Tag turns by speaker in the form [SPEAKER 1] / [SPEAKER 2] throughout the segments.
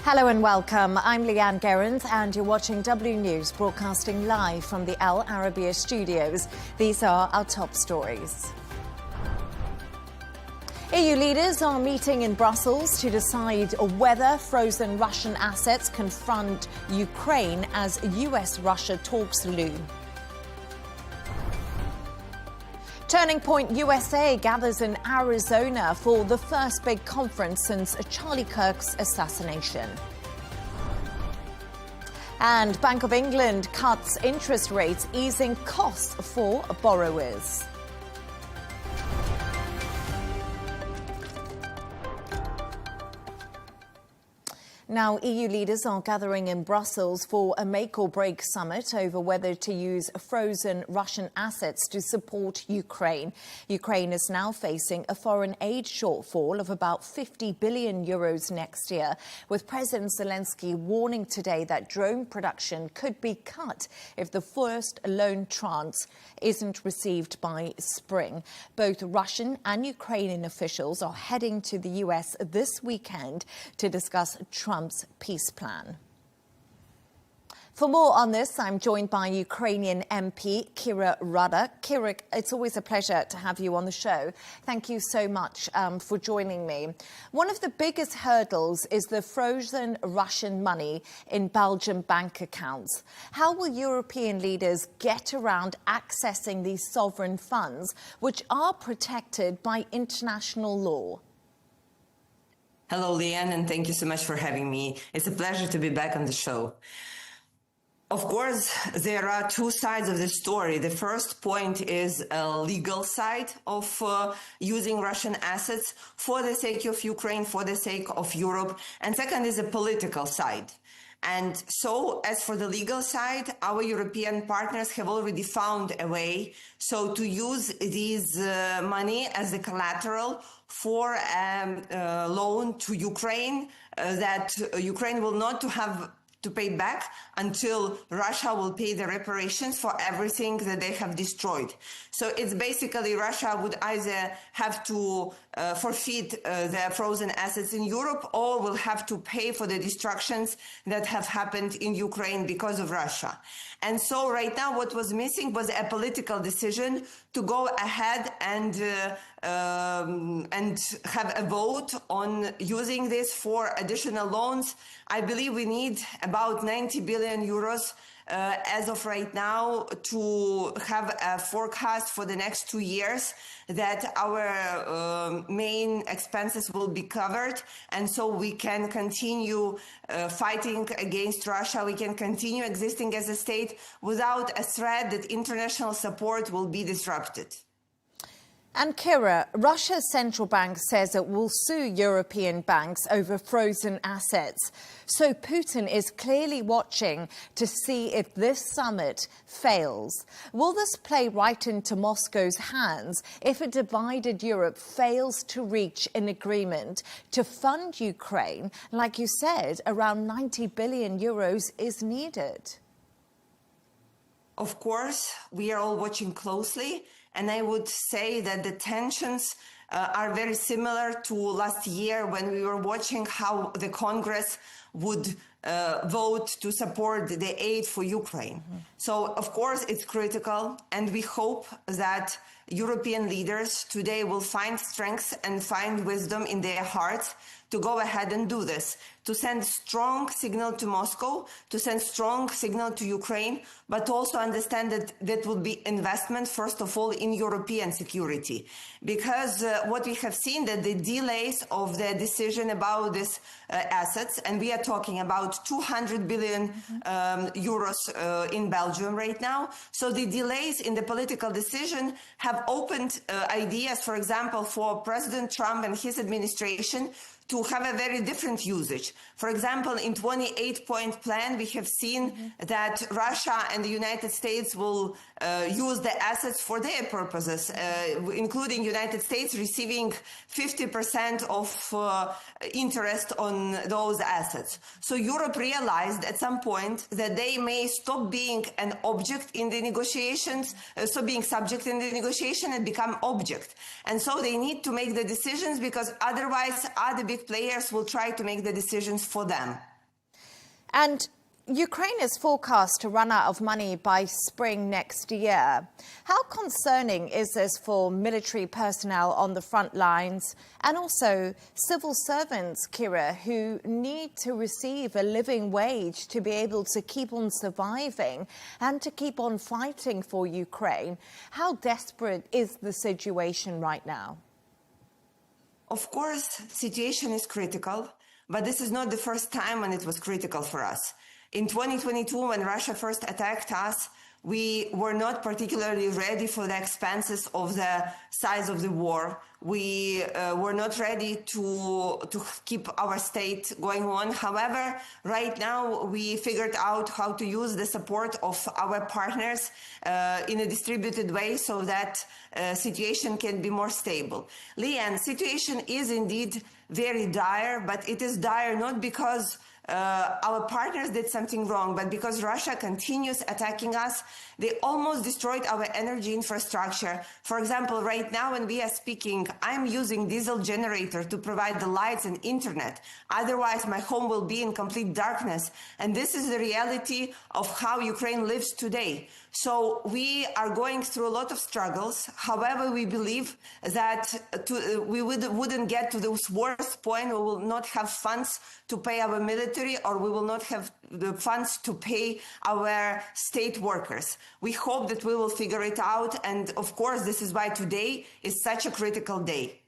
[SPEAKER 1] Hello and welcome. I'm Leigh Ann Gerrans and you're watching W News, broadcasting live from the Allarbia studios. These are our top stories. EU leaders are meeting in Brussels to decide whether frozen Russian assets confront Ukraine as US-Russia talks loom. Turning Point USA gathers in Arizona for the first big conference since Charlie Kirk's assassination. And Bank of England cuts interest rates, easing costs for borrowers. Now, EU leaders are gathering in Brussels for a make-or-break summit over whether to use frozen Russian assets to support Ukraine. Ukraine is now facing a foreign aid shortfall of about 50 billion euros next year, with President Zelensky warning today that drone production could be cut if the first loan tranche isn't received by spring. Both Russian and Ukrainian officials are heading to the US this weekend to discuss Trump's peace plan. For more on this, I'm joined by Ukrainian MP Kira Rada. Kira, it's always a pleasure to have you on the show. Thank you so much for joining me. One of the biggest hurdles is the frozen Russian money in Belgian bank accounts. How will European leaders get around accessing these sovereign funds, which are protected by international law?
[SPEAKER 2] Hello, Leigh Ann, and thank you so much for having me. It's a pleasure to be back on the show. Of course, there are two sides of the story. The first point is a legal side of using Russian assets for the sake of Ukraine, for the sake of Europe. And second is a political side. And so, as for the legal side, our European partners have already found a way to use these money as a collateral for a loan to Ukraine that Ukraine will not have to pay back until Russia will pay the reparations for everything that they have destroyed. So it's basically Russia would either have to forfeit their frozen assets in Europe or will have to pay for the destructions that have happened in Ukraine because of Russia. And so right now what was missing was a political decision to go ahead and have a vote on using this for additional loans. I believe we need about 90 billion euros as of right now to have a forecast for the next 2 years that our main expenses will be covered, and so we can continue fighting against Russia. We can continue existing as a state without a threat that international support will be disrupted.
[SPEAKER 1] And Kira, Russia's central bank says it will sue European banks over frozen assets. So Putin is clearly watching to see if this summit fails. Will this play right into Moscow's hands if a divided Europe fails to reach an agreement to fund Ukraine? Like you said, around 90 billion euros is needed.
[SPEAKER 2] Of course, we are all watching closely. And I would say that the tensions are very similar to last year when we were watching how the Congress would vote to support the aid for Ukraine. Mm-hmm. So, of course, it's critical, and we hope that European leaders today will find strength and find wisdom in their hearts to go ahead and do this, to send strong signal to Moscow, to send strong signal to Ukraine, but also understand that that will be investment, first of all, in European security. Because what we have seen that the delays of the decision about these assets, and we are talking about 200 billion euros in Belgium right now. So the delays in the political decision have opened ideas, for example, for President Trump and his administration to have a very different usage. For example, in 28-point plan, we have seen that Russia and the United States will use the assets for their purposes, including United States receiving 50% of interest on those assets. So Europe realized at some point that they may stop being an object in the negotiations, so being subject in the negotiation and become object. And so they need to make the decisions because otherwise other big players will try to make the decisions for them.
[SPEAKER 1] And Ukraine is forecast to run out of money by spring next year. How concerning is this for military personnel on the front lines and also civil servants, Kira, who need to receive a living wage to be able to keep on surviving and to keep on fighting for Ukraine? How desperate is the situation right now?
[SPEAKER 2] Of course, situation is critical, but this is not the first time when it was critical for us. In 2022, when Russia first attacked us, we were not particularly ready for the expenses of the size of the war. We were not ready to keep our state going on. However, right now we figured out how to use the support of our partners in a distributed way so that situation can be more stable. Leigh Ann, situation is indeed very dire, but it is dire not because our partners did something wrong, but because Russia continues attacking us. They almost destroyed our energy infrastructure. For example, right now when we are speaking, I'm using diesel generator to provide the lights and internet. Otherwise, my home will be in complete darkness. And this is the reality of how Ukraine lives today. So we are going through a lot of struggles. However, we believe that we wouldn't get to this worst point. We will not have funds to pay our military, or we will not have the funds to pay our state workers. We hope that we will figure it out. And of course, this is why today is such a critical day.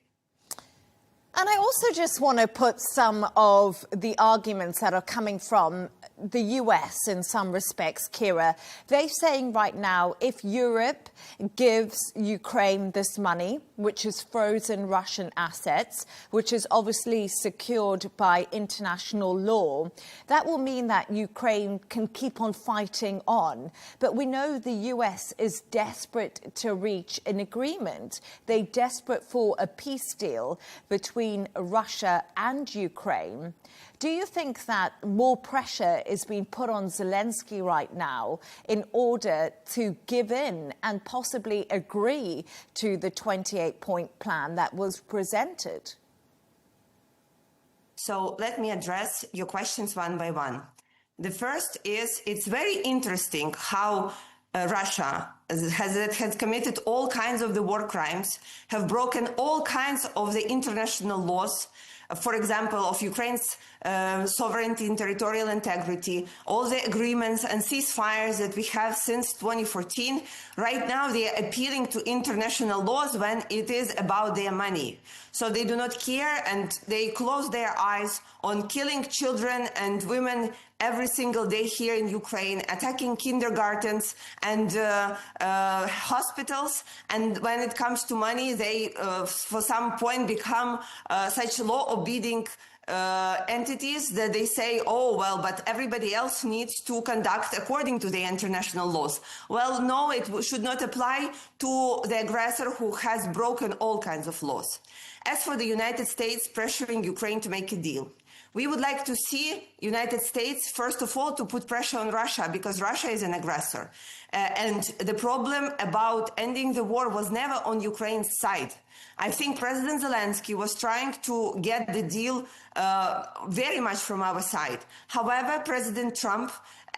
[SPEAKER 1] And I also just want to put some of the arguments that are coming from the US in some respects, Kira. They're saying right now, if Europe gives Ukraine this money, which is frozen Russian assets, which is obviously secured by international law, that will mean that Ukraine can keep on fighting on. But we know the US is desperate to reach an agreement. They're desperate for a peace deal between Russia and Ukraine. Do you think that more pressure is being put on Zelensky right now in order to give in and possibly agree to the 28-point plan that was presented?
[SPEAKER 2] So let me address your questions one by one. The first is, it's very interesting how Russia has committed all kinds of the war crimes, have broken all kinds of the international laws, for example, of Ukraine's sovereignty and territorial integrity, all the agreements and ceasefires that we have since 2014. Right now, they are appealing to international laws when it is about their money. So they do not care, and they close their eyes on killing children and women every single day here in Ukraine, attacking kindergartens and hospitals. And when it comes to money, they, for some point, become such law-obedient entities that they say, oh, well, but everybody else needs to conduct according to the international laws. Well, no, it should not apply to the aggressor who has broken all kinds of laws. As for the United States pressuring Ukraine to make a deal, we would like to see United States, first of all, to put pressure on Russia, because Russia is an aggressor. And the problem about ending the war was never on Ukraine's side. I think President Zelensky was trying to get the deal very much from our side. However, President Trump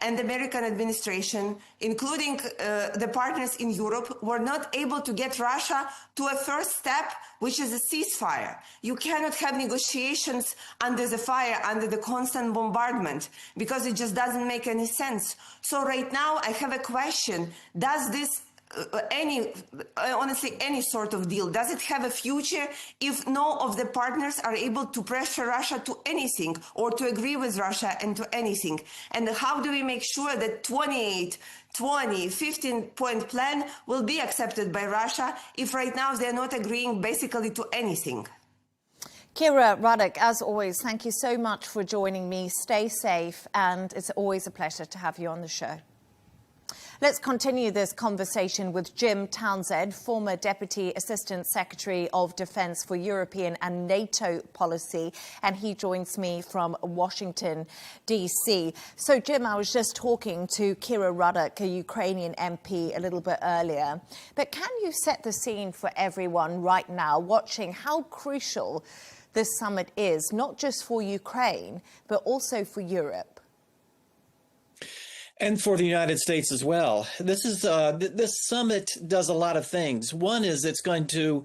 [SPEAKER 2] and the American administration, including the partners in Europe, were not able to get Russia to a first step, which is a ceasefire. You cannot have negotiations under the fire, under the constant bombardment, because it just doesn't make any sense. So right now, I have a question. Does this honestly, any sort of deal, does it have a future if no of the partners are able to pressure Russia to anything or to agree with Russia and to anything? And how do we make sure that 15-point plan will be accepted by Russia if right now they're not agreeing basically to anything?
[SPEAKER 1] Kira Ruddock, as always, thank you so much for joining me. Stay safe, and it's always a pleasure to have you on the show. Let's continue this conversation with Jim Townsend, former Deputy Assistant Secretary of Defense for European and NATO Policy, and he joins me from Washington, D.C. So, Jim, I was just talking to Kira Ruddock, a Ukrainian MP, a little bit earlier. But can you set the scene for everyone right now watching how crucial this summit is, not just for Ukraine, but also for Europe?
[SPEAKER 3] And for the United States as well. This summit does a lot of things. One is it's going to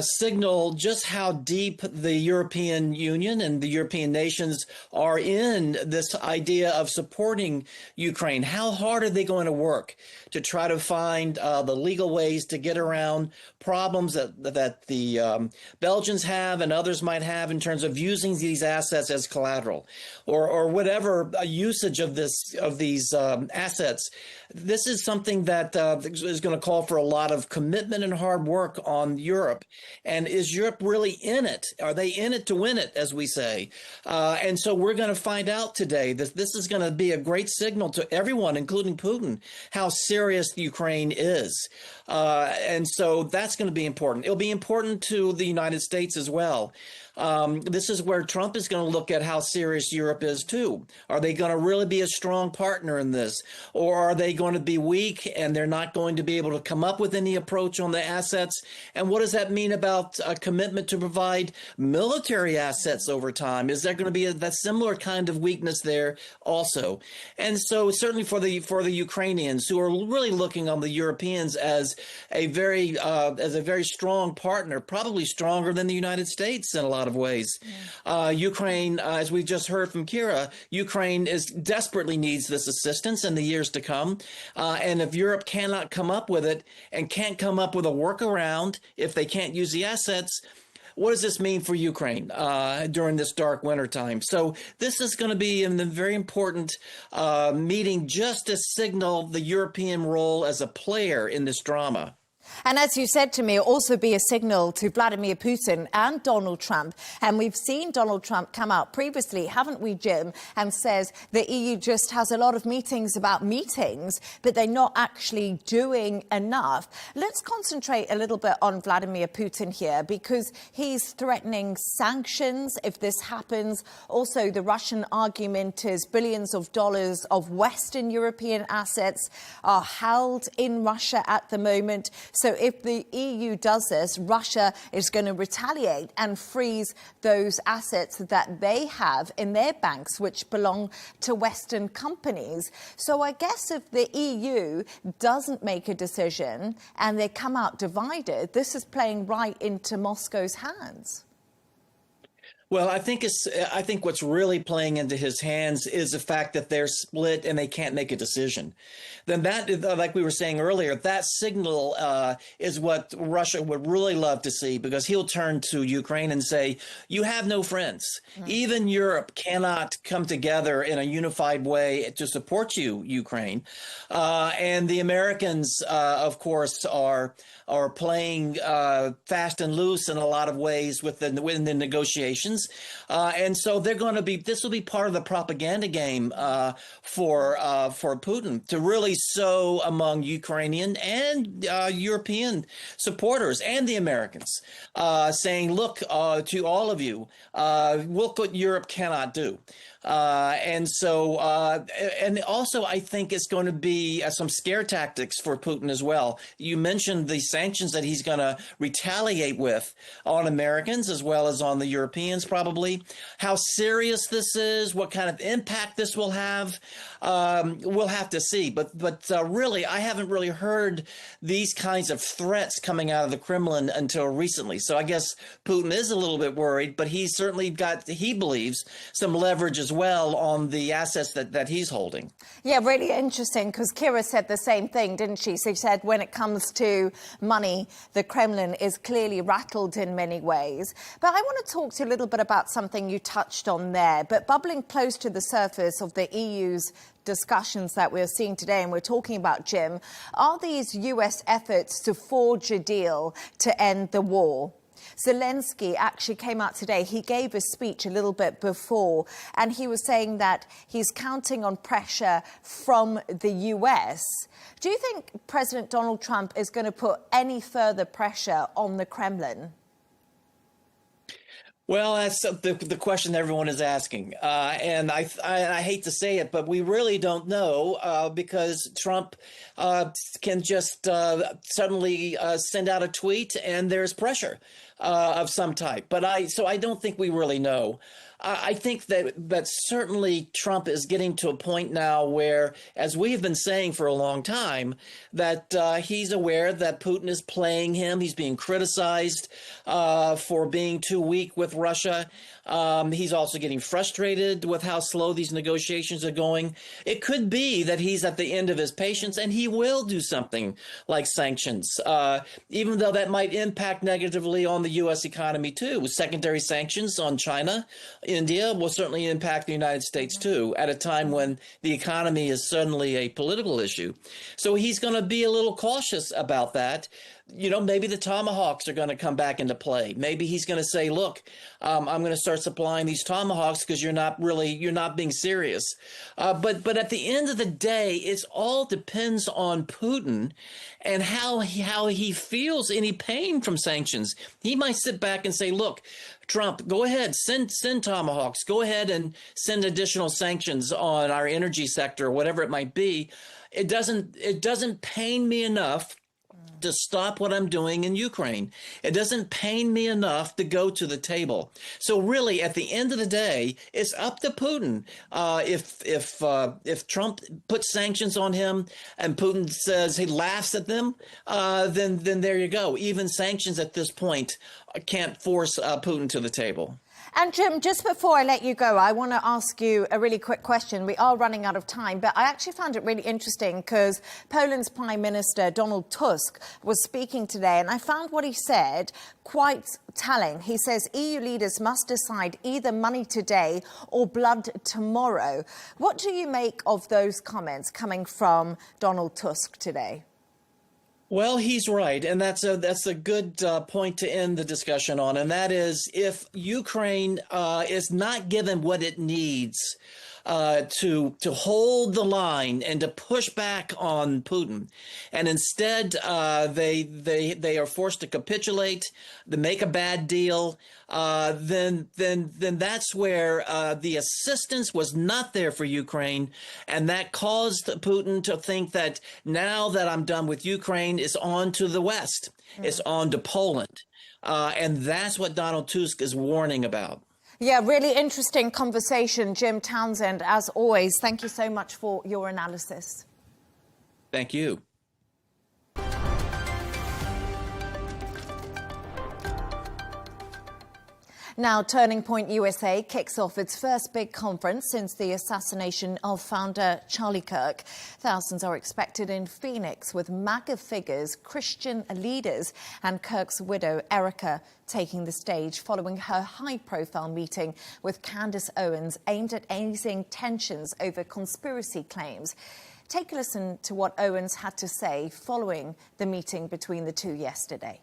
[SPEAKER 3] signal just how deep the European Union and the European nations are in this idea of supporting Ukraine. How hard are they going to work to try to find the legal ways to get around problems that the Belgians have and others might have in terms of using these assets as collateral, or whatever usage of these assets. This is something that is going to call for a lot of commitment and hard work on Europe. And is Europe really in it? Are they in it to win it, as we say? And so we're going to find out today that this is going to be a great signal to everyone, including Putin, how serious Ukraine is. And so that's going to be important. It'll be important to the United States as well. This is where Trump is going to look at how serious Europe is too. Are they going to really be a strong partner in this? Or are they going to be weak and they're not going to be able to come up with any approach on the assets? And what does that mean about a commitment to provide military assets over time? Is there going to be that similar kind of weakness there also? And so certainly for the Ukrainians, who are really looking on the Europeans as a very strong partner, probably stronger than the United States in a lot of ways. Yeah. Ukraine, as we just heard from Kira, Ukraine desperately needs this assistance in the years to come. And if Europe cannot come up with it and can't come up with a workaround, if they can't use the assets, what does this mean for Ukraine during this dark winter time? So this is going to be a very important meeting just to signal the European role as a player in this drama.
[SPEAKER 1] And as you said to me, also be a signal to Vladimir Putin and Donald Trump. And we've seen Donald Trump come out previously, haven't we, Jim, and says the EU just has a lot of meetings about meetings, but they're not actually doing enough. Let's concentrate a little bit on Vladimir Putin here, because he's threatening sanctions if this happens. Also, the Russian argument is billions of dollars of Western European assets are held in Russia at the moment. So if the EU does this, Russia is going to retaliate and freeze those assets that they have in their banks, which belong to Western companies. So I guess if the EU doesn't make a decision and they come out divided, this is playing right into Moscow's hands.
[SPEAKER 3] Well, I think what's really playing into his hands is the fact that they're split and they can't make a decision. Then that, like we were saying earlier, that signal is what Russia would really love to see, because he'll turn to Ukraine and say, you have no friends. Mm-hmm. Even Europe cannot come together in a unified way to support you, Ukraine. And the Americans, of course, are playing fast and loose in a lot of ways within the negotiations. And so this will be part of the propaganda game for Putin to really sow among Ukrainian and European supporters and the Americans, saying, look, to all of you, look what Europe cannot do. And also I think it's going to be some scare tactics for Putin as well. You mentioned the sanctions that he's going to retaliate with on Americans as well as on the Europeans, probably. How serious this is, what kind of impact this will have, we'll have to see. But really, I haven't really heard these kinds of threats coming out of the Kremlin until recently. So I guess Putin is a little bit worried, but he's certainly got, he believes, some leverage as well on the assets that he's holding.
[SPEAKER 1] Yeah, really interesting, because Kira said the same thing, didn't she? She said when it comes to money, the Kremlin is clearly rattled in many ways. But I want to talk to you a little bit about something you touched on there, but bubbling close to the surface of the EU's discussions that we're seeing today, and we're talking about, Jim, are these US efforts to forge a deal to end the war. Zelensky actually came out today. He gave a speech a little bit before, and he was saying that he's counting on pressure from the US. Do you think President Donald Trump is going to put any further pressure on the Kremlin?
[SPEAKER 3] Well, that's the question everyone is asking. And I hate to say it, but we really don't know because Trump can just suddenly send out a tweet and there's pressure. of some type. But I don't think we really know. I think that certainly Trump is getting to a point now where, as we have been saying for a long time, that he's aware that Putin is playing him. He's being criticized for being too weak with Russia. He's also getting frustrated with how slow these negotiations are going. It could be that he's at the end of his patience and he will do something like sanctions, even though that might impact negatively on the U.S. economy too. Secondary sanctions on China, India will certainly impact the United States too, at a time when the economy is suddenly a political issue. So he's going to be a little cautious about that. You know, maybe the tomahawks are going to come back into play. Maybe he's going to say, look, I'm going to start supplying these tomahawks because you're not being serious. But at the end of the day, it all depends on Putin and how he feels any pain from sanctions. He might sit back and say, look, Trump, go ahead, send tomahawks, go ahead and send additional sanctions on our energy sector, or whatever it might be. It doesn't pain me enough to stop what I'm doing in Ukraine. It doesn't pain me enough to go to the table. So really, at the end of the day, it's up to Putin. If Trump puts sanctions on him and Putin says he laughs at them, then there you go. Even sanctions at this point can't force Putin to the table.
[SPEAKER 1] And Jim, just before I let you go, I want to ask you a really quick question. We are running out of time, but I actually found it really interesting because Poland's Prime Minister Donald Tusk was speaking today, and I found what he said quite telling. He says EU leaders must decide either money today or blood tomorrow. What do you make of those comments coming from Donald Tusk today?
[SPEAKER 3] Well, he's right, and that's a good point to end the discussion on, and that is if Ukraine is not given what it needs to hold the line and to push back on Putin, and instead they are forced to capitulate, to make a bad deal, then that's where the assistance was not there for Ukraine, and that caused Putin to think that now that I'm done with Ukraine, it's on to the West, it's on to Poland, and that's what Donald Tusk is warning about.
[SPEAKER 1] Yeah, really interesting conversation, Jim Townsend, as always. Thank you so much for your analysis.
[SPEAKER 3] Thank you.
[SPEAKER 1] Now, Turning Point USA kicks off its first big conference since the assassination of founder Charlie Kirk. Thousands are expected in Phoenix, with MAGA figures, Christian leaders, and Kirk's widow, Erica, taking the stage following her high-profile meeting with Candace Owens aimed at easing tensions over conspiracy claims. Take a listen to what Owens had to say following the meeting between the two yesterday.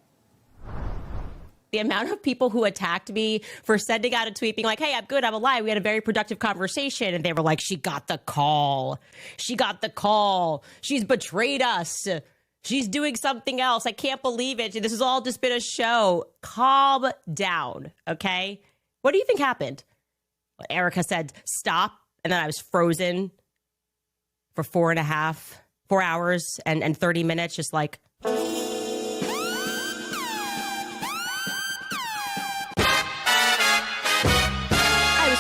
[SPEAKER 4] The amount of people who attacked me for sending out a tweet being like, hey, I'm good, I'm alive. We had a very productive conversation. And they were like, she got the call. She got the call. She's betrayed us. She's doing something else. I can't believe it. This has all just been a show. Calm down, okay? What do you think happened? Erica said, stop. And then I was frozen for 4 hours and 30 minutes, just like...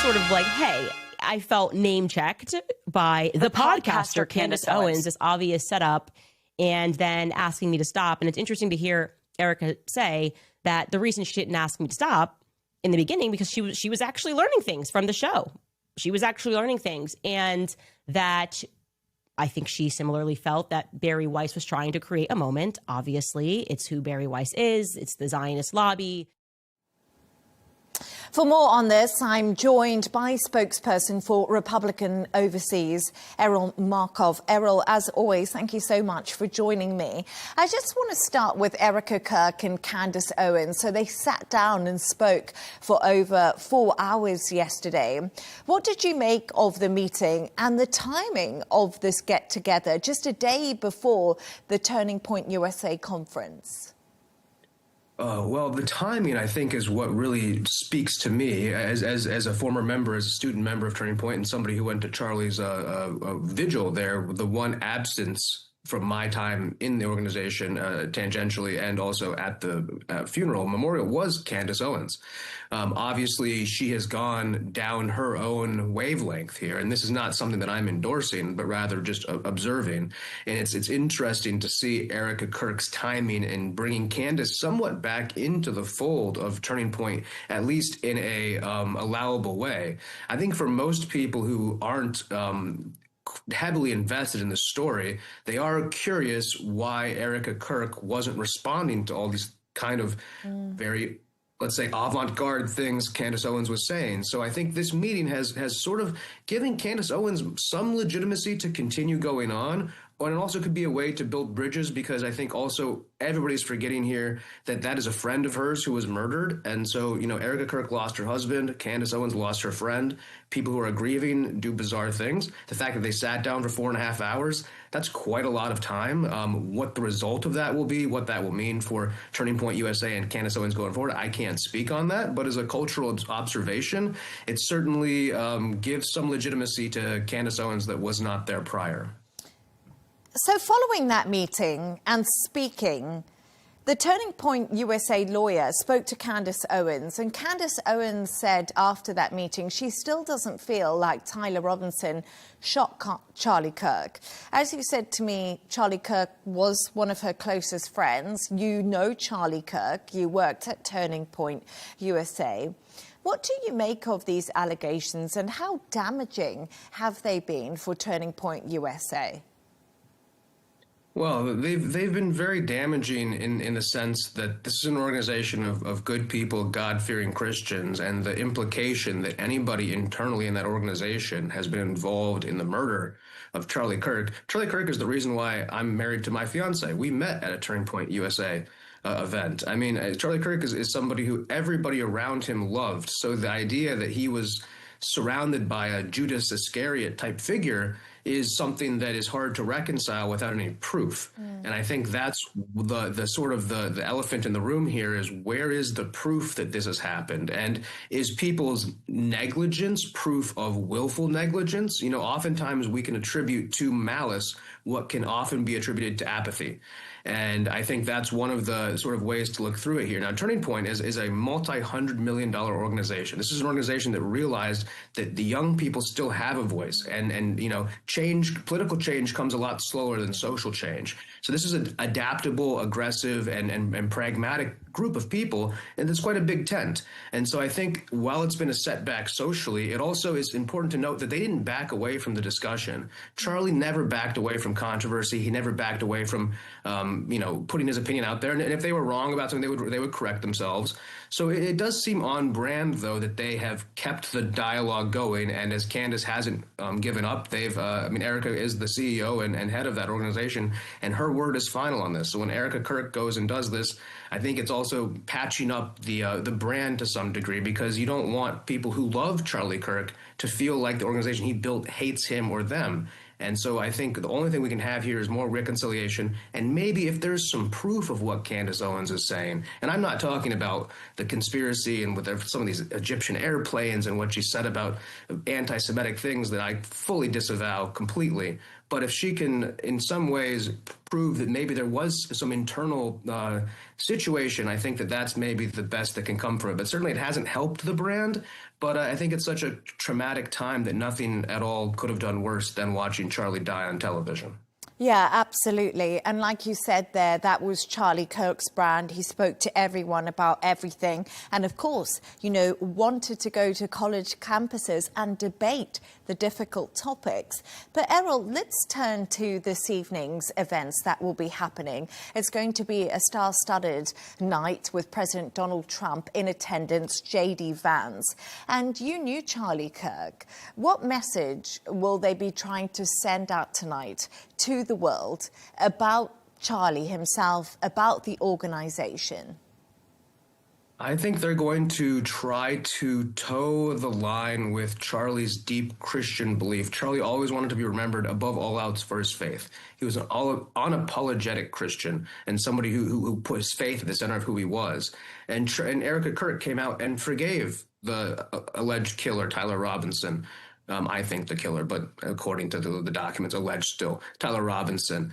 [SPEAKER 4] sort of like, hey, I felt name checked by the podcaster Candace Owens, this obvious setup, and then asking me to stop. And it's interesting to hear Erica say that the reason she didn't ask me to stop in the beginning because she was actually learning things from the show. She was actually learning things, and that I think she similarly felt that Bari Weiss was trying to create a moment. Obviously, it's who Bari Weiss is. It's the Zionist lobby.
[SPEAKER 1] For more on this, I'm joined by spokesperson for Republican Overseas, Errol Markov. Errol, as always, thank you so much for joining me. I just want to start with Erica Kirk and Candace Owens. So they sat down and spoke for over 4 hours yesterday. What did you make of the meeting and the timing of this get-together just a day before the Turning Point USA conference?
[SPEAKER 5] Well, the timing, I think, is what really speaks to me as a former member, as a student member of Turning Point and somebody who went to Charlie's vigil there. The one absence from my time in the organization, tangentially, and also at the funeral memorial, was Candace Owens. Obviously, she has gone down her own wavelength here, and this is not something that I'm endorsing, but rather just observing. And it's interesting to see Erica Kirk's timing in bringing Candace somewhat back into the fold of Turning Point, at least in a allowable way. I think for most people who aren't heavily invested in the story, they are curious why Erica Kirk wasn't responding to all these kind of very, let's say, avant-garde things Candace Owens was saying. So I think this meeting has sort of given Candace Owens some legitimacy to continue going on. And it also could be a way to build bridges, because I think also everybody's forgetting here that that is a friend of hers who was murdered. And so, you know, Erica Kirk lost her husband. Candace Owens lost her friend. People who are grieving do bizarre things. The fact that they sat down for 4.5 hours, that's quite a lot of time. What the result of that will be, what that will mean for Turning Point USA and Candace Owens going forward, I can't speak on that. But as a cultural observation, it certainly gives some legitimacy to Candace Owens that was not there prior.
[SPEAKER 1] So following that meeting and speaking, the Turning Point USA lawyer spoke to Candace Owens, and Candace Owens said after that meeting she still doesn't feel like Tyler Robinson shot Charlie Kirk. As you said to me, Charlie Kirk was one of her closest friends. You know Charlie Kirk. You worked at Turning Point USA. What do you make of these allegations, and how damaging have they been for Turning Point USA?
[SPEAKER 5] Well, they've been very damaging in the sense that this is an organization of good people, God-fearing Christians, and the implication that anybody internally in that organization has been involved in the murder of Charlie Kirk. Charlie Kirk is the reason why I'm married to my fiance. We met at a Turning Point USA event. I mean, Charlie Kirk is somebody who everybody around him loved. So the idea that he was surrounded by a Judas Iscariot type figure is something that is hard to reconcile without any proof. And I think that's the sort of the elephant in the room here is, where is the proof that this has happened? And is people's negligence proof of willful negligence? You know, oftentimes we can attribute to malice what can often be attributed to apathy. And I think that's one of the sort of ways to look through it here. Now, Turning Point is a multi-$100 million organization. This is an organization that realized that the young people still have a voice, and you know, political change comes a lot slower than social change. So this is an adaptable, aggressive, and pragmatic group of people, and it's quite a big tent. And so I think while it's been a setback socially, it also is important to note that they didn't back away from the discussion. Charlie never backed away from controversy. He never backed away from you know, putting his opinion out there. And if they were wrong about something, they would correct themselves. So it does seem on brand, though, that they have kept the dialogue going. And as Candace hasn't given up, I mean, Erica is the CEO and head of that organization, and her word is final on this. So when Erica Kirk goes and does this, I think it's also patching up the brand to some degree, because you don't want people who love Charlie Kirk to feel like the organization he built hates him or them. And so I think the only thing we can have here is more reconciliation, and maybe if there's some proof of what Candace Owens is saying. And I'm not talking about the conspiracy and with some of these Egyptian airplanes and what she said about anti-Semitic things that I fully disavow completely. But if she can, in some ways, prove that maybe there was some internal situation, I think that that's maybe the best that can come from it. But certainly it hasn't helped the brand. But I think it's such a traumatic time that nothing at all could have done worse than watching Charlie die on television.
[SPEAKER 1] Yeah, absolutely. And like you said there, that was Charlie Kirk's brand. He spoke to everyone about everything. And of course, you know, wanted to go to college campuses and debate the difficult topics. But Errol, let's turn to this evening's events that will be happening. It's going to be a star-studded night with President Donald Trump in attendance, J.D. Vance. And you knew Charlie Kirk. What message will they be trying to send out tonight to the world about Charlie himself, about the organization?
[SPEAKER 5] I think they're going to try to toe the line with Charlie's deep Christian belief. Charlie always wanted to be remembered above all else for his faith. He was an unapologetic Christian and somebody who put his faith at the center of who he was. And Erica Kirk came out and forgave the alleged killer, Tyler Robinson. I think the killer, but according to the documents alleged still, Tyler Robinson.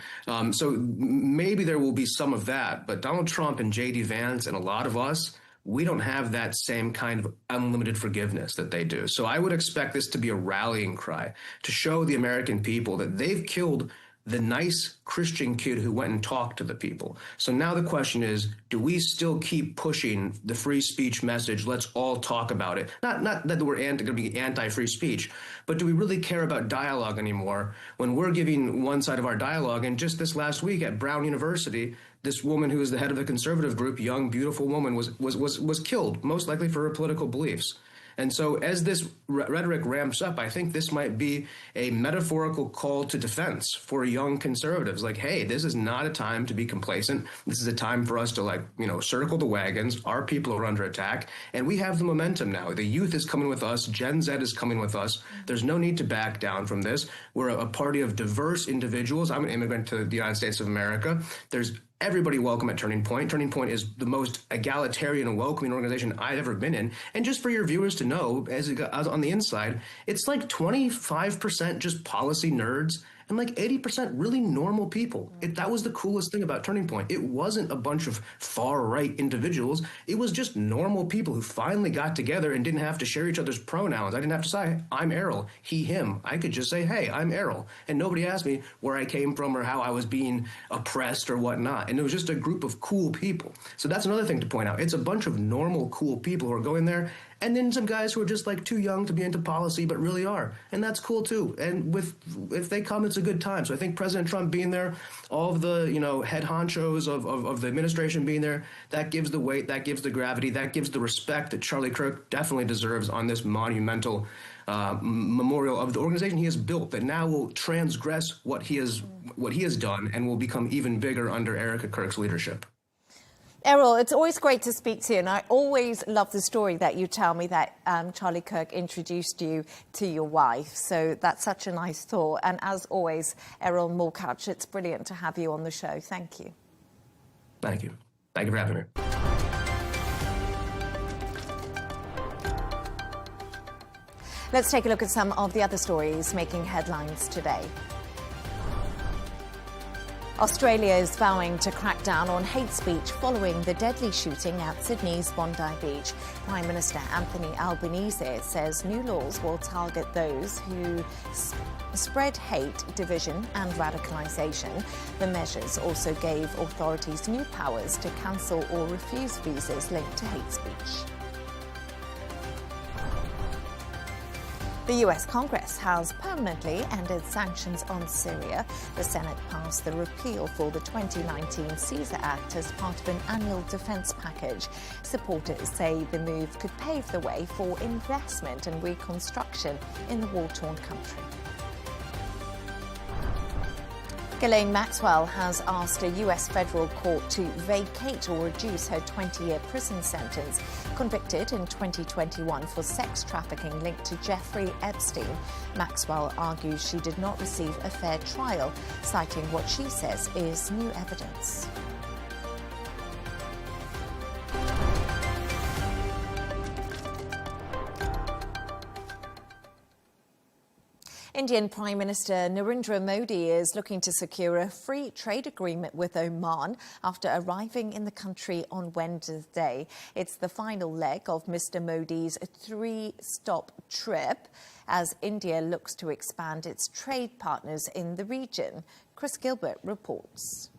[SPEAKER 5] So maybe there will be some of that, but Donald Trump and J.D. Vance and a lot of us, we don't have that same kind of unlimited forgiveness that they do. So I would expect this to be a rallying cry to show the American people that they've killed the nice Christian kid who went and talked to the people. So now the question is, do we still keep pushing the free speech message? Let's all talk about it. Not that we're going to be anti-free speech, but do we really care about dialogue anymore when we're giving one side of our dialogue? And just this last week at Brown University, this woman who is the head of the conservative group, young, beautiful woman, was killed, most likely for her political beliefs. And so as this rhetoric ramps up, I think this might be a metaphorical call to defense for young conservatives. Like, hey, this is not a time to be complacent. This is a time for us to, circle the wagons. Our people are under attack, and we have the momentum now. The youth is coming with us. Gen Z is coming with us. There's no need to back down from this. We're a party of diverse individuals. I'm an immigrant to the United States of America. There's everybody welcome at Turning Point. Turning Point is the most egalitarian and welcoming organization I've ever been in. And just for your viewers to know, as on the inside, it's like 25% just policy nerds and like 80% really normal people. That was the coolest thing about Turning Point. It wasn't a bunch of far-right individuals. It was just normal people who finally got together and didn't have to share each other's pronouns. I didn't have to say, I'm Errol, he, him. I could just say, hey, I'm Errol. And nobody asked me where I came from or how I was being oppressed or whatnot. And it was just a group of cool people. So that's another thing to point out. It's a bunch of normal, cool people who are going there. And then some guys who are just too young to be into policy, but really are. And that's cool too. And if they come, it's a good time. So I think President Trump being there, all of the, head honchos of the administration being there, that gives the weight, that gives the gravity, that gives the respect that Charlie Kirk definitely deserves on this monumental memorial of the organization he has built that now will transgress what he has done and will become even bigger under Erica Kirk's leadership.
[SPEAKER 1] Errol, it's always great to speak to you, and I always love the story that you tell me that Charlie Kirk introduced you to your wife. So that's such a nice thought. And as always, Errol Moorcouch, it's brilliant to have you on the show. Thank you.
[SPEAKER 5] Thank you. Thank you for having me.
[SPEAKER 1] Let's take a look at some of the other stories making headlines today. Australia is vowing to crack down on hate speech following the deadly shooting at Sydney's Bondi Beach. Prime Minister Anthony Albanese says new laws will target those who spread hate, division and radicalisation. The measures also gave authorities new powers to cancel or refuse visas linked to hate speech. The US Congress has permanently ended sanctions on Syria. The Senate passed the repeal for the 2019 Caesar Act as part of an annual defense package. Supporters say the move could pave the way for investment and reconstruction in the war-torn country. Ghislaine Maxwell has asked a US federal court to vacate or reduce her 20-year prison sentence. Convicted in 2021 for sex trafficking linked to Jeffrey Epstein, Maxwell argues she did not receive a fair trial, citing what she says is new evidence. Indian Prime Minister Narendra Modi is looking to secure a free trade agreement with Oman after arriving in the country on Wednesday. It's the final leg of Mr. Modi's three-stop trip as India looks to expand its trade partners in the region. Chris Gilbert reports.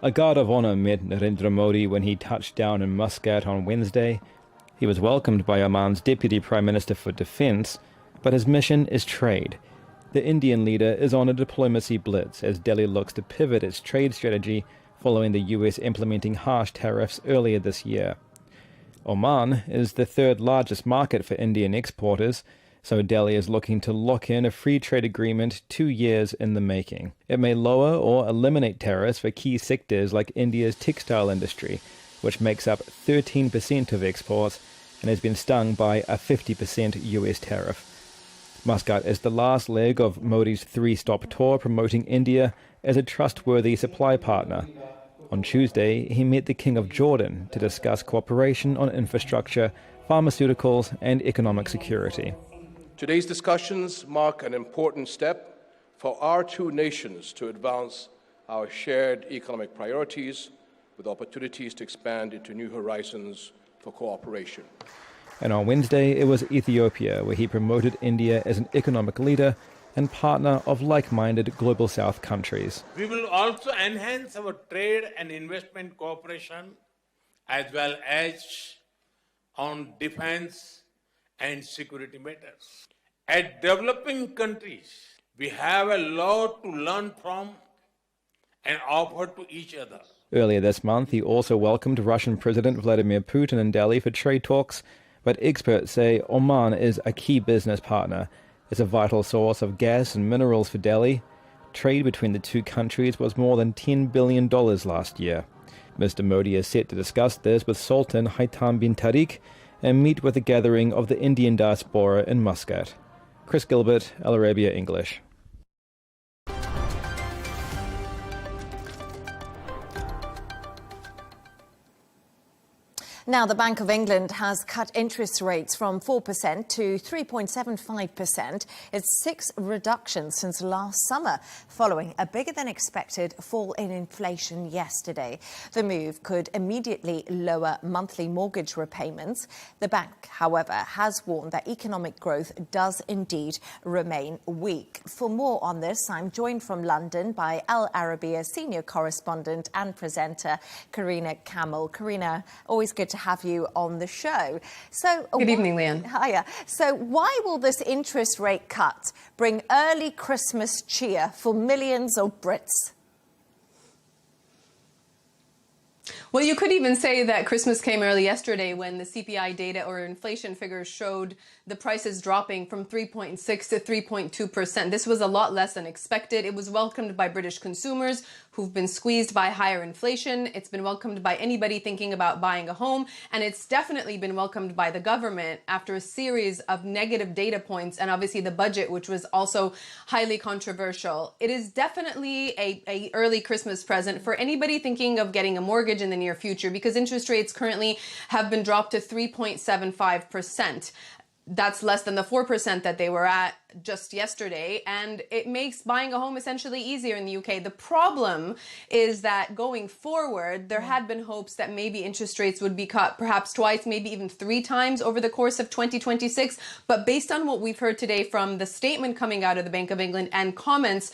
[SPEAKER 6] A guard of honour met Narendra Modi when he touched down in Muscat on Wednesday. He was welcomed by Oman's Deputy Prime Minister for Defence, but his mission is trade. The Indian leader is on a diplomacy blitz as Delhi looks to pivot its trade strategy following the US implementing harsh tariffs earlier this year. Oman is the third largest market for Indian exporters, so Delhi is looking to lock in a free trade agreement 2 years in the making. It may lower or eliminate tariffs for key sectors like India's textile industry, which makes up 13% of exports and has been stung by a 50% US tariff. Muscat is the last leg of Modi's three-stop tour promoting India as a trustworthy supply partner. On Tuesday, he met the King of Jordan to discuss cooperation on infrastructure, pharmaceuticals, and economic security.
[SPEAKER 7] Today's discussions mark an important step for our two nations to advance our shared economic priorities with opportunities to expand into new horizons for cooperation.
[SPEAKER 6] And on Wednesday, it was Ethiopia, where he promoted India as an economic leader and partner of like-minded Global South countries.
[SPEAKER 8] We will also enhance our trade and investment cooperation as well as on defense and security matters. As developing countries, we have a lot to learn from and offer to each other.
[SPEAKER 6] Earlier this month, he also welcomed Russian President Vladimir Putin in Delhi for trade talks, but experts say Oman is a key business partner. It's a vital source of gas and minerals for Delhi. Trade between the two countries was more than $10 billion last year. Mr. Modi is set to discuss this with Sultan Haitham bin Tariq and meet with a gathering of the Indian diaspora in Muscat. Chris Gilbert, Arabiya English.
[SPEAKER 1] Now, the Bank of England has cut interest rates from 4% to 3.75%. It's 6 reductions since last summer, following a bigger-than-expected fall in inflation yesterday. The move could immediately lower monthly mortgage repayments. The bank, however, has warned that economic growth does indeed remain weak. For more on this, I'm joined from London by Allarbia senior correspondent and presenter Karina Kamel. Karina, always good to have you on the show. So,
[SPEAKER 9] good evening, Leigh Ann.
[SPEAKER 1] Hiya. So why will this interest rate cut bring early Christmas cheer for millions of Brits?
[SPEAKER 9] Well, you could even say that Christmas came early yesterday when the CPI data or inflation figures showed the prices dropping from 3.6 to 3.2%. This was a lot less than expected. It was welcomed by British consumers who've been squeezed by higher inflation. It's been welcomed by anybody thinking about buying a home. And it's definitely been welcomed by the government after a series of negative data points and obviously the budget, which was also highly controversial. It is definitely a early Christmas present for anybody thinking of getting a mortgage in the near future, because interest rates currently have been dropped to 3.75%. That's less than the 4% that they were at just yesterday, and it makes buying a home essentially easier in the UK. The problem is that going forward, there had been hopes that maybe interest rates would be cut perhaps twice, maybe even 3 times over the course of 2026. But based on what we've heard today from the statement coming out of the Bank of England and comments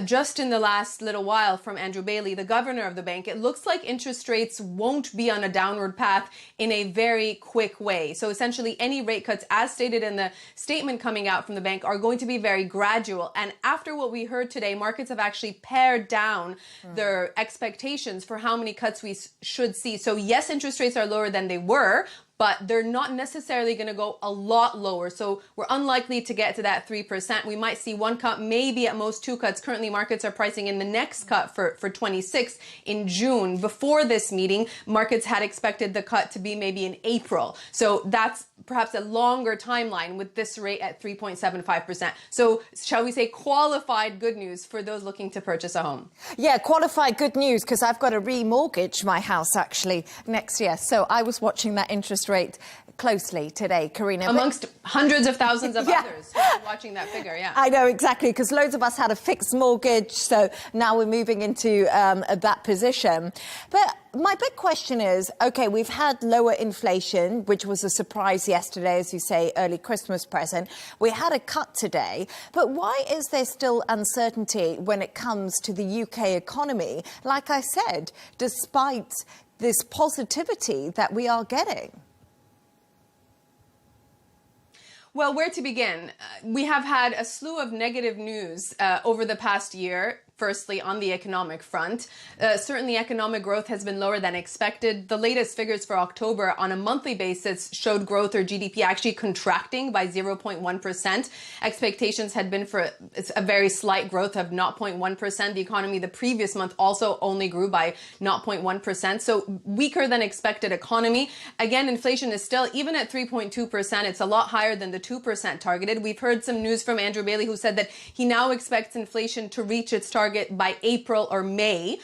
[SPEAKER 9] just in the last little while from Andrew Bailey, the governor of the bank, it looks like interest rates won't be on a downward path in a very quick way. So essentially any rate cuts, as stated in the statement coming out from the bank, are going to be very gradual. And after what we heard today, markets have actually pared down their expectations for how many cuts we should see. So yes, interest rates are lower than they were, but they're not necessarily going to go a lot lower. So we're unlikely to get to that 3%. We might see 1 cut, maybe at most 2 cuts. Currently, markets are pricing in the next cut for 26 in June. Before this meeting, markets had expected the cut to be maybe in April. So that's perhaps a longer timeline with this rate at 3.75%. So shall we say qualified good news for those looking to purchase a home?
[SPEAKER 1] Yeah, qualified good news, because I've got to remortgage my house actually next year. So I was watching that interest rate closely today, Karina.
[SPEAKER 9] Amongst hundreds of thousands of others who are watching that figure, yeah.
[SPEAKER 1] I know, exactly, because loads of us had a fixed mortgage, so now we're moving into that position. But my big question is, OK, we've had lower inflation, which was a surprise yesterday, as you say, early Christmas present. We had a cut today. But why is there still uncertainty when it comes to the UK economy, like I said, despite this positivity that we are getting?
[SPEAKER 9] Well, where to begin? We have had a slew of negative news over the past year. Firstly, on the economic front, certainly economic growth has been lower than expected. The latest figures for October on a monthly basis showed growth or GDP actually contracting by 0.1%. Expectations had been for a very slight growth of 0.1%. The economy the previous month also only grew by 0.1%. So weaker than expected economy. Again, inflation is still, even at 3.2%, it's a lot higher than the 2% targeted. We've heard some news from Andrew Bailey, who said that he now expects inflation to reach its target by April or May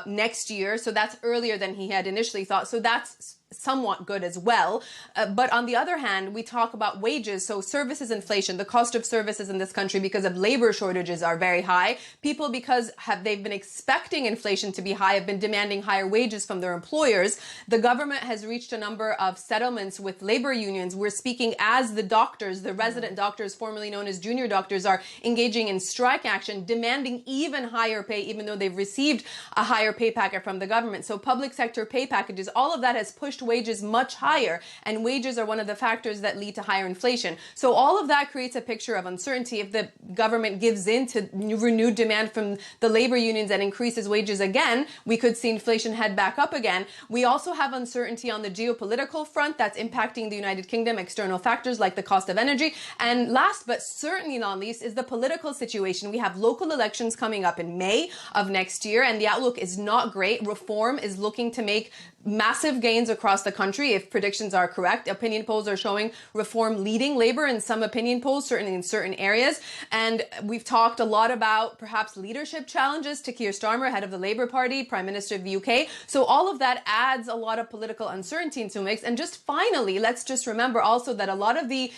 [SPEAKER 9] next year. So that's earlier than he had initially thought. So that's somewhat good as well. But on the other hand, we talk about wages. So services inflation, the cost of services in this country because of labor shortages are very high. People, because they've been expecting inflation to be high, have been demanding higher wages from their employers. The government has reached a number of settlements with labor unions. We're speaking as the doctors, the resident doctors, formerly known as junior doctors, are engaging in strike action, demanding even higher pay, even though they've received a higher pay packet from the government. So public sector pay packages, all of that has pushed wages much higher, and wages are one of the factors that lead to higher inflation. So all of that creates a picture of uncertainty. If the government gives in to renewed demand from the labor unions and increases wages again, we could see inflation head back up again. We also have uncertainty on the geopolitical front that's impacting the United Kingdom, external factors like the cost of energy. And last but certainly not least is the political situation. We have local elections coming up in May of next year, and the outlook is not great. Reform is looking to make massive gains across the country if predictions are correct. Opinion polls are showing Reform leading Labour in some opinion polls, certainly in certain areas. And we've talked a lot about perhaps leadership challenges to Keir Starmer, head of the Labour Party, Prime Minister of the UK. So all of that adds a lot of political uncertainty into the mix. And just finally, let's just remember also that a lot of the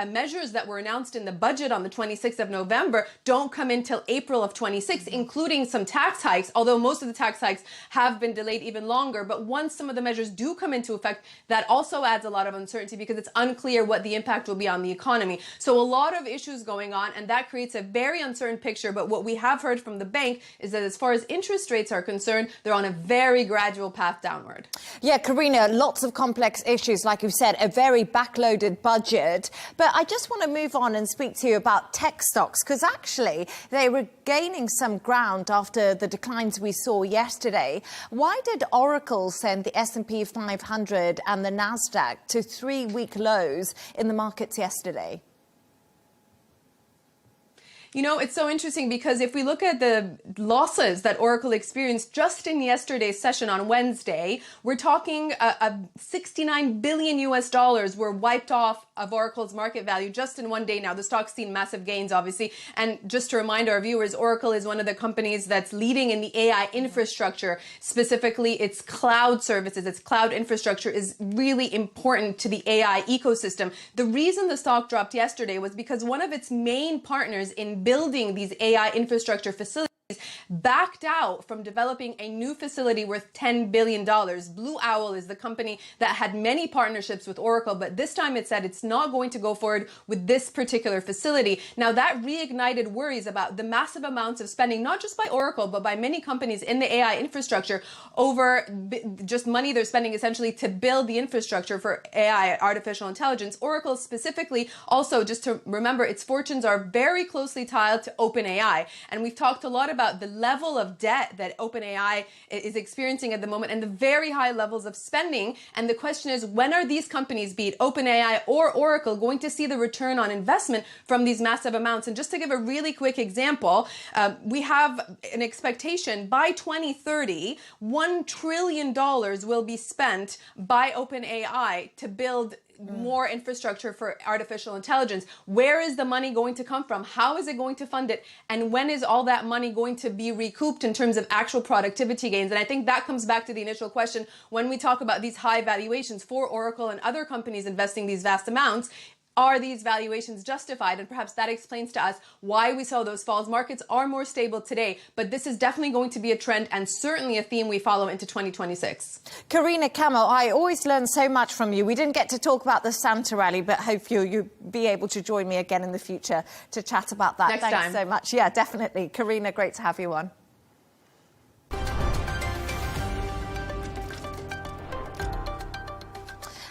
[SPEAKER 9] measures that were announced in the budget on the 26th of November don't come in till April of 26, including some tax hikes, although most of the tax hikes have been delayed even longer. But once some of the measures do come into effect, that also adds a lot of uncertainty because it's unclear what the impact will be on the economy. So a lot of issues going on, and that creates a very uncertain picture. But what we have heard from the bank is that as far as interest rates are concerned, they're on a very gradual path downward.
[SPEAKER 1] Yeah, Karina, lots of complex issues, like you said, a very backloaded budget. But I just want to move on and speak to you about tech stocks, because actually they were gaining some ground after the declines we saw yesterday. Why did Oracle send the S&P 500 and the Nasdaq to 3-week lows in the markets yesterday?
[SPEAKER 9] You know, it's so interesting because if we look at the losses that Oracle experienced just in yesterday's session on Wednesday, we're talking $69 billion were wiped off of Oracle's market value just in one day. Now, the stock's seen massive gains, obviously. And just to remind our viewers, Oracle is one of the companies that's leading in the AI infrastructure, specifically its cloud services. Its cloud infrastructure is really important to the AI ecosystem. The reason the stock dropped yesterday was because one of its main partners in building these AI infrastructure facilities backed out from developing a new facility worth $10 billion. Blue Owl is the company that had many partnerships with Oracle, but this time it said it's not going to go forward with this particular facility. Now, that reignited worries about the massive amounts of spending, not just by Oracle, but by many companies in the AI infrastructure over just money they're spending essentially to build the infrastructure for AI, artificial intelligence. Oracle specifically, also just to remember, its fortunes are very closely tied to OpenAI. And we've talked a lot about the level of debt that OpenAI is experiencing at the moment and the very high levels of spending. And the question is, when are these companies, be it OpenAI or Oracle, going to see the return on investment from these massive amounts? And just to give a really quick example, we have an expectation by 2030, $1 trillion will be spent by OpenAI to build more infrastructure for artificial intelligence. Where is the money going to come from? How is it going to fund it? And when is all that money going to be recouped in terms of actual productivity gains? And I think that comes back to the initial question when we talk about these high valuations for Oracle and other companies investing these vast amounts. Are these valuations justified? And perhaps that explains to us why we saw those falls. Markets are more stable today, but this is definitely going to be a trend and certainly a theme we follow into 2026.
[SPEAKER 1] Karina Kamel, I always learn so much from you. We didn't get to talk about the Santa rally, but hope you'll be able to join me again in the future to chat about that. Thanks so much. Yeah, definitely. Karina, great to have you on.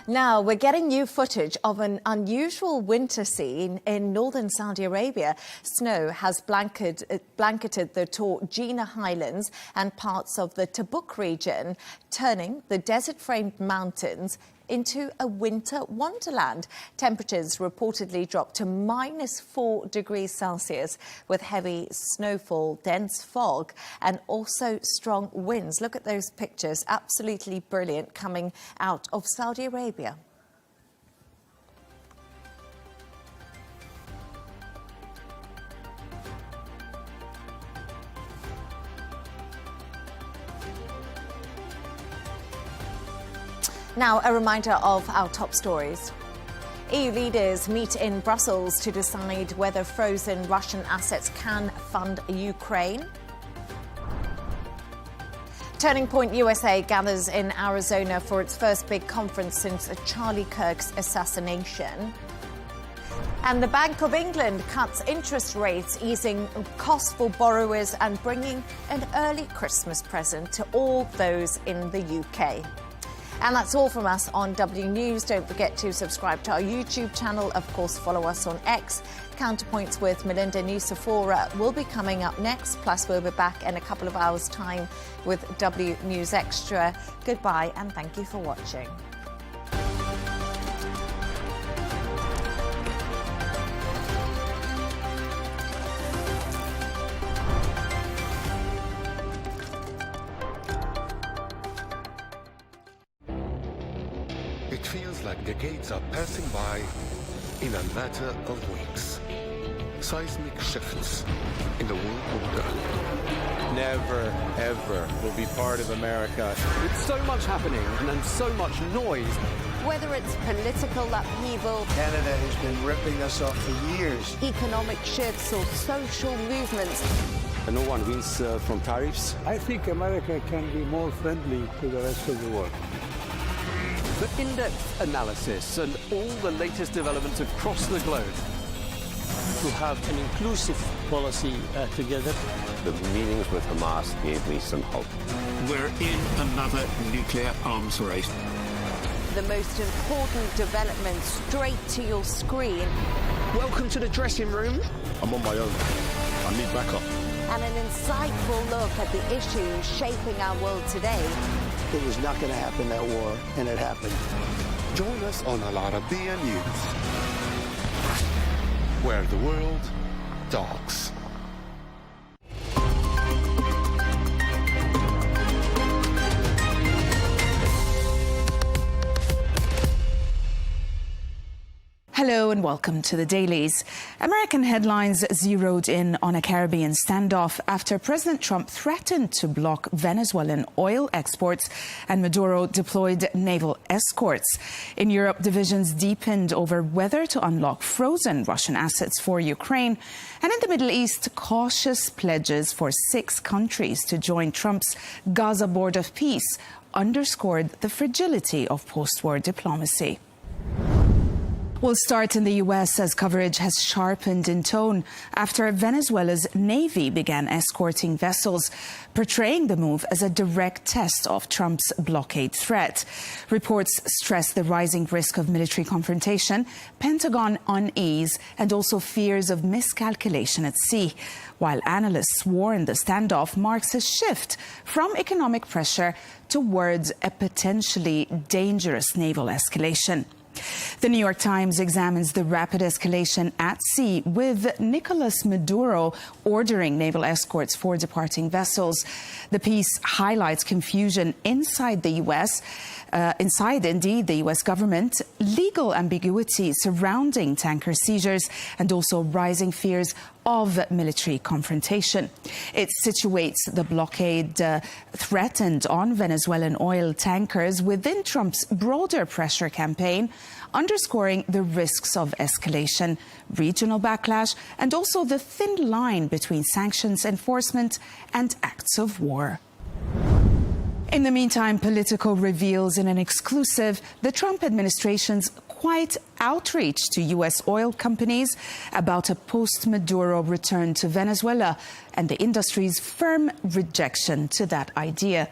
[SPEAKER 1] Now, we're getting new footage of an unusual winter scene in northern Saudi Arabia. Snow has blanketed the Torjina Highlands and parts of the Tabuk region, turning the desert-framed mountains into a winter wonderland. Temperatures reportedly dropped to -4 degrees Celsius with heavy snowfall, dense fog and also strong winds. Look at those pictures, absolutely brilliant, coming out of Saudi Arabia. Now, a reminder of our top stories. EU leaders meet in Brussels to decide whether frozen Russian assets can fund Ukraine. Turning Point USA gathers in Arizona for its first big conference since Charlie Kirk's assassination. And the Bank of England cuts interest rates, easing costs for borrowers and bringing an early Christmas present to all those in the UK. And that's all from us on W News. Don't forget to subscribe to our YouTube channel. Of course, follow us on X. Counterpoints with Melinda Nucifora will be coming up next. Plus, we'll be back in a couple of hours' time with W News Extra. Goodbye and thank you for watching.
[SPEAKER 10] It feels like decades are passing by in a matter of weeks. Seismic shifts in the world order.
[SPEAKER 11] Never, ever will be part of America. With so much happening and so much noise.
[SPEAKER 12] Whether it's political upheaval,
[SPEAKER 13] Canada has been ripping us off for years.
[SPEAKER 12] Economic shifts or social movements.
[SPEAKER 11] And no one wins from tariffs.
[SPEAKER 13] I think America can be more friendly to the rest of the world.
[SPEAKER 11] The in-depth analysis and all the latest developments across the globe.
[SPEAKER 14] To have an inclusive policy together.
[SPEAKER 15] The meetings with Hamas gave me some hope.
[SPEAKER 16] We're in another nuclear arms race.
[SPEAKER 12] The most important development straight to your screen.
[SPEAKER 17] Welcome to the dressing room.
[SPEAKER 10] I'm on my own. I need backup.
[SPEAKER 12] And an insightful look at the issues shaping our world today.
[SPEAKER 13] It was not going to happen, that war, and it happened.
[SPEAKER 10] Join us on Allarbia News, where the world talks.
[SPEAKER 18] Hello and welcome to the Dailies. American headlines zeroed in on a Caribbean standoff after President Trump threatened to block Venezuelan oil exports and Maduro deployed naval escorts. In Europe, divisions deepened over whether to unlock frozen Russian assets for Ukraine. And in the Middle East, cautious pledges for 6 countries to join Trump's Gaza Board of Peace underscored the fragility of post-war diplomacy. We'll start in the U.S. as coverage has sharpened in tone after Venezuela's Navy began escorting vessels, portraying the move as a direct test of Trump's blockade threat. Reports stress the rising risk of military confrontation, Pentagon unease, and also fears of miscalculation at sea, while analysts warn the standoff marks a shift from economic pressure towards a potentially dangerous naval escalation. The New York Times examines the rapid escalation at sea, with Nicolas Maduro ordering naval escorts for departing vessels. The piece highlights confusion inside the U.S., the U.S. government, legal ambiguity surrounding tanker seizures, and also rising fears of military confrontation. It situates the blockade threatened on Venezuelan oil tankers within Trump's broader pressure campaign, underscoring the risks of escalation, regional backlash, and also the thin line between sanctions enforcement and acts of war. In the meantime, Political reveals in an exclusive the Trump administration's quiet outreach to U.S. oil companies about a post-Maduro return to Venezuela and the industry's firm rejection to that idea.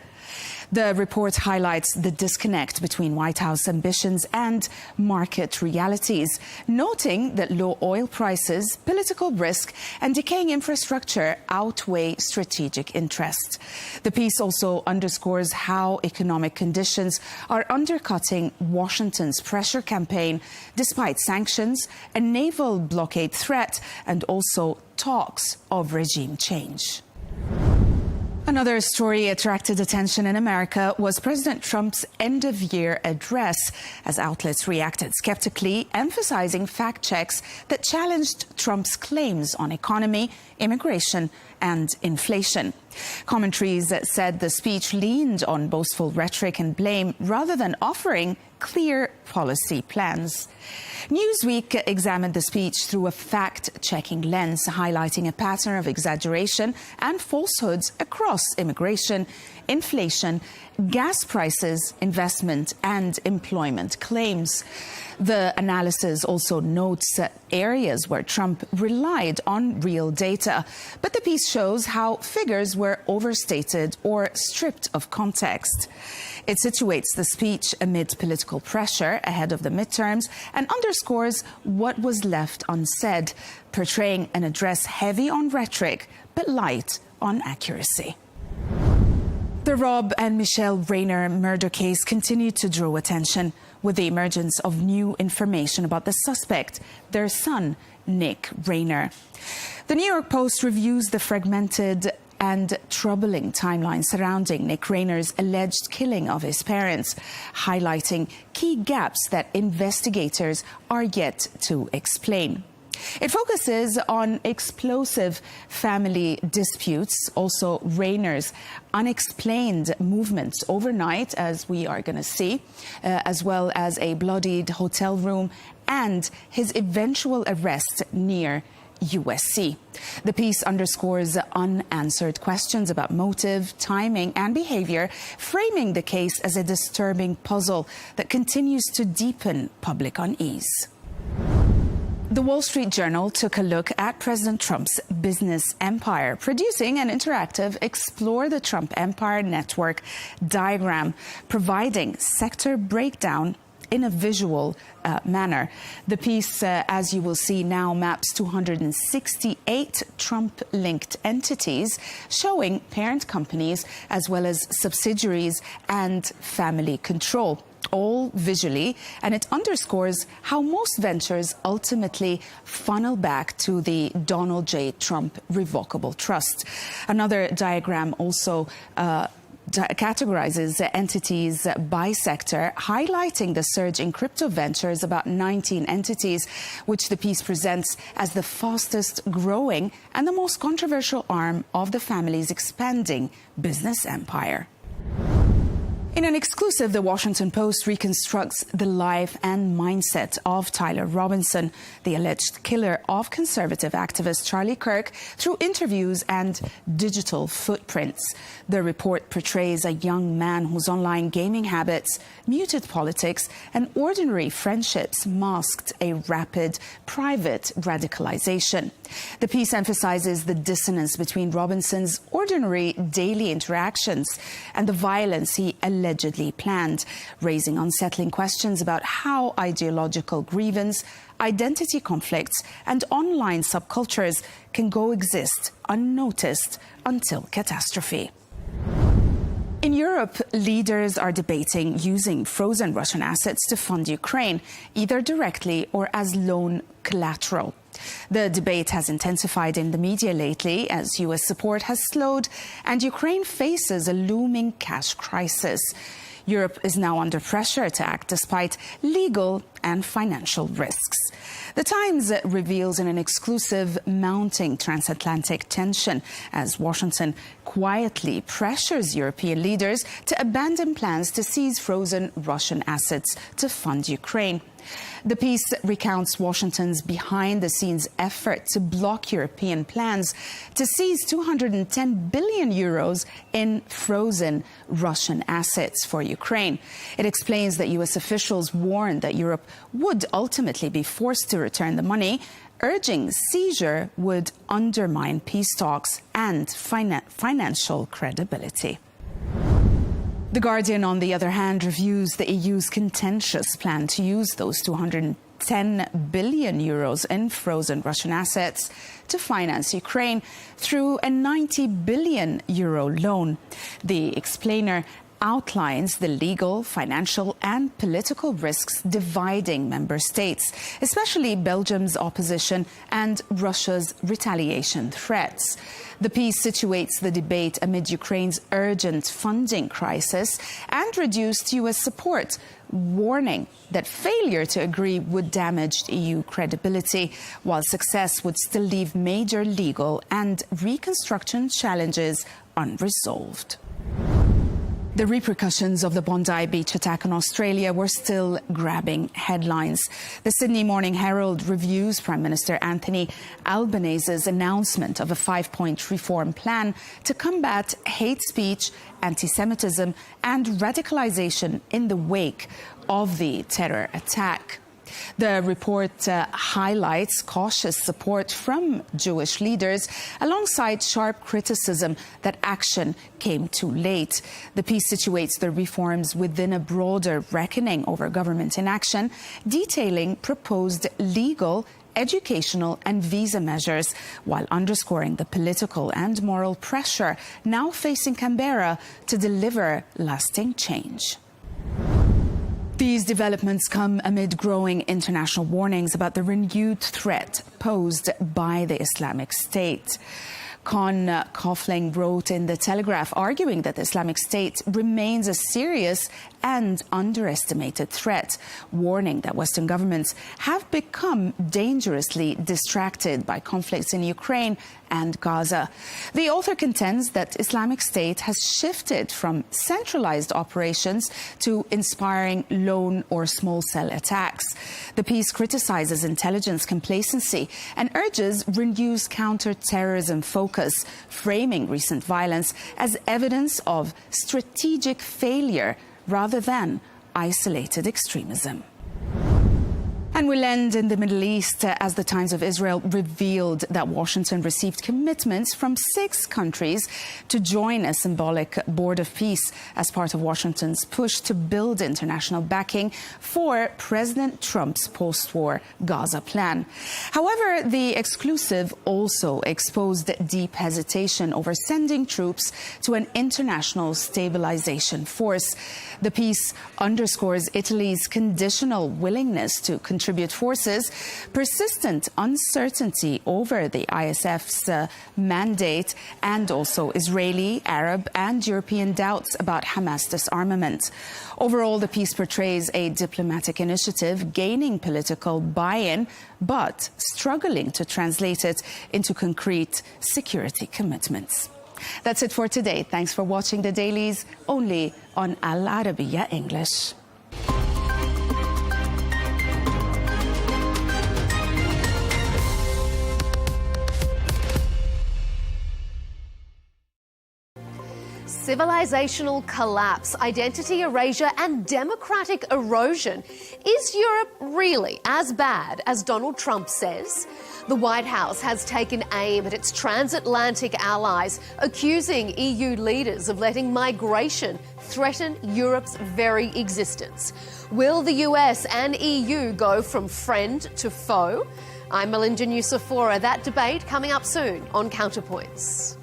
[SPEAKER 18] The report highlights the disconnect between White House ambitions and market realities, noting that low oil prices, political risk, and decaying infrastructure outweigh strategic interests. The piece also underscores how economic conditions are undercutting Washington's pressure campaign, despite sanctions, a naval blockade threat, and also talks of regime change. Another story attracted attention in America was President Trump's end-of-year address, as outlets reacted skeptically, emphasizing fact checks that challenged Trump's claims on economy, immigration, and inflation. Commentaries said the speech leaned on boastful rhetoric and blame rather than offering clear policy plans. Newsweek examined the speech through a fact-checking lens, highlighting a pattern of exaggeration and falsehoods across immigration, inflation, gas prices, investment, and employment claims. The analysis also notes areas where Trump relied on real data, but the piece shows how figures were overstated or stripped of context. It situates the speech amid political pressure ahead of the midterms and underscores what was left unsaid, portraying an address heavy on rhetoric but light on accuracy. The Rob and Michelle Rayner murder case continued to draw attention with the emergence of new information about the suspect, their son, Nick Rayner. The New York Post reviews the fragmented and troubling timeline surrounding Nick Rayner's alleged killing of his parents, highlighting key gaps that investigators are yet to explain. It focuses on explosive family disputes, also Rayner's unexplained movements overnight, as we are going to see, as well as a bloodied hotel room and his eventual arrest near USC. The piece underscores unanswered questions about motive, timing, and behavior, framing the case as a disturbing puzzle that continues to deepen public unease. The Wall Street Journal took a look at President Trump's business empire, producing an interactive Explore the Trump Empire Network diagram, providing sector breakdown in a visual manner. The piece, as you will see now, maps 268 Trump-linked entities, showing parent companies as well as subsidiaries and family control, all visually, and it underscores how most ventures ultimately funnel back to the Donald J. Trump Revocable Trust. Another diagram also categorizes entities by sector, highlighting the surge in crypto ventures, about 19 entities, which the piece presents as the fastest growing and the most controversial arm of the family's expanding business empire. In an exclusive, The Washington Post reconstructs the life and mindset of Tyler Robinson, the alleged killer of conservative activist Charlie Kirk, through interviews and digital footprints. The report portrays a young man whose online gaming habits, muted politics, and ordinary friendships masked a rapid, private radicalization. The piece emphasizes the dissonance between Robinson's ordinary daily interactions and the violence he allegedly planned, raising unsettling questions about how ideological grievance, identity conflicts, and online subcultures can coexist unnoticed until catastrophe. In Europe, leaders are debating using frozen Russian assets to fund Ukraine, either directly or as loan collateral. The debate has intensified in the media lately as U.S. support has slowed and Ukraine faces a looming cash crisis. Europe is now under pressure to act despite legal and financial risks. The Times reveals in an exclusive mounting transatlantic tension as Washington quietly pressures European leaders to abandon plans to seize frozen Russian assets to fund Ukraine. The piece recounts Washington's behind-the-scenes effort to block European plans to seize 210 billion euros in frozen Russian assets for Ukraine. It explains that U.S. officials warned that Europe would ultimately be forced to return the money, urging seizure would undermine peace talks and financial credibility. The Guardian, on the other hand, reviews the EU's contentious plan to use those 210 billion euros in frozen Russian assets to finance Ukraine through a 90 billion euro loan. The explainer outlines the legal, financial and political risks dividing member states, especially Belgium's opposition and Russia's retaliation threats. The piece situates the debate amid Ukraine's urgent funding crisis and reduced US support, warning that failure to agree would damage EU credibility, while success would still leave major legal and reconstruction challenges unresolved. The repercussions of the Bondi Beach attack in Australia were still grabbing headlines. The Sydney Morning Herald reviews Prime Minister Anthony Albanese's announcement of a 5-point reform plan to combat hate speech, anti-Semitism and radicalization in the wake of the terror attack. The report highlights cautious support from Jewish leaders alongside sharp criticism that action came too late. The piece situates the reforms within a broader reckoning over government inaction, detailing proposed legal, educational and visa measures, while underscoring the political and moral pressure now facing Canberra to deliver lasting change. These developments come amid growing international warnings about the renewed threat posed by the Islamic State. Con Coughlin wrote in The Telegraph, arguing that the Islamic State remains a serious and underestimated threat, warning that Western governments have become dangerously distracted by conflicts in Ukraine and Gaza. The author contends that Islamic State has shifted from centralized operations to inspiring lone or small cell attacks. The piece criticizes intelligence complacency and urges renewed counter-terrorism focus, framing recent violence as evidence of strategic failure rather than isolated extremism. And we'll end in the Middle East as the Times of Israel revealed that Washington received commitments from 6 countries to join a symbolic board of peace as part of Washington's push to build international backing for President Trump's post-war Gaza plan. However, the exclusive also exposed deep hesitation over sending troops to an international stabilization force. The piece underscores Italy's conditional willingness to contribute forces, persistent uncertainty over the ISF's mandate, and also Israeli, Arab and European doubts about Hamas disarmament. Overall, the piece portrays a diplomatic initiative gaining political buy-in, but struggling to translate it into concrete security commitments. That's it for today. Thanks for watching the Dailies, only on Allarbia English.
[SPEAKER 19] Civilizational collapse, identity erasure and democratic erosion. Is Europe really as bad as Donald Trump says? The White House has taken aim at its transatlantic allies, accusing EU leaders of letting migration threaten Europe's very existence. Will the US and EU go from friend to foe? I'm Melinda Nucifora. That debate coming up soon on Counterpoints.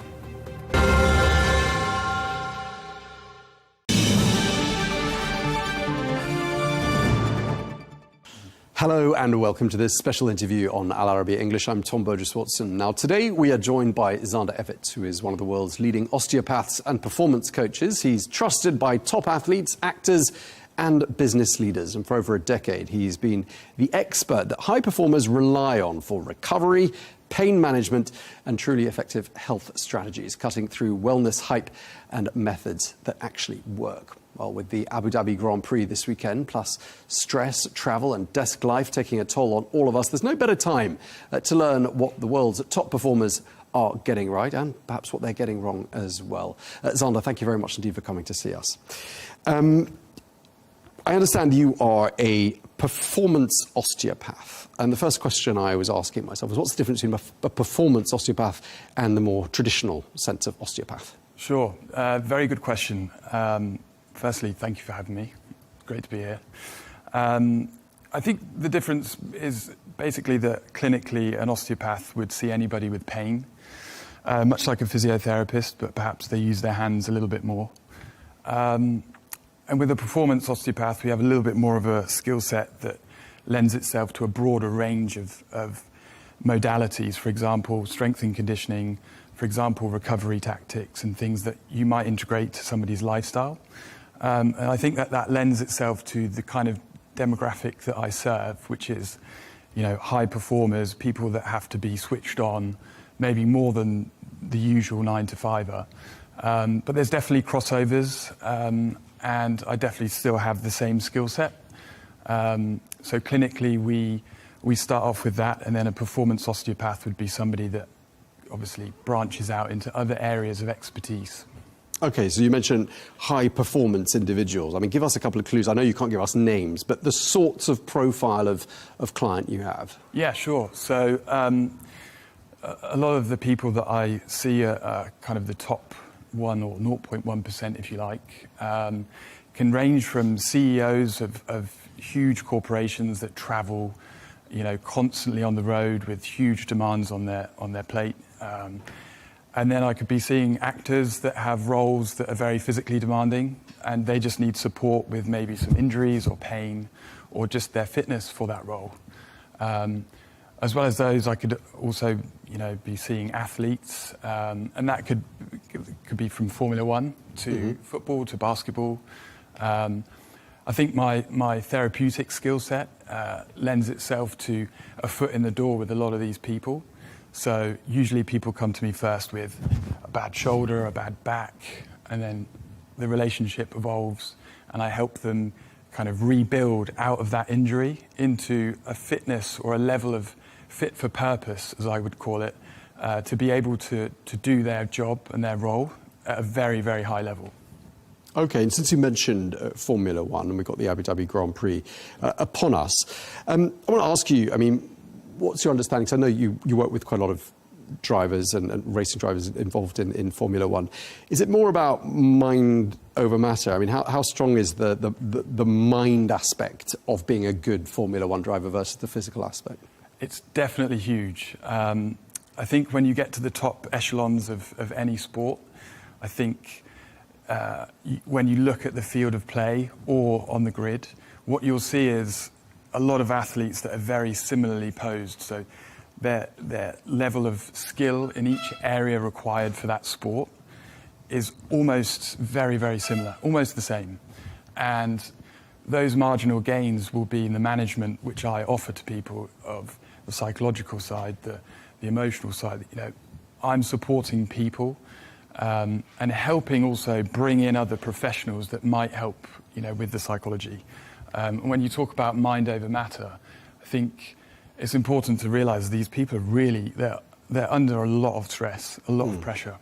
[SPEAKER 11] Hello and welcome to this special interview on Allarbia English. I'm Tom Burges Watson. Now today we are joined by Xander Evitts, who is one of the world's leading osteopaths and performance coaches. He's trusted by top athletes, actors and business leaders. And for over a decade, he's been the expert that high performers rely on for recovery, pain management and truly effective health strategies, cutting through wellness hype and methods that actually work. Well, with the Abu Dhabi Grand Prix this weekend, plus stress, travel and desk life taking a toll on all of us, there's no better time to learn what the world's top performers are getting right and perhaps what they're getting wrong as well. Xander, thank you very much indeed for coming to see us. I understand you are a performance osteopath. And the first question I was asking myself was, what's the difference between a performance osteopath and the more traditional sense of osteopath?
[SPEAKER 20] Sure. Very good question. Firstly, thank you for having me. Great to be here. I think the difference is basically that clinically an osteopath would see anybody with pain, much like a physiotherapist, but perhaps they use their hands a little bit more. And with a performance osteopath, we have a little bit more of a skill set that lends itself to a broader range of modalities. For example, strength and conditioning, for example, recovery tactics and things that you might integrate to somebody's lifestyle. And I think that lends itself to the kind of demographic that I serve, which is, high performers, people that have to be switched on, maybe more than the usual 9-to-5er. But there's definitely crossovers, and I definitely still have the same skill set. So clinically, we start off with that, and then a performance osteopath would be somebody that obviously branches out into other areas of expertise.
[SPEAKER 11] Okay, so you mentioned high-performance individuals. I mean, give us a couple of clues. I know you can't give us names, but the sorts of profile of client you have.
[SPEAKER 20] Yeah, sure. So a lot of the people that I see are kind of the top 1 or 0.1%, if you like, can range from CEOs of huge corporations that travel, constantly on the road with huge demands on their plate. And then I could be seeing actors that have roles that are very physically demanding, and they just need support with maybe some injuries or pain or just their fitness for that role. As well as those, I could also, be seeing athletes, and that could be from Formula One to football to basketball. I think my therapeutic skill set lends itself to a foot in the door with a lot of these people. So usually people come to me first with a bad shoulder, a bad back, and then the relationship evolves, and I help them kind of rebuild out of that injury into a fitness or a level of fit for purpose, as I would call it, to be able to do their job and their role at a very, very high level.
[SPEAKER 11] Okay, and since you mentioned Formula One, and we've got the Abu Dhabi Grand Prix upon us, I want to ask you, what's your understanding? Because I know you work with quite a lot of drivers and racing drivers involved in Formula One. Is it more about mind over matter? How strong is the mind aspect of being a good Formula One driver versus the physical aspect?
[SPEAKER 20] It's definitely huge. I think when you get to the top echelons of any sport, I think when you look at the field of play or on the grid, what you'll see is a lot of athletes that are very similarly posed. So their level of skill in each area required for that sport is almost very, very similar, almost the same. And those marginal gains will be in the management which I offer to people of the psychological side, the emotional side. I'm supporting people and helping also bring in other professionals that might help, with the psychology. When you talk about mind over matter, I think it's important to realize these people are really, they're under a lot of stress, a lot of pressure.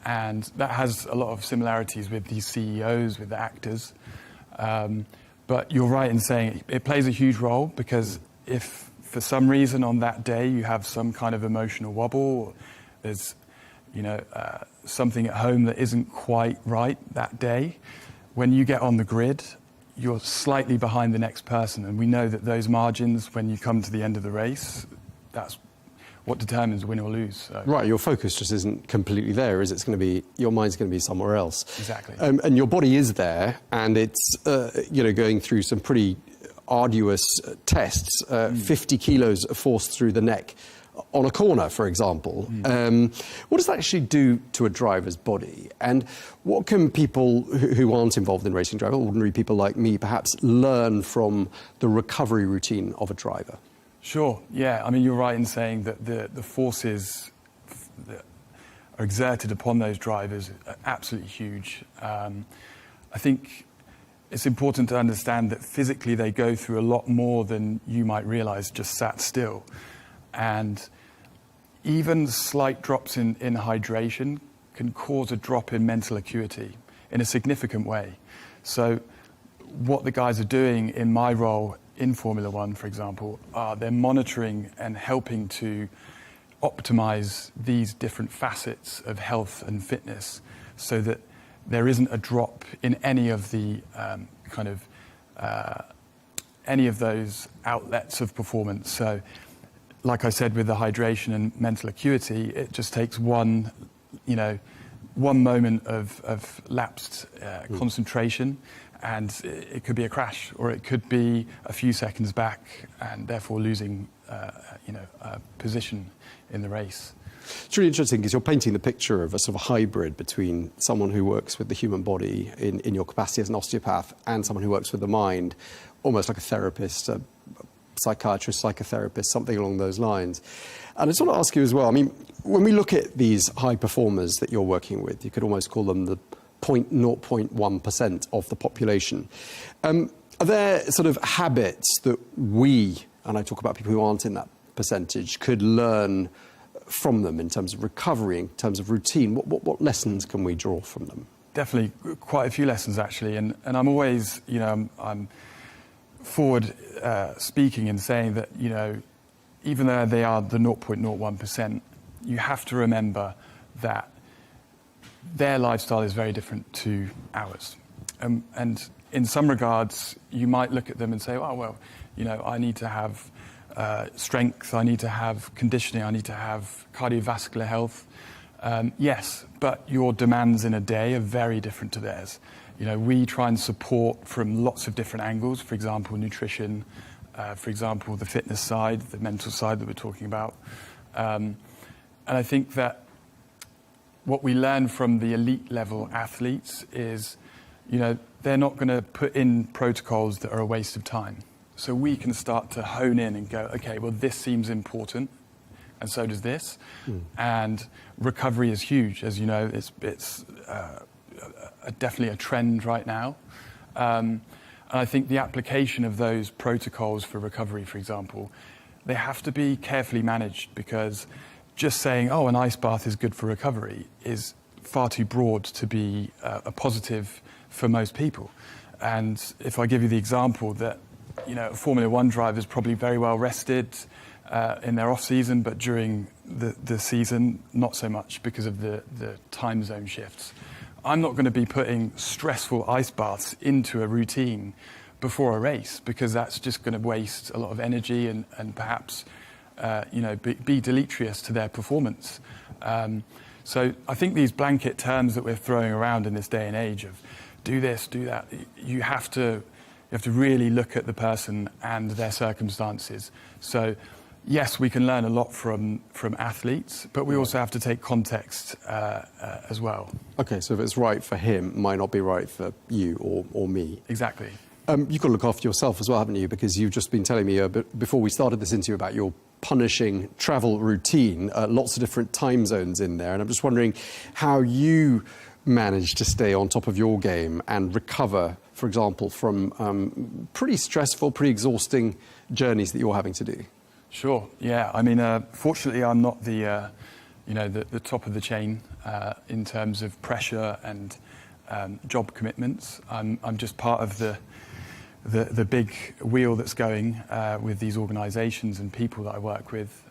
[SPEAKER 20] And that has a lot of similarities with these CEOs, with the actors. But you're right in saying it plays a huge role, because if for some reason on that day you have some kind of emotional wobble, or there's something at home that isn't quite right that day, when you get on the grid, you're slightly behind the next person. And we know that those margins, when you come to the end of the race, that's what determines win or lose. So.
[SPEAKER 11] Right, your focus just isn't completely there, is it? It's going to be, your mind's going to be somewhere else.
[SPEAKER 20] Exactly.
[SPEAKER 11] And your body is there, and it's going through some pretty arduous tests. 50 kilos forced through the neck on a corner, for example. What does that actually do to a driver's body? And what can people who aren't involved in racing driving, ordinary people like me, perhaps learn from the recovery routine of a driver?
[SPEAKER 20] Sure, yeah. You're right in saying that the forces that are exerted upon those drivers are absolutely huge. I think it's important to understand that physically they go through a lot more than you might realize just sat still. And even slight drops in hydration can cause a drop in mental acuity in a significant way. So what the guys are doing in my role in Formula One, for example, they're monitoring and helping to optimize these different facets of health and fitness so that there isn't a drop in any of the any of those outlets of performance. So like I said, with the hydration and mental acuity, it just takes one, one moment of lapsed concentration, and it could be a crash, or it could be a few seconds back, and therefore losing, a position in the race.
[SPEAKER 11] It's really interesting because you're painting the picture of a sort of hybrid between someone who works with the human body in your capacity as an osteopath and someone who works with the mind, almost like a therapist, a psychiatrist, psychotherapist, something along those lines. And I just want to ask you as well, I mean, when we look at these high performers that you're working with, you could almost call them the 0.1% of the population. Are there sort of habits that we, and I talk about people who aren't in that percentage, could learn from them in terms of recovery, in terms of routine? What lessons can we draw from them?
[SPEAKER 20] Definitely quite a few lessons, actually. And I'm always, I'm forward speaking and saying that, even though they are the 0.01%, you have to remember that their lifestyle is very different to ours. And in some regards, you might look at them and say, oh, well, I need to have strength, I need to have conditioning, I need to have cardiovascular health. Yes, but your demands in a day are very different to theirs. We try and support from lots of different angles, for example, nutrition, for example, the fitness side, the mental side that we're talking about. And I think that what we learn from the elite level athletes is, they're not going to put in protocols that are a waste of time. So we can start to hone in and go, okay, well, this seems important, and so does this. And recovery is huge. As you know, it's definitely a trend right now. And I think the application of those protocols for recovery, for example, they have to be carefully managed, because just saying, oh, an ice bath is good for recovery is far too broad to be a positive for most people. And if I give you the example that, a Formula One driver is probably very well rested in their off-season, but during the season, not so much because of the time zone shifts. I'm not going to be putting stressful ice baths into a routine before a race, because that's just going to waste a lot of energy and perhaps be deleterious to their performance. So I think these blanket terms that we're throwing around in this day and age of do this, do that, you have to really look at the person and their circumstances. So yes, we can learn a lot from athletes, but we also have to take context as well.
[SPEAKER 11] Okay, so if it's right for him, it might not be right for you or me.
[SPEAKER 20] Exactly.
[SPEAKER 11] You've got to look after yourself as well, haven't you? Because you've just been telling me before we started this interview about your punishing travel routine, lots of different time zones in there. And I'm just wondering how you manage to stay on top of your game and recover, for example, from pretty stressful, pretty exhausting journeys that you're having to do.
[SPEAKER 20] Sure. Yeah. I mean, fortunately, I'm not the top of the chain in terms of pressure and job commitments. I'm just part of the big wheel that's going with these organisations and people that I work with.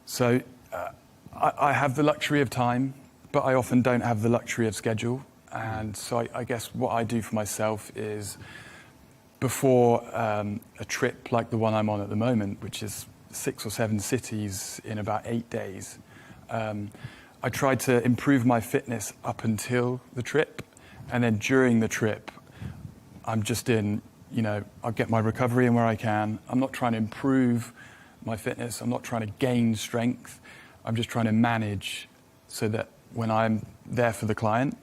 [SPEAKER 20] So I have the luxury of time, but I often don't have the luxury of schedule. And so I guess what I do for myself is, before a trip like the one I'm on at the moment, which is 6 or 7 cities in about 8 days, I try to improve my fitness up until the trip. And then during the trip, I'm just I'll get my recovery in where I can. I'm not trying to improve my fitness. I'm not trying to gain strength. I'm just trying to manage so that when I'm there for the client,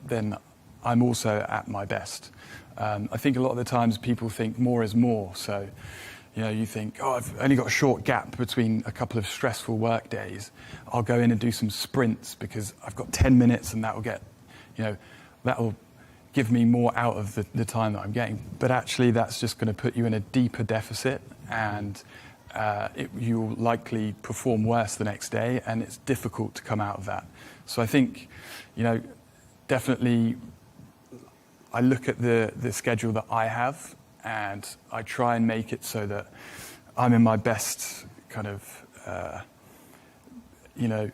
[SPEAKER 20] then I'm also at my best. I think a lot of the times people think more is more. So, you think, oh, I've only got a short gap between a couple of stressful work days. I'll go in and do some sprints because I've got 10 minutes and that'll give me more out of the time that I'm getting. But actually, that's just going to put you in a deeper deficit, and you'll likely perform worse the next day, and it's difficult to come out of that. So I think, definitely I look at the schedule that I have, and I try and make it so that I'm in my best kind of,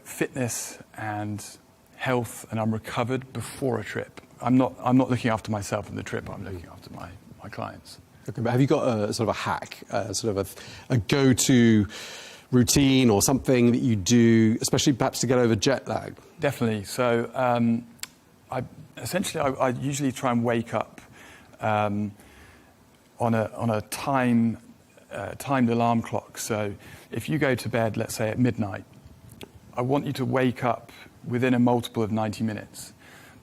[SPEAKER 20] fitness and health, and I'm recovered before a trip. I'm not looking after myself in the trip. I'm looking after my clients.
[SPEAKER 11] Okay, but have you got a sort of a hack, sort of a go-to routine or something that you do, especially perhaps to get over jet lag?
[SPEAKER 20] Definitely. So I usually try and wake up on a timed alarm clock. So if you go to bed, let's say at midnight, I want you to wake up within a multiple of 90 minutes,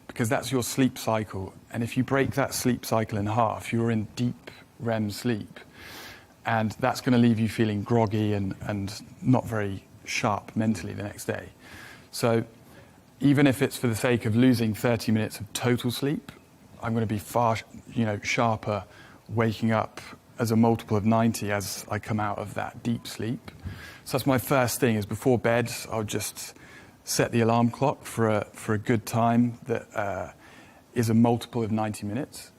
[SPEAKER 20] because that's your sleep cycle. And if you break that sleep cycle in half, you're in deep REM sleep. And that's going to leave you feeling groggy and not very sharp mentally the next day. So even if it's for the sake of losing 30 minutes of total sleep, I'm going to be far, sharper waking up as a multiple of 90 as I come out of that deep sleep. So that's my first thing, is before bed, I'll just set the alarm clock for a good time that is a multiple of 90 minutes.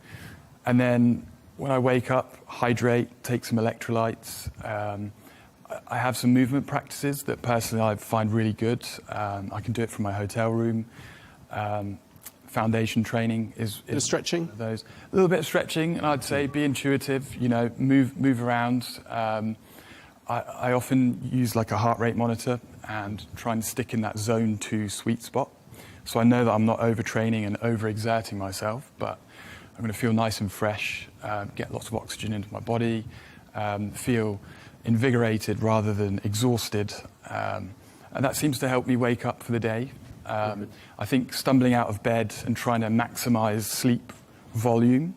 [SPEAKER 20] And then when I wake up, hydrate, take some electrolytes. I have some movement practices that personally I find really good. I can do it from my hotel room. Foundation training is
[SPEAKER 11] stretching.
[SPEAKER 20] Those a little bit of stretching, and I'd say be intuitive. Move around. I often use like a heart rate monitor and try and stick in that zone 2 sweet spot. So I know that I'm not overtraining and overexerting myself, but I'm going to feel nice and fresh, get lots of oxygen into my body, feel invigorated rather than exhausted. And that seems to help me wake up for the day. I think stumbling out of bed and trying to maximize sleep volume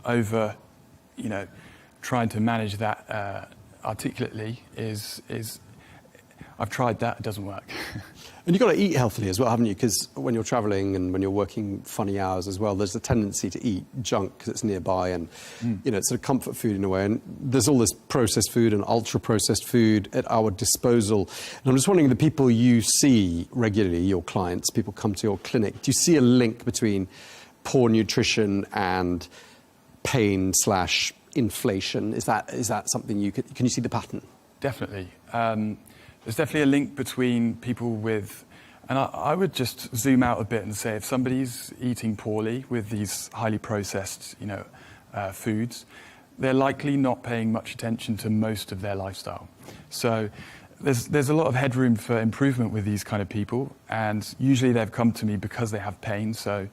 [SPEAKER 20] over, trying to manage that articulately is I've tried that, it doesn't work.
[SPEAKER 11] And you've got to eat healthily as well, haven't you? Because when you're travelling and when you're working funny hours as well, there's a tendency to eat junk because it's nearby and, it's sort of comfort food in a way. And there's all this processed food and ultra-processed food at our disposal. And I'm just wondering, the people you see regularly, your clients, people come to your clinic, do you see a link between poor nutrition and pain/inflation? Is that something can you see the pattern?
[SPEAKER 20] Definitely. There's definitely a link between people with, and I would just zoom out a bit and say if somebody's eating poorly with these highly processed, foods, they're likely not paying much attention to most of their lifestyle. So there's a lot of headroom for improvement with these kind of people, and usually they've come to me because they have pain. So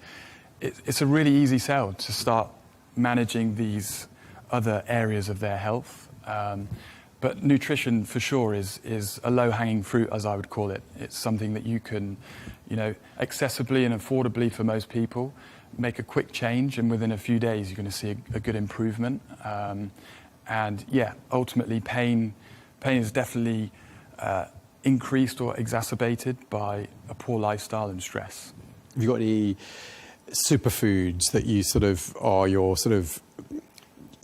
[SPEAKER 20] it's a really easy sell to start managing these other areas of their health. But nutrition, for sure, is a low-hanging fruit, as I would call it. It's something that you can, accessibly and affordably for most people, make a quick change, and within a few days you're going to see a good improvement. Ultimately, pain is definitely increased or exacerbated by a poor lifestyle and stress.
[SPEAKER 11] Have you got any superfoods that you are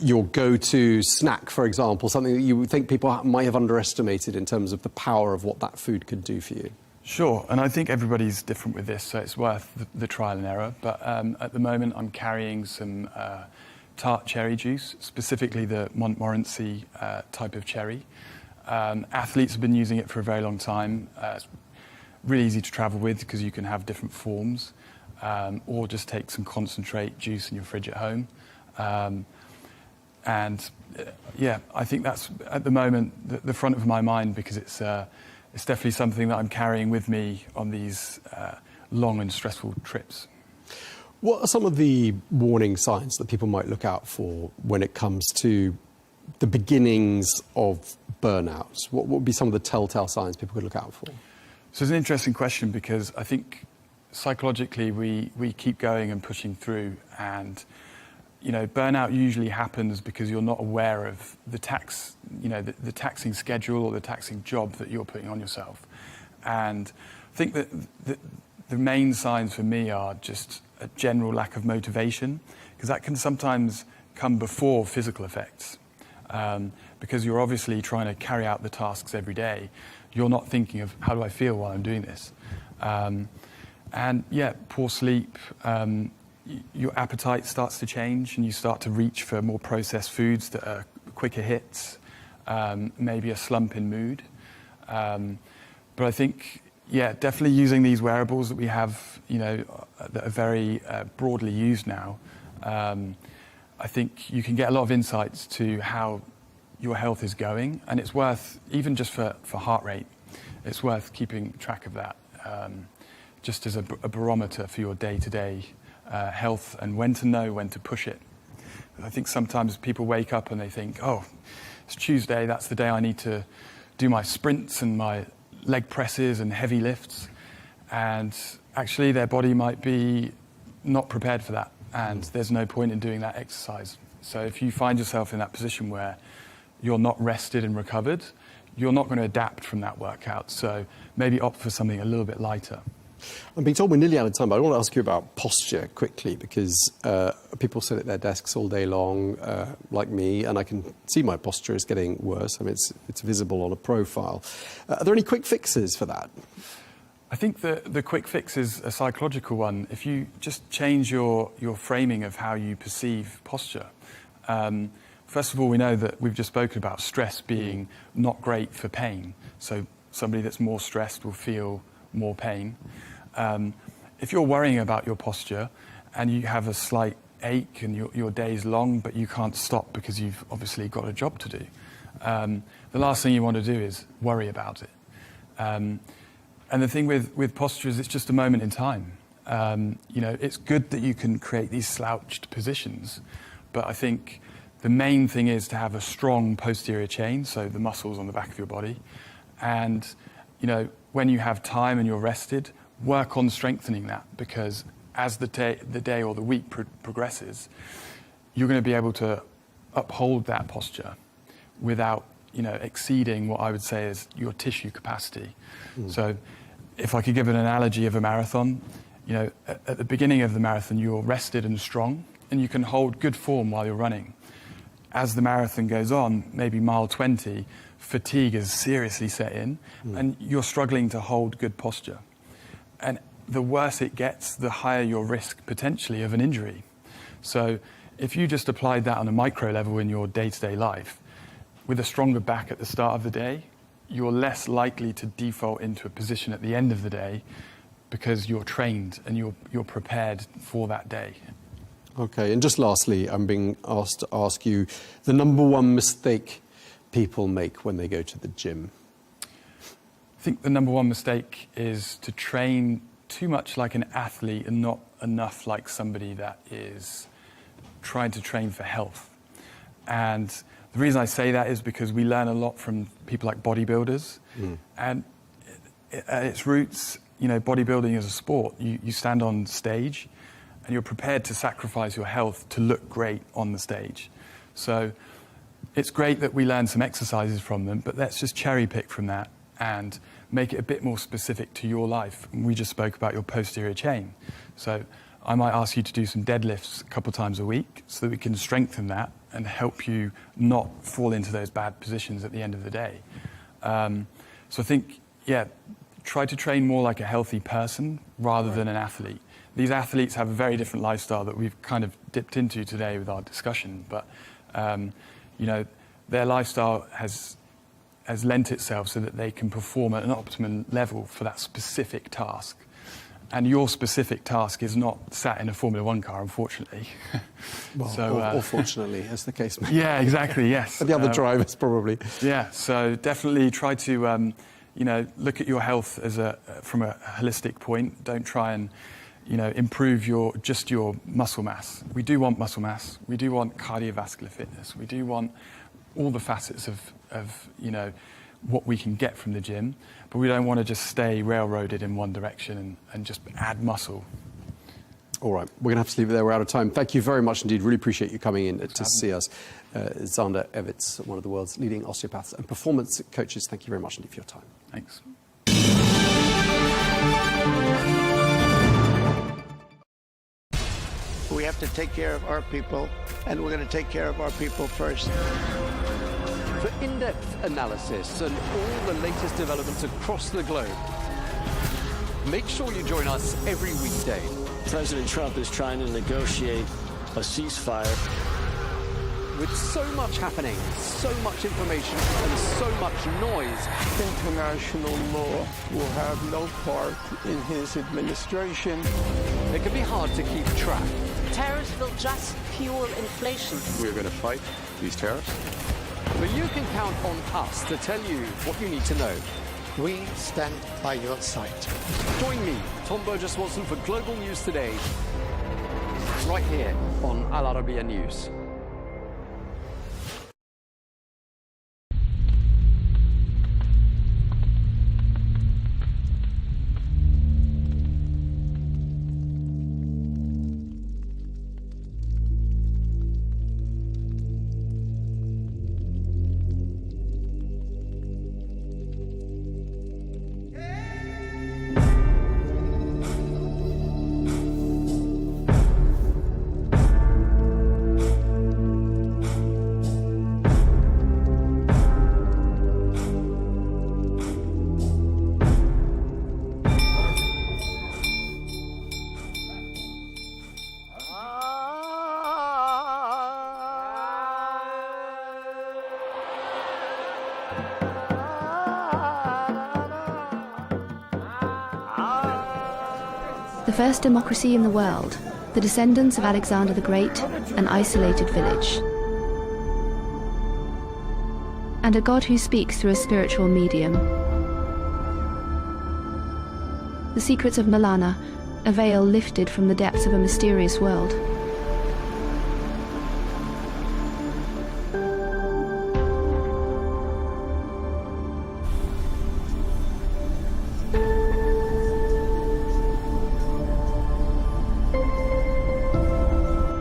[SPEAKER 11] your go-to snack, for example, something that you would think people might have underestimated in terms of the power of what that food could do for you?
[SPEAKER 20] Sure, and I think everybody's different with this, so it's worth the trial and error. But at the moment, I'm carrying some tart cherry juice, specifically the Montmorency type of cherry. Athletes have been using it for a very long time. It's really easy to travel with because you can have different forms, or just take some concentrate juice in your fridge at home. I think that's, at the moment, the front of my mind, because it's definitely something that I'm carrying with me on these long and stressful trips.
[SPEAKER 11] What are some of the warning signs that people might look out for when it comes to the beginnings of burnout? What would be some of the telltale signs people could look out for?
[SPEAKER 20] So it's an interesting question, because I think psychologically we keep going and pushing through, and burnout usually happens because you're not aware of the the taxing schedule or the taxing job that you're putting on yourself. And I think that the main signs for me are just a general lack of motivation, because that can sometimes come before physical effects. Because you're obviously trying to carry out the tasks every day. You're not thinking of, how do I feel while I'm doing this? Poor sleep, your appetite starts to change and you start to reach for more processed foods that are quicker hits, maybe a slump in mood. But I think, definitely using these wearables that we have, that are very broadly used now, I think you can get a lot of insights to how your health is going, and it's worth, even just for heart rate, it's worth keeping track of that, just as a barometer for your day-to-day health, and when to know when to push it. I think sometimes people wake up and they think, oh, it's Tuesday, that's the day I need to do my sprints and my leg presses and heavy lifts, and actually their body might be not prepared for that, and there's no point in doing that exercise. So if you find yourself in that position where you're not rested and recovered, you're not going to adapt from that workout. So maybe opt for something a little bit lighter.
[SPEAKER 11] I'm being told we're nearly out of time, but I want to ask you about posture quickly, because people sit at their desks all day long, like me, and I can see my posture is getting worse. I mean, it's visible on a profile. Are there any quick fixes for that?
[SPEAKER 20] I think the quick fix is a psychological one. If you just change your framing of how you perceive posture. First of all, we know that we've just spoken about stress being not great for pain. So somebody that's more stressed will feel more pain. If you're worrying about your posture and you have a slight ache and your day's long, but you can't stop because you've obviously got a job to do, the last thing you want to do is worry about it. And the thing with posture is it's just a moment in time. It's good that you can create these slouched positions, but I think the main thing is to have a strong posterior chain, so the muscles on the back of your body. And, when you have time and you're rested, work on strengthening that, because as the day or the week progresses, you're going to be able to uphold that posture without, exceeding what I would say is your tissue capacity. So if I could give an analogy of a marathon, at the beginning of the marathon, you're rested and strong, and you can hold good form while you're running. As the marathon goes on, maybe mile 20, fatigue is seriously set in, and you're struggling to hold good posture. And the worse it gets, the higher your risk potentially of an injury. So if you just applied that on a micro level in your day-to-day life, with a stronger back at the start of the day, you're less likely to default into a position at the end of the day because you're trained and you're prepared for that day.
[SPEAKER 11] Okay, and just lastly, I'm being asked to ask you the number one mistake people make when they go to the gym.
[SPEAKER 20] I think the number one mistake is to train too much like an athlete and not enough like somebody that is trying to train for health. And the reason I say that is because we learn a lot from people like bodybuilders. And at its roots, bodybuilding is a sport. You stand on stage and you're prepared to sacrifice your health to look great on the stage. So it's great that we learn some exercises from them, but let's just cherry pick from that and make it a bit more specific to your life. We just spoke about your posterior chain. So I might ask you to do some deadlifts a couple times a week so that we can strengthen that and help you not fall into those bad positions at the end of the day. So I think, try to train more like a healthy person rather than an athlete. These athletes have a very different lifestyle that we've kind of dipped into today with our discussion, but their lifestyle has lent itself so that they can perform at an optimum level for that specific task. And your specific task is not sat in a Formula One car, unfortunately.
[SPEAKER 11] Well, or fortunately, as the case may be.
[SPEAKER 20] Yeah, exactly, yes.
[SPEAKER 11] And the other drivers, probably.
[SPEAKER 20] Yeah, so definitely try to, look at your health from a holistic point. Don't try and, improve your muscle mass. We do want muscle mass. We do want cardiovascular fitness. We do want all the facets of what we can get from the gym, but we don't want to just stay railroaded in one direction and just add muscle.
[SPEAKER 11] All right, we're going to have to leave it there. We're out of time. Thank you very much indeed. Really appreciate you coming in to see us. Xander Evitts, one of the world's leading osteopaths and performance coaches. Thank you very much indeed for your time.
[SPEAKER 20] Thanks.
[SPEAKER 21] We have to take care of our people, and we're going to take care of our people first.
[SPEAKER 11] For in-depth analysis and all the latest developments across the globe, make sure you join us every weekday.
[SPEAKER 14] President Trump is trying to negotiate a ceasefire.
[SPEAKER 11] With so much happening, so much information, and so much noise,
[SPEAKER 22] international law will have no part in his administration.
[SPEAKER 11] It can be hard to keep track.
[SPEAKER 23] Tariffs will just fuel inflation.
[SPEAKER 24] We're going to fight these tariffs
[SPEAKER 11] But you can count on us to tell you what you need to know.
[SPEAKER 21] We stand by your side.
[SPEAKER 11] Join me, Tom Burges Watson, for Global News Today, right here on Allarbia News.
[SPEAKER 2] The first democracy in the world, the descendants of Alexander the Great, an isolated village. And a God who speaks through a spiritual medium. The secrets of Malana, a veil lifted from the depths of a mysterious world.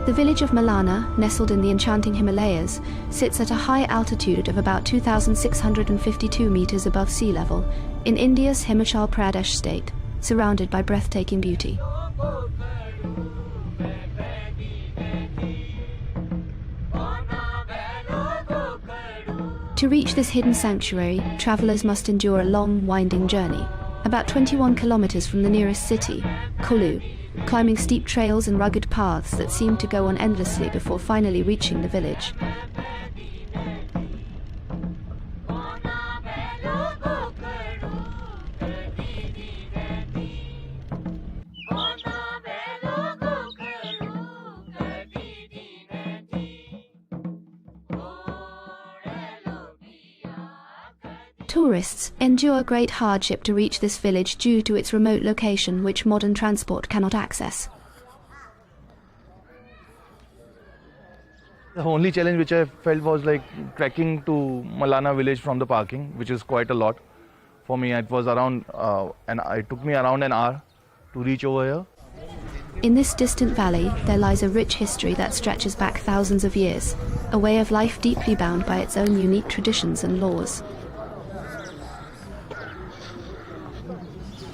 [SPEAKER 2] The village of Malana, nestled in the enchanting Himalayas, sits at a high altitude of about 2,652 meters above sea level in India's Himachal Pradesh state, surrounded by breathtaking beauty. To reach this hidden sanctuary, travelers must endure a long, winding journey, about 21 kilometers from the nearest city, Kullu, climbing steep trails and rugged paths that seem to go on endlessly before finally reaching the village. Tourists endure great hardship to reach this village due to its remote location, which modern transport cannot access.
[SPEAKER 3] The only challenge which I felt was like trekking to Malana village from the parking, which is quite a lot. For me, it was around, it took me around an hour to reach over here.
[SPEAKER 2] In this distant valley, there lies a rich history that stretches back thousands of years, a way of life deeply bound by its own unique traditions and laws.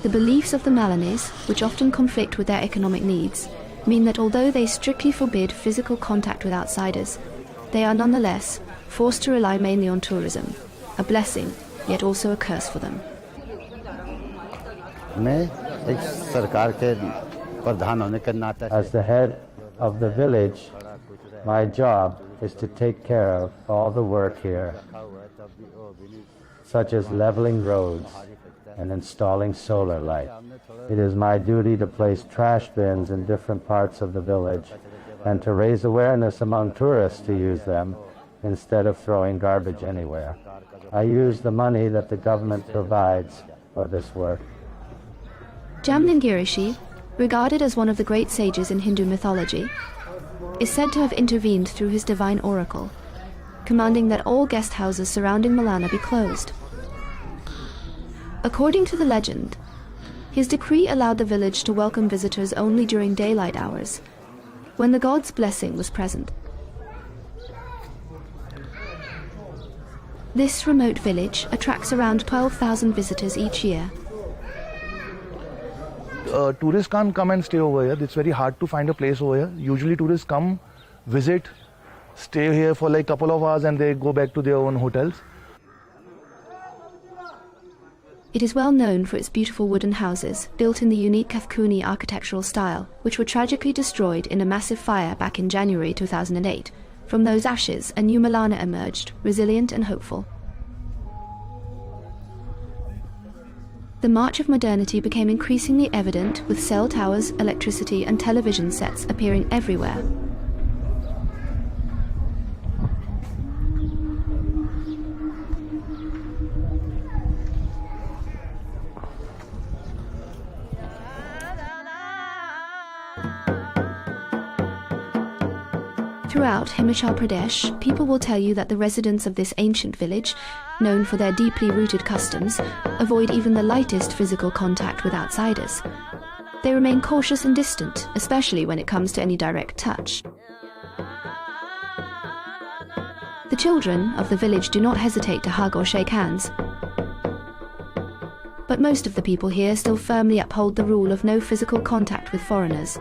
[SPEAKER 2] The beliefs of the Malanese, which often conflict with their economic needs, mean that although they strictly forbid physical contact with outsiders, they are nonetheless forced to rely mainly on tourism, a blessing, yet also a curse for them.
[SPEAKER 23] As the head of the village, my job is to take care of all the work here, such as leveling roads and installing solar light. It is my duty to place trash bins in different parts of the village and to raise awareness among tourists to use them instead of throwing garbage anywhere. I use the money that the government provides for this work.
[SPEAKER 2] Jamlingirishi, regarded as one of the great sages in Hindu mythology, is said to have intervened through his divine oracle, commanding that all guest houses surrounding Malana be closed. According to the legend, his decree allowed the village to welcome visitors only during daylight hours, when the god's blessing was present. This remote village attracts around 12,000 visitors each year.
[SPEAKER 3] Tourists can't come and stay over here. It's very hard to find a place over here. Usually tourists come, visit, stay here for like a couple of hours and they go back to their own hotels.
[SPEAKER 2] It is well known for its beautiful wooden houses, built in the unique Kathkuni architectural style, which were tragically destroyed in a massive fire back in January 2008. From those ashes, a new Malana emerged, resilient and hopeful. The march of modernity became increasingly evident, with cell towers, electricity and television sets appearing everywhere. Throughout Himachal Pradesh, people will tell you that the residents of this ancient village, known for their deeply rooted customs, avoid even the lightest physical contact with outsiders. They remain cautious and distant, especially when it comes to any direct touch. The children of the village do not hesitate to hug or shake hands. But most of the people here still firmly uphold the rule of no physical contact with foreigners.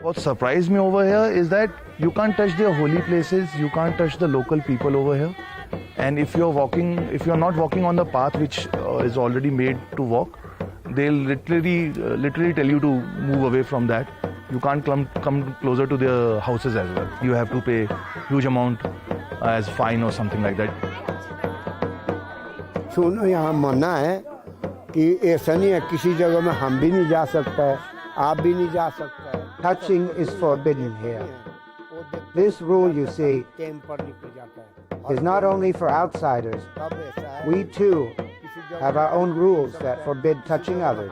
[SPEAKER 3] What surprised me over here is that you can't touch their holy places, you can't touch the local people over here. And if you're not walking on the path which is already made to walk, they'll literally tell you to move away from that. You can't come closer to their houses as well. You have to pay huge amount as fine or something like that.
[SPEAKER 13] सुनो यहाँ मना है कि ऐसा नहीं है किसी जगह में हम भी नहीं जा सकते हैं, आप भी नहीं जा सकते हैं.
[SPEAKER 4] Touching is forbidden here. This rule, you see, is not only for outsiders. We too have our own rules that forbid touching others.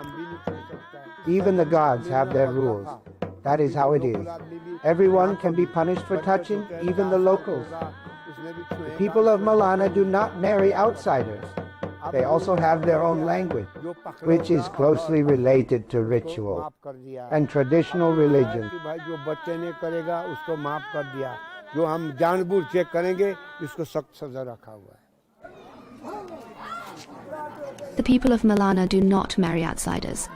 [SPEAKER 4] Even the gods have their rules. That is how it is. Everyone can be punished for touching, even the locals. The people of Malana do not marry outsiders. They also have their own language, which is closely related to ritual and traditional religion.
[SPEAKER 2] The people of Malana do not marry outsiders.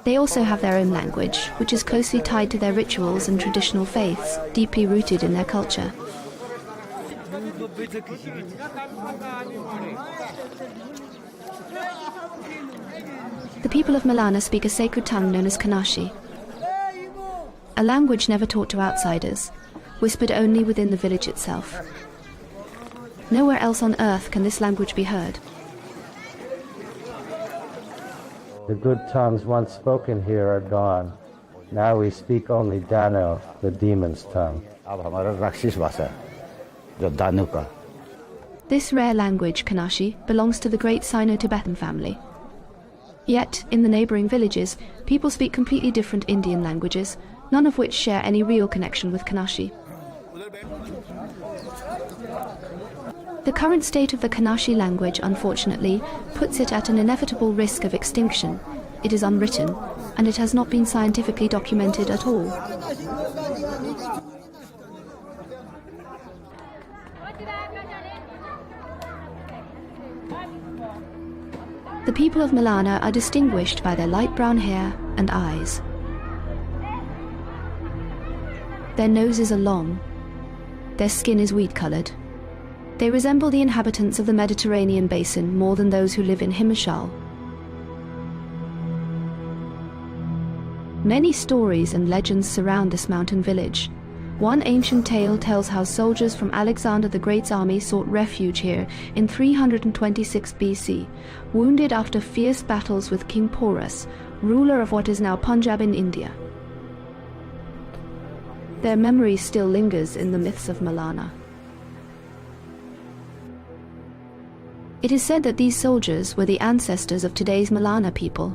[SPEAKER 2] They also have their own language, which is closely tied to their rituals and traditional faiths, deeply rooted in their culture. The people of Malana speak a sacred tongue known as Kanashi, a language never taught to outsiders, whispered only within the village itself. Nowhere else on earth can this language be heard.
[SPEAKER 23] The good tongues once spoken here are gone. Now we speak only Dano, the demon's tongue.
[SPEAKER 2] This rare language, Kanashi, belongs to the great Sino-Tibetan family. Yet, in the neighbouring villages, people speak completely different Indian languages, none of which share any real connection with Kanashi. The current state of the Kanashi language, unfortunately, puts it at an inevitable risk of extinction. It is unwritten, and it has not been scientifically documented at all. The people of Malana are distinguished by their light brown hair and eyes. Their noses are long. Their skin is wheat-coloured. They resemble the inhabitants of the Mediterranean basin more than those who live in Himachal. Many stories and legends surround this mountain village. One ancient tale tells how soldiers from Alexander the Great's army sought refuge here in 326 BC, wounded after fierce battles with King Porus, ruler of what is now Punjab in India. Their memory still lingers in the myths of Malana. It is said that these soldiers were the ancestors of today's Malana people,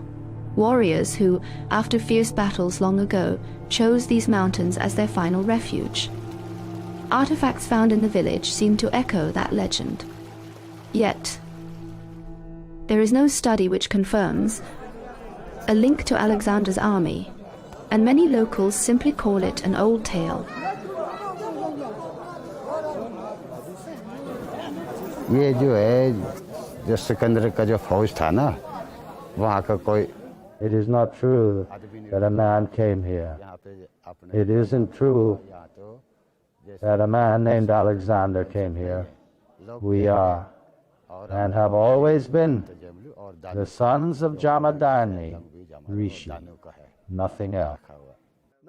[SPEAKER 2] warriors who, after fierce battles long ago, chose these mountains as their final refuge. Artifacts found in the village seem to echo that legend. Yet, there is no study which confirms a link to Alexander's army, and many locals simply call it an old tale.
[SPEAKER 23] ये जो है जो सिकंदर का जो फौज था ना वहाँ का कोई It is not true that a man came here. It isn't true that a man named Alexander came here. We are, and have always been, the sons of Jamadagni, Rishi, nothing else.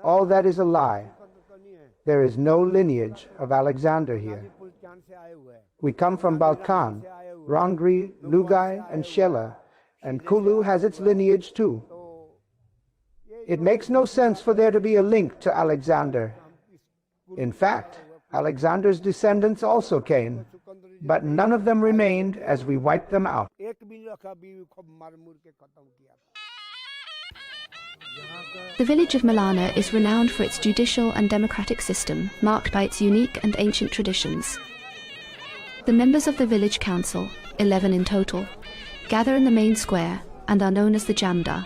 [SPEAKER 4] All that is a lie. There is no lineage of Alexander here. We come from Balkan, Rangri, Lugai, and Shela, and Kulu has its lineage too. It makes no sense for there to be a link to Alexander. In fact, Alexander's descendants also came, but none of them remained as we wiped them out.
[SPEAKER 2] The village of Malana is renowned for its judicial and democratic system, marked by its unique and ancient traditions. The members of the village council, 11 in total, gather in the main square and are known as the Jamda.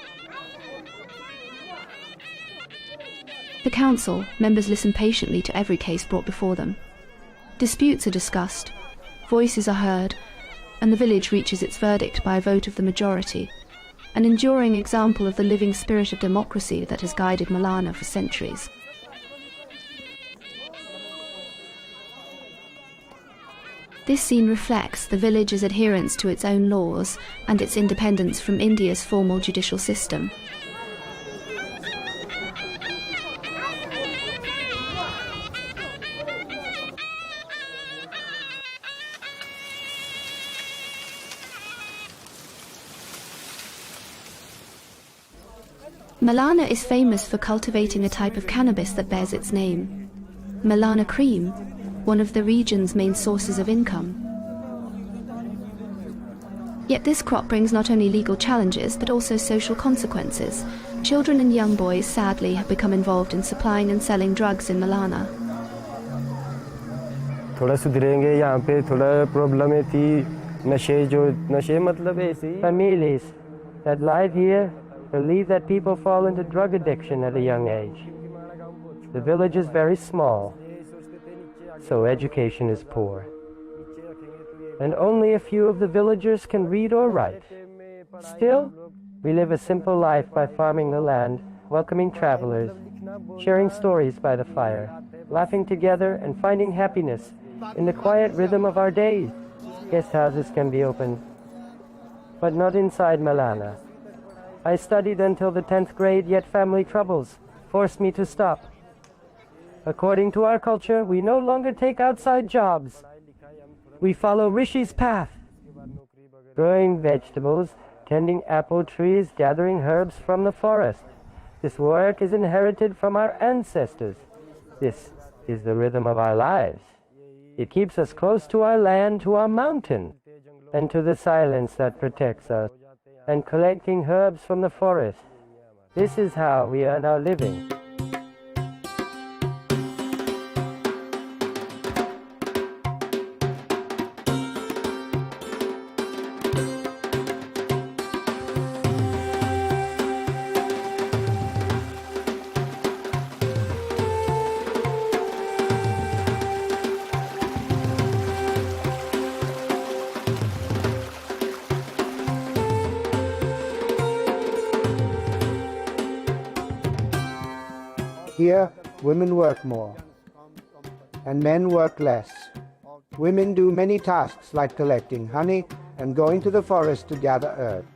[SPEAKER 2] The council members listen patiently to every case brought before them. Disputes are discussed, voices are heard, and the village reaches its verdict by a vote of the majority, an enduring example of the living spirit of democracy that has guided Malana for centuries. This scene reflects the village's adherence to its own laws and its independence from India's formal judicial system. Malana is famous for cultivating a type of cannabis that bears its name, Malana cream, one of the region's main sources of income. Yet this crop brings not only legal challenges but also social consequences. Children and young boys, sadly, have become involved in supplying and selling drugs in Malana.
[SPEAKER 5] थोड़ा सुधरेंगे यहाँ पे थोड़ा problem थी नशे मतलब ऐसे
[SPEAKER 7] Families that live here believe that people fall into drug addiction at a young age. The village is very small, so education is poor. And only a few of the villagers can read or write. Still, we live a simple life by farming the land, welcoming travelers, sharing stories by the fire, laughing together and finding happiness in the quiet rhythm of our days. Guest houses can be opened, but not inside Malana. I studied until the 10th grade, yet family troubles forced me to stop. According to our culture, we no longer take outside jobs. We follow Rishi's path, growing vegetables, tending apple trees, gathering herbs from the forest. This work is inherited from our ancestors. This is the rhythm of our lives. It keeps us close to our land, to our mountain, and to the silence that protects us, and collecting herbs from the forest. This is how we earn our living.
[SPEAKER 4] Here, women work more, and men work less. Women do many tasks like collecting honey and going to the forest to gather herbs.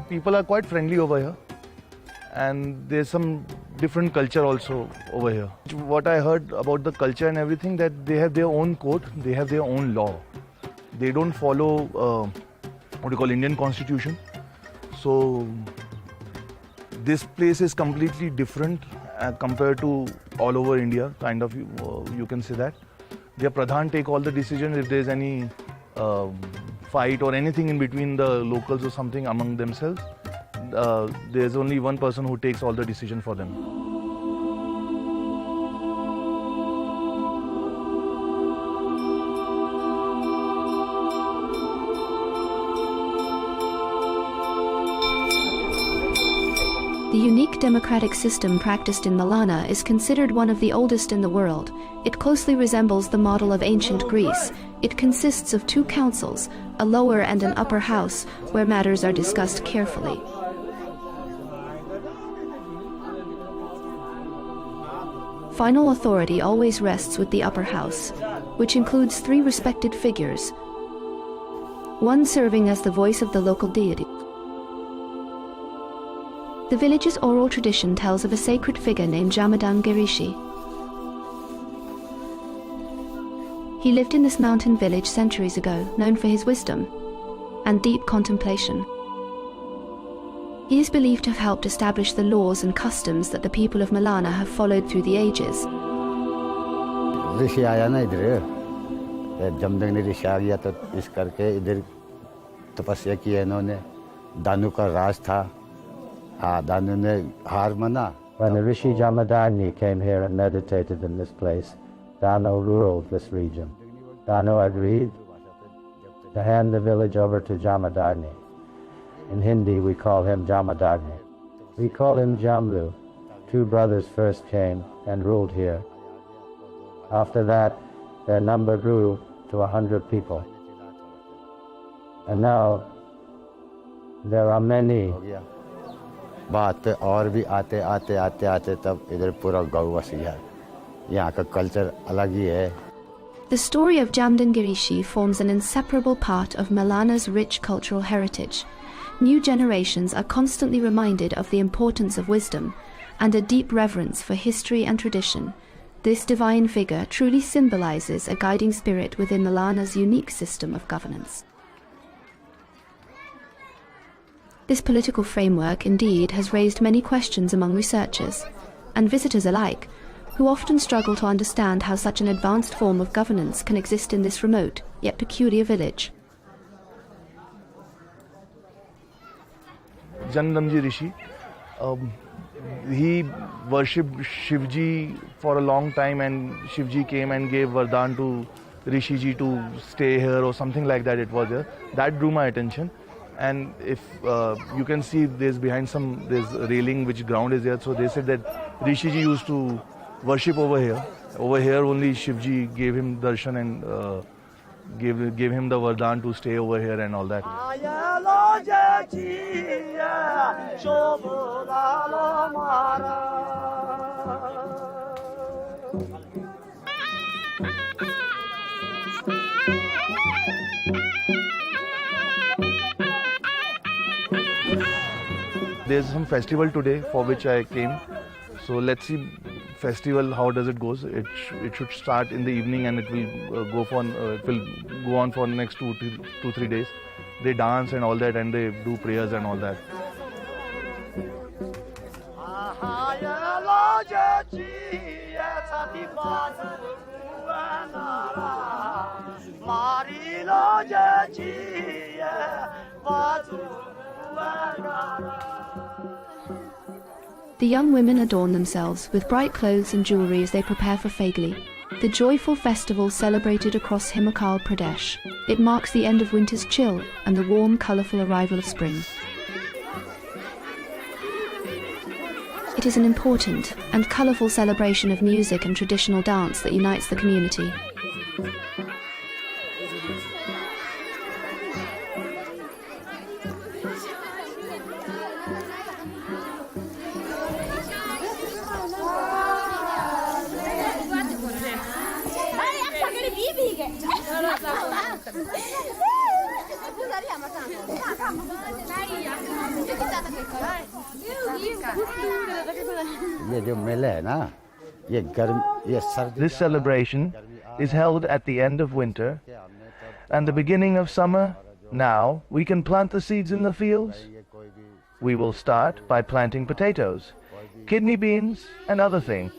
[SPEAKER 3] People are quite friendly over here, and there's some different culture also over here. What I heard about the culture and everything, that they have their own code, they have their own law. They don't follow what you call Indian constitution. So this place is completely different compared to all over India, kind of, you can say that. Their Pradhan take all the decisions if there's any fight or anything in between the locals or something among themselves. There's only one person who takes all the decision for them.
[SPEAKER 2] The unique democratic system practiced in Malana is considered one of the oldest in the world. It closely resembles the model of ancient Greece. It consists of two councils, a lower and an upper house, where matters are discussed carefully. Final authority always rests with the upper house, which includes 3 respected figures, one serving as the voice of the local deity. The village's oral tradition tells of a sacred figure named Jamadan Girishi. He lived in this mountain village centuries ago, known for his wisdom and deep contemplation. He is believed to have helped establish the laws and customs that the people of Malana have followed through the ages.
[SPEAKER 23] ऋषि आया ना इधर, जमदग्नि ने ऋषि आ गया तो इस करके इधर तपस्या की है इन्होंने. दानु का राज था. हाँ, दानु ने हार माना. When the Rishi Jamadagni came here and meditated in this place, Danu ruled this region. Danu agreed to hand the village over to Jamadagni. In Hindi, we call him Jamadagni. We call him Jamlu. 2 brothers first came and ruled here. After that, their number grew to 100 people. And now, there are many. बात और भी आते आते आते आते तब इधर पूरा गाँव बस गया. यहाँ का कल्चर अलग ही है.
[SPEAKER 2] The story of Jamdangir Rishi forms an inseparable part of Malana's rich cultural heritage. New generations are constantly reminded of the importance of wisdom and a deep reverence for history and tradition. This divine figure truly symbolizes a guiding spirit within Malana's unique system of governance. This political framework, indeed, has raised many questions among researchers and visitors alike, who often struggle to understand how such an advanced form of governance can exist in this remote, yet peculiar village.
[SPEAKER 3] Jamdamji Rishi, he worshipped Shivji for a long time, and Shivji came and gave Vardhan to Rishiji to stay here or something like that. It was there. That drew my attention. And if you can see, there's behind there's railing which ground is there. So they said that Rishiji used to worship over here. Over here only Shivji gave him darshan and gave him the Vardhan to stay over here and all that. There's some festival today for which I came. So let's see festival, how does it goes. It should start in the evening and it will go on for the next 2-3 days. They dance and all that, and they do prayers and all that.
[SPEAKER 2] The young women adorn themselves with bright clothes and jewellery as they prepare for Phagli, the joyful festival celebrated across Himachal Pradesh. It marks the end of winter's chill and the warm, colourful arrival of spring. It is an important and colourful celebration of music and traditional dance that unites the community.
[SPEAKER 3] This celebration is held at the end of winter and the beginning of summer. Now we can plant the seeds in the fields. We will start by planting potatoes, kidney beans and other things.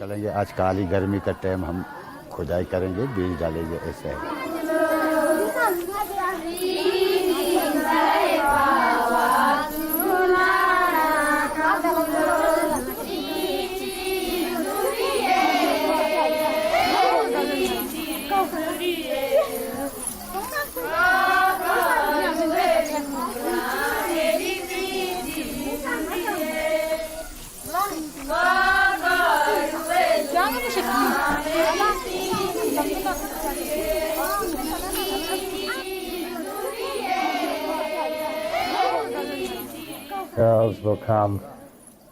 [SPEAKER 23] Girls will come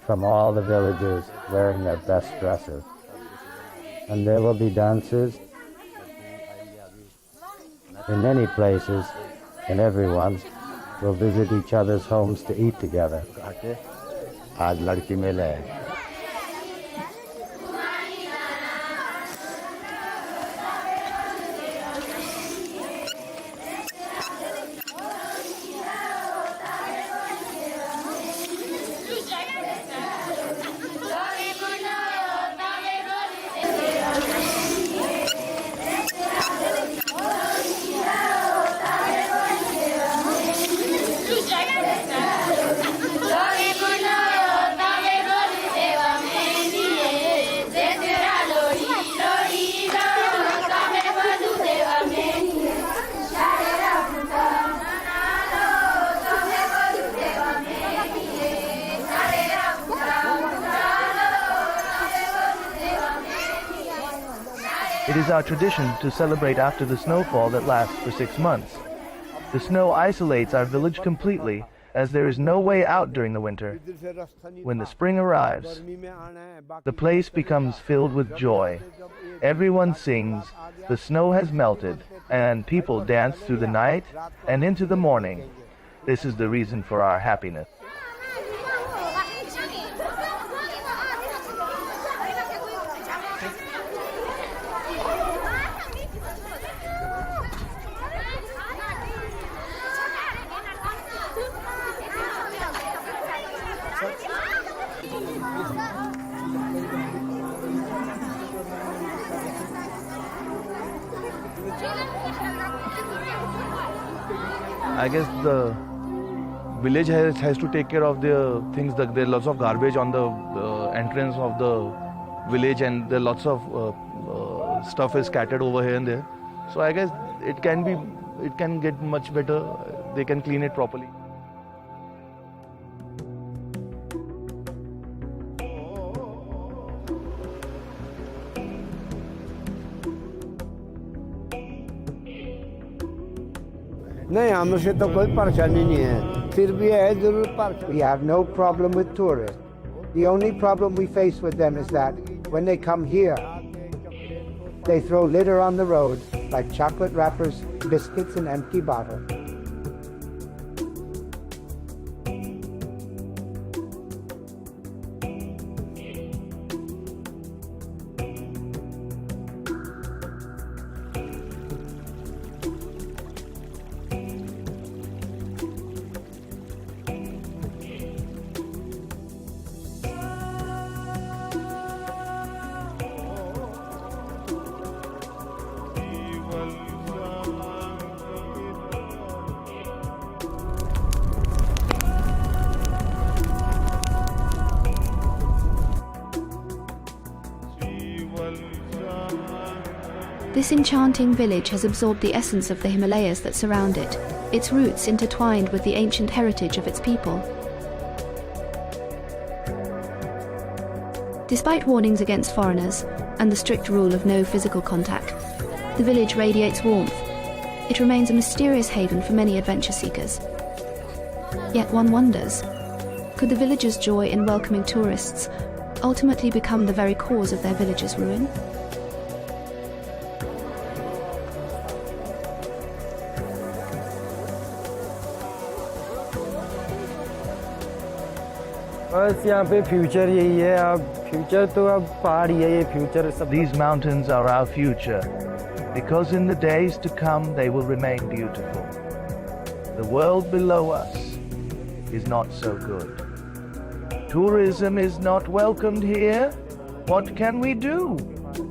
[SPEAKER 23] from all the villages wearing their best dresses. And there will be dances in many places, and everyone will visit each other's homes to eat together. Aaj ladki mela hai.
[SPEAKER 3] It is our tradition to celebrate after the snowfall that lasts for 6 months. The snow isolates our village completely, as there is no way out during the winter. When the spring arrives, the place becomes filled with joy. Everyone sings, the snow has melted, and people dance through the night and into the morning. This is the reason for our happiness. I guess the village has to take care of the things. There are lots of garbage on the entrance of the village, and there are lots of stuff is scattered over here and there. So I guess it can get much better. They can clean it properly.
[SPEAKER 4] We have no problem with tourists. The only problem we face with them is that when they come here, they throw litter on the road like chocolate wrappers, biscuits, and empty bottles.
[SPEAKER 2] This enchanting village has absorbed the essence of the Himalayas that surround it, its roots intertwined with the ancient heritage of its people. Despite warnings against foreigners and the strict rule of no physical contact, the village radiates warmth. It remains a mysterious haven for many adventure seekers. Yet one wonders, could the villagers' joy in welcoming tourists ultimately become the very cause of their village's ruin?
[SPEAKER 3] These mountains are our future, because in the days to come they will remain beautiful. The world below us is not so good. Tourism is not welcomed here. What can we do?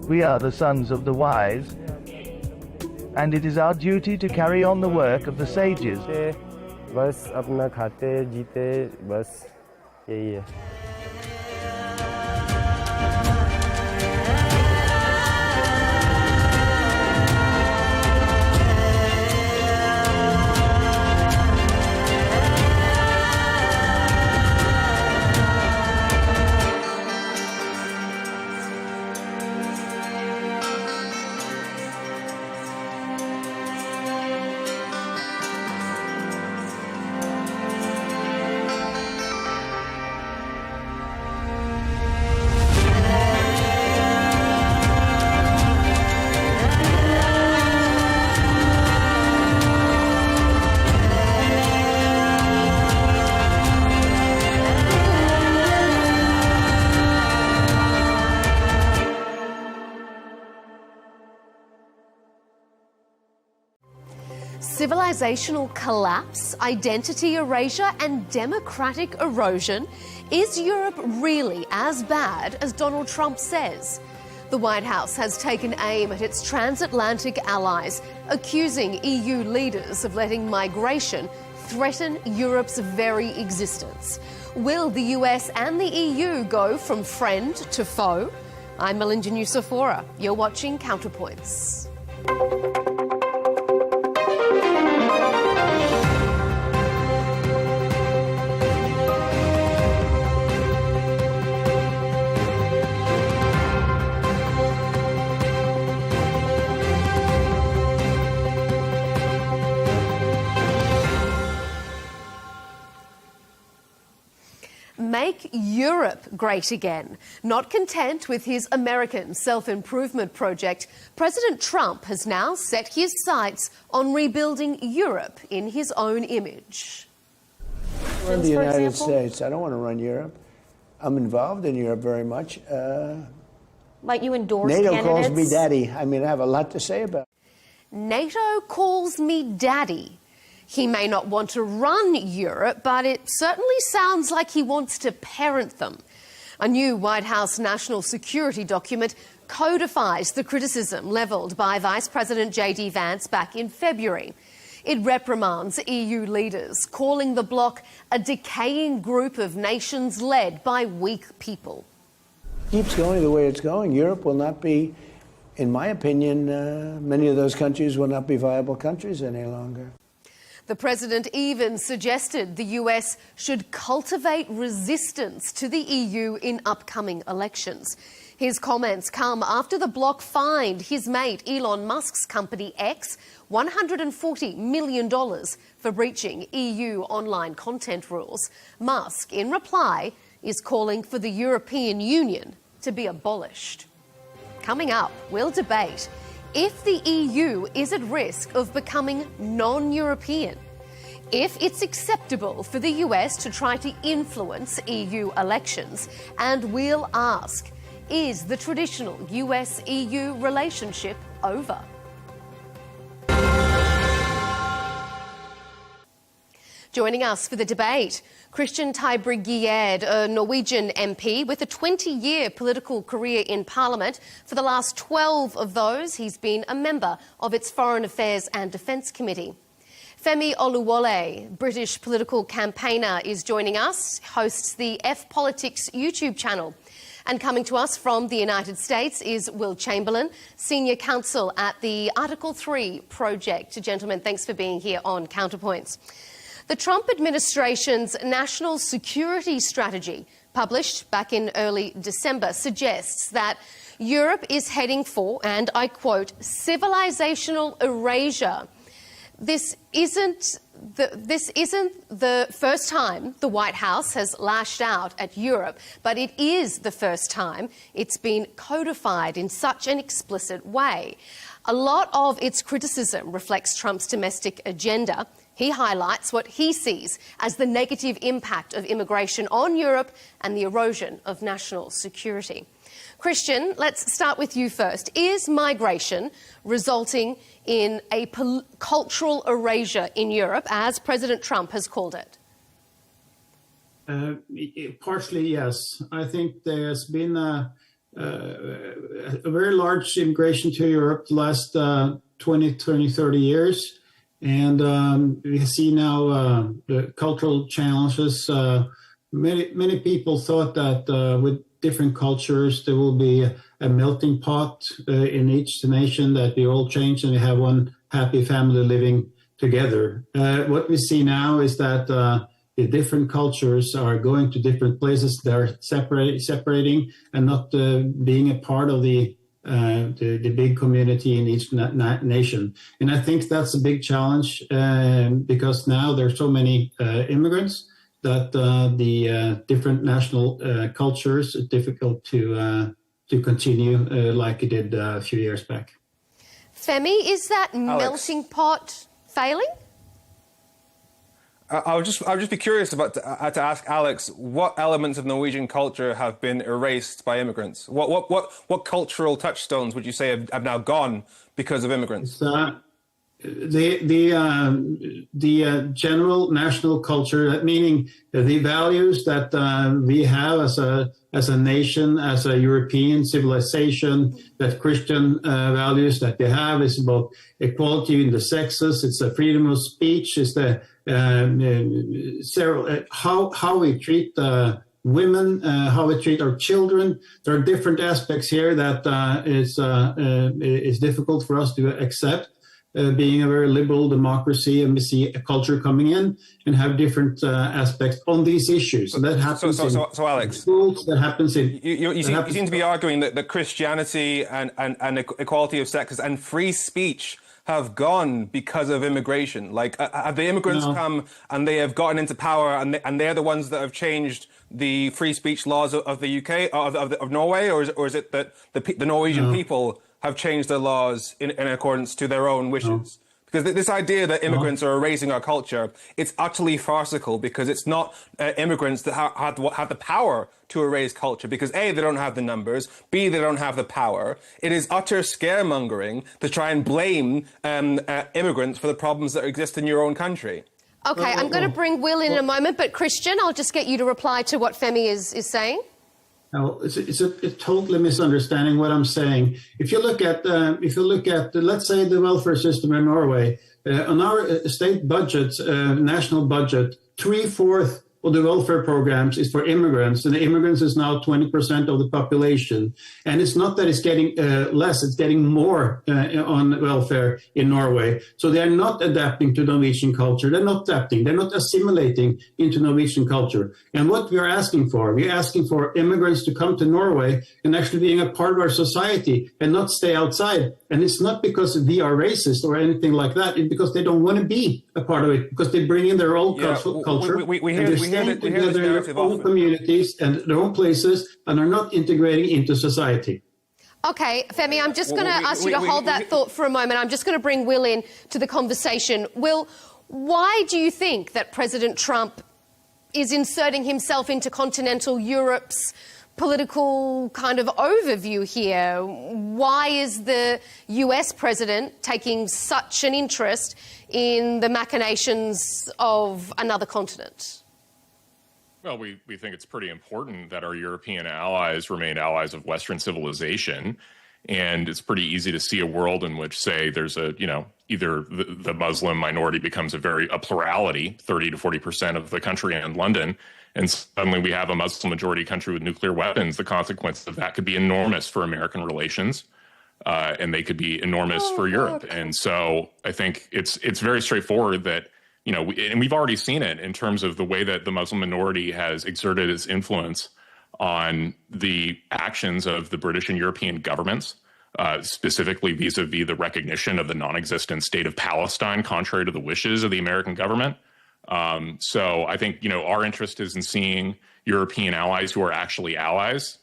[SPEAKER 3] We are the sons of the wise, and it is our duty to carry on the work of the sages.
[SPEAKER 5] बस अपना खाते जीते बस यही है.
[SPEAKER 19] Civilizational collapse, identity erasure, and democratic erosion? Is Europe really as bad as Donald Trump says? The White House has taken aim at its transatlantic allies, accusing EU leaders of letting migration threaten Europe's very existence. Will the US and the EU go from friend to foe? I'm Melinda Nucifora. You're watching Counterpoints. Make Europe great again. Not content with his American self-improvement project, President Trump has now set his sights on rebuilding Europe in his own image.
[SPEAKER 13] Run the United States. I don't want to run Europe. I'm involved in Europe very much.
[SPEAKER 12] Like you endorse
[SPEAKER 13] NATO
[SPEAKER 12] candidates?
[SPEAKER 13] calls me daddy. I mean, I have a lot to say about it.
[SPEAKER 19] NATO calls me daddy. He may not want to run Europe, but it certainly sounds like he wants to parent them. A new White House national security document codifies the criticism levelled by Vice President J.D. Vance back in February. It reprimands EU leaders, calling the bloc a decaying group of nations led by weak people.
[SPEAKER 13] Keeps going the way it's going. Europe will not be, in my opinion, many of those countries will not be viable countries any longer.
[SPEAKER 19] The president even suggested the US should cultivate resistance to the EU in upcoming elections. His comments come after the bloc fined his mate Elon Musk's company X $140 million for breaching EU online content rules. Musk, in reply, is calling for the European Union to be abolished. Coming up, we'll debate if the EU is at risk of becoming non-European, if it's acceptable for the US to try to influence EU elections, and we'll ask, is the traditional US-EU relationship over? Joining us for the debate, Christian Tybring-Gjedde, a Norwegian MP with a 20-year political career in Parliament. For the last 12 of those, he's been a member of its Foreign Affairs and Defence Committee. Femi Oluwole, British political campaigner, is joining us, hosts the F Politics YouTube channel. And coming to us from the United States is Will Chamberlain, Senior Counsel at the Article 3 Project. Gentlemen, thanks for being here on Counterpoints. The Trump administration's national security strategy, published back in early December, suggests that Europe is heading for, and I quote, civilizational erasure. This isn't the first time the White House has lashed out at Europe, but it is the first time it's been codified in such an explicit way. A lot of its criticism reflects Trump's domestic agenda. He highlights what he sees as the negative impact of immigration on Europe and the erosion of national security. Christian, let's start with you first. Is migration resulting in a cultural erasure in Europe, as President Trump has called it?
[SPEAKER 6] Partially, yes. I think there's been a very large immigration to Europe the last 20, 30 years. And we see now the cultural challenges. Many people thought that with different cultures there will be a melting pot in each nation, that we all change and we have one happy family living together. What we see now is that the different cultures are going to different places. They're separating and not being a part of the big community in each nation. And I think that's a big challenge because now there are so many immigrants that the different national cultures are difficult to continue like it did a few years back.
[SPEAKER 19] Femi, is that melting pot failing?
[SPEAKER 8] I would just be curious about to ask Alex, what elements of Norwegian culture have been erased by immigrants? What cultural touchstones would you say have now gone because of immigrants? The general national culture, meaning the values that we have as a nation, as a European civilization, that Christian values that we have is about equality in the sexes. It's the freedom of speech. It's the how we treat women, how we treat our children. There are different aspects here that is difficult for us to accept. Being a very liberal democracy, and we see a culture coming in and have different aspects on these issues. So that happens so Alex,
[SPEAKER 6] schools, that happens in...
[SPEAKER 8] You seem to be arguing that Christianity and equality of sexes and free speech
[SPEAKER 1] have gone because of immigration? Like, have the immigrants come and they have gotten into power and they're the ones that have changed the free speech laws of the UK, of Norway? Or is it that the Norwegian people have changed their laws in accordance to their own wishes? Because this idea that immigrants are erasing our culture, it's utterly farcical, because it's not immigrants that have the power to erase culture, because A, they don't have the numbers, B, they don't have the power. It is utter scaremongering to try and blame immigrants for the problems that exist in your own country.
[SPEAKER 19] Okay, I'm going to bring Will in a moment, but Christian, I'll just get you to reply to what Femi is saying.
[SPEAKER 6] No, it's a totally misunderstanding what I'm saying. If you look at let's say the welfare system in Norway, on our state budget, national budget, 3/4 of the welfare programs is for immigrants, and the immigrants is now 20% of the population. And it's not that it's getting less; it's getting more on welfare in Norway. So they are not adapting to Norwegian culture. They're not adapting. They're not assimilating into Norwegian culture. And what we're asking for immigrants to come to Norway and actually being a part of our society and not stay outside. And it's not because we are racist or anything like that. It's because they don't want to be a part of it, because they bring in their own culture.
[SPEAKER 1] We hear
[SPEAKER 6] together in their own communities and their own places, and are not integrating into society.
[SPEAKER 19] Okay, Femi, I'm just going to ask you to hold that thought for a moment. I'm just going to bring Will in to the conversation. Will, why do you think that President Trump is inserting himself into continental Europe's political kind of overview here? Why is the US president taking such an interest in the machinations of another continent?
[SPEAKER 9] Well, we think it's pretty important that our European allies remain allies of Western civilization. And it's pretty easy to see a world in which, say, there's either the Muslim minority becomes a plurality, 30 to 40% of the country in London, and suddenly we have a Muslim majority country with nuclear weapons. The consequences of that could be enormous for American relations, and they could be enormous for Europe. And so I think it's very straightforward that, and we've already seen it in terms of the way that the Muslim minority has exerted its influence on the actions of the British and European governments, specifically vis-a-vis the recognition of the non-existent state of Palestine, contrary to the wishes of the American government. So I think, our interest is in seeing European allies who are actually allies,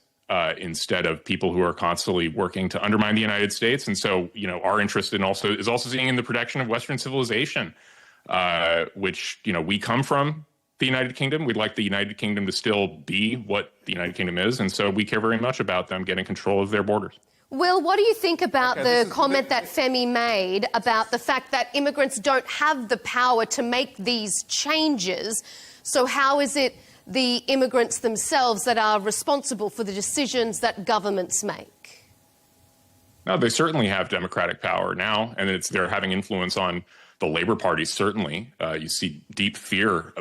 [SPEAKER 9] instead of people who are constantly working to undermine the United States. And so, our interest is also seeing in the protection of Western civilization, which, we come from the United Kingdom. We'd like the United Kingdom to still be what the United Kingdom is. And so we care very much about them getting control of their borders.
[SPEAKER 19] Will, what do you think about the comment that Femi made about the fact that immigrants don't have the power to make these changes? So how is it the immigrants themselves that are responsible for the decisions that governments make?
[SPEAKER 9] No, they certainly have democratic power now, and they're having influence on the Labour Party, certainly. You see deep fear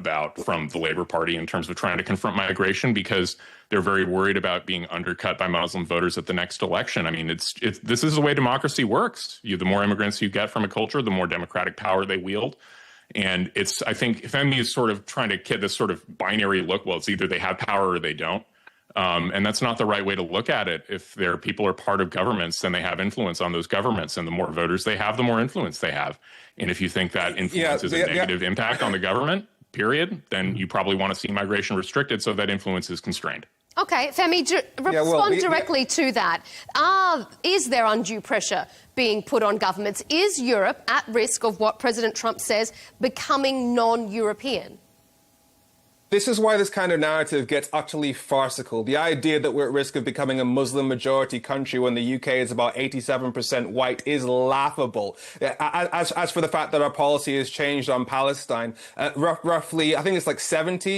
[SPEAKER 9] from the Labour Party in terms of trying to confront migration, because they're very worried about being undercut by Muslim voters at the next election. I mean, this is the way democracy works. The more immigrants you get from a culture, the more democratic power they wield. And I think Femi is sort of trying to get this sort of binary look. Well, it's either they have power or they don't. And that's not the right way to look at it. If their people are part of governments, then they have influence on those governments. And the more voters they have, the more influence they have. And if you think that influence is a negative impact on the government, period, then you probably want to see migration restricted so that influence is constrained.
[SPEAKER 19] Okay, Femi, respond directly to that. Is there undue pressure being put on governments? Is Europe at risk of what President Trump says becoming non-European?
[SPEAKER 1] This is why this kind of narrative gets utterly farcical. The idea that we're at risk of becoming a Muslim majority country when the UK is about 87% white is laughable. As for the fact that our policy has changed on Palestine, roughly, I think it's like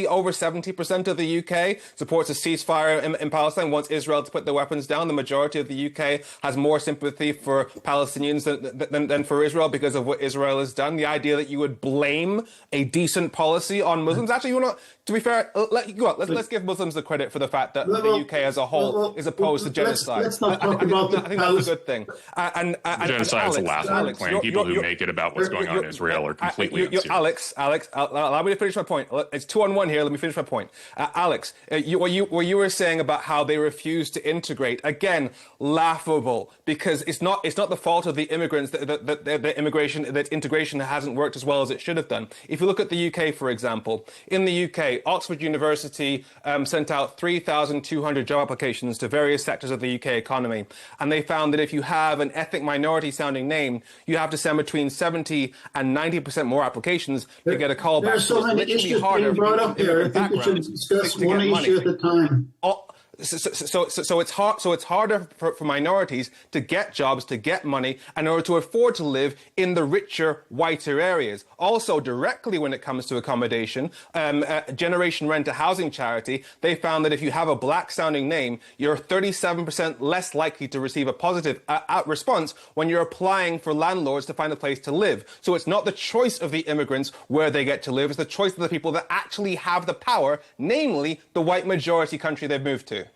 [SPEAKER 1] over 70% of the UK supports a ceasefire in Palestine, wants Israel to put their weapons down. The majority of the UK has more sympathy for Palestinians than for Israel because of what Israel has done. The idea that you would blame a decent policy on Muslims, actually, To be fair, let's give Muslims the credit for the fact that the UK as a whole is opposed to genocide.
[SPEAKER 6] Let's not talk about
[SPEAKER 1] I think that's a good thing.
[SPEAKER 9] Genocide is a laughable claim. People who make it about what's going on in Israel are completely unserious.
[SPEAKER 1] Alex, allow me to finish my point. It's 2-on-1 here. Let me finish my point. Alex, what you were saying about how they refuse to integrate, again, laughable, because it's not the fault of the immigrants that integration hasn't worked as well as it should have done. If you look at the UK, for example, in the UK, Oxford University sent out 3,200 job applications to various sectors of the UK economy, and they found that if you have an ethnic minority-sounding name, you have to send between 70 and 90% more applications to get a call back.
[SPEAKER 6] There are so many issues being brought up here. I think we should discuss one issue at a time.
[SPEAKER 1] So it's harder for minorities to get jobs, to get money, in order to afford to live in the richer, whiter areas. Also, directly when it comes to accommodation, Generation Rent, a housing charity, they found that if you have a black-sounding name, you're 37% less likely to receive a positive response when you're applying for landlords to find a place to live. So it's not the choice of the immigrants where they get to live, it's the choice of the people that actually have the power, namely the white majority country they've moved to.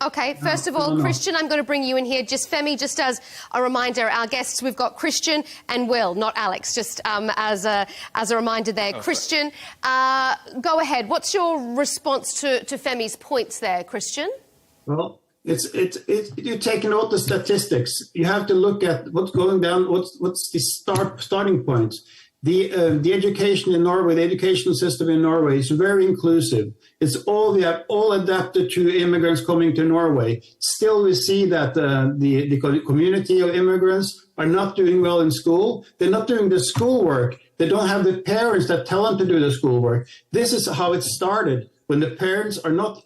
[SPEAKER 19] Okay, first of all, Christian, I'm going to bring you in here. Just Femi, just as a reminder, our guests, we've got Christian and Will, not Alex, just as a reminder there. Christian, go ahead. What's your response to Femi's points there, Christian?
[SPEAKER 6] Well, you're taking out the statistics. You have to look at what's going down, what's the starting points. The education in Norway, the educational system in Norway is very inclusive. It's all adapted to immigrants coming to Norway. Still, we see that the community of immigrants are not doing well in school. They're not doing the schoolwork. They don't have the parents that tell them to do the schoolwork. This is how it started. When the parents are not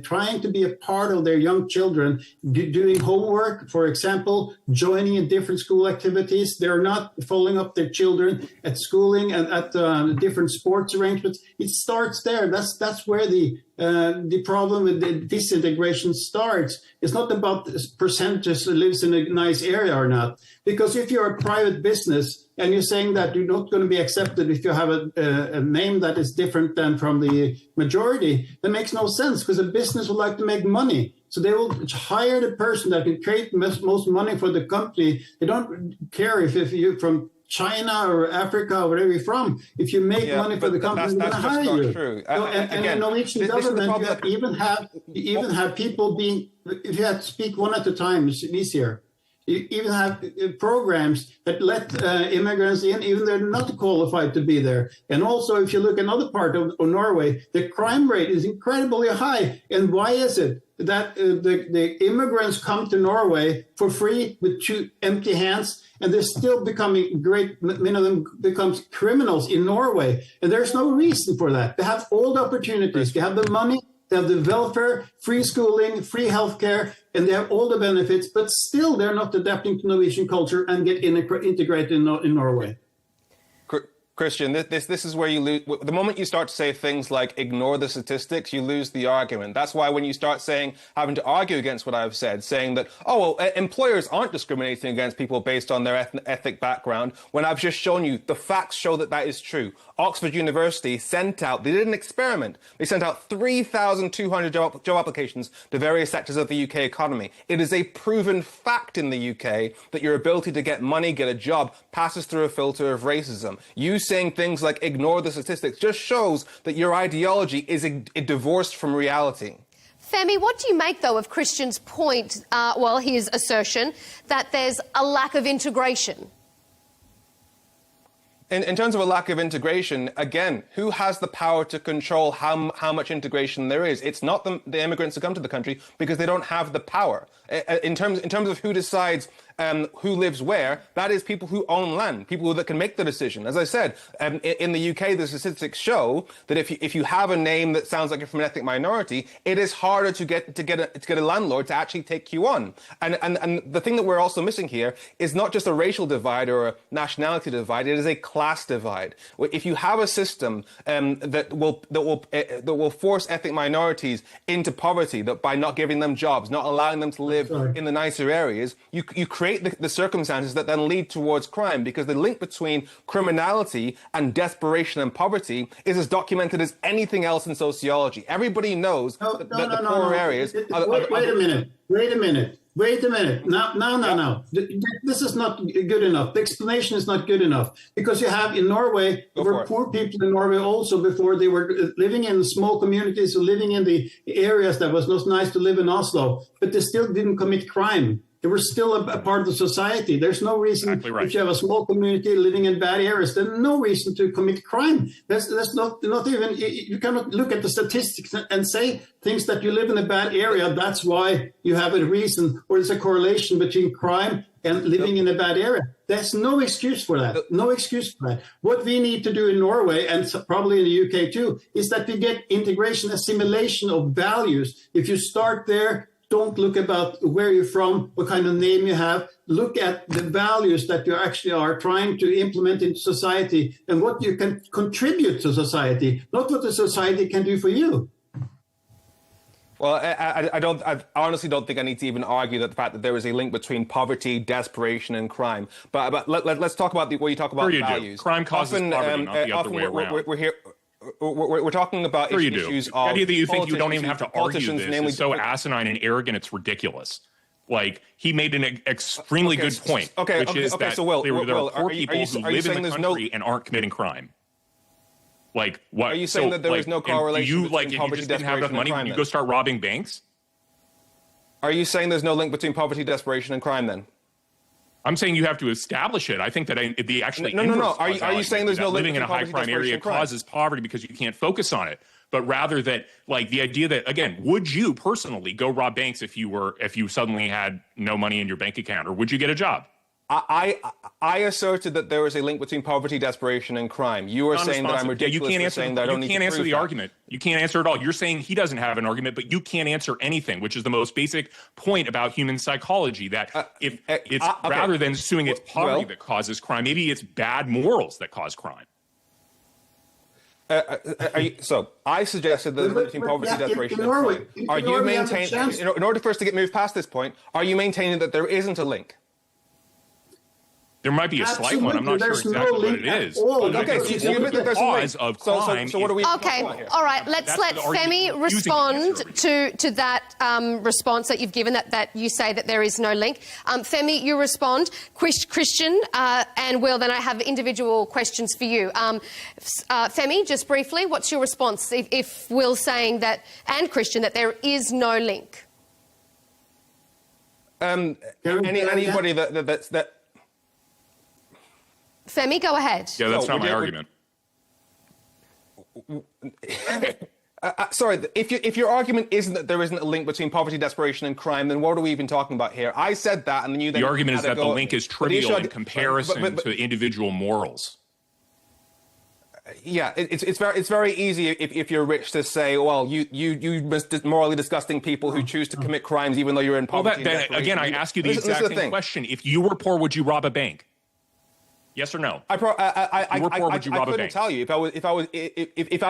[SPEAKER 6] trying to be a part of their young children, doing homework, for example, joining in different school activities, they're not following up their children at schooling and at different sports arrangements. It starts there. That's where the problem with the disintegration starts. It's not about percentages that lives in a nice area or not. Because if you're a private business and you're saying that you're not going to be accepted if you have a name that is different than from the majority, that makes no sense, because a business would like to make money. So they will hire the person that can create most money for the company. They don't care if you're from China or Africa or wherever you're from. If you make money for the company, they're going to hire you.
[SPEAKER 1] True.
[SPEAKER 6] And in the Norwegian government, you even have people being, if you have to speak one at a time, it's easier. You even have programs that let immigrants in, even though they're not qualified to be there. And also, if you look at another part of Norway, the crime rate is incredibly high. And why is it that the immigrants come to Norway for free with two empty hands, and they're still becoming many of them becomes criminals in Norway? And there's no reason for that. They have all the opportunities. They have the money. They have the welfare, free schooling, free healthcare, and they have all the benefits, but still they're not adapting to Norwegian culture and get integrated in Norway.
[SPEAKER 1] Christian, this is where you lose. The moment you start to say things like ignore the statistics, you lose the argument. That's why when you start having to argue against what I've said, saying that, employers aren't discriminating against people based on their ethnic background, when I've just shown you the facts show that is true. Oxford University they did an experiment. They sent out 3,200 job applications to various sectors of the UK economy. It is a proven fact in the UK that your ability to get money, get a job, passes through a filter of racism. You saying things like ignore the statistics just shows that your ideology is divorced from reality.
[SPEAKER 19] Femi, what do you make, though, of Christian's point, his assertion, that there's a lack of integration?
[SPEAKER 1] In terms of a lack of integration, again, who has the power to control how much integration there is? It's not the immigrants who come to the country, because they don't have the power. In terms of who decides who lives where, that is people who own land, people that can make the decision. As I said, in the UK, the statistics show that if you have a name that sounds like you're from an ethnic minority, it is harder to get a landlord to actually take you on. And the thing that we're also missing here is not just a racial divide or a nationality divide; it is a class divide. If you have a system that will force ethnic minorities into poverty, that by not giving them jobs, not allowing them to live in the nicer areas, you create create the circumstances that then lead towards crime, because the link between criminality and desperation and poverty is as documented as anything else in sociology. Everybody knows that the poorer areas...
[SPEAKER 6] Wait a minute. No. This is not good enough. The explanation is not good enough, because you have in Norway, there were poor people in Norway also before. They were living in small communities, or living in the areas that was not nice to live in Oslo, but they still didn't commit crime. They were still a part of the society. There's no reason, if you have a small community living in bad areas, there's no reason to commit crime. That's not even, you cannot look at the statistics and say things that you live in a bad area, that's why you have a reason, or there's a correlation between crime and living in a bad area. There's no excuse for that. No excuse for that. What we need to do in Norway, and probably in the UK too, is that we get integration, assimilation of values. If you start there, don't look about where you're from, what kind of name you have. Look at the values that you actually are trying to implement into society and what you can contribute to society, not what the society can do for you.
[SPEAKER 1] Well, I honestly don't think I need to even argue that the fact that there is a link between poverty, desperation, and crime. But let's talk about what you talk about values.
[SPEAKER 9] Crime causes poverty, not the other way around.
[SPEAKER 1] We're talking about issues of
[SPEAKER 9] the idea that you think you don't even have to argue this
[SPEAKER 1] namely,
[SPEAKER 9] is so asinine and arrogant, it's ridiculous. Like, he made an extremely good point, which is that there are poor people who live in the country and aren't committing crime. Like, what?
[SPEAKER 1] Are you saying that there is no correlation between poverty,
[SPEAKER 9] if you just didn't have enough money, would you go start robbing banks?
[SPEAKER 1] Are you saying there's no link between poverty, desperation, and crime then?
[SPEAKER 9] I'm saying you have to establish it. I think that the actually
[SPEAKER 1] no. Are you saying there's no link
[SPEAKER 9] living in a high crime area causes poverty because you can't focus on it, but rather that, like, the idea that, again, would you personally go rob banks if you suddenly had no money in your bank account, or would you get a job?
[SPEAKER 1] I asserted that there was a link between poverty, desperation, and crime. You are saying that I'm ridiculous for saying that I don't need to prove that. You can't answer the argument.
[SPEAKER 9] You can't answer at all. You're saying he doesn't have an argument, but you can't answer anything, which is the most basic point about human psychology, that if it's rather than assuming it's poverty that causes crime, maybe it's bad morals that cause crime.
[SPEAKER 1] So I suggested that between poverty, desperation, and crime. Are you maintaining, in order for us to move past this point, are you maintaining that there isn't a link?
[SPEAKER 9] There might be a slight one. I'm not sure exactly what it is.
[SPEAKER 1] Okay, so you admit that there's a link. So what are we
[SPEAKER 19] Okay, all right. Let's let Femi respond to that response that you've given, that you say that there is no link. Femi, you respond. Christian and Will, then I have individual questions for you. Femi, just briefly, what's your response if Will's saying that, and Christian, that there is no link?
[SPEAKER 1] Anybody that
[SPEAKER 19] Femi, go ahead.
[SPEAKER 9] Yeah, that's not my argument.
[SPEAKER 1] Sorry, if your argument isn't that there isn't a link between poverty, desperation, and crime, then what are we even talking about here? I said that, and then you then...
[SPEAKER 9] The argument is that the link is trivial in comparison to individual morals.
[SPEAKER 1] Yeah, it's very easy if you're rich to say, well, you morally disgusting people who choose to commit crimes even though you're in poverty.
[SPEAKER 9] Well, again, I ask you the exact same question. If you were poor, would you rob a bank? Yes or no?
[SPEAKER 1] I couldn't tell you if I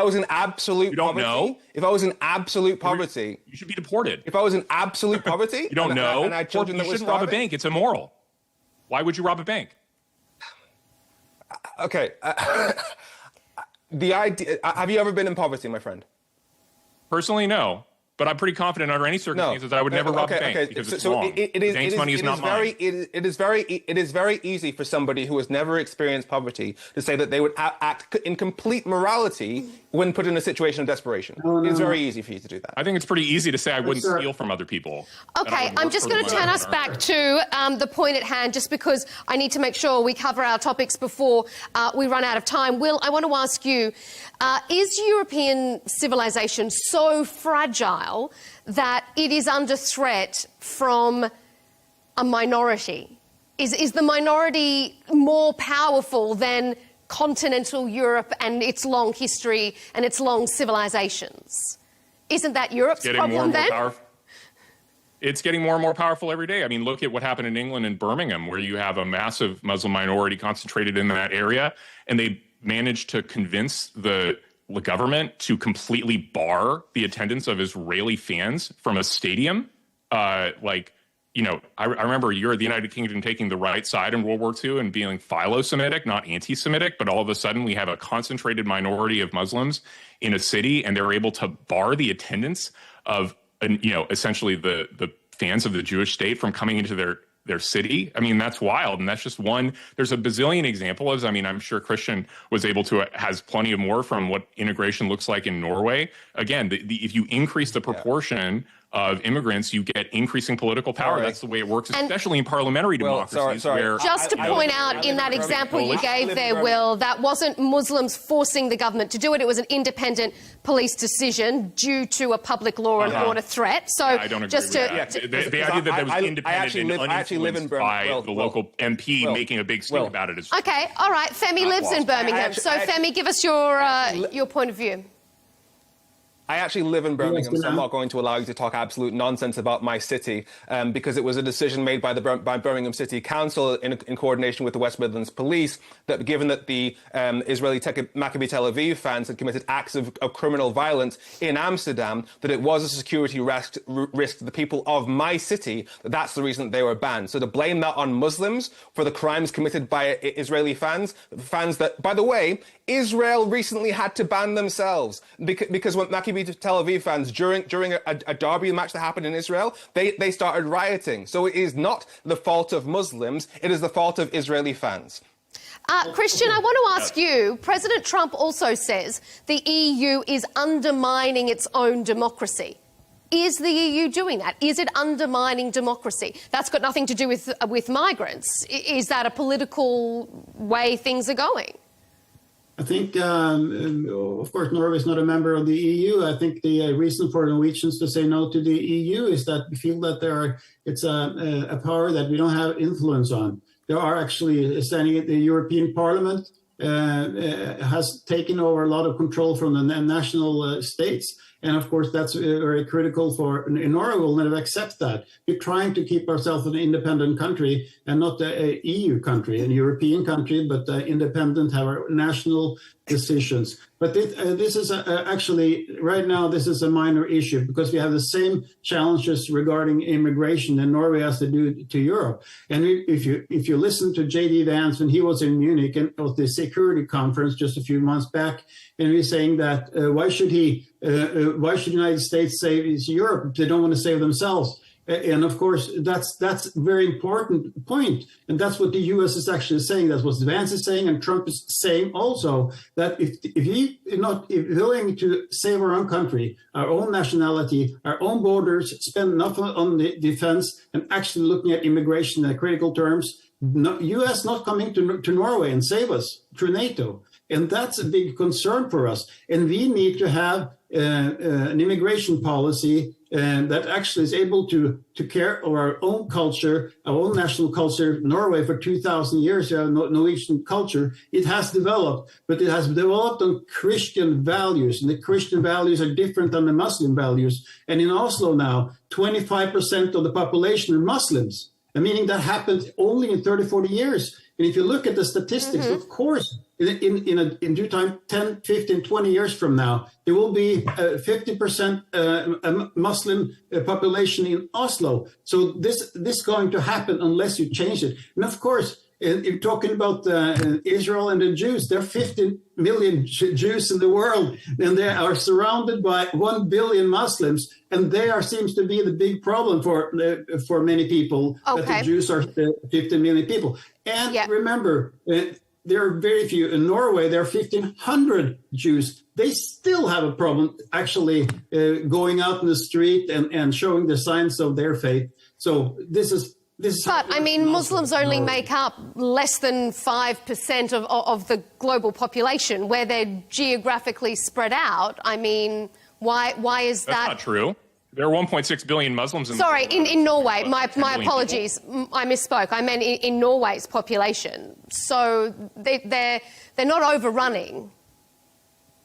[SPEAKER 1] was in absolute poverty.
[SPEAKER 9] Know?
[SPEAKER 1] If I was in absolute poverty,
[SPEAKER 9] you should be deported.
[SPEAKER 1] If I was in absolute poverty,
[SPEAKER 9] you don't know.
[SPEAKER 1] And I had children that
[SPEAKER 9] you shouldn't rob a bank. It's immoral. Why would you rob a bank?
[SPEAKER 1] Okay. The idea. Have you ever been in poverty, my friend?
[SPEAKER 9] Personally, no. But I'm pretty confident under any circumstances I would never rob a bank because it's wrong. Bank's money is not mine.
[SPEAKER 1] It is very easy for somebody who has never experienced poverty to say that they would act in complete morality when put in a situation of desperation. It's very easy for you to do that.
[SPEAKER 9] I think it's pretty easy to say I wouldn't steal from other people.
[SPEAKER 19] Okay, I'm just going to turn us back to the point at hand, just because I need to make sure we cover our topics before we run out of time. Will, I want to ask you, is European civilization so fragile that it is under threat from a minority? Is the minority more powerful than continental Europe and its long history and its long civilizations? Isn't that Europe's problem then?
[SPEAKER 9] It's getting more and more powerful every day. I mean, look at what happened in England and Birmingham, where you have a massive Muslim minority concentrated in that area, and they managed to convince the government to completely bar the attendance of Israeli fans from a stadium. I remember the United Kingdom taking the right side in World War II and being philo-Semitic, not anti-Semitic, but all of a sudden we have a concentrated minority of Muslims in a city, and they're able to bar the attendance of, essentially the fans of the Jewish state from coming into their city. I mean, that's wild. And that's just one. There's a bazillion examples. I mean, I'm sure Christian has plenty of more from what integration looks like in Norway. Again, if you increase the proportion of immigrants, you get increasing political power. Right. That's the way it works, especially in parliamentary democracies. Where,
[SPEAKER 19] just to point out, in that example you gave there, Will, that wasn't Muslims forcing the government to do it. It was an independent police decision due to a public law and order threat. So
[SPEAKER 9] I don't agree with that. The idea that there was independent and uninfluenced by the local MP making a big stink about it is
[SPEAKER 19] okay. All right, Femi lives in Birmingham. So Femi, give us your point of view.
[SPEAKER 1] I actually live in Birmingham, so I'm not going to allow you to talk absolute nonsense about my city, because it was a decision made by Birmingham City Council in coordination with the West Midlands Police that, given that the Israeli Maccabi Tel Aviv fans had committed acts of criminal violence in Amsterdam, that it was a security risk to the people of my city. That's the reason that they were banned. So to blame that on Muslims for the crimes committed by Israeli fans that, by the way, Israel recently had to ban themselves because when Maccabi Tel Aviv fans, during a derby match that happened in Israel, they started rioting. So it is not the fault of Muslims, it is the fault of Israeli fans.
[SPEAKER 19] Christian, I want to ask you, President Trump also says the EU is undermining its own democracy. Is the EU doing that? Is it undermining democracy? That's got nothing to do with migrants. Is that a political way things are going?
[SPEAKER 6] I think, of course, Norway is not a member of the EU. I think the reason for Norwegians to say no to the EU is that we feel that it's a power that we don't have influence on. There are actually standing at the European Parliament has taken over a lot of control from the national states. And of course, that's very critical for Norway will never accept that. We're trying to keep ourselves an independent country and not a EU country, a European country, but independent, have our national decisions. But this is actually, right now, this is a minor issue because we have the same challenges regarding immigration that Norway has to do to Europe. And if you listen to J.D. Vance when he was in Munich and at the security conference just a few months back, and he's saying that why should the United States save Europe? They don't want to save themselves. And of course, that's a very important point. And that's what the U.S. is actually saying. That's what Vance is saying, and Trump is saying also, that if he is not willing to save our own country, our own nationality, our own borders, spend enough on the defense, and actually looking at immigration in critical terms, U.S. not coming to Norway and save us through NATO. And that's a big concern for us. And we need to have an immigration policy that actually is able to care of our own culture, our own national culture. Norway, for 2,000 years, you have Norwegian culture. It has developed, but it has developed on Christian values. And the Christian values are different than the Muslim values. And in Oslo now, 25% of the population are Muslims. Meaning that happened only in 30, 40 years. And if you look at the statistics, of course, in due time, 10, 15, 20 years from now, there will be a 50% Muslim population in Oslo. So this is going to happen unless you change it. And of course, you're talking about Israel and the Jews. There are 50 million Jews in the world, and they are surrounded by 1 billion Muslims. And they seems to be the big problem for many people, that the Jews are 50 million people. And remember, there are very few. In Norway, there are 1,500 Jews. They still have a problem actually going out in the street and showing the signs of their faith. So this is.
[SPEAKER 19] But, I mean, Muslims only make up less than 5% of the global population, where they're geographically spread out. I mean, why is that?
[SPEAKER 9] That's not true. There are 1.6 billion Muslims in the world.
[SPEAKER 19] in Norway. My apologies. I misspoke. I meant in Norway's population. So they're not overrunning.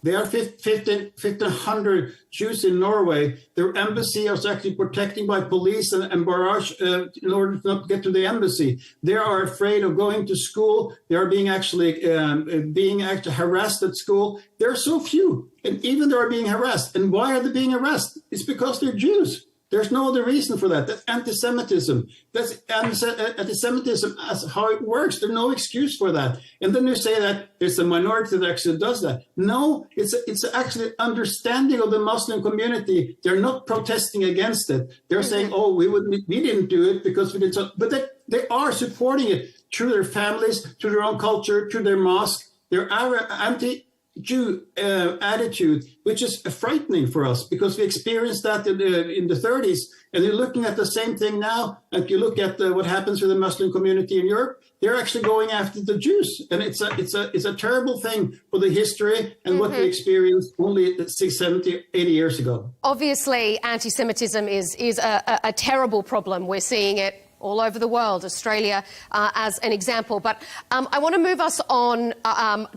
[SPEAKER 6] There are 1,500 Jews in Norway. Their embassy is actually protected by police and barrage in order to not get to the embassy. They are afraid of going to school. They are being actually harassed at school. There are so few, and even they are being harassed. And why are they being harassed? It's because they're Jews. There's no other reason for that. That's anti-Semitism. That's anti-Semitism as how it works. There's no excuse for that. And then you say that it's a minority that actually does that. No, it's actually understanding of the Muslim community. They're not protesting against it. They're saying, oh, we didn't do it because we didn't. But they are supporting it through their families, through their own culture, through their mosque. Their anti-Jew attitude, which is frightening for us because we experienced that in the 30s, and you're looking at the same thing now. And you look at what happens with the Muslim community in Europe, they're actually going after the Jews, and it's a terrible thing for the history and what we experienced only 60, 70, 80 years ago.
[SPEAKER 19] Obviously, anti-Semitism is a terrible problem. We're seeing it all over the world, Australia as an example. But I want to move us on,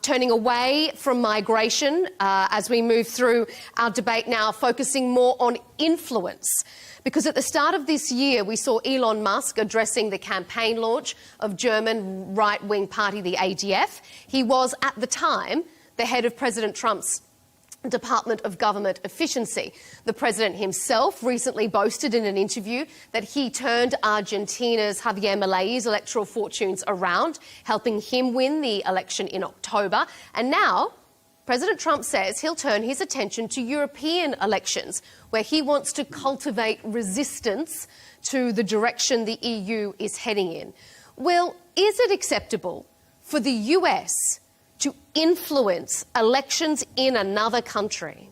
[SPEAKER 19] turning away from migration as we move through our debate now, focusing more on influence. Because at the start of this year, we saw Elon Musk addressing the campaign launch of German right-wing party, the ADF. He was, at the time, the head of President Trump's Department of Government Efficiency. The president himself recently boasted in an interview that he turned Argentina's Javier Milei's electoral fortunes around, helping him win the election in October. And now, President Trump says he'll turn his attention to European elections, where he wants to cultivate resistance to the direction the EU is heading in. Will, is it acceptable for the US to influence elections in another country?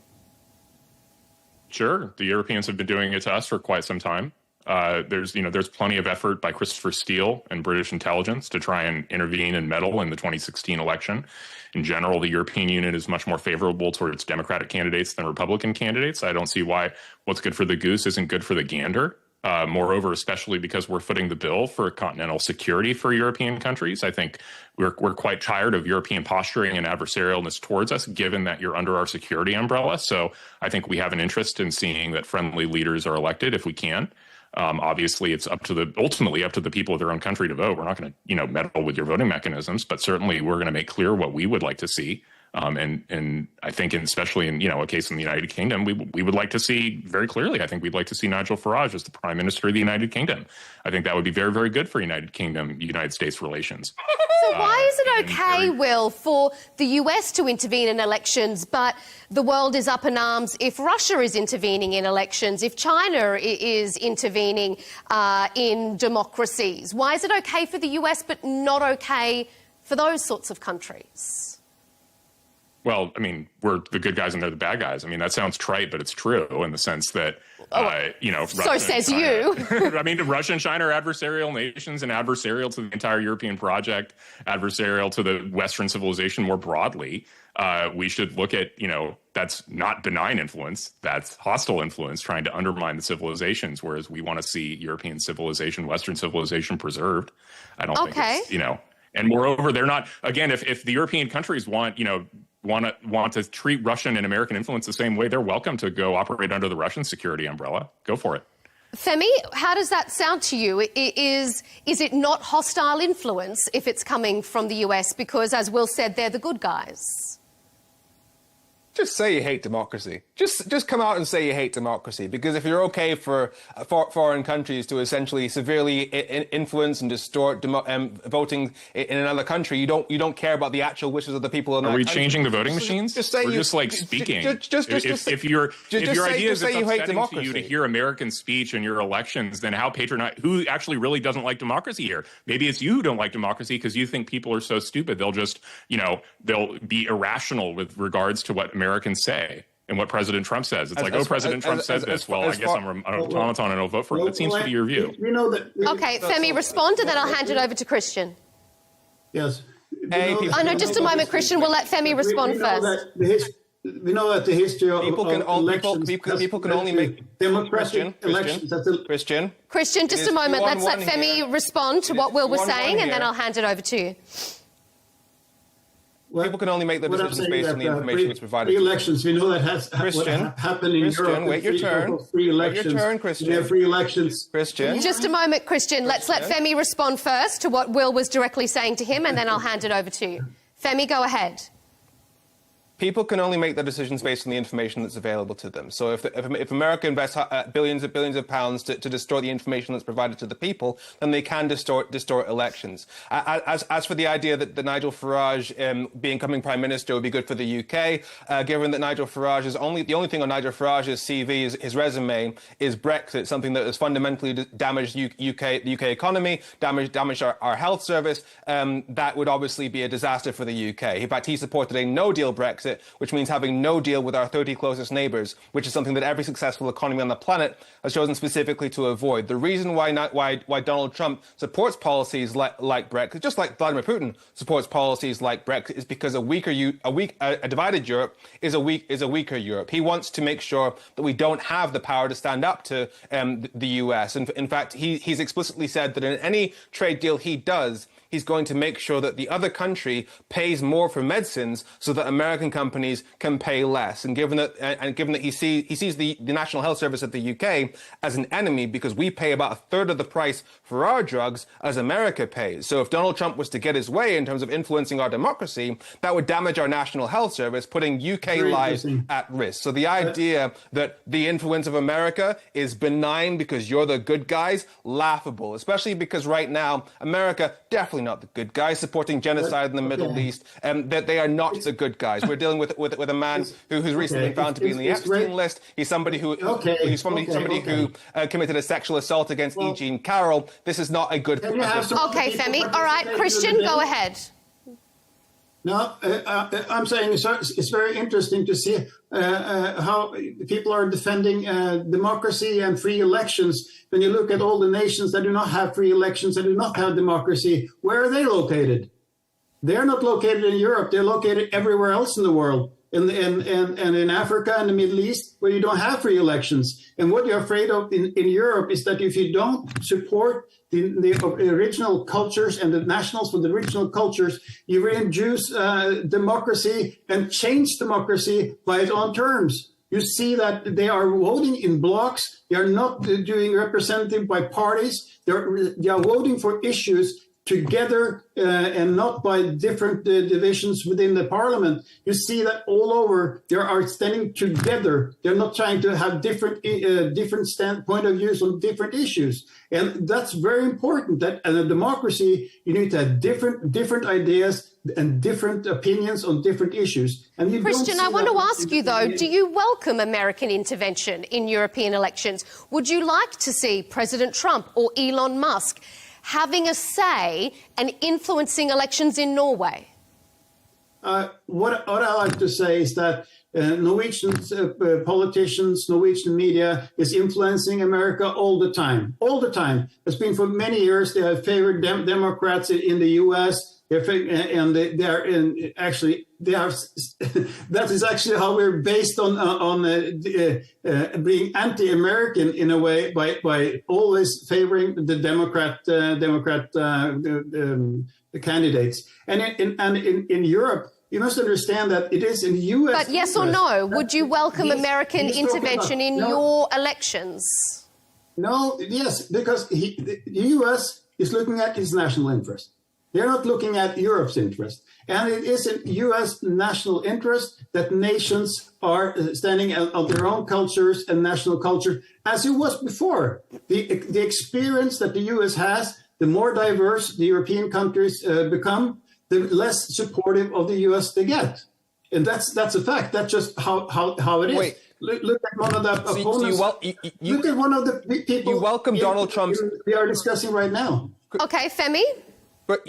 [SPEAKER 9] Sure. The Europeans have been doing it to us for quite some time. There's plenty of effort by Christopher Steele and British intelligence to try and intervene and meddle in the 2016 election. In general, the European Union is much more favorable towards Democratic candidates than Republican candidates. I don't see why what's good for the goose isn't good for the gander. Moreover, especially because we're footing the bill for continental security for European countries, I think we're quite tired of European posturing and adversarialness towards us, given that you're under our security umbrella. So I think we have an interest in seeing that friendly leaders are elected if we can. Obviously, it's ultimately up to the people of their own country to vote. We're not going to, meddle with your voting mechanisms, but certainly we're going to make clear what we would like to see. And I think, especially in, a case in the United Kingdom, we would like to see very clearly, I think we'd like to see Nigel Farage as the Prime Minister of the United Kingdom. I think that would be very, very good for United States relations.
[SPEAKER 19] So why is it okay, Will, for the US to intervene in elections, but the world is up in arms if Russia is intervening in elections, if China is intervening in democracies? Why is it okay for the US but not okay for those sorts of countries?
[SPEAKER 9] Well, we're the good guys and they're the bad guys. That sounds trite, but it's true in the sense that, Russia
[SPEAKER 19] so says you.
[SPEAKER 9] Russia and China are adversarial nations and adversarial to the entire European project, adversarial to the Western civilization more broadly. We should look at, that's not benign influence. That's hostile influence trying to undermine the civilizations, whereas we want to see European civilization, Western civilization preserved. I don't think it's, and moreover, they're not, again, if the European countries want to treat Russian and American influence the same way, they're welcome to go operate under the Russian security umbrella. Go for it.
[SPEAKER 19] Femi, how does that sound to you? Is it not hostile influence if it's coming from the US? Because, as Will said, they're the good guys.
[SPEAKER 1] Just say you hate democracy. Just come out and say you hate democracy. Because if you're okay for foreign countries to essentially severely influence and distort voting in another country, you don't care about the actual wishes of the people in that country.
[SPEAKER 9] Are we changing the voting machines?
[SPEAKER 1] Just say
[SPEAKER 9] speaking. If your idea is it's upsetting to you to hear American speech in your elections, then who actually really doesn't like democracy here? Maybe it's you who don't like democracy because you think people are so stupid they'll just they'll be irrational with regards to what Americans say and what President Trump says. It's President Trump said this. Well, I guess I'm an automaton and I'll vote for it. That seems to be your view.
[SPEAKER 19] Okay, Femi, respond, and then I'll hand it over to Christian.
[SPEAKER 6] Yes.
[SPEAKER 19] Just a moment, Christian. We'll let Femi respond first.
[SPEAKER 6] We know that the history of elections...
[SPEAKER 1] People can only make...
[SPEAKER 6] democratic elections...
[SPEAKER 1] Christian,
[SPEAKER 19] just a moment. Let's let Femi respond to what Will was saying, and then I'll hand it over to you.
[SPEAKER 1] People can only make the decisions based on the information that's provided.
[SPEAKER 6] Free elections, we know that has happened in Europe.
[SPEAKER 1] Wait your turn.
[SPEAKER 6] Free elections.
[SPEAKER 1] Wait your turn, Christian.
[SPEAKER 6] We have free elections.
[SPEAKER 1] Christian.
[SPEAKER 19] Just a moment, Christian. Let's let Femi respond first to what Will was directly saying to him, and then I'll hand it over to you. Femi, go ahead.
[SPEAKER 1] People can only make their decisions based on the information that's available to them. So if America invests billions of pounds to distort the information that's provided to the people, then they can distort elections. As for the idea that Nigel Farage becoming Prime Minister would be good for the UK, given that Nigel Farage is the only thing on Nigel Farage's CV, his resume, is Brexit, something that has fundamentally damaged the UK economy, damaged our health service, that would obviously be a disaster for the UK. In fact, he supported a no-deal Brexit, which means having no deal with our 30 closest neighbours, which is something that every successful economy on the planet has chosen specifically to avoid. The reason why Donald Trump supports policies like Brexit, just like Vladimir Putin supports policies like Brexit, is because a divided Europe is a weaker Europe. He wants to make sure that we don't have the power to stand up to the US. And in fact, he's explicitly said that in any trade deal he does, he's going to make sure that the other country pays more for medicines so that American companies can pay less. And given that he sees the National Health Service of the UK as an enemy because we pay about a third of the price for our drugs as America pays. So if Donald Trump was to get his way in terms of influencing our democracy, that would damage our National Health Service, putting UK lives at risk. So the idea that the influence of America is benign because you're the good guys, laughable, especially because right now, America definitely not the good guys, supporting genocide in the Middle East, that they are not the good guys. We're dealing with a man who's recently been found to be in the Epstein list. He's somebody who committed a sexual assault against E. Jean Carroll. This is not a good position.
[SPEAKER 19] Okay, Femi. All right, Christian, go ahead.
[SPEAKER 6] No, I'm saying it's very interesting to see how people are defending democracy and free elections. When you look at all the nations that do not have free elections, that do not have democracy, where are they located? They're not located in Europe. They're located everywhere else in the world, and in Africa and the Middle East, where you don't have free elections. And what you're afraid of in Europe is that if you don't support the original cultures and the nationals for the original cultures, you reintroduce democracy and change democracy by its own terms. You see that they are voting in blocks. They are not doing representative by parties. They are voting for issues together and not by different divisions within the parliament. You see that all over they are standing together. They're not trying to have different point of views on different issues. And that's very important, that in a democracy, you need to have different ideas and different opinions on different issues. And you
[SPEAKER 19] Christian, I want to ask you, though, do you welcome American intervention in European elections? Would you like to see President Trump or Elon Musk having a say and influencing elections in Norway?
[SPEAKER 6] What I like to say is that Norwegian politicians, Norwegian media is influencing America all the time. All the time. It's been for many years. They have favored Democrats in the U.S. And they are actually that is actually how we're based on being anti-American in a way by always favoring the Democrat candidates. And in Europe, you must understand that it is in the U.S.
[SPEAKER 19] But yes or no, would you welcome American intervention in your elections?
[SPEAKER 6] No, yes, because the U.S. is looking at its national interest. They're not looking at Europe's interest. And it is in U.S. national interest that nations are standing on their own cultures and national culture, as it was before. The experience that the U.S. has, the more diverse the European countries become, the less supportive of the U.S. they get. And that's a fact. That's just how it is. Wait. Look at one of the opponents. Look at one of the people
[SPEAKER 1] you welcome Donald Trump's
[SPEAKER 6] we are discussing right now.
[SPEAKER 19] Okay, Femi?
[SPEAKER 1] But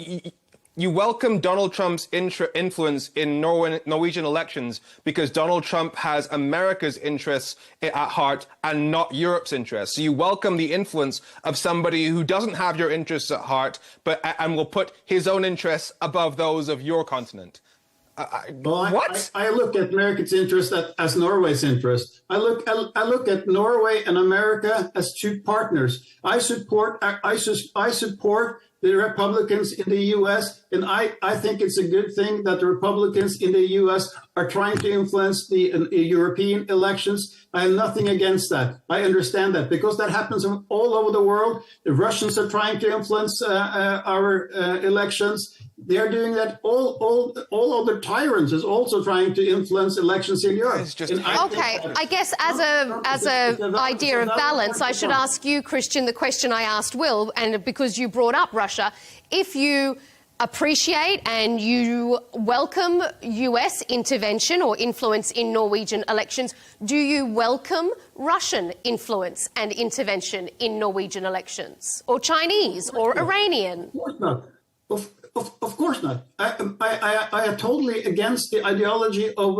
[SPEAKER 1] you welcome Donald Trump's influence in Norwegian elections because Donald Trump has America's interests at heart and not Europe's interests. So you welcome the influence of somebody who doesn't have your interests at heart, and will put his own interests above those of your continent. What?
[SPEAKER 6] I look at America's interest as Norway's interest. I look at Norway and America as two partners. I support the Republicans in the U.S., and I think it's a good thing that the Republicans in the U.S. are trying to influence the European elections. I have nothing against that. I understand that because that happens all over the world. The Russians are trying to influence our elections.
[SPEAKER 8] They are doing that. All other tyrants is also trying to influence elections in Europe.
[SPEAKER 19] I guess as a idea of balance, I should ask you, Christian, the question I asked Will, and because you brought up Russia, if you appreciate and you welcome US intervention or influence in Norwegian elections, do you welcome Russian influence and intervention in Norwegian elections, or Chinese or Iranian?
[SPEAKER 8] Of course not. Of course not. I am totally against the ideology of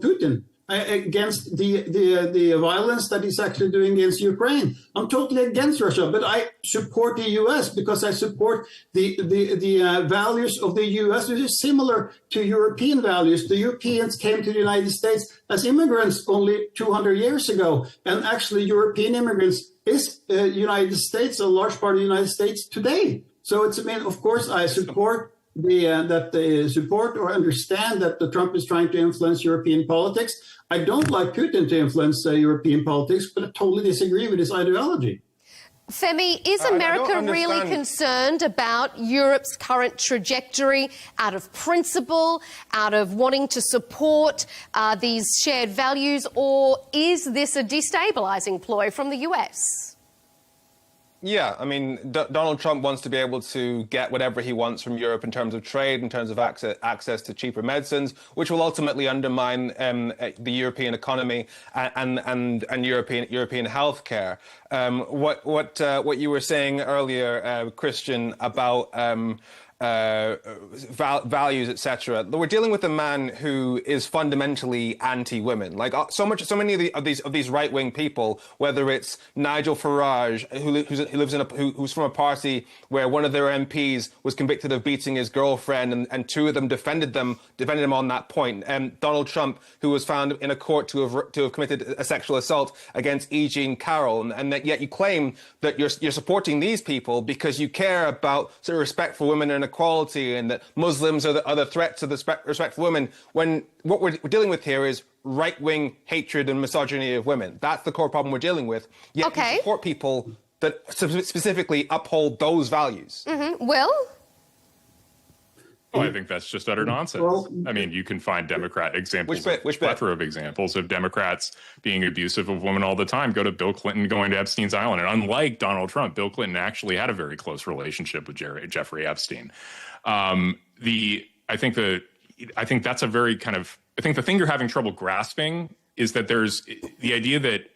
[SPEAKER 8] Putin, against the violence that he's actually doing against Ukraine. I'm totally against Russia, but I support the U.S. because I support the values of the U.S., which is similar to European values. The Europeans came to the United States as immigrants only 200 years ago, and actually European immigrants is United States, a large part of the United States today. So it's, I mean, of course, I support that they support or understand that the Trump is trying to influence European politics. I don't like Putin to influence European politics, but I totally disagree with his ideology.
[SPEAKER 19] Femi, is America really concerned about Europe's current trajectory out of principle, out of wanting to support these shared values, or is this a destabilizing ploy from the US?
[SPEAKER 1] Yeah, I mean, Donald Trump wants to be able to get whatever he wants from Europe in terms of trade, in terms of access to cheaper medicines, which will ultimately undermine the European economy and European healthcare. What you were saying earlier, Christian, about values, etc. We're dealing with a man who is fundamentally anti-women. Like so many of these right-wing people, whether it's Nigel Farage, who's from a party where one of their MPs was convicted of beating his girlfriend, and two of them defended him on that point. Donald Trump, who was found in a court to have committed a sexual assault against E. Jean Carroll, and that yet you claim that you're supporting these people because you care about sort of respect for women and equality, and that Muslims are the threat to the respect for women, when what we're dealing with here is right-wing hatred and misogyny of women. That's the core problem we're dealing with. Yet you support people that specifically uphold those values.
[SPEAKER 19] Mm-hmm. Will?
[SPEAKER 9] Well, I think that's just utter nonsense. Well, I mean, you can find Democrat examples, which plethora of examples of Democrats being abusive of women all the time. Go to Bill Clinton going to Epstein's Island. And unlike Donald Trump, Bill Clinton actually had a very close relationship with Jeffrey Epstein. I think that's a very kind of, I think the thing you're having trouble grasping is that there's the idea that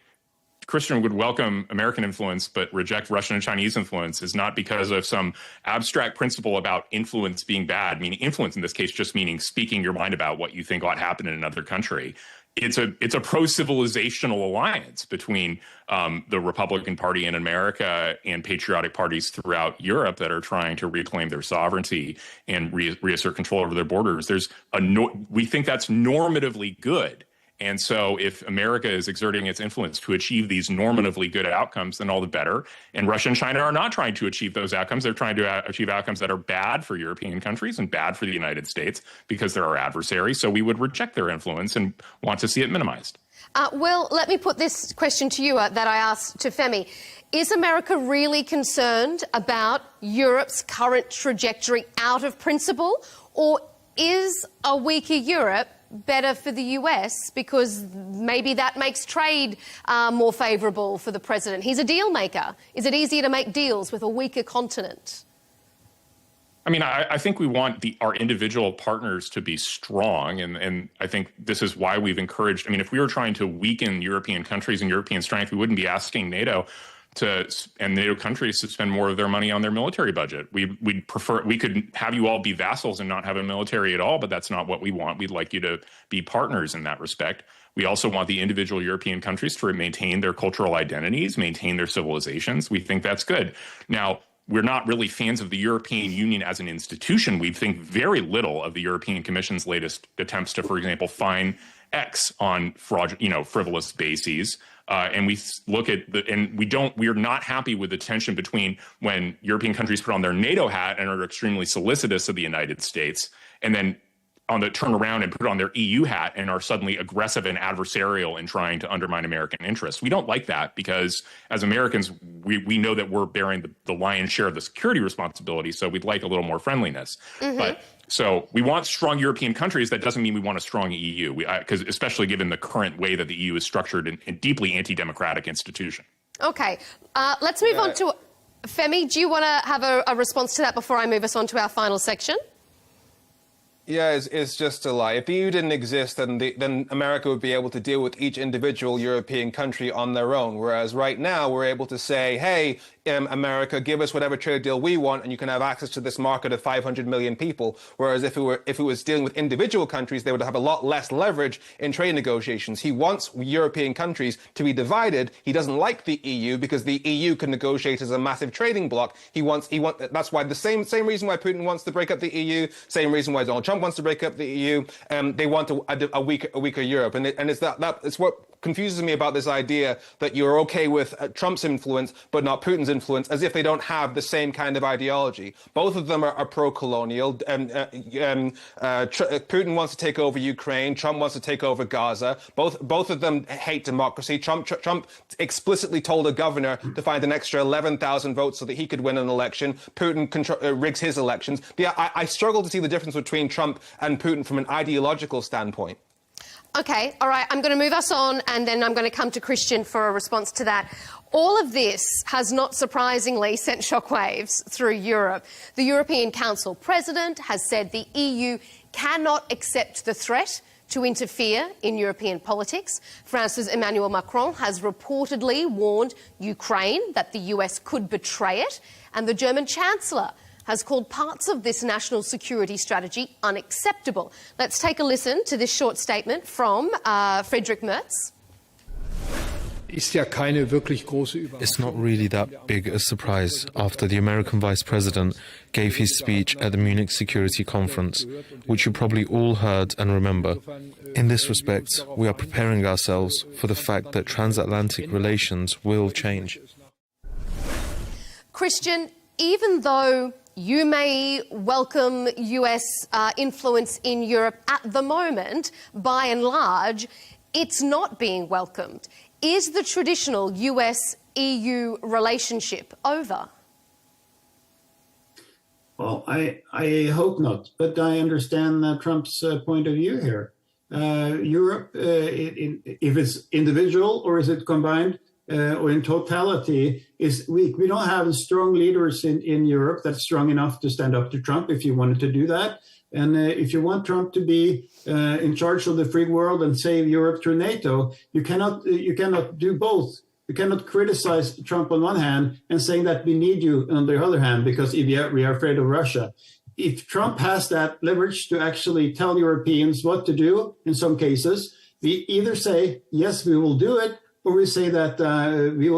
[SPEAKER 9] Christian would welcome American influence but reject Russian and Chinese influence is not because of some abstract principle about influence being bad, meaning influence in this case just meaning speaking your mind about what you think ought to happen in another country. It's a pro-civilizational alliance between the Republican Party in America and patriotic parties throughout Europe that are trying to reclaim their sovereignty and reassert control over their borders. We think that's normatively good. And so if America is exerting its influence to achieve these normatively good outcomes, then all the better. And Russia and China are not trying to achieve those outcomes. They're trying to achieve outcomes that are bad for European countries and bad for the United States because they're our adversaries. So we would reject their influence and want to see it minimized.
[SPEAKER 19] Will, let me put this question to you that I asked to Femi. Is America really concerned about Europe's current trajectory out of principle, or is a weaker Europe better for the US because maybe that makes trade more favourable for the president? He's a deal maker. Is it easier to make deals with a weaker continent?
[SPEAKER 9] I mean, I think we want our individual partners to be strong, and I think this is why we've encouraged, I mean, if we were trying to weaken European countries and European strength, we wouldn't be asking NATO and NATO countries to spend more of their money on their military budget. We'd prefer, we could have you all be vassals and not have a military at all, but that's not what we want. We'd like you to be partners in that respect. We also want the individual European countries to maintain their cultural identities, maintain their civilizations. We think that's good. Now, we're not really fans of the European Union as an institution. We think very little of the European Commission's latest attempts to, for example, fine X on frivolous bases. And we look at we're not happy with the tension between when European countries put on their NATO hat and are extremely solicitous of the United States, and then turn around and put on their EU hat and are suddenly aggressive and adversarial in trying to undermine American interests. We don't like that because as Americans, we know that we're bearing the lion's share of the security responsibility. So we'd like a little more friendliness. But so we want strong European countries. That doesn't mean we want a strong EU, because especially given the current way that the EU is structured in deeply anti-democratic institution.
[SPEAKER 19] Okay, let's move on to Femi. Do you want to have a response to that before I move us on to our final section?
[SPEAKER 1] Yeah, it's just a lie. If the EU didn't exist, then America would be able to deal with each individual European country on their own. Whereas right now, we're able to say, hey, America, give us whatever trade deal we want, and you can have access to this market of 500 million people. Whereas if it was dealing with individual countries, they would have a lot less leverage in trade negotiations. He wants European countries to be divided. He doesn't like the EU because the EU can negotiate as a massive trading bloc. That's why the same reason why Putin wants to break up the EU, same reason why Donald Trump wants to break up the EU. They want a weaker Europe, and it's what confuses me about this idea that you're okay with Trump's influence but not Putin's influence, as if they don't have the same kind of ideology. Both of them are pro-colonial. Putin wants to take over Ukraine. Trump wants to take over Gaza. Both of them hate democracy. Trump explicitly told a governor to find an extra 11,000 votes so that he could win an election. Putin rigs his elections. I struggle to see the difference between Trump and Putin from an ideological standpoint.
[SPEAKER 19] Okay, all right, I'm going to move us on and then I'm going to come to Christian for a response to that. All of this has not surprisingly sent shockwaves through Europe. The European Council President has said the EU cannot accept the threat to interfere in European politics. France's Emmanuel Macron has reportedly warned Ukraine that the US could betray it, and the German Chancellor has called parts of this national security strategy unacceptable. Let's take a listen to this short statement from Friedrich Merz.
[SPEAKER 15] It's not really that big a surprise after the American Vice President gave his speech at the Munich Security Conference, which you probably all heard and remember. In this respect, we are preparing ourselves for the fact that transatlantic relations will change.
[SPEAKER 19] Christian, even though you may welcome US influence in Europe at the moment, by and large, it's not being welcomed. Is the traditional US-EU relationship over?
[SPEAKER 6] Well, I hope not, but I understand Trump's point of view here. Europe, if it's individual or is it combined, or in totality, is weak. We don't have strong leaders in Europe that's strong enough to stand up to Trump if you wanted to do that. And if you want Trump to be in charge of the free world and save Europe through NATO, you cannot do both. You cannot criticize Trump on one hand and saying that we need you on the other hand because we are afraid of Russia. If Trump has that leverage to actually tell Europeans what to do in some cases, we either say, yes, we will do it, or we say that we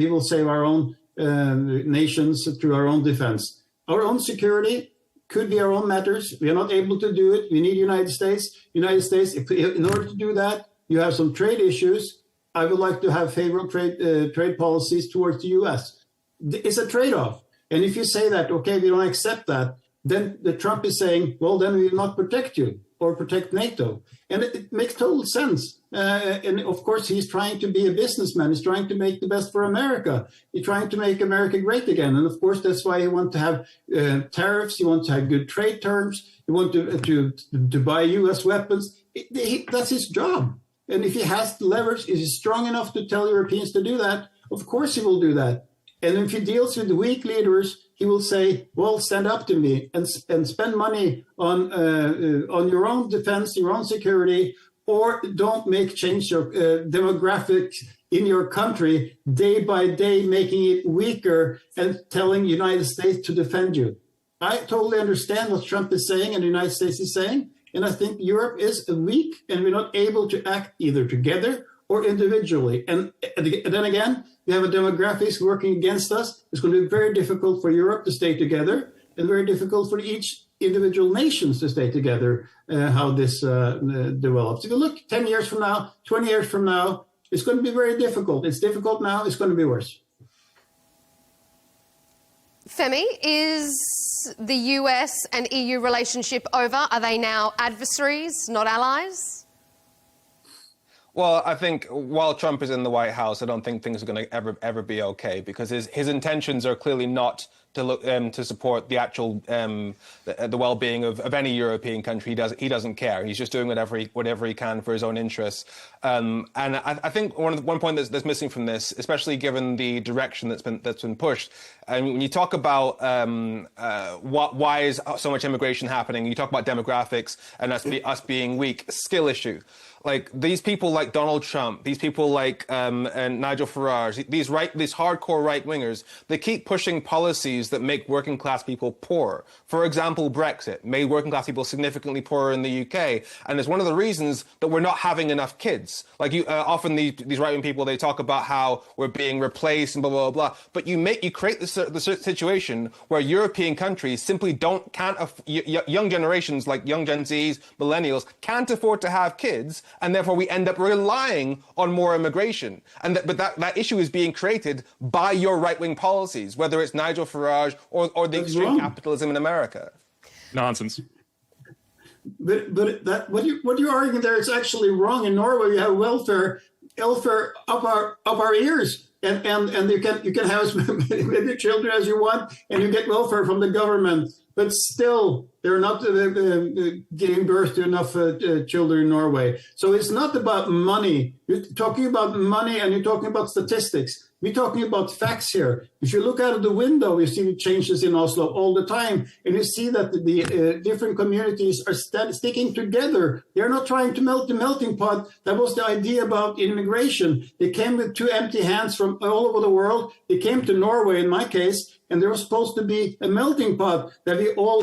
[SPEAKER 6] will save our own nations through our own defense. Our own security could be our own matters. We are not able to do it. We need United States. In order to do that, you have some trade issues. I would like to have favorable trade policies towards the U.S. It's a trade-off. And if you say that, okay, we don't accept that, then the Trump is saying, well, then we will not protect you or protect NATO. And it makes total sense. And of course, he's trying to be a businessman. He's trying to make the best for America. He's trying to make America great again. And of course, that's why he wants to have tariffs. He wants to have good trade terms. He wants to buy U.S. weapons. That's his job. And if he has the leverage, is he strong enough to tell Europeans to do that? Of course he will do that. And if he deals with the weak leaders, he will say, well, stand up to me and spend money on your own defense, your own security, or don't change your demographics in your country day by day, making it weaker and telling the United States to defend you. I totally understand what Trump is saying and the United States is saying. And I think Europe is weak and we're not able to act either together or individually. And then again, we have a demographics working against us. It's going to be very difficult for Europe to stay together and very difficult for each individual nations to stay together, how this develops. If you look 10 years from now, 20 years from now, it's going to be very difficult. It's difficult now. It's going to be worse.
[SPEAKER 19] Femi, is the US and EU relationship over? Are they now adversaries, not allies?
[SPEAKER 1] Well, I think while Trump is in the White House, I don't think things are going to ever be okay, because his intentions are clearly not to look to support the actual the well-being of any European country. He doesn't care. He's just doing whatever he can for his own interests. And I think one point that's missing from this, especially given the direction that's been pushed, and when you talk about why is so much immigration happening, you talk about demographics and us being weak, skill issue. Like these people like Donald Trump, these people like and Nigel Farage, these hardcore right-wingers, they keep pushing policies that make working class people poorer. For example, Brexit made working class people significantly poorer in the UK, and it's one of the reasons that we're not having enough kids. Like often these right-wing people, they talk about how we're being replaced and blah blah blah, but you create the situation where European countries simply can't young generations like young Gen Zs, millennials can't afford to have kids. And therefore, we end up relying on more immigration. But that issue is being created by your right-wing policies, whether it's Nigel Farage or the extreme capitalism in America.
[SPEAKER 9] Nonsense.
[SPEAKER 8] But what you're arguing there is actually wrong. In Norway, you have welfare up our ears. And you can have as many children as you want, and you get welfare from the government. But still, they're not giving birth to enough children in Norway. So it's not about money. You're talking about money and you're talking about statistics. We're talking about facts here. If you look out of the window, you see changes in Oslo all the time. And you see that the different communities are sticking together. They're not trying to melt the melting pot. That was the idea about immigration. They came with two empty hands from all over the world. They came to Norway, in my case, and there was supposed to be a melting pot that we all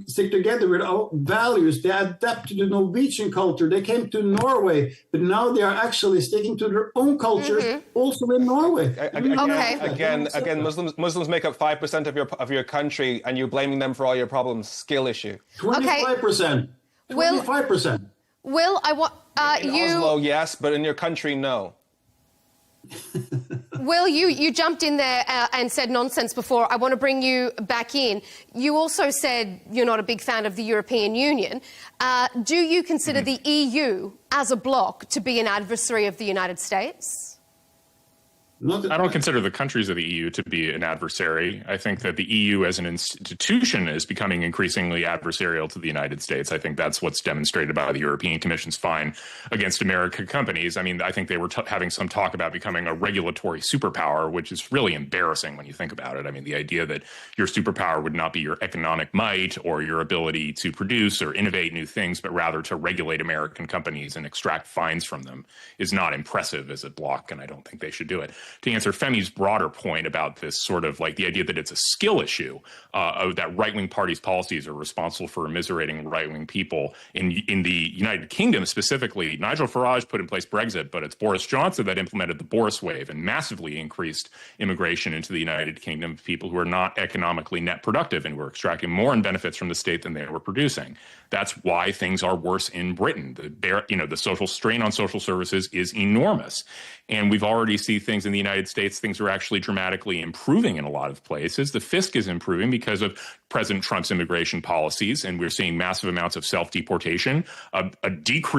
[SPEAKER 8] stick together with our values. They adapt to the Norwegian culture. They came to Norway, but now they are actually sticking to their own culture, also in Norway.
[SPEAKER 1] Again, Muslims make up 5% of your country, and you're blaming them for all your problems. Skill issue.
[SPEAKER 8] 25%. 25%.
[SPEAKER 19] Will, I want you.
[SPEAKER 1] Oslo, yes, but in your country, no.
[SPEAKER 19] Will, you jumped in there and said nonsense before. I want to bring you back in. You also said you're not a big fan of the European Union. Do you consider the EU as a bloc to be an adversary of the United States?
[SPEAKER 9] I don't consider the countries of the EU to be an adversary. I think that the EU as an institution is becoming increasingly adversarial to the United States. I think that's what's demonstrated by the European Commission's fine against American companies. I mean, I think they were having some talk about becoming a regulatory superpower, which is really embarrassing when you think about it. I mean, the idea that your superpower would not be your economic might or your ability to produce or innovate new things, but rather to regulate American companies and extract fines from them is not impressive as a bloc, and I don't think they should do it. To answer Femi's broader point about this sort of like the idea that it's a skill issue, that right-wing parties' policies are responsible for immiserating right-wing people. In the United Kingdom specifically, Nigel Farage put in place Brexit, but it's Boris Johnson that implemented the Boris wave and massively increased immigration into the United Kingdom of people who are not economically net productive and who are extracting more in benefits from the state than they were producing. That's why things are worse in Britain. The social strain on social services is enormous. And we've already seen things in the United States, things are actually dramatically improving in a lot of places. The fisc is improving because of President Trump's immigration policies, and we're seeing massive amounts of self-deportation,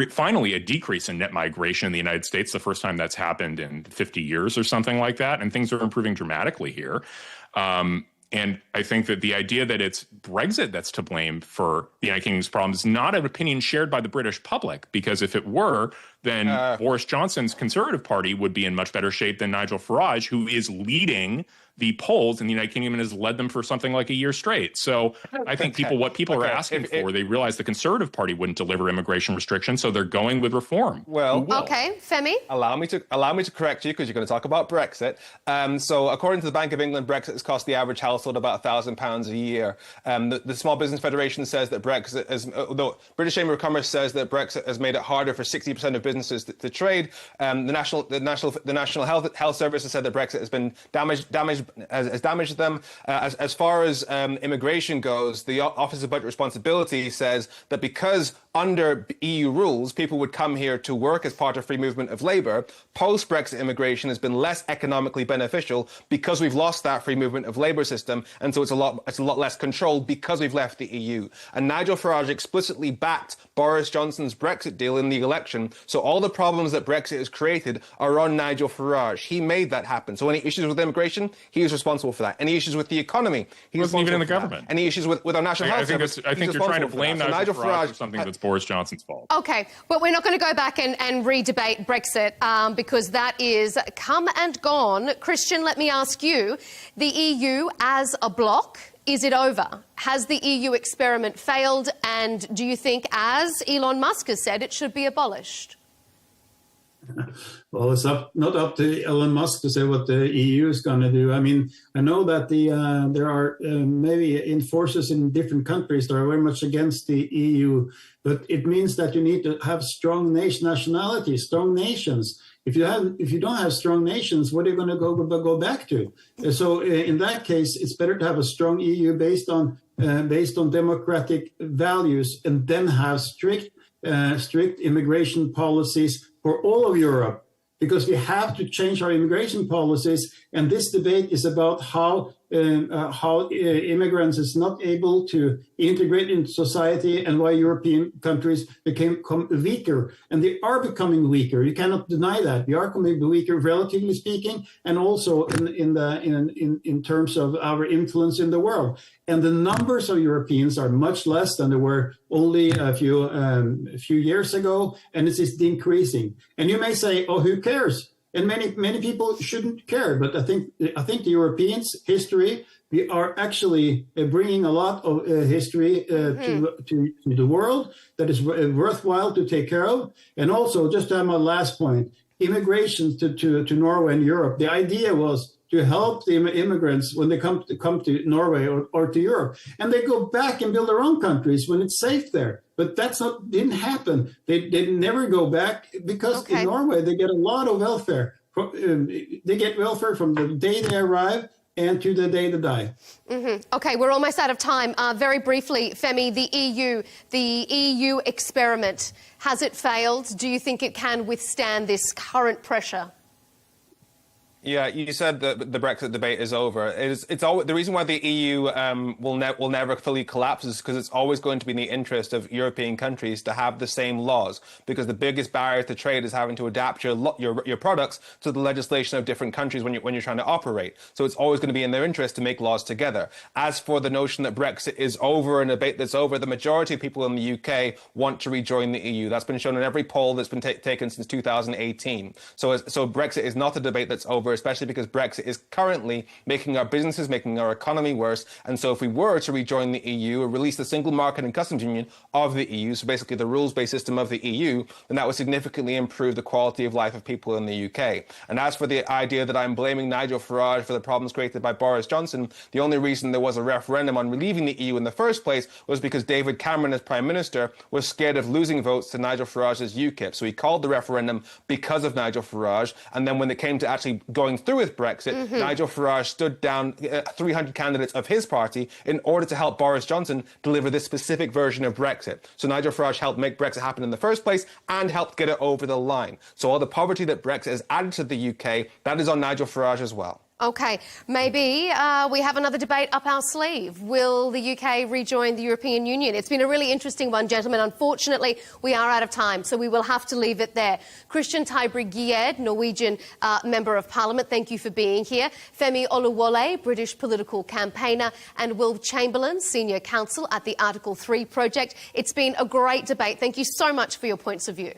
[SPEAKER 9] finally a decrease in net migration in the United States, the first time that's happened in 50 years or something like that, and things are improving dramatically here. And I think that the idea that it's Brexit that's to blame for the United Kingdom's problem is not an opinion shared by the British public, because if it were, then Boris Johnson's Conservative Party would be in much better shape than Nigel Farage, who is leading the polls in the United Kingdom and has led them for something like a year straight. So I think what people are asking for, they realize the Conservative Party wouldn't deliver immigration restrictions, so they're going with reform.
[SPEAKER 1] Well,
[SPEAKER 19] okay, Femi?
[SPEAKER 1] Allow me to correct you, because you're going to talk about Brexit. So according to the Bank of England, Brexit has cost the average household about £1,000 a year. The Small Business Federation says that Brexit, the British Chamber of Commerce says that Brexit has made it harder for 60% of businesses to trade. The National Health Service has said that Brexit has been damaged them. As far as immigration goes, the Office of Budget Responsibility says that because under EU rules, people would come here to work as part of free movement of labour. Post-Brexit immigration has been less economically beneficial because we've lost that free movement of labour system, and so it's a lot less controlled because we've left the EU. And Nigel Farage explicitly backed Boris Johnson's Brexit deal in the election, so all the problems that Brexit has created are on Nigel Farage. He made that happen. So any issues with immigration, he is responsible for that. Any issues with the economy, he
[SPEAKER 9] wasn't even in the government.
[SPEAKER 1] Any issues with our national health service,
[SPEAKER 9] I think you're trying to blame Nigel Farage for something that's Boris Johnson's fault.
[SPEAKER 19] Okay, but we're not going to go back and re-debate Brexit because that is come and gone. Christian, let me ask you, the EU as a bloc, is it over? Has the EU experiment failed? And do you think, as Elon Musk has said, it should be abolished?
[SPEAKER 6] Well, it's not up to Elon Musk to say what the EU is going to do. I mean, I know that there are maybe forces in different countries that are very much against the EU, but it means that you need to have strong nationalities, strong nations. If you don't have strong nations, what are you going to go back to? So in that case, it's better to have a strong EU based on democratic values, and then have strict immigration policies for all of Europe, because we have to change our immigration policies. And this debate is about how immigrants is not able to integrate into society, and why European countries become weaker. And they are becoming weaker. You cannot deny that. We are becoming weaker, relatively speaking, and also in terms of our influence in the world. And the numbers of Europeans are much less than they were only a few years ago, and it is decreasing. And you may say, "Oh, who cares?" And many people shouldn't care, but I think the Europeans' history, we are actually bringing a lot of history to the world that is worthwhile to take care of. And also, just to have my last point, immigration to Norway and Europe. The idea was to help the immigrants when they come to Norway or to Europe, and they go back and build their own countries when it's safe there. But didn't happen. They never go back, because in Norway they get a lot of welfare. They get welfare from the day they arrive and to the day they die.
[SPEAKER 19] Okay, we're almost out of time. Very briefly, Femi, the EU experiment, has it failed? Do you think it can withstand this current pressure?
[SPEAKER 1] Yeah, you said that the Brexit debate is over. It's always, the reason why the EU will never fully collapse is because it's always going to be in the interest of European countries to have the same laws, because the biggest barrier to trade is having to adapt your products to the legislation of different countries when you're trying to operate. So it's always going to be in their interest to make laws together. As for the notion that Brexit is over and a debate that's over, the majority of people in the UK want to rejoin the EU. That's been shown in every poll that's been taken since 2018. So Brexit is not a debate that's over, especially because Brexit is currently making our businesses, making our economy worse. And so if we were to rejoin the EU or release the single market and customs union of the EU, so basically the rules-based system of the EU, then that would significantly improve the quality of life of people in the UK. And as for the idea that I'm blaming Nigel Farage for the problems created by Boris Johnson, the only reason there was a referendum on leaving the EU in the first place was because David Cameron, as Prime Minister, was scared of losing votes to Nigel Farage's UKIP. So he called the referendum because of Nigel Farage. And then when it came to actually going through with Brexit, Nigel Farage stood down 300 candidates of his party in order to help Boris Johnson deliver this specific version of Brexit. So Nigel Farage helped make Brexit happen in the first place and helped get it over the line. So all the poverty that Brexit has added to the UK, that is on Nigel Farage as well.
[SPEAKER 19] Okay, maybe we have another debate up our sleeve. Will the UK rejoin the European Union? It's been a really interesting one, gentlemen. Unfortunately, we are out of time, so we will have to leave it there. Christian Tybring-Gjedde, Norwegian Member of Parliament, thank you for being here. Femi Oluwole, British political campaigner, and Will Chamberlain, Senior Counsel at the Article 3 Project. It's been a great debate. Thank you so much for your points of view.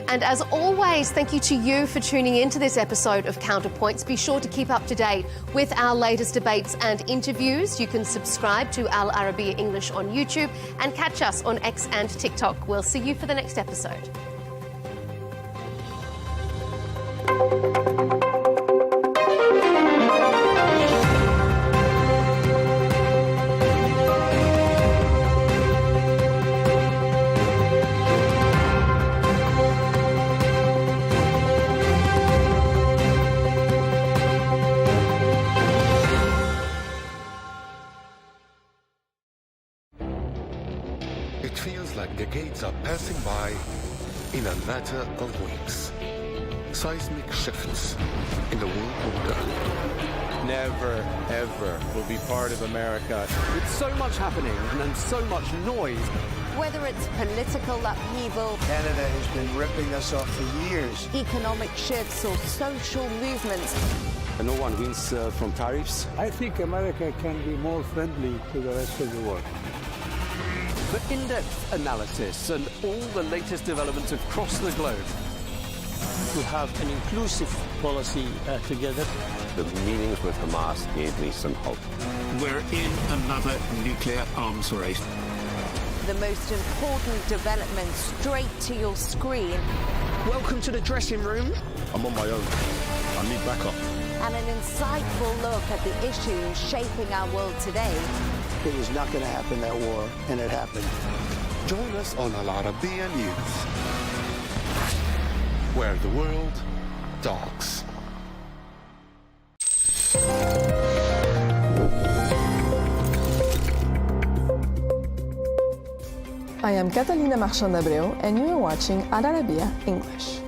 [SPEAKER 19] And as always, thank you to you for tuning in to this episode of Counterpoints. Be sure to keep up to date with our latest debates and interviews. You can subscribe to Allarbia English on YouTube and catch us on X and TikTok. We'll see you for the next episode.
[SPEAKER 10] in a matter of weeks. Seismic shifts in the world order.
[SPEAKER 16] Never, ever will be part of America.
[SPEAKER 11] With so much happening and so much noise.
[SPEAKER 12] Whether it's political upheaval,
[SPEAKER 13] Canada has been ripping us off for years.
[SPEAKER 12] economic shifts or social movements,
[SPEAKER 23] And no one wins from tariffs.
[SPEAKER 13] I think America can be more friendly to the rest of the world.
[SPEAKER 11] For in-depth analysis and all the latest developments across the globe.
[SPEAKER 14] To have an inclusive policy together.
[SPEAKER 23] The meetings with Hamas gave me some hope.
[SPEAKER 22] We're in another nuclear arms race.
[SPEAKER 12] the most important developments straight to your screen.
[SPEAKER 22] Welcome to the dressing room.
[SPEAKER 10] I'm on my own. I need backup.
[SPEAKER 12] And an insightful look at the issues shaping our world today.
[SPEAKER 13] It was not going to happen, that war, and it happened.
[SPEAKER 10] Join us on Allarbia News, where the world talks.
[SPEAKER 17] I am Catalina Marchand-Abreu, and you are watching Arabiya English.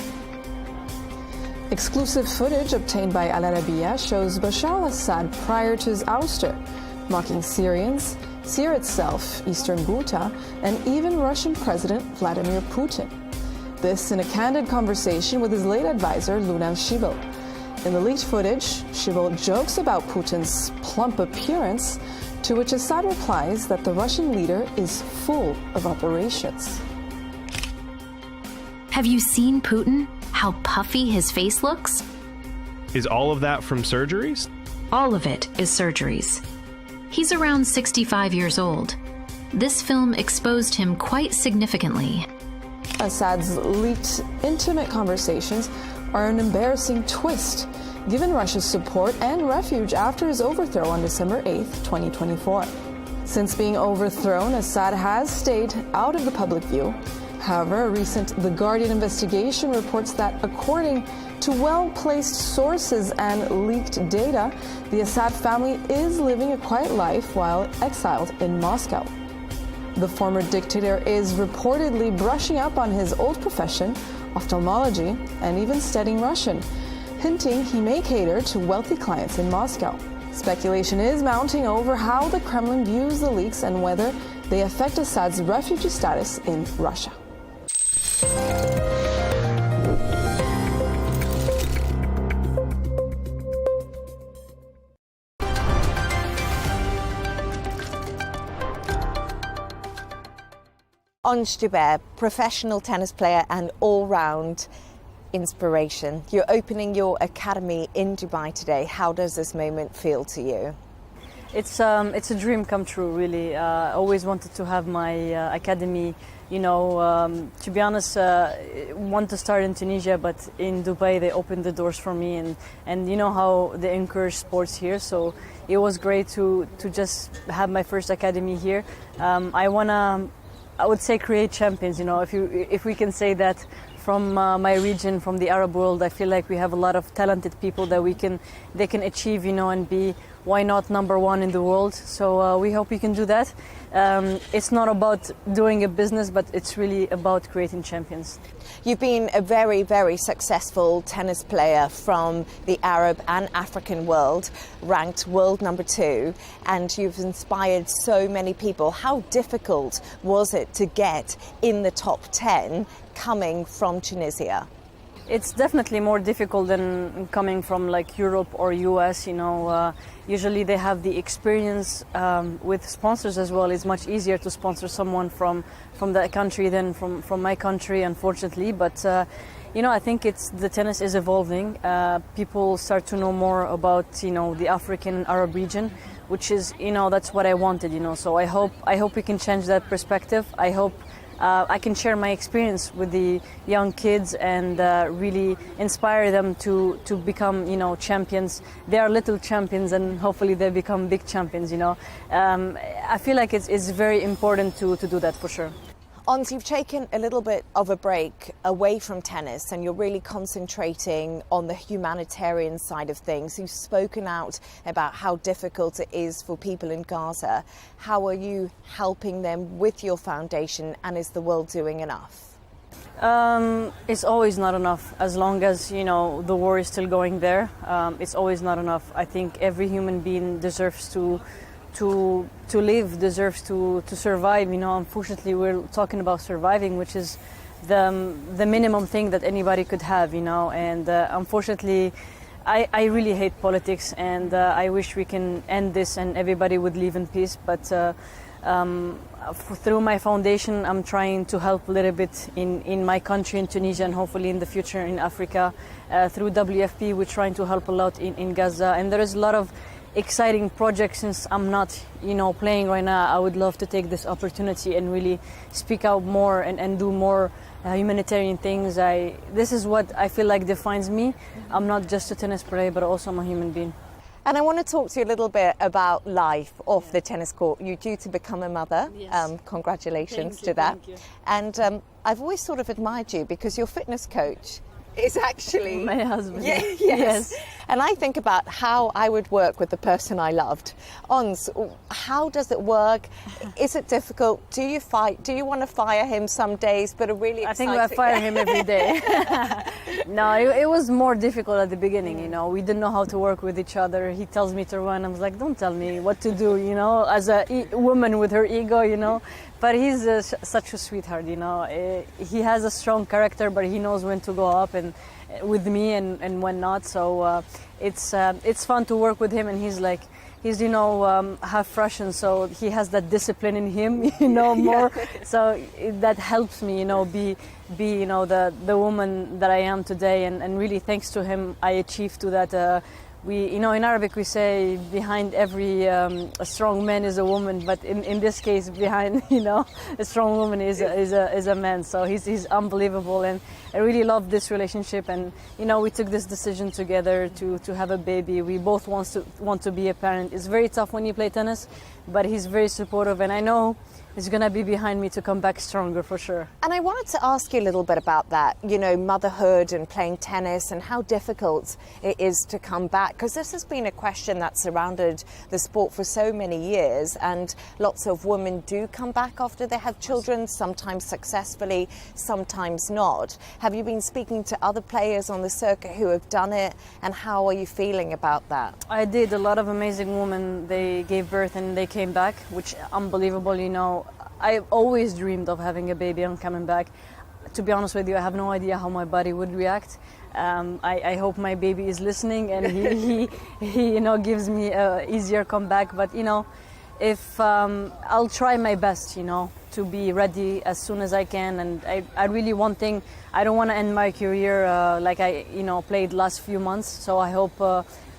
[SPEAKER 17] Exclusive footage obtained by Allarbia shows Bashar al-Assad prior to his ouster, mocking Syrians, Syria itself, Eastern Ghouta, and even Russian President Vladimir Putin. This in a candid conversation with his late advisor, Lieutenant Shibel. In the leaked footage, Shibel jokes about Putin's plump appearance, to which Assad replies that the Russian leader is full of operations.
[SPEAKER 24] Have you seen Putin? How puffy his face looks?
[SPEAKER 25] Is all of that from surgeries?
[SPEAKER 24] All of it is surgeries. He's around 65 years old. This film exposed him quite significantly.
[SPEAKER 17] Assad's leaked intimate conversations are an embarrassing twist, given Russia's support and refuge after his overthrow on December 8, 2024. Since being overthrown, Assad has stayed out of the public view. However, a recent The Guardian investigation reports that, according to well-placed sources and leaked data, the Assad family is living a quiet life while exiled in Moscow. The former dictator is reportedly brushing up on his old profession, ophthalmology, and even studying Russian, hinting he may cater to wealthy clients in Moscow. Speculation is mounting over how the Kremlin views the leaks and whether they affect Assad's refugee status in Russia.
[SPEAKER 12] Ons Jabeur, professional tennis player and all-round inspiration. You're opening your academy in Dubai today. How does this moment feel to you?
[SPEAKER 26] It's a dream come true, really. I always wanted to have my academy. You know, to be honest, want to start in Tunisia, but in Dubai they opened the doors for me, and you know how they encourage sports here. So it was great to just have my first academy here. I would say create champions. You know, if we can say that. From my region, from the Arab world, I feel like we have a lot of talented people that they can achieve, you know, and be, why not, number one in the world. So we hope we can do that. It's not about doing a business, but it's really about creating champions.
[SPEAKER 12] You've been a very, very successful tennis player from the Arab and African world, ranked world number 2, and you've inspired so many people. How difficult was it to get in the top 10 coming from Tunisia?
[SPEAKER 26] It's definitely more difficult than coming from like Europe or US, you know. Usually they have the experience with sponsors as well. It's much easier to sponsor someone from that country than from my country, unfortunately. But, you know, I think the tennis is evolving. People start to know more about, you know, the African Arab region, which is, you know, that's what I wanted, you know. So I hope we can change that perspective. I hope I can share my experience with the young kids and really inspire them to become, you know, champions. They are little champions, and hopefully they become big champions, you know. I feel like it's very important to do that for sure.
[SPEAKER 12] Ons, you've taken a little bit of a break away from tennis and you're really concentrating on the humanitarian side of things. You've spoken out about how difficult it is for people in Gaza. How are you helping them with your foundation, and is the world doing enough?
[SPEAKER 26] It's always not enough. As long as, you know, the war is still going there, it's always not enough. I think every human being deserves to live, deserves to survive. You know, unfortunately, we're talking about surviving, which is the minimum thing that anybody could have, you know. And unfortunately, I really hate politics, and I wish we can end this and everybody would live in peace. But through my foundation, I'm trying to help a little bit in my country, in Tunisia, and hopefully in the future in Africa. Through WFP, we're trying to help a lot in Gaza, and there is a lot of exciting projects. Since I'm not, you know, playing right now, I would love to take this opportunity and really speak out more and do more humanitarian things. This is what I feel like defines me. I'm not just a tennis player, but also I'm a human being.
[SPEAKER 12] And I want to talk to you a little bit about life off the tennis court. You're due to become a mother.
[SPEAKER 26] Yes.
[SPEAKER 12] Congratulations to that.
[SPEAKER 26] Thank you.
[SPEAKER 12] And I've always sort of admired you because your fitness coach is actually
[SPEAKER 26] my husband.
[SPEAKER 12] Yes. And I think about how I would work with the person I loved. Ons, how does it work? Is it difficult? Do you fight? Do you want to fire him some days, but are really excited?
[SPEAKER 26] I think I fire him every day. No, it was more difficult at the beginning, you know. We didn't know how to work with each other. He tells me to run. I was like, don't tell me what to do, you know, as a woman with her ego, you know. But he's such a sweetheart, you know. He has a strong character, but he knows when to go up and with me and when not. So it's fun to work with him, and he's you know, half Russian, so he has that discipline in him, you know, more. So that helps me, you know, be you know, the woman that I am today, and really thanks to him I achieved to that. We, you know, in Arabic we say behind every a strong man is a woman, but in this case, behind, you know, a strong woman is a man. So he's unbelievable, and I really love this relationship. And you know, we took this decision together to have a baby. We both want to be a parent. It's very tough when you play tennis, but he's very supportive, and I know he's going to be behind me to come back stronger for sure.
[SPEAKER 12] And I wanted to ask you a little bit about that, you know, motherhood and playing tennis and how difficult it is to come back, because this has been a question that surrounded the sport for so many years, and lots of women do come back after they have children, sometimes successfully, sometimes not. Have you been speaking to other players on the circuit who have done it, and how are you feeling about that?
[SPEAKER 26] I did. A lot of amazing women, they gave birth and they came back, which unbelievable, you know. I've always dreamed of having a baby and coming back. To be honest with you, I have no idea how my body would react. I hope my baby is listening and he you know, gives me a easier comeback. But you know, if I'll try my best, you know, to be ready as soon as I can. And I really, one thing, I don't want to end my career like I, you know, played last few months. So I hope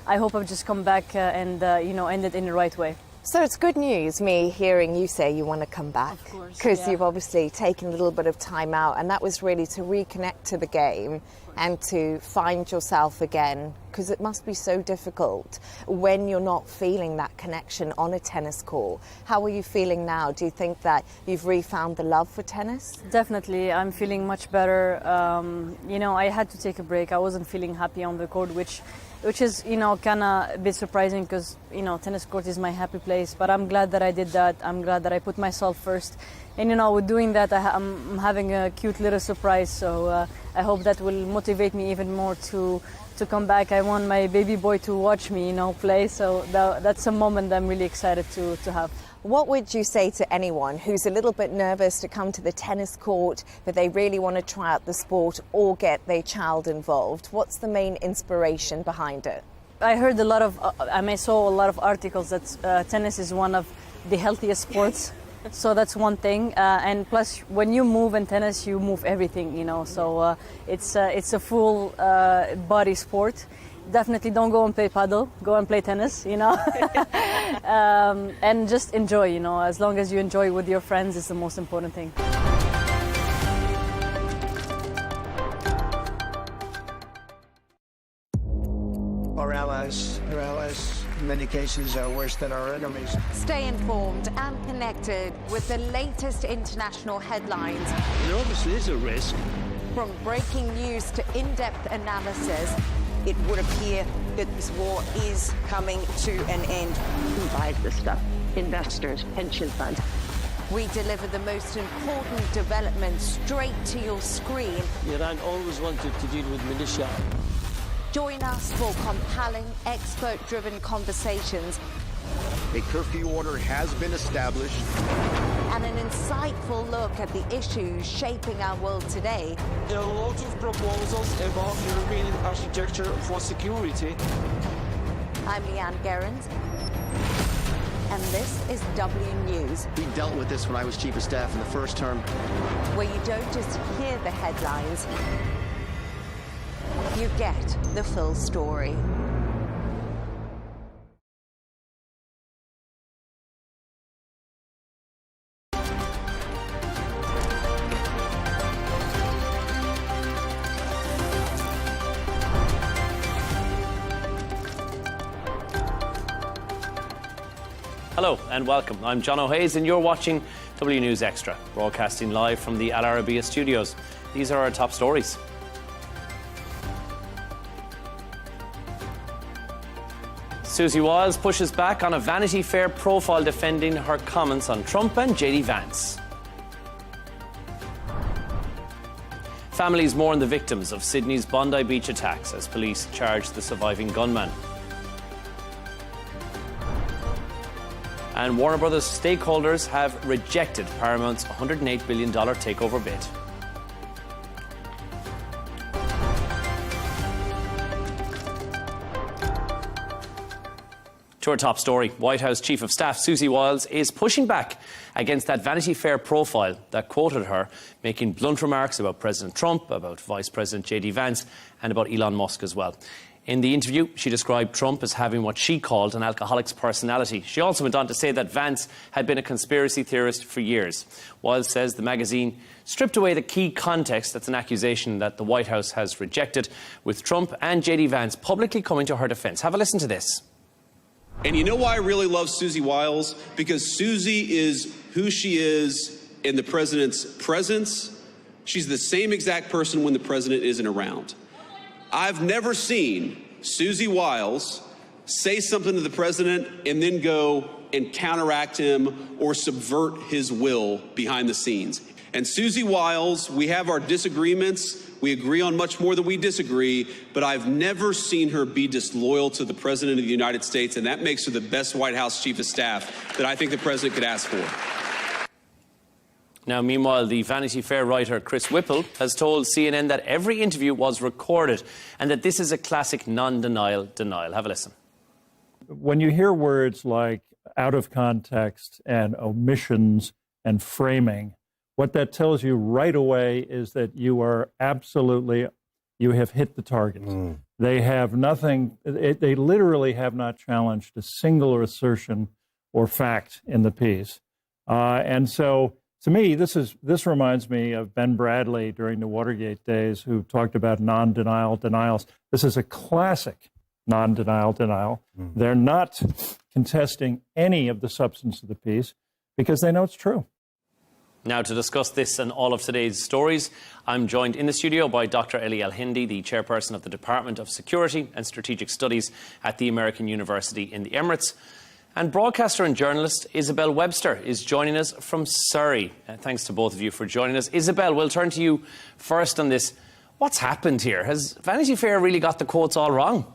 [SPEAKER 26] I've just come back and you know, end it in the right way.
[SPEAKER 12] So it's good news, me hearing you say you want to come back, because you've obviously taken a little bit of time out, and that was really to reconnect to the game and to find yourself again, because it must be so difficult when you're not feeling that connection on a tennis court. How are you feeling now? Do you think that you've refound the love for tennis?
[SPEAKER 26] Definitely, I'm feeling much better. You know, I had to take a break. I wasn't feeling happy on the court, which is, you know, kind of a bit surprising, because, you know, tennis court is my happy place. But I'm glad that I did that. I'm glad that I put myself first. And, you know, with doing that, I'm having a cute little surprise. So I hope that will motivate me even more to come back. I want my baby boy to watch me, you know, play. So that's a moment I'm really excited to have.
[SPEAKER 12] What would you say to anyone who's a little bit nervous to come to the tennis court, but they really want to try out the sport or get their child involved? What's the main inspiration behind it?
[SPEAKER 26] I heard a lot of, I saw a lot of articles that tennis is one of the healthiest sports. So that's one thing. And plus, when you move in tennis, you move everything, you know. So it's a full body sport. Definitely don't go and play paddle, go and play tennis, you know. And just enjoy, you know. As long as you enjoy with your friends is the most important thing.
[SPEAKER 13] Our allies, in many cases, are worse than our enemies.
[SPEAKER 12] Stay informed and connected with the latest international headlines.
[SPEAKER 14] There obviously is a risk.
[SPEAKER 12] From breaking news to in-depth analysis.
[SPEAKER 2] It would appear that this war is coming to an end.
[SPEAKER 4] Who buys this stuff? Investors, pension funds.
[SPEAKER 2] We deliver the most important developments straight to your screen.
[SPEAKER 14] Iran always wanted to deal with militia.
[SPEAKER 2] Join us for compelling, expert-driven conversations.
[SPEAKER 3] A curfew order has been established.
[SPEAKER 2] And an insightful look at the issues shaping our world today.
[SPEAKER 4] There are a lot of proposals about European architecture for security.
[SPEAKER 2] I'm Leigh Ann Gerrans, and this is W News.
[SPEAKER 7] We dealt with this when I was Chief of Staff in the first term.
[SPEAKER 2] Where you don't just hear the headlines, you get the full story.
[SPEAKER 18] Hello and welcome. I'm John O'Hayes and you're watching W News Extra, broadcasting live from the Allarbia studios. These are our top stories. Susie Wiles pushes back on a Vanity Fair profile defending her comments on Trump and JD Vance. Families mourn the victims of Sydney's Bondi Beach attacks as police charge the surviving gunman. And Warner Brothers stakeholders have rejected Paramount's $108 billion takeover bid. To our top story, White House Chief of Staff Susie Wiles is pushing back against that Vanity Fair profile that quoted her making blunt remarks about President Trump, about Vice President JD Vance and about Elon Musk as well. In the interview, she described Trump as having what she called an alcoholic's personality. She also went on to say that Vance had been a conspiracy theorist for years. Wiles says the magazine stripped away the key context. That's an accusation that the White House has rejected, with Trump and JD Vance publicly coming to her defence. Have a listen to this.
[SPEAKER 20] And you know why I really love Susie Wiles? Because Susie is who she is in the president's presence. She's the same exact person when the president isn't around. I've never seen Susie Wiles say something to the president and then go and counteract him or subvert his will behind the scenes. And Susie Wiles, we have our disagreements. We agree on much more than we disagree, but I've never seen her be disloyal to the President of the United States, and that makes her the best White House Chief of Staff that I think the President could ask for.
[SPEAKER 18] Now, meanwhile, the Vanity Fair writer Chris Whipple has told CNN that every interview was recorded and that this is a classic non-denial denial. Have a listen.
[SPEAKER 21] When you hear words like out of context and omissions and framing, what that tells you right away is that you are absolutely, you have hit the target. They have nothing, they literally have not challenged a single assertion or fact in the piece. And so, to me, this reminds me of Ben Bradley during the Watergate days, who talked about non-denial denials. This is a classic non-denial denial. They're not contesting any of the substance of the piece because they know it's true.
[SPEAKER 18] Now, to discuss this and all of today's stories, I'm joined in the studio by Dr. Ellie Al-Hindi, the chairperson of the Department of Security and Strategic Studies at the American University in the Emirates. And broadcaster and journalist Isabel Webster is joining us from Surrey. Thanks to both of you for joining us. Isabel, we'll turn to you first on this. What's happened here? Has Vanity Fair really got the quotes all wrong?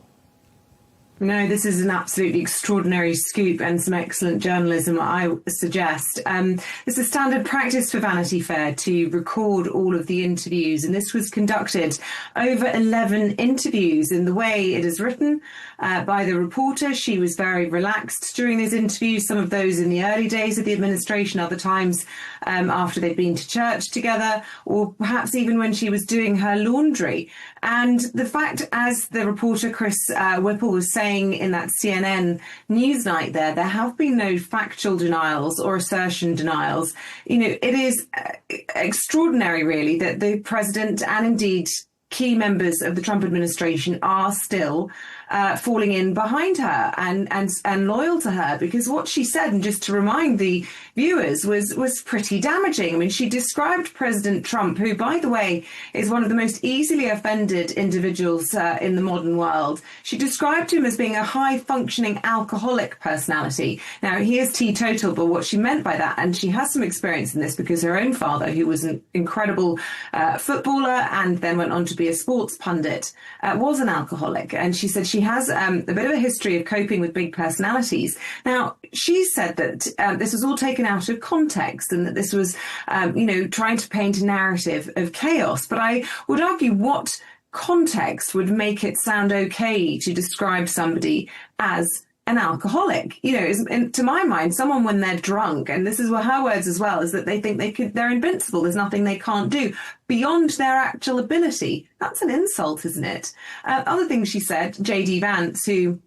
[SPEAKER 27] No, this is an absolutely extraordinary scoop and some excellent journalism, I suggest. It's a standard practice for Vanity Fair to record all of the interviews, and this was conducted over 11 interviews. In the way it is written by the reporter, she was very relaxed during those interviews, some of those in the early days of the administration, other times after they'd been to church together, or perhaps even when she was doing her laundry. And the fact, as the reporter Chris Whipple was saying in that CNN Newsnight there have been no factual denials or assertion denials. You know, it is extraordinary, really, that the president and indeed key members of the Trump administration are still falling in behind her and loyal to her, because what she said, and just to remind the viewers, was pretty damaging. I mean, she described President Trump, who, by the way, is one of the most easily offended individuals in the modern world. She described him as being a high-functioning alcoholic personality. Now, he is teetotal, but what she meant by that, and she has some experience in this because her own father, who was an incredible footballer and then went on to be a sports pundit, was an alcoholic. And she said she has a bit of a history of coping with big personalities. Now, she said that this was all taken out of context and that this was, trying to paint a narrative of chaos. But I would argue, what context would make it sound okay to describe somebody as an alcoholic? To my mind, someone when they're drunk, and this is her words as well, is that they think they're invincible. There's nothing they can't do beyond their actual ability. That's an insult, isn't it? Other things she said, J.D. Vance, who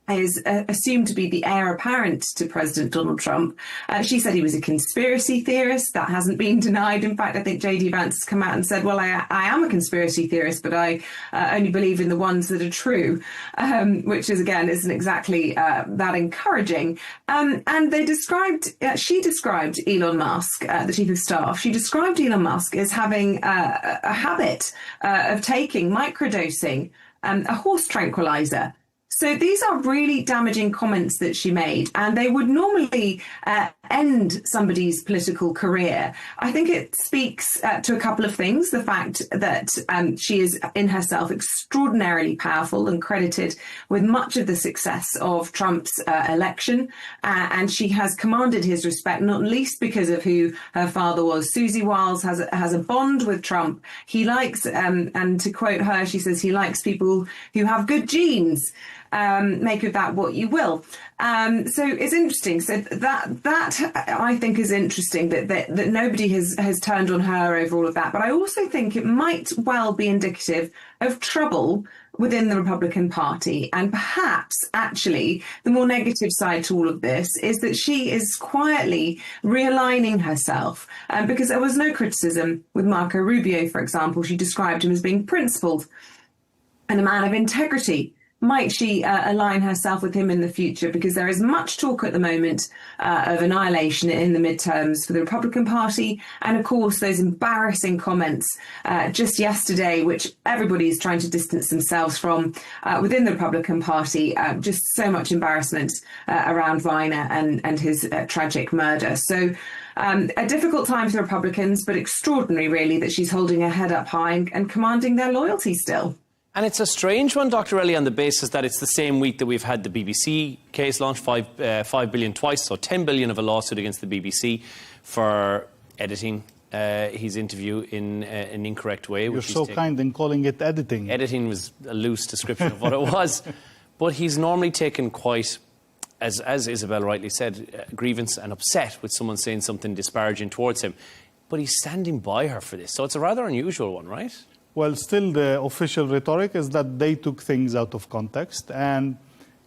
[SPEAKER 27] is assumed to be the heir apparent to President Donald Trump. She said he was a conspiracy theorist. That hasn't been denied. In fact, I think J.D. Vance has come out and said, well, I am a conspiracy theorist, but I only believe in the ones that are true, which is, again, isn't exactly that encouraging. And she described Elon Musk, the chief of staff, she described Elon Musk as having a habit of taking, microdosing, a horse tranquilizer. So these are really damaging comments that she made, and they would normally end somebody's political career. I think it speaks to a couple of things. The fact that she is in herself extraordinarily powerful and credited with much of the success of Trump's election, and she has commanded his respect, not least because of who her father was. Susie Wiles has a bond with Trump. He likes, and to quote her, she says he likes people who have good genes. Make of that what you will. So it's interesting. So that I think is interesting that nobody has turned on her over all of that. But I also think it might well be indicative of trouble within the Republican Party. And perhaps, actually, the more negative side to all of this is that she is quietly realigning herself, because there was no criticism with Marco Rubio, for example. She described him as being principled and a man of integrity. Might she align herself with him in the future? Because there is much talk at the moment of annihilation in the midterms for the Republican Party. And of course, those embarrassing comments just yesterday, which everybody is trying to distance themselves from within the Republican Party. Just so much embarrassment around Viner and his tragic murder. So a difficult time for the Republicans, but extraordinary, really, that she's holding her head up high and commanding their loyalty still.
[SPEAKER 18] And it's a strange one, Dr. Ellie, on the basis that it's the same week that we've had the BBC case launched, 5 billion twice, so 10 billion of a lawsuit against the BBC for editing his interview in an incorrect way.
[SPEAKER 1] You're so kind in calling it editing.
[SPEAKER 18] Editing was a loose description of what it was. But he's normally taken quite, as Isabel rightly said, grievance and upset with someone saying something disparaging towards him. But he's standing by her for this. So it's a rather unusual one, right?
[SPEAKER 1] Well, still the official rhetoric is that they took things out of context, and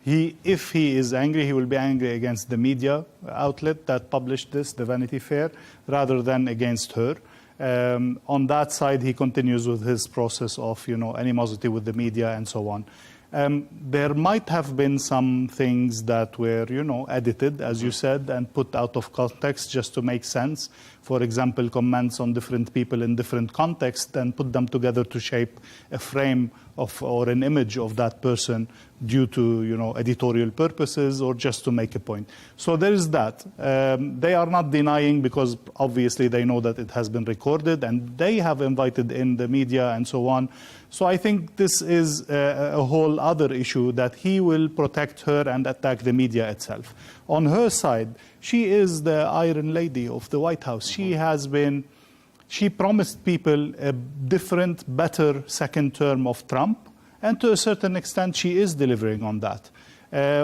[SPEAKER 1] if he is angry, he will be angry against the media outlet that published this, the Vanity Fair, rather than against her. On that side, he continues with his process of, animosity with the media and so on. There might have been some things that were, edited, as you said, and put out of context just to make sense. For example, comments on different people in different contexts, and put them together to shape a frame or an image of that person due to, editorial purposes or just to make a point. So there is that. They are not denying, because obviously they know that it has been recorded and they have invited in the media and so on. So I think this is a whole other issue, that he will protect her and attack the media itself. On her side, she is the Iron Lady of the White House. She promised people a different, better second term of Trump, and to a certain extent she is delivering on that.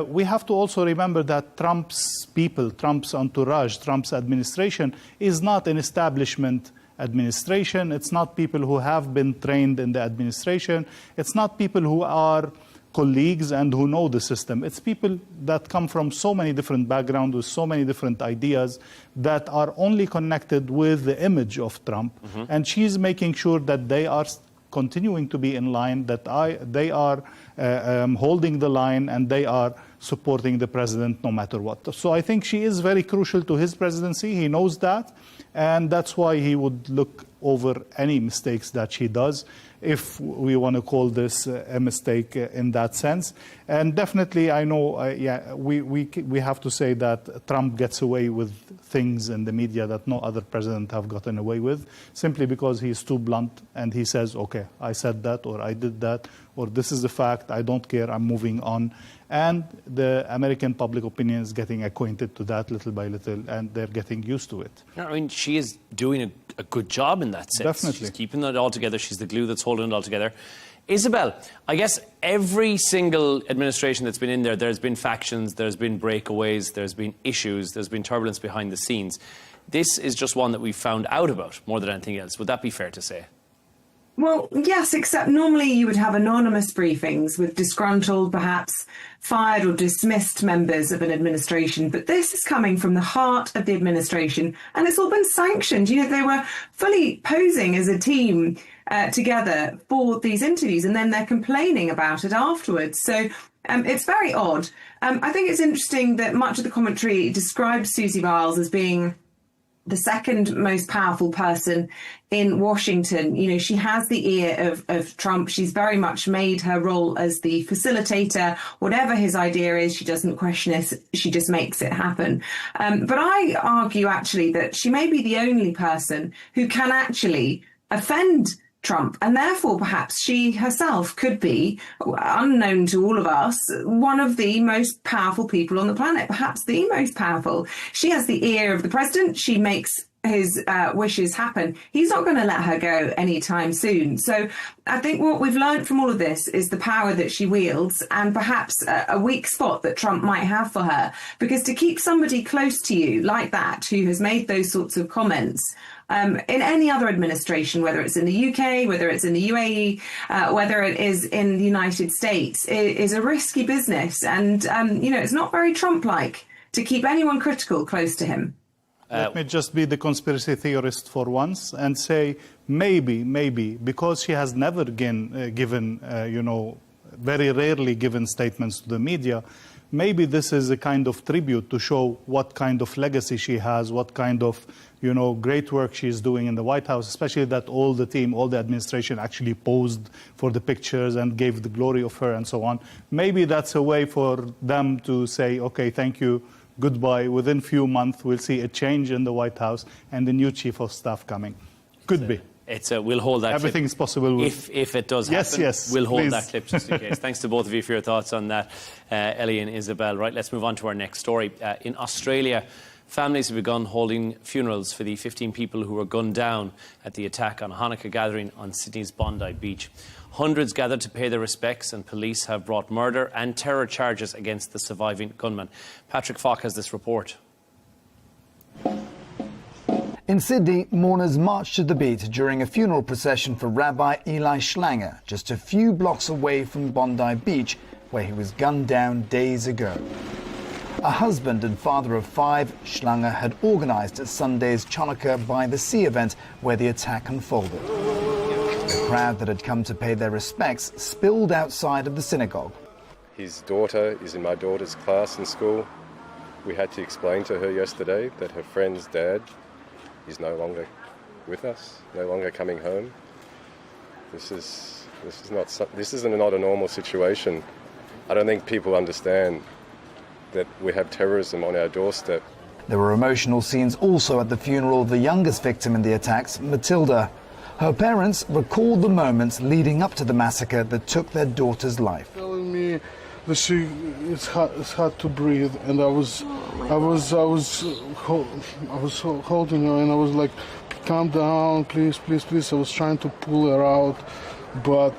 [SPEAKER 1] We have to also remember that Trump's people, Trump's entourage, Trump's administration is not an establishment administration. It's not people who have been trained in the administration. It's not people who are colleagues and who know the system. It's people that come from so many different backgrounds with so many different ideas that are only connected with the image of Trump. And she's making sure that they are continuing to be in line, that they are holding the line, and they are supporting the president no matter what. So I think she is very crucial to his presidency. He knows that, and that's why he would look over any mistakes that she does, if we want to call this a mistake in that sense. And definitely, I know, we have to say that Trump gets away with things in the media that no other president have gotten away with, simply because he's too blunt and he says, okay, I said that, or I did that, or this is the fact, I don't care, I'm moving on. And the American public opinion is getting acquainted to that little by little, and they're getting used to it.
[SPEAKER 18] I mean, she is doing a good job in that sense.
[SPEAKER 1] Definitely.
[SPEAKER 18] She's keeping it all together. She's the glue that's holding it all together. Isabel, I guess every single administration that's been in there, there's been factions, there's been breakaways, there's been issues, there's been turbulence behind the scenes. This is just one that we've found out about more than anything else. Would that be fair to say?
[SPEAKER 27] Well, yes, except normally you would have anonymous briefings with disgruntled, perhaps fired or dismissed members of an administration. But this is coming from the heart of the administration, and it's all been sanctioned. You know, they were fully posing as a team together for these interviews, and then they're complaining about it afterwards. So it's very odd. I think it's interesting that much of the commentary describes Susie Wiles as being the second most powerful person in Washington. You know, she has the ear of Trump. She's very much made her role as the facilitator. Whatever his idea is, she doesn't question it. She just makes it happen. But I argue actually that she may be the only person who can actually offend Trump, and therefore perhaps she herself could be, unknown to all of us, one of the most powerful people on the planet, perhaps the most powerful. She has the ear of the president. She makes his wishes happen. He's not going to let her go anytime soon. So I think what we've learned from all of this is the power that she wields, and perhaps a weak spot that Trump might have for her. Because to keep somebody close to you like that, who has made those sorts of comments, in any other administration, whether it's in the UK, whether it's in the UAE, whether it is in the United States, is a risky business. And, you know, it's not very Trump-like to keep anyone critical close to him.
[SPEAKER 1] Let me just be the conspiracy theorist for once and say maybe, because she has never given, very rarely given statements to the media, maybe this is a kind of tribute to show what kind of legacy she has, what kind of, great work she is doing in the White House, especially that all the team, all the administration actually posed for the pictures and gave the glory of her and so on. Maybe that's a way for them to say, okay, thank you, goodbye. Within few months, we'll see a change in the White House and the new chief of staff coming. Could be.
[SPEAKER 18] We'll hold that
[SPEAKER 1] Everything's
[SPEAKER 18] clip.
[SPEAKER 1] Possible.
[SPEAKER 18] If it does happen,
[SPEAKER 1] yes,
[SPEAKER 18] we'll hold
[SPEAKER 1] please.
[SPEAKER 18] that clip just in case. Thanks to both of you for your thoughts on that, Ellie and Isabel. Right, let's move on to our next story. In Australia, families have begun holding funerals for the 15 people who were gunned down at the attack on a Hanukkah gathering on Sydney's Bondi Beach. Hundreds gathered to pay their respects, and police have brought murder and terror charges against the surviving gunman. Patrick Falk has this report.
[SPEAKER 5] In Sydney, mourners marched to the beat during a funeral procession for Rabbi Eli Schlanger, just a few blocks away from Bondi Beach, where he was gunned down days ago. A husband and father of 5, Schlanger had organised Sunday's Chanukah by the Sea event where the attack unfolded. The crowd that had come to pay their respects spilled outside of the synagogue.
[SPEAKER 6] His daughter is in my daughter's class in school. We had to explain to her yesterday that her friend's dad is no longer with us, no longer coming home. This is not a normal situation. I don't think people understand that we have terrorism on our doorstep.
[SPEAKER 5] There were emotional scenes also at the funeral of the youngest victim in the attacks, Matilda. Her parents recalled the moments leading up to the massacre that took their daughter's life.
[SPEAKER 8] Telling me that it's hard to breathe, and I was holding her, and I was like, calm down, please. I was trying to pull her out, but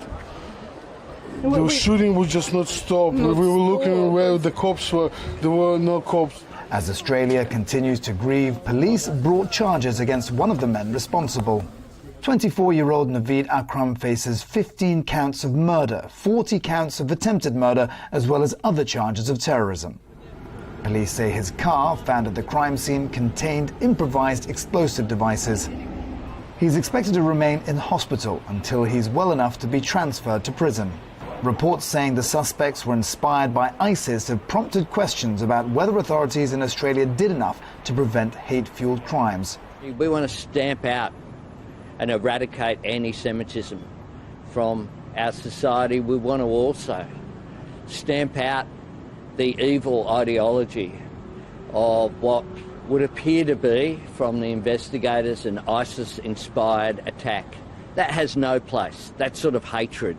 [SPEAKER 8] the shooting would just not stop. We were looking where the cops were. There were no cops.
[SPEAKER 5] As Australia continues to grieve, police brought charges against one of the men responsible. 24-year-old Naveed Akram faces 15 counts of murder, 40 counts of attempted murder, as well as other charges of terrorism. Police say his car, found at the crime scene, contained improvised explosive devices. He's expected to remain in hospital until he's well enough to be transferred to prison. Reports saying the suspects were inspired by ISIS have prompted questions about whether authorities in Australia did enough to prevent hate-fueled crimes.
[SPEAKER 9] We want to stamp out and eradicate anti-Semitism from our society. We want to also stamp out the evil ideology of what would appear to be, from the investigators, an ISIS-inspired attack. That has no place, that sort of hatred.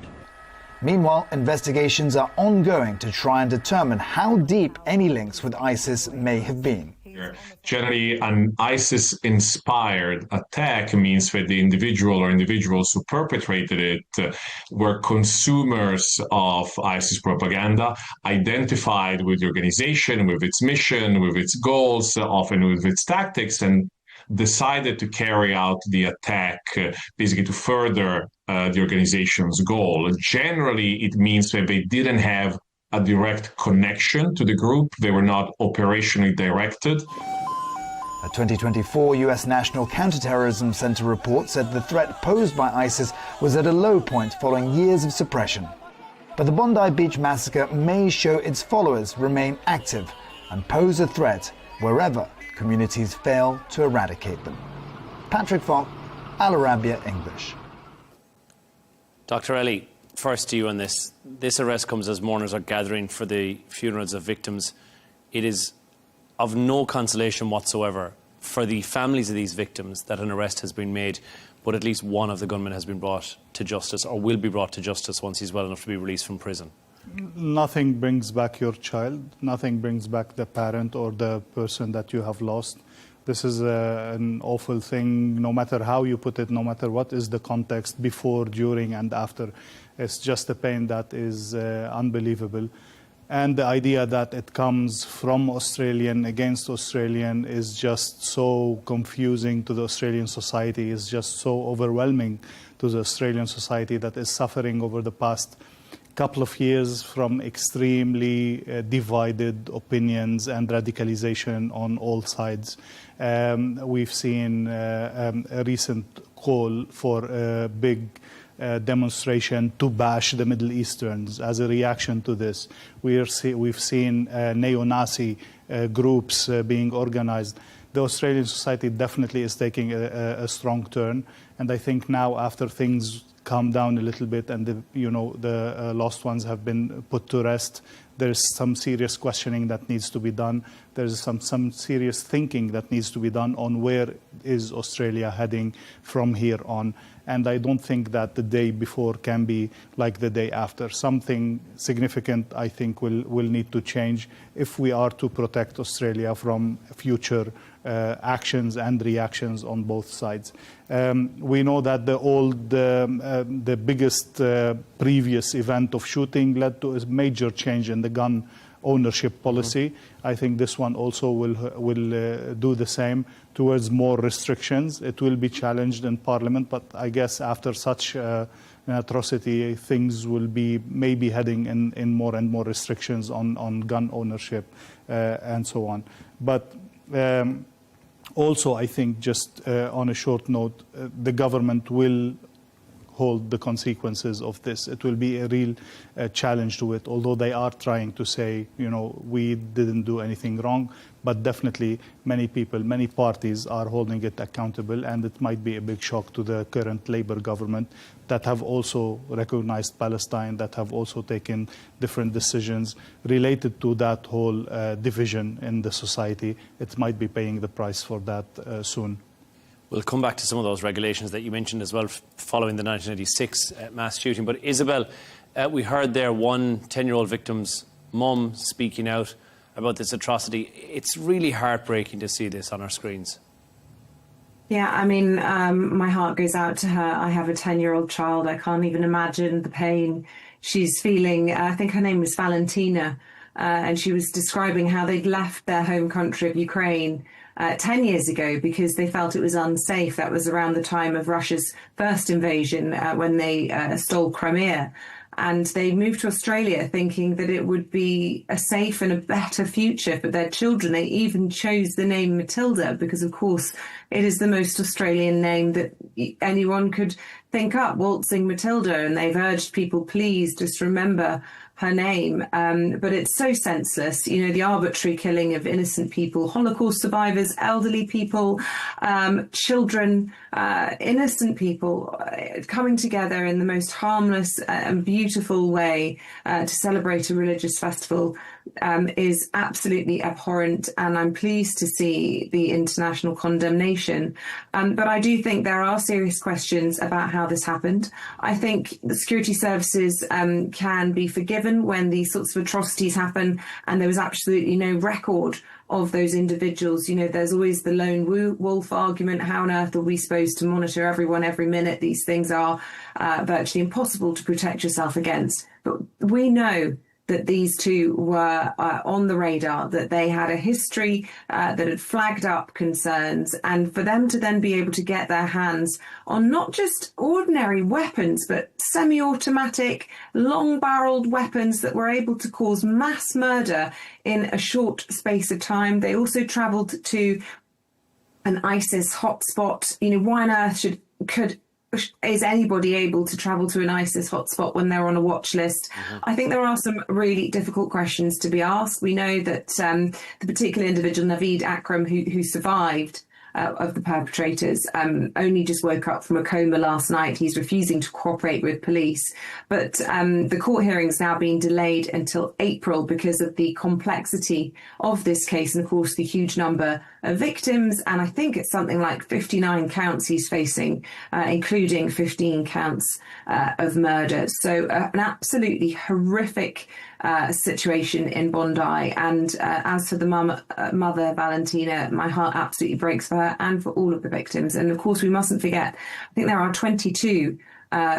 [SPEAKER 5] Meanwhile, investigations are ongoing to try and determine how deep any links with ISIS may have been.
[SPEAKER 11] Generally, an ISIS-inspired attack means that the individual or individuals who perpetrated it were consumers of ISIS propaganda, identified with the organization, with its mission, with its goals, often with its tactics, and decided to carry out the attack basically to further the organization's goal. Generally, it means that they didn't have a direct connection to the group. They were not operationally directed.
[SPEAKER 5] A 2024 US National Counter-Terrorism Center report said the threat posed by ISIS was at a low point following years of suppression. But the Bondi Beach massacre may show its followers remain active and pose a threat wherever communities fail to eradicate them. Patrick Falk, Allarbia English.
[SPEAKER 18] Dr. Ellie, first to you on this. This arrest comes as mourners are gathering for the funerals of victims. It is of no consolation whatsoever for the families of these victims that an arrest has been made, but at least one of the gunmen has been brought to justice, or will be brought to justice once he's well enough to be released from prison.
[SPEAKER 1] Nothing brings back your child. Nothing brings back the parent or the person that you have lost. This is an awful thing, no matter how you put it, no matter what is the context before, during, and after. It's just a pain that is unbelievable. And the idea that it comes from Australian against Australian is just so confusing to the Australian society, is just so overwhelming to the Australian society that is suffering over the past couple of years from extremely divided opinions and radicalization on all sides. We've seen a recent call for a big demonstration to bash the Middle Easterns as a reaction to this. We've seen neo-Nazi groups being organized. The Australian society definitely is taking a strong turn, and I think now, after things calm down a little bit and the lost ones have been put to rest, there's some serious questioning that needs to be done. There's some serious thinking that needs to be done on where is Australia heading from here on. And I don't think that the day before can be like the day after. Something significant, I think, will need to change if we are to protect Australia from future actions and reactions on both sides. We know that the biggest previous event of shooting led to a major change in the gun ownership policy. I think this one also will do the same towards more restrictions. It will be challenged in Parliament, but I guess after such an atrocity, things will be maybe heading in more and more restrictions on gun ownership and so on. But also, I think, just on a short note, the government will hold the consequences of this. It will be a real challenge to it, although they are trying to say, we didn't do anything wrong, but definitely many people, many parties are holding it accountable, and it might be a big shock to the current Labour government that have also recognized Palestine, that have also taken different decisions related to that whole division in the society. It might be paying the price for that soon.
[SPEAKER 18] We'll come back to some of those regulations that you mentioned as well following the 1986 mass shooting. But Isabel, we heard there one 10-year-old victim's mum speaking out about this atrocity. It's really heartbreaking to see this on our screens.
[SPEAKER 27] Yeah, I mean, my heart goes out to her. I have a 10-year-old child. I can't even imagine the pain she's feeling. I think her name was Valentina, and she was describing how they'd left their home country of Ukraine 10 years ago because they felt it was unsafe. That was around the time of Russia's first invasion when they stole Crimea. And they moved to Australia thinking that it would be a safe and a better future for their children. They even chose the name Matilda because, of course, It is the most Australian name that anyone could think up, Waltzing Matilda, and they've urged people, please just remember her name. But it's so senseless, you know, the arbitrary killing of innocent people, Holocaust survivors, elderly people, children, innocent people coming together in the most harmless and beautiful way to celebrate a religious festival is absolutely abhorrent, and I'm pleased to see the international condemnation. But I do think there are serious questions about how this happened. I think the security services can be forgiven when these sorts of atrocities happen, and there was absolutely no record of those individuals. You know, there's always the lone wolf argument. How on earth are we supposed to monitor everyone every minute? These things are virtually impossible to protect yourself against. But we know that these two were on the radar, that they had a history that had flagged up concerns, and for them to then be able to get their hands on not just ordinary weapons, but semi-automatic, long-barreled weapons that were able to cause mass murder in a short space of time. They also travelled to an ISIS hotspot. You know, why on earth is anybody able to travel to an ISIS hotspot when they're on a watch list? I think there are some really difficult questions to be asked. We know that the particular individual, Naveed Akram, who survived of the perpetrators, only just woke up from a coma last night. He's refusing to cooperate with police. But the court hearing's now being delayed until April because of the complexity of this case and, of course, the huge number of victims. And I think it's something like 59 counts he's facing, including 15 counts of murder. So an absolutely horrific situation in Bondi. And as for the mother, Valentina, my heart absolutely breaks for her and for all of the victims. And of course, we mustn't forget, I think there are 22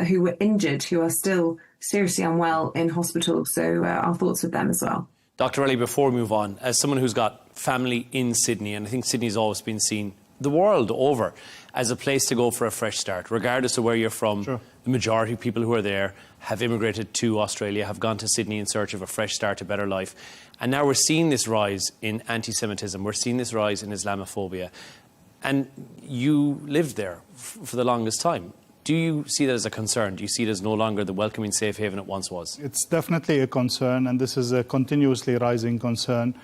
[SPEAKER 27] who were injured, who are still seriously unwell in hospital. So our thoughts with them as well.
[SPEAKER 18] Dr. Ellie, before we move on, as someone who's got family in Sydney, and I think Sydney's always been seen the world over as a place to go for a fresh start, regardless of where you're from. Sure. The majority of people who are there have immigrated to Australia, have gone to Sydney in search of a fresh start, a better life. And now we're seeing this rise in anti-Semitism. We're seeing this rise in Islamophobia. And you lived there for the longest time. Do you see that as a concern? Do you see it as no longer the welcoming safe haven it once was?
[SPEAKER 1] It's definitely a concern, and this is a continuously rising concern.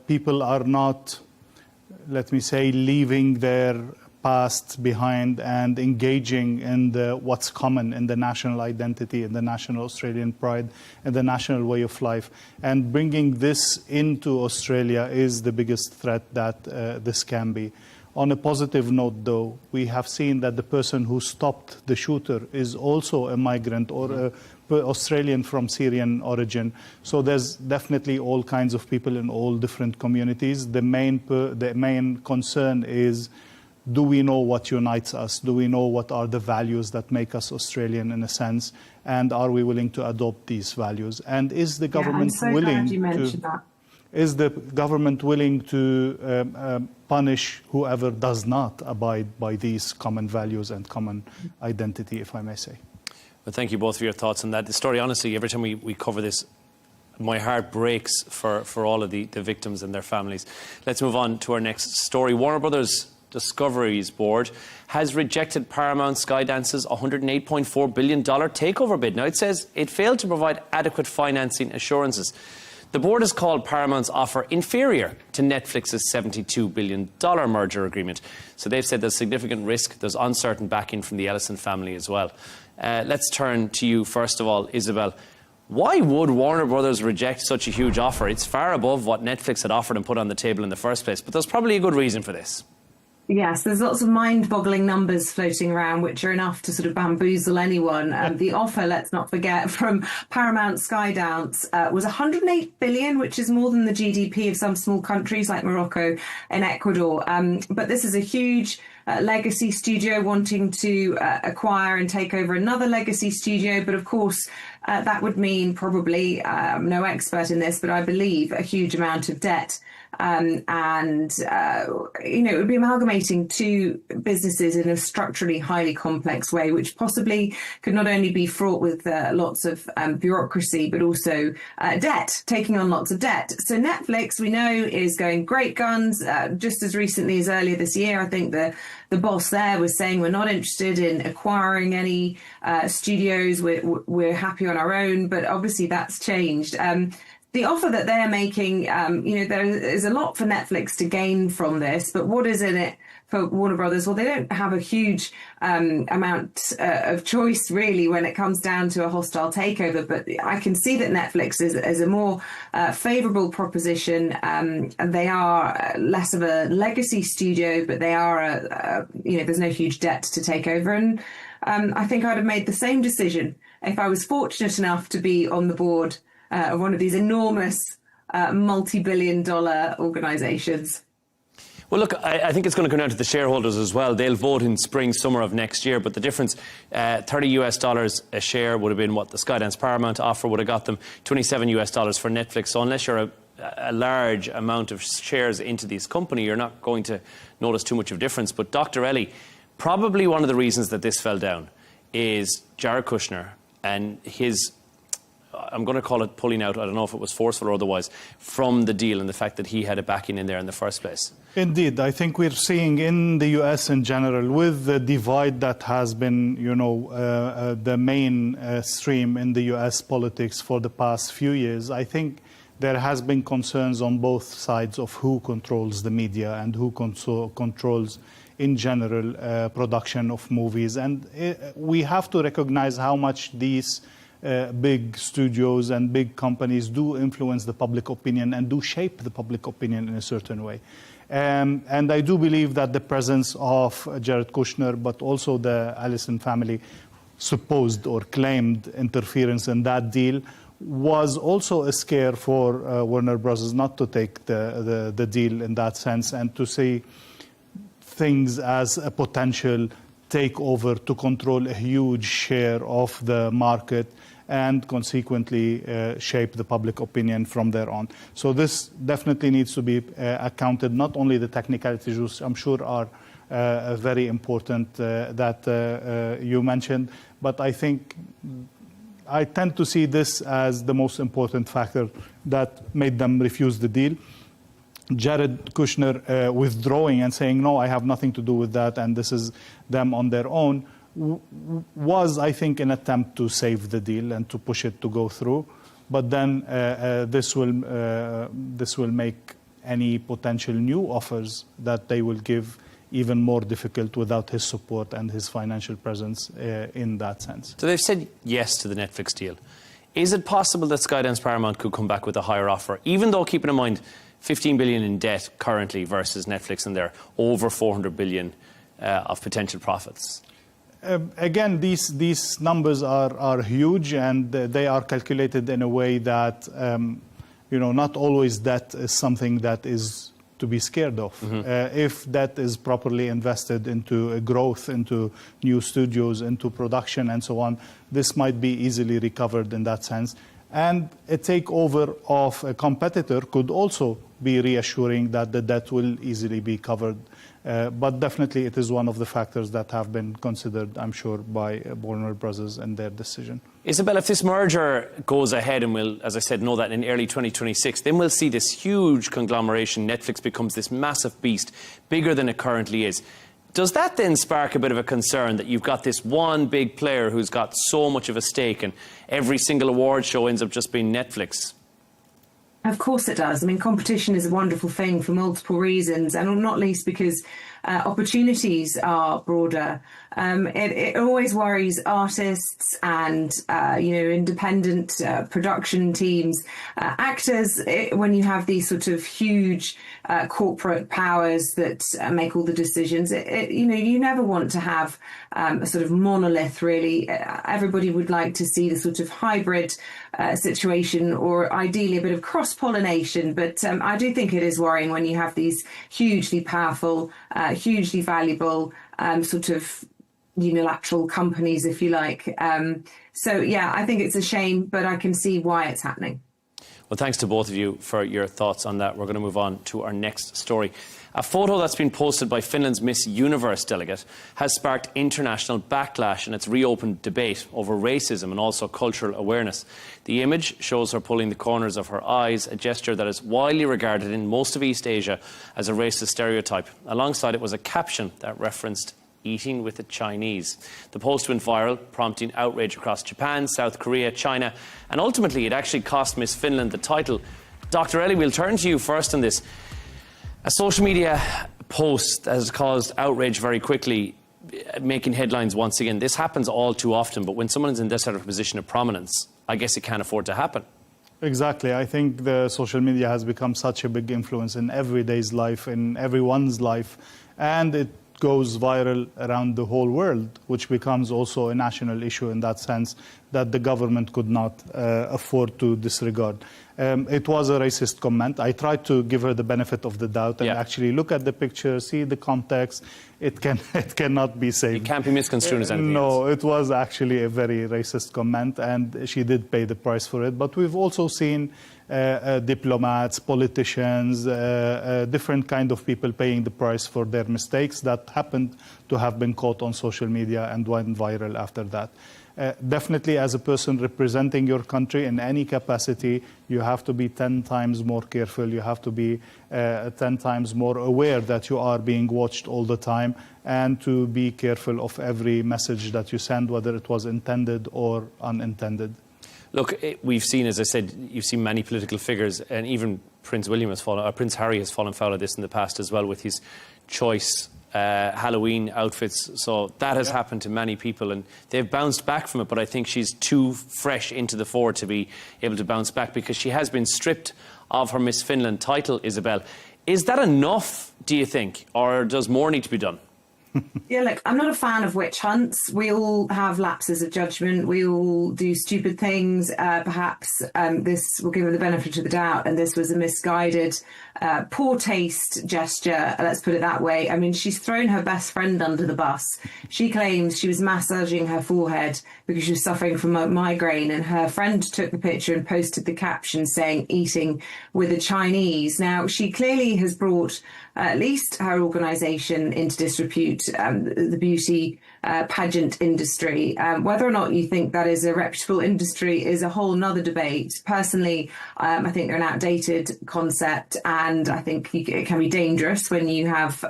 [SPEAKER 1] People are not, let me say, leaving their past behind and engaging in what's common in the national identity, in the national Australian pride, and the national way of life. And bringing this into Australia is the biggest threat that this can be. On a positive note, though, we have seen that the person who stopped the shooter is also a migrant or an Australian from Syrian origin. So there's definitely all kinds of people in all different communities. The main concern is, do we know what unites us? Do we know what are the values that make us Australian in a sense? And are we willing to adopt these values? And is the government willing to... Is the government willing to punish whoever does not abide by these common values and common identity, if I may say?
[SPEAKER 18] Well, thank you both for your thoughts on that. The story, honestly, every time we cover this, my heart breaks for all of the victims and their families. Let's move on to our next story. Warner Brothers Discovery's board has rejected Paramount Skydance's $108.4 billion takeover bid. Now, it says it failed to provide adequate financing assurances. The board has called Paramount's offer inferior to Netflix's $72 billion merger agreement. So they've said there's significant risk, there's uncertain backing from the Ellison family as well. Let's turn to you first of all, Isabel. Why would Warner Brothers reject such a huge offer? It's far above what Netflix had offered and put on the table in the first place, but there's probably a good reason for this.
[SPEAKER 27] Yes, there's lots of mind-boggling numbers floating around, which are enough to sort of bamboozle anyone. The offer, let's not forget, from Paramount Skydance was $108 billion, which is more than the GDP of some small countries like Morocco and Ecuador. But this is a huge legacy studio wanting to acquire and take over another legacy studio. But of course, that would mean probably, I'm no expert in this, but I believe a huge amount of debt. It would be amalgamating two businesses in a structurally highly complex way, which possibly could not only be fraught with lots of bureaucracy, but also debt, taking on lots of debt. So Netflix, we know, is going great guns. Just as recently as earlier this year, I think the boss there was saying we're not interested in acquiring any studios. We're happy on our own, but obviously that's changed. The offer that they're making, there is a lot for Netflix to gain from this, but what is in it for Warner Brothers? Well, they don't have a huge amount of choice, really, when it comes down to a hostile takeover, but I can see that Netflix is a more favourable proposition. They are less of a legacy studio, but they are, there's no huge debt to take over, and I think I'd have made the same decision if I was fortunate enough to be on the board of one of these enormous multi-billion-dollar organisations.
[SPEAKER 18] Well, look, I think it's going to come down to the shareholders as well. They'll vote in spring, summer of next year, but the difference, $30 a share would have been what the Skydance Paramount offer would have got them, $27 for Netflix. So unless you're a large amount of shares into this company, you're not going to notice too much of a difference. But Dr. Ellie, probably one of the reasons that this fell down is Jared Kushner and his, I'm going to call it pulling out, I don't know if it was forceful or otherwise, from the deal, and the fact that he had a backing in there in the first place.
[SPEAKER 1] Indeed. I think we're seeing in the US in general, with the divide that has been, the main stream in the US politics for the past few years, I think there has been concerns on both sides of who controls the media and who controls, in general, production of movies. And we have to recognize how much these big studios and big companies do influence the public opinion and do shape the public opinion in a certain way. And I do believe that the presence of Jared Kushner, but also the Allison family, supposed or claimed interference in that deal, was also a scare for Warner Bros. Not to take the deal in that sense, and to see things as a potential takeover to control a huge share of the market and consequently shape the public opinion from there on. So this definitely needs to be accounted, not only the technicalities, which I'm sure are very important that you mentioned, but I think I tend to see this as the most important factor that made them refuse the deal. Jared Kushner withdrawing and saying, no, I have nothing to do with that, and this is them on their own, was, I think, an attempt to save the deal and to push it to go through. But then this will make any potential new offers that they will give even more difficult without his support and his financial presence in that sense.
[SPEAKER 18] So they've said yes to the Netflix deal. Is it possible that Skydance Paramount could come back with a higher offer, even though, keeping in mind, $15 billion in debt currently versus Netflix and their over $400 billion of potential profits?
[SPEAKER 1] Again, these numbers are huge, and they are calculated in a way that, not always debt is something that is to be scared of. Mm-hmm. If that is properly invested into growth, into new studios, into production and so on, this might be easily recovered in that sense. And a takeover of a competitor could also be reassuring that the debt will easily be covered. But definitely it is one of the factors that have been considered, I'm sure, by Warner Brothers in their decision.
[SPEAKER 18] Isabel, if this merger goes ahead, and we'll, as I said, know that in early 2026, then we'll see this huge conglomeration. Netflix becomes this massive beast, bigger than it currently is. Does that then spark a bit of a concern that you've got this one big player who's got so much of a stake, and every single award show ends up just being Netflix?
[SPEAKER 27] Of course it does. I mean, competition is a wonderful thing for multiple reasons, and not least because opportunities are broader. It always worries artists and, independent production teams, actors, when you have these sort of huge corporate powers that make all the decisions. You never want to have a sort of monolith, really. Everybody would like to see the sort of hybrid situation, or ideally a bit of cross-pollination. But I do think it is worrying when you have these hugely powerful, hugely valuable sort of unilateral companies, if you like. So, yeah, I think it's a shame, but I can see why it's happening.
[SPEAKER 18] Well, thanks to both of you for your thoughts on that. We're going to move on to our next story. A photo that's been posted by Finland's Miss Universe delegate has sparked international backlash, and it's reopened debate over racism and also cultural awareness. The image shows her pulling the corners of her eyes, a gesture that is widely regarded in most of East Asia as a racist stereotype. Alongside it was a caption that referenced eating with the Chinese. The post went viral, prompting outrage across Japan, South Korea, China, and ultimately it actually cost Miss Finland the title. Dr. Ellie, we'll turn to you first on this. A social media post has caused outrage very quickly, making headlines once again. This happens all too often, but when someone is in this sort of position of prominence, I guess it can't afford to happen.
[SPEAKER 1] Exactly. I think the social media has become such a big influence in everyday's life, in everyone's life, and it goes viral around the whole world, which becomes also a national issue in that sense that the government could not afford to disregard. It was a racist comment. I tried to give her the benefit of the doubt and actually look at the picture, see the context. It cannot be saved.
[SPEAKER 18] It can't be misconstrued as anything
[SPEAKER 1] No, it was actually a very racist comment, and she did pay the price for it. But we've also seen diplomats, politicians, different kind of people paying the price for their mistakes that happened to have been caught on social media and went viral after that. Definitely, as a person representing your country in any capacity, you have to be 10 times more careful. You have to be 10 times more aware that you are being watched all the time, and to be careful of every message that you send, whether it was intended or unintended.
[SPEAKER 18] Look, we've seen, as I said, you've seen many political figures, and even Prince Harry has fallen foul of this in the past as well with his choice Halloween outfits. So that has happened to many people, and they've bounced back from it. But I think she's too fresh into the fore to be able to bounce back, because she has been stripped of her Miss Finland title, Isabel. Is that enough, do you think, or does more need to be done?
[SPEAKER 27] Yeah, look, I'm not a fan of witch hunts. We all have lapses of judgment. We all do stupid things. Perhaps this will give her the benefit of the doubt, and this was a misguided, poor taste gesture, let's put it that way. I mean, she's thrown her best friend under the bus. She claims she was massaging her forehead because she was suffering from a migraine, and her friend took the picture and posted the caption saying, "Eating with the Chinese." Now, she clearly has brought at least her organisation into disrepute, the beauty pageant industry. Whether or not you think that is a reputable industry is a whole nother debate. Personally, I think they're an outdated concept, and I think it can be dangerous when you have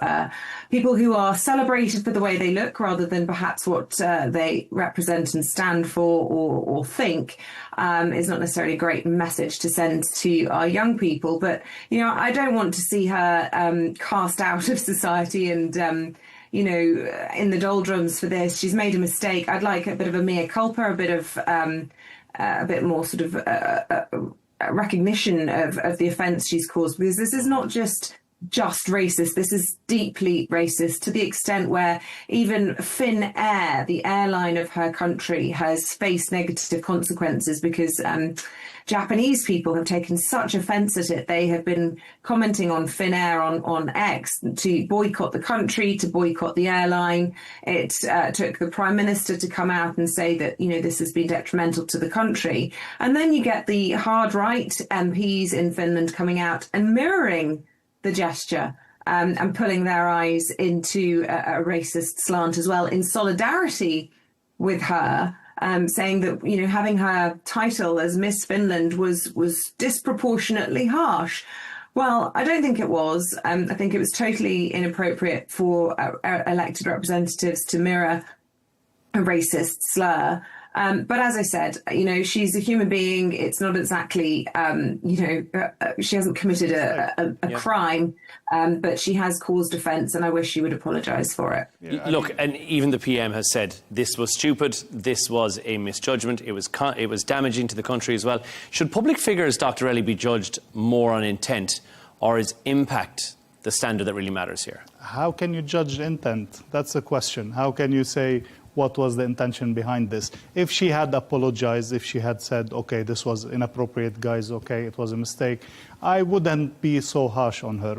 [SPEAKER 27] people who are celebrated for the way they look rather than perhaps what they represent and stand for or think. Is not necessarily a great message to send to our young people. But, you know, I don't want to see her cast out of society and, you know, in the doldrums for this. She's made a mistake. I'd like a bit of a mea culpa, a bit more sort of recognition of the offence she's caused, because this is not just racist. This is deeply racist, to the extent where even Finnair, the airline of her country, has faced negative consequences because Japanese people have taken such offence at it. They have been commenting on Finnair on X to boycott the country, to boycott the airline. It took the Prime Minister to come out and say that, you know, this has been detrimental to the country. And then you get the hard right MPs in Finland coming out and mirroring the gesture and pulling their eyes into a racist slant as well, in solidarity with her, saying that, you know, having her title as Miss Finland was disproportionately harsh. Well, I don't think it was. I think it was totally inappropriate for elected representatives to mirror a racist slur. But as I said, you know, she's a human being. It's not exactly, you know, she hasn't committed a crime, but she has caused offence, and I wish she would apologise for it.
[SPEAKER 18] Yeah, look, and even the PM has said this was stupid, this was a misjudgment, it was damaging to the country as well. Should public figures, Dr. Ellie, be judged more on intent, or is impact the standard that really matters here?
[SPEAKER 1] How can you judge intent? That's the question. How can you say what was the intention behind this. If she had apologized, if she had said, okay, this was inappropriate, guys, okay, it was a mistake, I wouldn't be so harsh on her.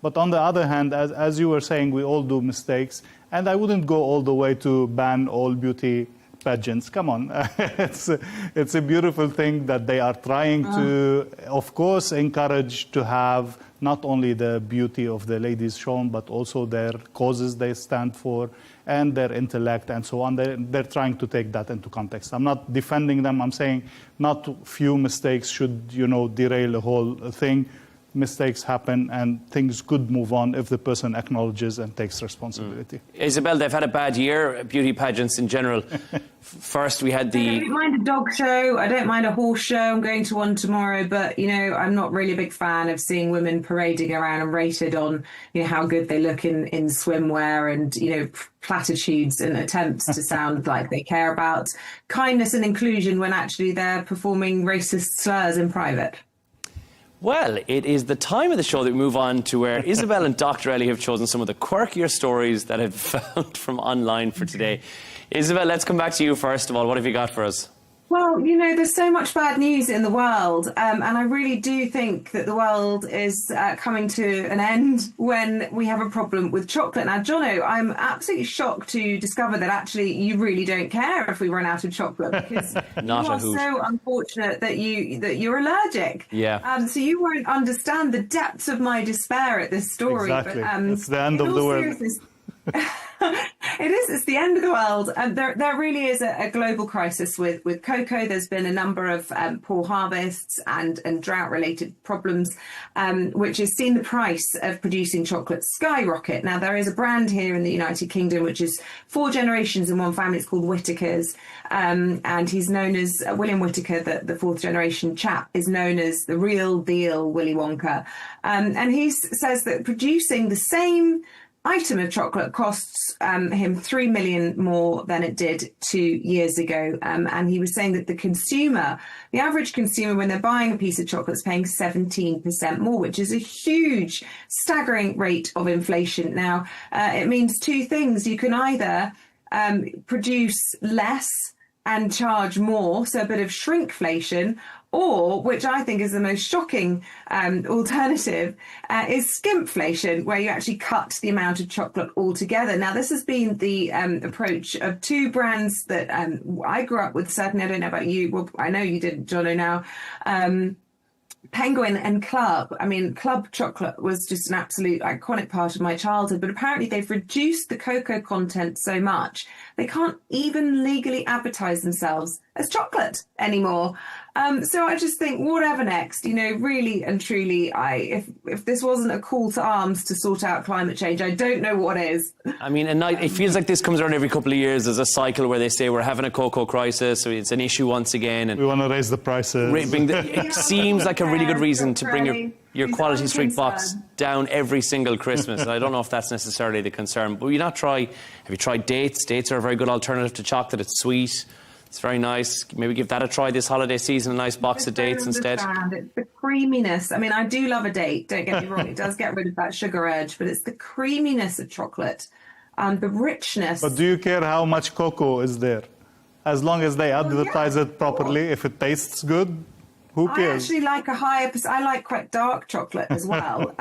[SPEAKER 1] But on the other hand, as you were saying, we all do mistakes, and I wouldn't go all the way to ban all beauty pageants. Come on. It's a beautiful thing that they are trying to, of course, encourage to have not only the beauty of the ladies shown, but also their causes they stand for and their intellect and so on. They're trying to take that into context. I'm not defending them. I'm saying not few mistakes should, derail the whole thing. Mistakes happen and things could move on if the person acknowledges and takes responsibility.
[SPEAKER 18] Isabel, they've had a bad year, beauty pageants in general. First, we had
[SPEAKER 27] I don't mind a dog show. I don't mind a horse show. I'm going to one tomorrow. But, I'm not really a big fan of seeing women parading around and rated on, how good they look in swimwear and, platitudes and attempts to sound like they care about kindness and inclusion when actually they're performing racist slurs in private.
[SPEAKER 18] Well, it is the time of the show that we move on to where Isabel and Dr. Ellie have chosen some of the quirkier stories that I've found from online for today. Isabel, let's come back to you first of all. What have you got for us?
[SPEAKER 27] Well, there's so much bad news in the world, and I really do think that the world is coming to an end when we have a problem with chocolate. Now, Jono, I'm absolutely shocked to discover that actually you really don't care if we run out of chocolate, because you are so unfortunate that you're allergic.
[SPEAKER 18] Yeah.
[SPEAKER 27] So you won't understand the depths of my despair at this story.
[SPEAKER 1] Exactly.
[SPEAKER 27] But,
[SPEAKER 1] it's the end of the world.
[SPEAKER 27] It's the end of the world. There really is a global crisis with cocoa. There's been a number of poor harvests and drought-related problems, which has seen the price of producing chocolate skyrocket. Now, there is a brand here in the United Kingdom, which is 4 generations in one family. It's called Whittaker's, and he's known as William Whittaker, the 4th generation chap, is known as the real deal Willy Wonka. And he says that producing the same item of chocolate costs him 3 million more than it did 2 years ago. And he was saying that the average consumer, when they're buying a piece of chocolate, is paying 17% more, which is a huge, staggering rate of inflation. Now, it means 2 things. You can either produce less and charge more, so a bit of shrinkflation, or, which I think is the most shocking alternative, is skimpflation, where you actually cut the amount of chocolate altogether. Now, this has been the approach of 2 brands that I grew up with, certainly. I don't know about you. Well, I know you did, Jono, now. Penguin and Club. I mean, Club chocolate was just an absolute iconic part of my childhood, but apparently they've reduced the cocoa content so much they can't even legally advertise themselves as chocolate anymore. So I just think, whatever next, really and truly, if this wasn't a call to arms to sort out climate change, I don't know what is.
[SPEAKER 18] I mean, it feels like this comes around every couple of years. There's a cycle where they say we're having a cocoa crisis, so it's an issue once again. And
[SPEAKER 1] we want to raise the prices.
[SPEAKER 18] It seems like a really good reason to bring your Quality Street box down every single Christmas. And I don't know if that's necessarily the concern. But have you tried dates? Dates are a very good alternative to chocolate. It's sweet. It's very nice. Maybe give that a try this holiday season, a nice box of dates instead.
[SPEAKER 27] It's the creaminess. I mean, I do love a date, don't get me wrong. It does get rid of that sugar urge, but it's the creaminess of chocolate and the richness.
[SPEAKER 1] But do you care how much cocoa is there? As long as they advertise it properly, if it tastes good, who cares?
[SPEAKER 27] I actually like I like quite dark chocolate as well.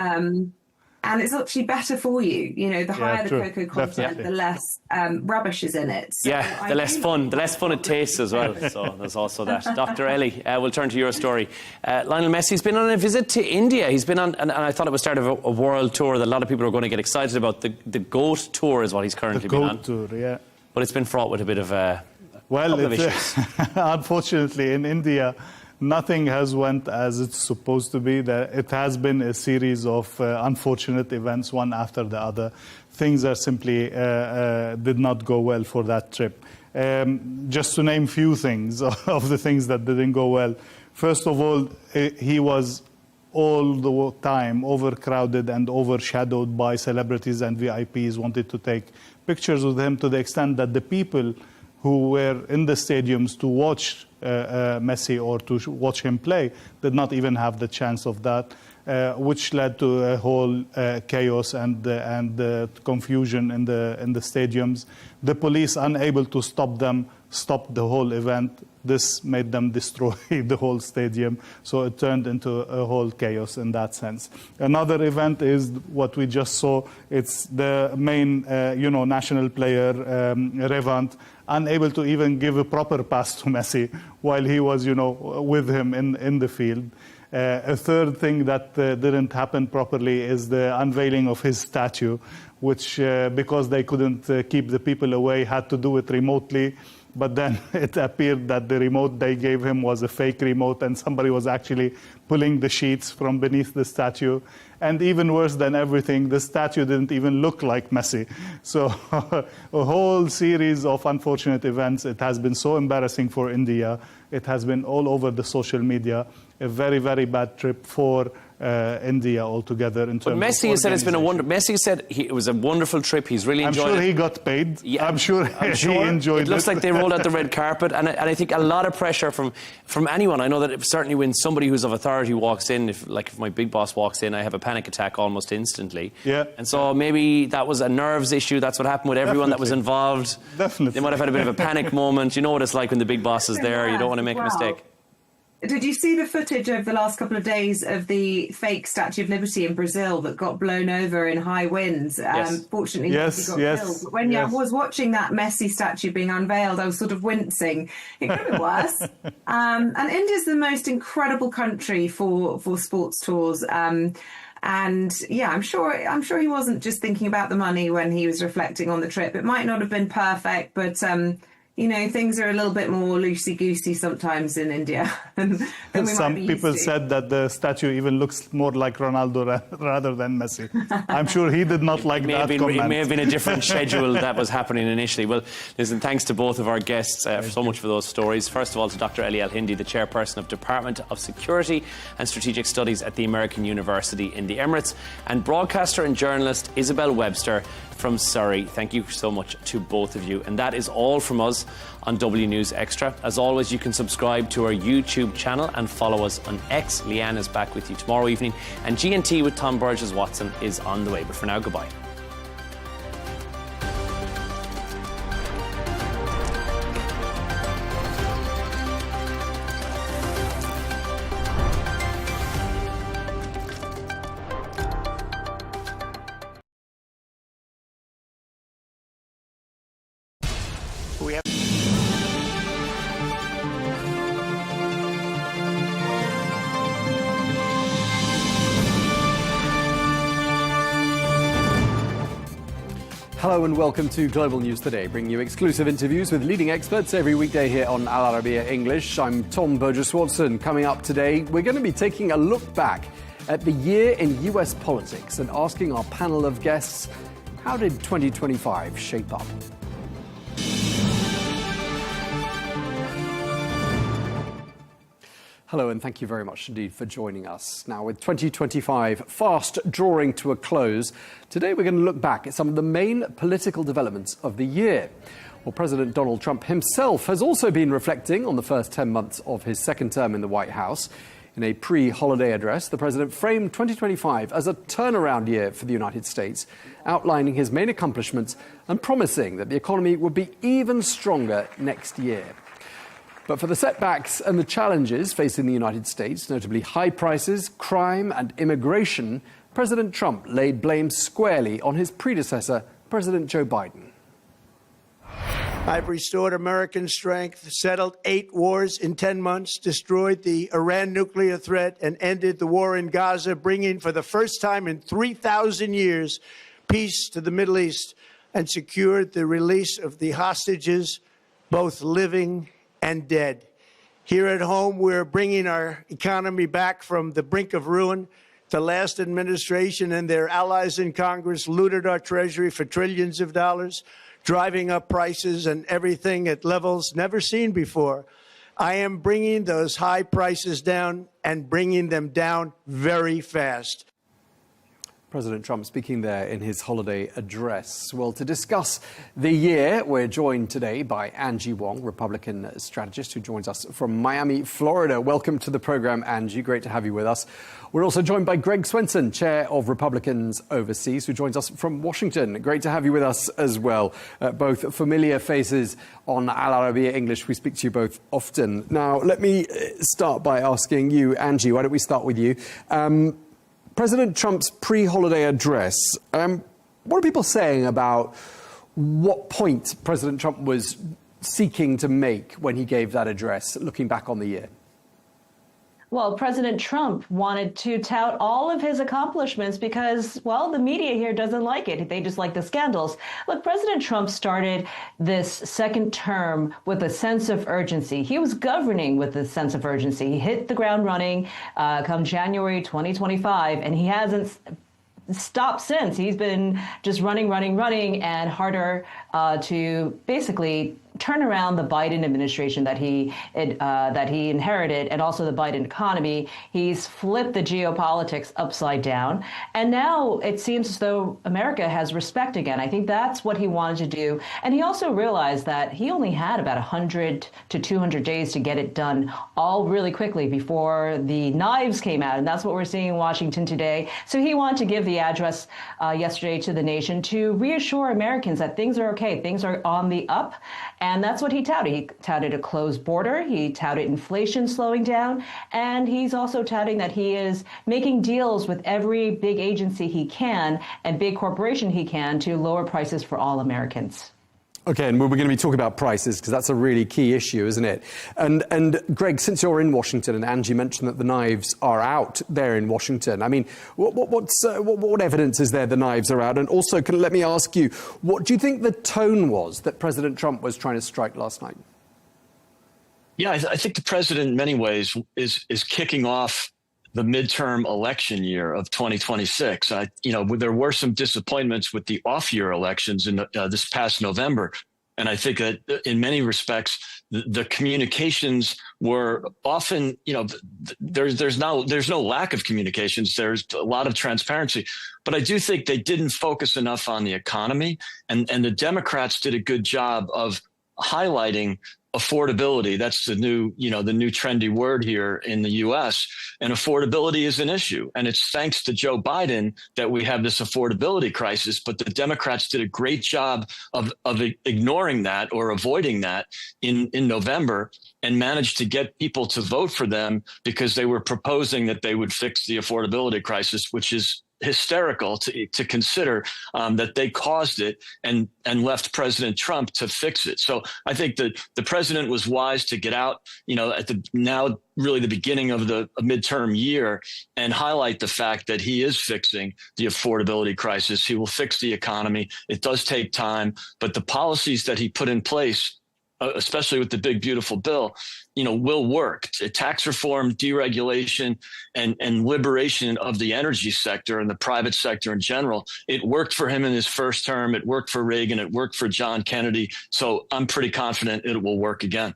[SPEAKER 27] And it's actually better for you. The higher the cocoa content, the less rubbish is in it. So
[SPEAKER 18] the less fun it tastes as well. So there's also that. Dr. Ellie, we'll turn to your story. Lionel Messi's been on a visit to India. He's been on, and I thought it was start of a world tour that a lot of people are going to get excited about. The GOAT tour is what he's currently been on.
[SPEAKER 1] The GOAT tour, yeah.
[SPEAKER 18] But it's been fraught with a bit of couple of issues.
[SPEAKER 1] Unfortunately, in India, nothing has went as it's supposed to be. It has been a series of unfortunate events, one after the other. Things are simply did not go well for that trip. Just to name few things of the things that didn't go well. First of all, he was all the time overcrowded and overshadowed by celebrities and VIPs wanted to take pictures with him, to the extent that the people who were in the stadiums to watch Messi or to watch him play did not even have the chance of that. which led to a whole chaos and confusion in the stadiums. The police, unable to stop them, stopped the whole event. This made them destroy the whole stadium, so it turned into a whole chaos in that sense. Another event is what we just saw. It's the main, national player, Revant, unable to even give a proper pass to Messi while he was, with him in the field. A third thing that didn't happen properly is the unveiling of his statue, which, because they couldn't keep the people away, had to do it remotely. But then it appeared that the remote they gave him was a fake remote, and somebody was actually pulling the sheets from beneath the statue. And even worse than everything, the statue didn't even look like Messi. So a whole series of unfortunate events. It has been so embarrassing for India. It has been all over the social media. A very, very bad trip for India altogether. In terms
[SPEAKER 18] Messi has said it's been a wonder. Messi said it was a wonderful trip. He's really enjoyed it.
[SPEAKER 1] I'm sure he got paid.
[SPEAKER 18] Yeah,
[SPEAKER 1] I'm sure he enjoyed it.
[SPEAKER 18] It looks like they rolled out the red carpet, and I think a lot of pressure from anyone. I know that certainly when somebody who's of authority walks in, if my big boss walks in, I have a panic attack almost instantly.
[SPEAKER 1] Yeah.
[SPEAKER 18] And so maybe that was a nerves issue. That's what happened with everyone that was involved.
[SPEAKER 1] Definitely.
[SPEAKER 18] They might have had a bit of a panic moment. You know what it's like when the big boss is there. You don't want to make a mistake.
[SPEAKER 27] Did you see the footage over the last couple of days of the fake Statue of Liberty in Brazil that got blown over in high winds?
[SPEAKER 18] Yes.
[SPEAKER 27] Fortunately, nobody got killed. But when I was watching that Messi statue being unveiled, I was sort of wincing. It could have been worse. And India's the most incredible country for sports tours. And yeah, I'm sure he wasn't just thinking about the money when he was reflecting on the trip. It might not have been perfect, but things are a little bit more loosey-goosey sometimes in India than we might
[SPEAKER 1] Some
[SPEAKER 27] be used
[SPEAKER 1] people
[SPEAKER 27] to.
[SPEAKER 1] said that the statue even looks more like Ronaldo rather than Messi. I'm sure he did not like that comment.
[SPEAKER 18] It may have been a different schedule that was happening initially. Well, listen, thanks to both of our guests so much for those stories. First of all, to Dr. Ellie Al-Hindi, the chairperson of Department of Security and Strategic Studies at the American University in the Emirates, and broadcaster and journalist Isabel Webster from Surrey. Thank you so much to both of you. And that is all from us on W News Extra. As always, you can subscribe to our YouTube channel and follow us on X. Leigh Ann is back with you tomorrow evening, and G&T with Tom Burges Watson is on the way. But for now, goodbye.
[SPEAKER 10] Hello and welcome to Global News Today, bringing you exclusive interviews with leading experts every weekday here on Allarbia English. I'm Tom Burges Watson. Coming up today, we're going to be taking a look back at the year in US politics and asking our panel of guests, how did 2025 shape up? Hello, and thank you very much indeed for joining us. Now, with 2025 fast drawing to a close, today we're going to look back at some of the main political developments of the year. Well, President Donald Trump himself has also been reflecting on the first 10 months of his second term in the White House. In a pre-holiday address, the president framed 2025 as a turnaround year for the United States, outlining his main accomplishments and promising that the economy would be even stronger next year. But for the setbacks and the challenges facing the United States, notably high prices, crime and immigration, President Trump laid blame squarely on his predecessor, President Joe Biden.
[SPEAKER 15] I've restored American strength, settled 8 wars in 10 months, destroyed the Iran nuclear threat, and ended the war in Gaza, bringing for the first time in 3,000 years peace to the Middle East, and secured the release of the hostages, both living and dead. Here at home, we're bringing our economy back from the brink of ruin. The last administration and their allies in Congress looted our Treasury for trillions of dollars, driving up prices and everything at levels never seen before. I am bringing those high prices down and bringing them down very fast.
[SPEAKER 10] President Trump speaking there in his holiday address. Well, to discuss the year, we're joined today by Angie Wong, Republican strategist, who joins us from Miami, Florida. Welcome to the program, Angie. Great to have you with us. We're also joined by Greg Swenson, chair of Republicans Overseas, who joins us from Washington. Great to have you with us as well. Both familiar faces on Allarbia English. We speak to you both often. Now, let me start by asking you, Angie, why don't we start with you? President Trump's pre-holiday address, what are people saying about what point President Trump was seeking to make when he gave that address, looking back on the year?
[SPEAKER 16] Well, President Trump wanted to tout all of his accomplishments because, well, the media here doesn't like it. They just like the scandals. Look, President Trump started this second term with a sense of urgency. He was governing with a sense of urgency. He hit the ground running come January 2025, and he hasn't stopped since. He's been just running, and harder to basically turn around the Biden administration that he inherited, and also the Biden economy. He's flipped the geopolitics upside down, and now it seems as though America has respect again. I think that's what he wanted to do, and he also realized that he only had about 100 to 200 days to get it done, all really quickly before the knives came out, and that's what we're seeing in Washington today. So he wanted to give the address yesterday to the nation to reassure Americans that things are okay, things are on the up. And that's what he touted. He touted a closed border. He touted inflation slowing down. And he's also touting that he is making deals with every big agency he can and big corporation he can to lower prices for all Americans.
[SPEAKER 10] OK, and we're going to be talking about prices because that's a really key issue, isn't it? And Greg, since you're in Washington, and Angie mentioned that the knives are out there in Washington, I mean, what evidence is there the knives are out? And also, let me ask you, what do you think the tone was that President Trump was trying to strike last night?
[SPEAKER 17] Yeah, I think the president, in many ways, is kicking off the midterm election year of 2026. There were some disappointments with the off-year elections in this past November. And I think that in many respects, the communications were often, there's no lack of communications. There's a lot of transparency. But I do think they didn't focus enough on the economy. And the Democrats did a good job of highlighting affordability. That's the new trendy word here in the U.S. And affordability is an issue. And it's thanks to Joe Biden that we have this affordability crisis. But the Democrats did a great job of ignoring that or avoiding that in November and managed to get people to vote for them because they were proposing that they would fix the affordability crisis, which is hysterical to consider that they caused it and left President Trump to fix it. So I think that the president was wise to get out, at the beginning of the midterm year and highlight the fact that he is fixing the affordability crisis. He will fix the economy. It does take time, but the policies that he put in place, especially with the big, beautiful bill, will work. Tax reform, deregulation, and liberation of the energy sector and the private sector in general. It worked for him in his first term. It worked for Reagan. It worked for John Kennedy. So I'm pretty confident it will work again.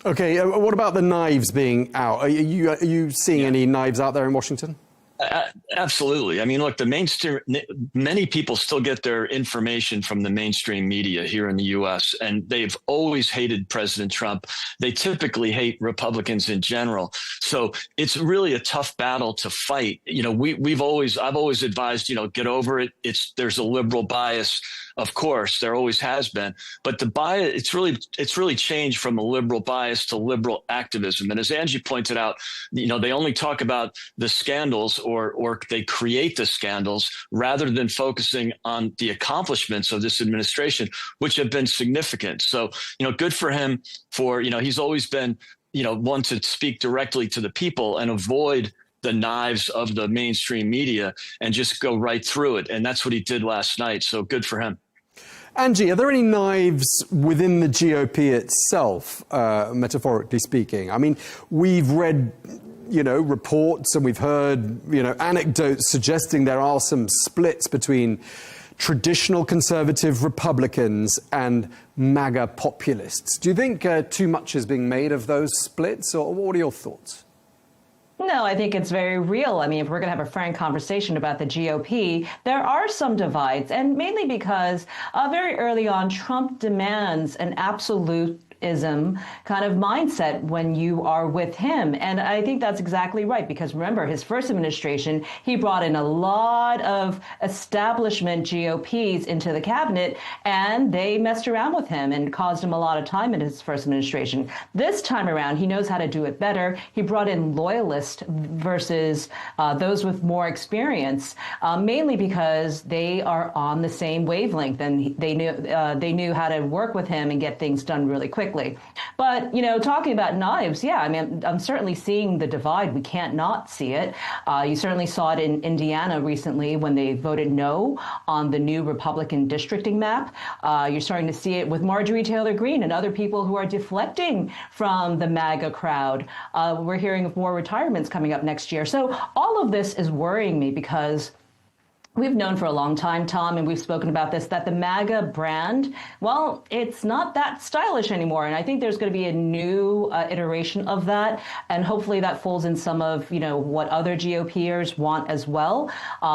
[SPEAKER 10] OK, what about the knives being out? Are you seeing any knives out there in Washington?
[SPEAKER 17] Absolutely. I mean, look, the mainstream, many people still get their information from the mainstream media here in the U.S., and they've always hated President Trump. They typically hate Republicans in general. So it's really a tough battle to fight. I've always advised, get over it. There's a liberal bias. Of course, there always has been, but the bias, it's really changed from a liberal bias to liberal activism. And as Angie pointed out, they only talk about the scandals or they create the scandals rather than focusing on the accomplishments of this administration, which have been significant. So, good for him for, he's always been, one to speak directly to the people and avoid the knives of the mainstream media and just go right through it. And that's what he did last night. So good for him.
[SPEAKER 10] Angie, are there any knives within the GOP itself, metaphorically speaking? I mean, we've read, reports and we've heard, anecdotes suggesting there are some splits between traditional conservative Republicans and MAGA populists. Do you think too much is being made of those splits, or what are your thoughts?
[SPEAKER 16] No, I think it's very real. I mean, if we're going to have a frank conversation about the GOP, there are some divides, and mainly because very early on, Trump demands an absolutism kind of mindset when you are with him. And I think that's exactly right, because remember, his first administration, he brought in a lot of establishment GOPs into the cabinet, and they messed around with him and caused him a lot of time in his first administration. This time around, he knows how to do it better. He brought in loyalists versus those with more experience, mainly because they are on the same wavelength, and they knew how to work with him and get things done really quickly. But, you know, talking about knives, yeah, I mean, I'm certainly seeing the divide. We can't not see it. You certainly saw it in Indiana recently when they voted no on the new Republican districting map. You're starting to see it with Marjorie Taylor Greene and other people who are deflecting from the MAGA crowd. We're hearing of more retirements coming up next year. So all of this is worrying me, because we've known for a long time, Tom, and we've spoken about this, that the MAGA brand, well, it's not that stylish anymore. And I think there's going to be a new iteration of that. And hopefully that folds in some of, you know, what other GOPers want as well,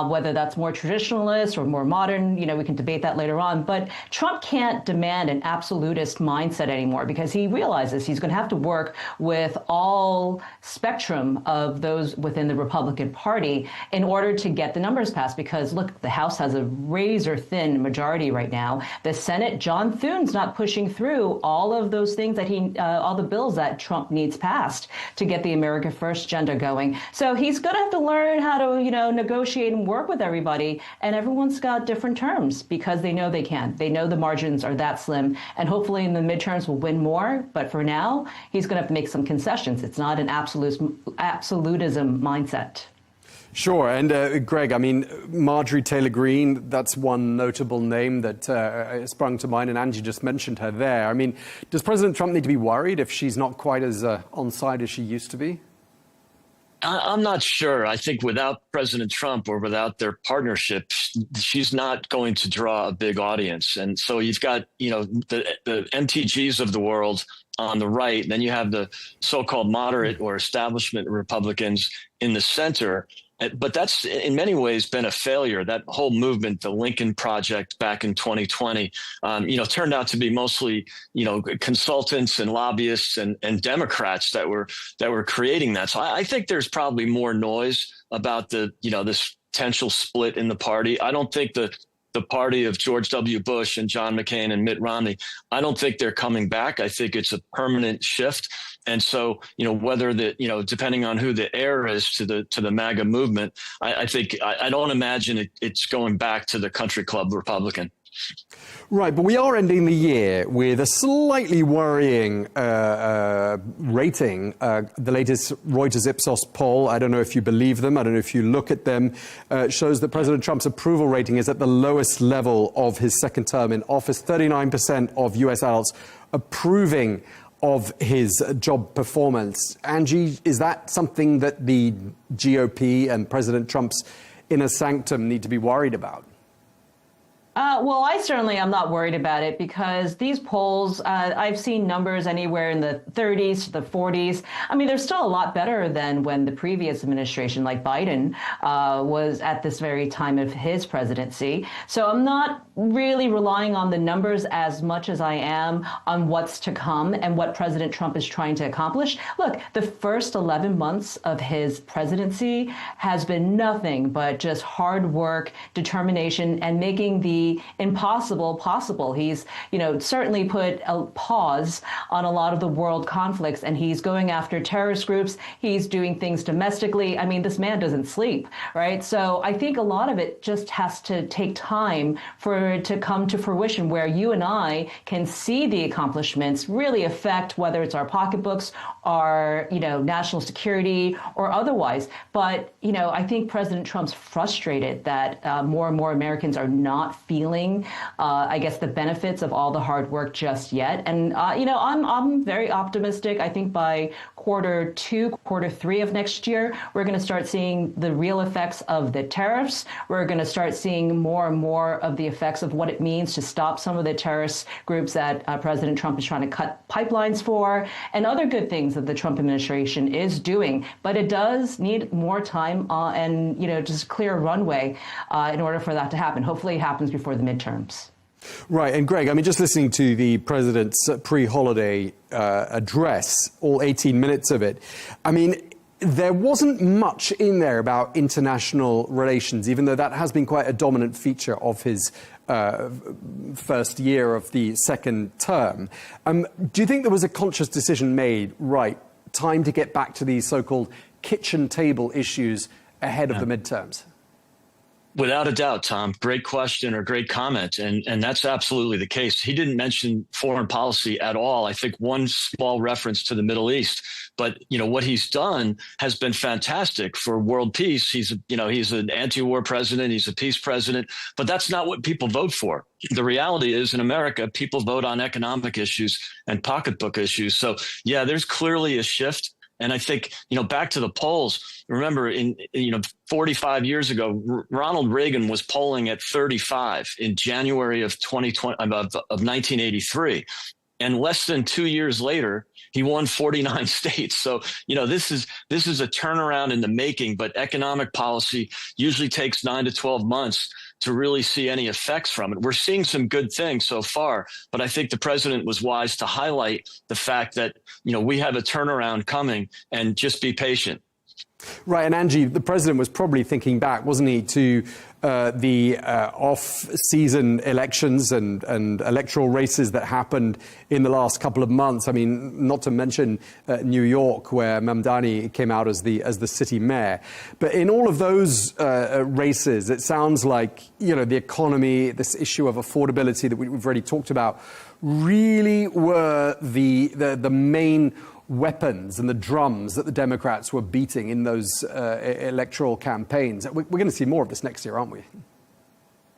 [SPEAKER 16] whether that's more traditionalist or more modern. You know, we can debate that later on. But Trump can't demand an absolutist mindset anymore, because he realizes he's going to have to work with all spectrum of those within the Republican Party in order to get the numbers passed. Because look, the House has a razor-thin majority right now. The Senate, John Thune's not pushing through all of those things that all the bills that Trump needs passed to get the America First agenda going. So he's going to have to learn how to, you know, negotiate and work with everybody. And everyone's got different terms, because they know they can. They know the margins are that slim. And hopefully in the midterms we'll win more. But for now, he's going to have to make some concessions. It's not an absolutism mindset.
[SPEAKER 10] Sure. And Greg, I mean, Marjorie Taylor Greene, that's one notable name that sprung to mind, and Angie just mentioned her there. I mean, does President Trump need to be worried if she's not quite as on side as she used to be?
[SPEAKER 17] I'm not sure. I think without President Trump, or without their partnership, she's not going to draw a big audience. And so you've got, you know, the MTGs of the world on the right, and then you have the so-called moderate or establishment Republicans in the center. But that's in many ways been a failure. That whole movement, the Lincoln Project back in 2020, you know, turned out to be mostly, you know, consultants and lobbyists and Democrats that were creating that. So I think there's probably more noise about this potential split in the party. I don't think the party of George W. Bush and John McCain and Mitt Romney, I don't think they're coming back. I think it's a permanent shift. And so, you know, whether depending on who the heir is to the MAGA movement, I think I don't imagine it's going back to the country club Republican.
[SPEAKER 10] Right, but we are ending the year with a slightly worrying rating. The latest Reuters Ipsos poll, I don't know if you believe them, I don't know if you look at them, shows that President Trump's approval rating is at the lowest level of his second term in office. 39% of US adults approving of his job performance. Angie, is that something that the GOP and President Trump's inner sanctum need to be worried about?
[SPEAKER 16] Well, I certainly am not worried about it, because these polls, I've seen numbers anywhere in the 30s to the 40s. I mean, they're still a lot better than when the previous administration, like Biden, was at this very time of his presidency. So I'm not really relying on the numbers as much as I am on what's to come and what President Trump is trying to accomplish. Look, the first 11 months of his presidency has been nothing but just hard work, determination, and making the impossible possible. He's, you know, certainly put a pause on a lot of the world conflicts, and he's going after terrorist groups. He's doing things domestically. I mean, this man doesn't sleep, right? So I think a lot of it just has to take time for it to come to fruition, where you and I can see the accomplishments really affect whether it's our pocketbooks, our, you know, national security or otherwise. But, you know, I think President Trump's frustrated that more and more Americans are not feeling feeling, I guess, the benefits of all the hard work just yet. And, you know, I'm very optimistic. I think by quarter 2, quarter 3 of next year, we're going to start seeing the real effects of the tariffs. We're going to start seeing more and more of the effects of what it means to stop some of the terrorist groups that President Trump is trying to cut pipelines for, and other good things that the Trump administration is doing. But it does need more time and, you know, just clear runway in order for that to happen. Hopefully it happens before the midterms.
[SPEAKER 10] Right. And Greg, I mean, just listening to the president's pre-holiday address, all 18 minutes of it, I mean, there wasn't much in there about international relations, even though that has been quite a dominant feature of his first year of the second term. Do you think there was a conscious decision made, right, time to get back to these so-called kitchen table issues ahead of the midterms?
[SPEAKER 17] Without a doubt, Tom. Great question or great comment. And that's absolutely the case. He didn't mention foreign policy at all. I think one small reference to the Middle East. But, you know, what he's done has been fantastic for world peace. He's an anti-war president. He's a peace president. But that's not what people vote for. The reality is in America, people vote on economic issues and pocketbook issues. So, yeah, there's clearly a shift. And I think, you know, back to the polls, remember 45 years ago, Ronald Reagan was polling at 35 in January of 1983. And less than 2 years later, he won 49 states. So, you know, this is a turnaround in the making, but economic policy usually takes 9 to 12 months to really see any effects from it. We're seeing some good things so far, but I think the president was wise to highlight the fact that, you know, we have a turnaround coming and just be patient.
[SPEAKER 10] Right. And Angie, the president was probably thinking back, wasn't he, to the off-season elections and electoral races that happened in the last couple of months. I mean, not to mention New York, where Mamdani came out as the city mayor. But in all of those races, it sounds like, you know, the economy, this issue of affordability that we've already talked about, really were the main weapons and the drums that the Democrats were beating in those electoral campaigns. We're going to see more of this next year, aren't we?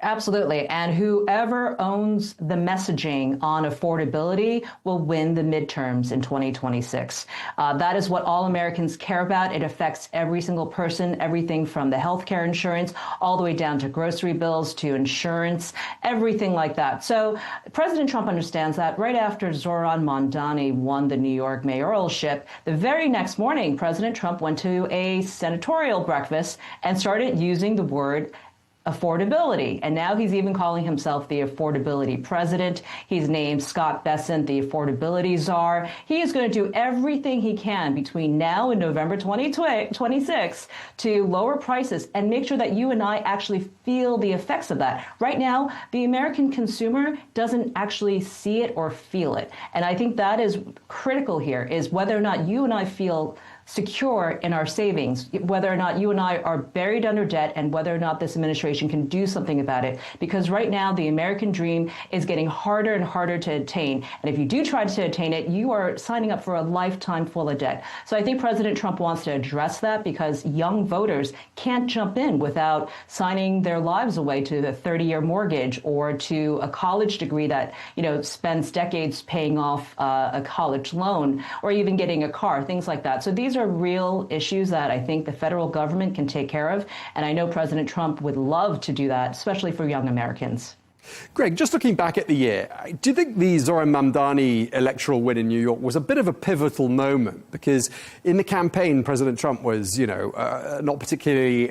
[SPEAKER 16] Absolutely. And whoever owns the messaging on affordability will win the midterms in 2026. That is what all Americans care about. It affects every single person, everything from the health care insurance all the way down to grocery bills to insurance, everything like that. So President Trump understands that. Right after Zoran Mamdani won the New York mayoralship, the very next morning, President Trump went to a senatorial breakfast and started using the word affordability. And now he's even calling himself the affordability president. He's named Scott Bessent the affordability czar. He is going to do everything he can between now and November 2026 to lower prices and make sure that you and I actually feel the effects of that. Right now, the American consumer doesn't actually see it or feel it. And I think that is critical here, is whether or not you and I feel secure in our savings, whether or not you and I are buried under debt, and whether or not this administration can do something about it. Because right now, the American dream is getting harder and harder to attain. And if you do try to attain it, you are signing up for a lifetime full of debt. So I think President Trump wants to address that, because young voters can't jump in without signing their lives away to the 30-year mortgage or to a college degree that, you know, spends decades paying off a college loan, or even getting a car, things like that. So these are real issues that I think the federal government can take care of. And I know President Trump would love to do that, especially for young Americans.
[SPEAKER 10] Greg, just looking back at the year, do you think the Zoran Mamdani electoral win in New York was a bit of a pivotal moment? Because in the campaign, President Trump was, you know, not particularly,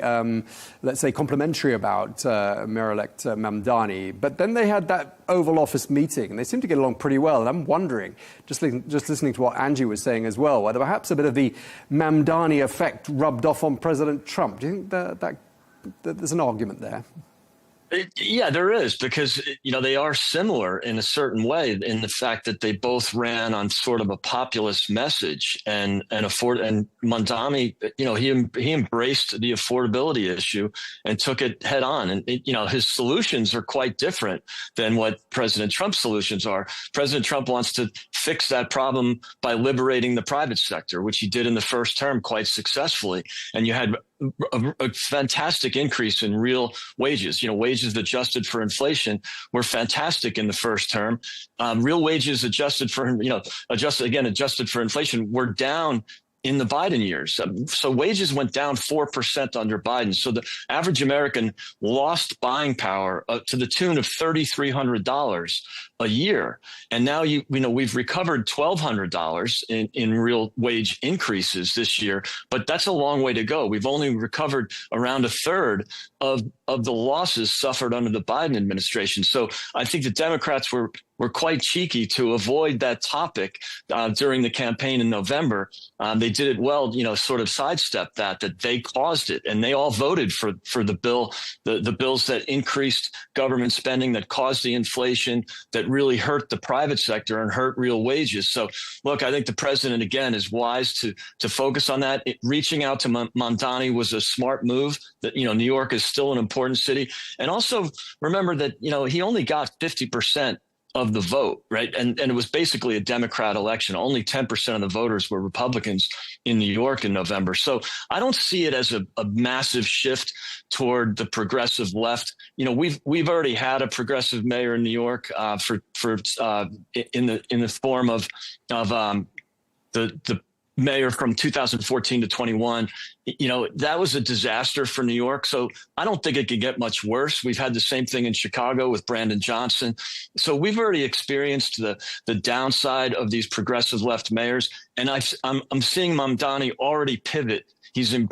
[SPEAKER 10] let's say, complimentary about Mayor-elect Mamdani. But then they had that Oval Office meeting, and they seemed to get along pretty well. And I'm wondering, just listening to what Angie was saying as well, whether perhaps a bit of the Mamdani effect rubbed off on President Trump. Do you think that there's an argument there?
[SPEAKER 17] Yeah, there is, because, you know, they are similar in a certain way in the fact that they both ran on sort of a populist message, and Mamdani, you know, he embraced the affordability issue and took it head on. And, you know, his solutions are quite different than what President Trump's solutions are. President Trump wants to fix that problem by liberating the private sector, which he did in the first term quite successfully. And you had a fantastic increase in real wages. Wages adjusted for inflation were fantastic in the first term. Real wages adjusted for inflation were down in the Biden years. So wages went down 4% under Biden. So the average American lost buying power to the tune of $3,300 a year. And now we've recovered $1,200 in real wage increases this year, but that's a long way to go. We've only recovered around a third of the losses suffered under the Biden administration. So I think the Democrats were quite cheeky to avoid that topic during the campaign in November. They did it well, sort of sidestep that they caused it, and they all voted for the bill, the bills that increased government spending, that caused the inflation, that really hurt the private sector and hurt real wages. So, look, I think the president, again, is wise to focus on that. Reaching out to Mamdani was a smart move. That New York is still an important city, and also remember that he only got 50% of the vote, right? And it was basically a Democrat election. Only 10% of the voters were Republicans in New York in November. So I don't see it as a massive shift toward the progressive left. We've already had a progressive mayor in New York in the form of the mayor from 2014 to 21. That was a disaster for New York. So I don't think it could get much worse. We've had the same thing in Chicago with Brandon Johnson. So we've already experienced the downside of these progressive left mayors. And I'm seeing Mamdani already pivot. He's in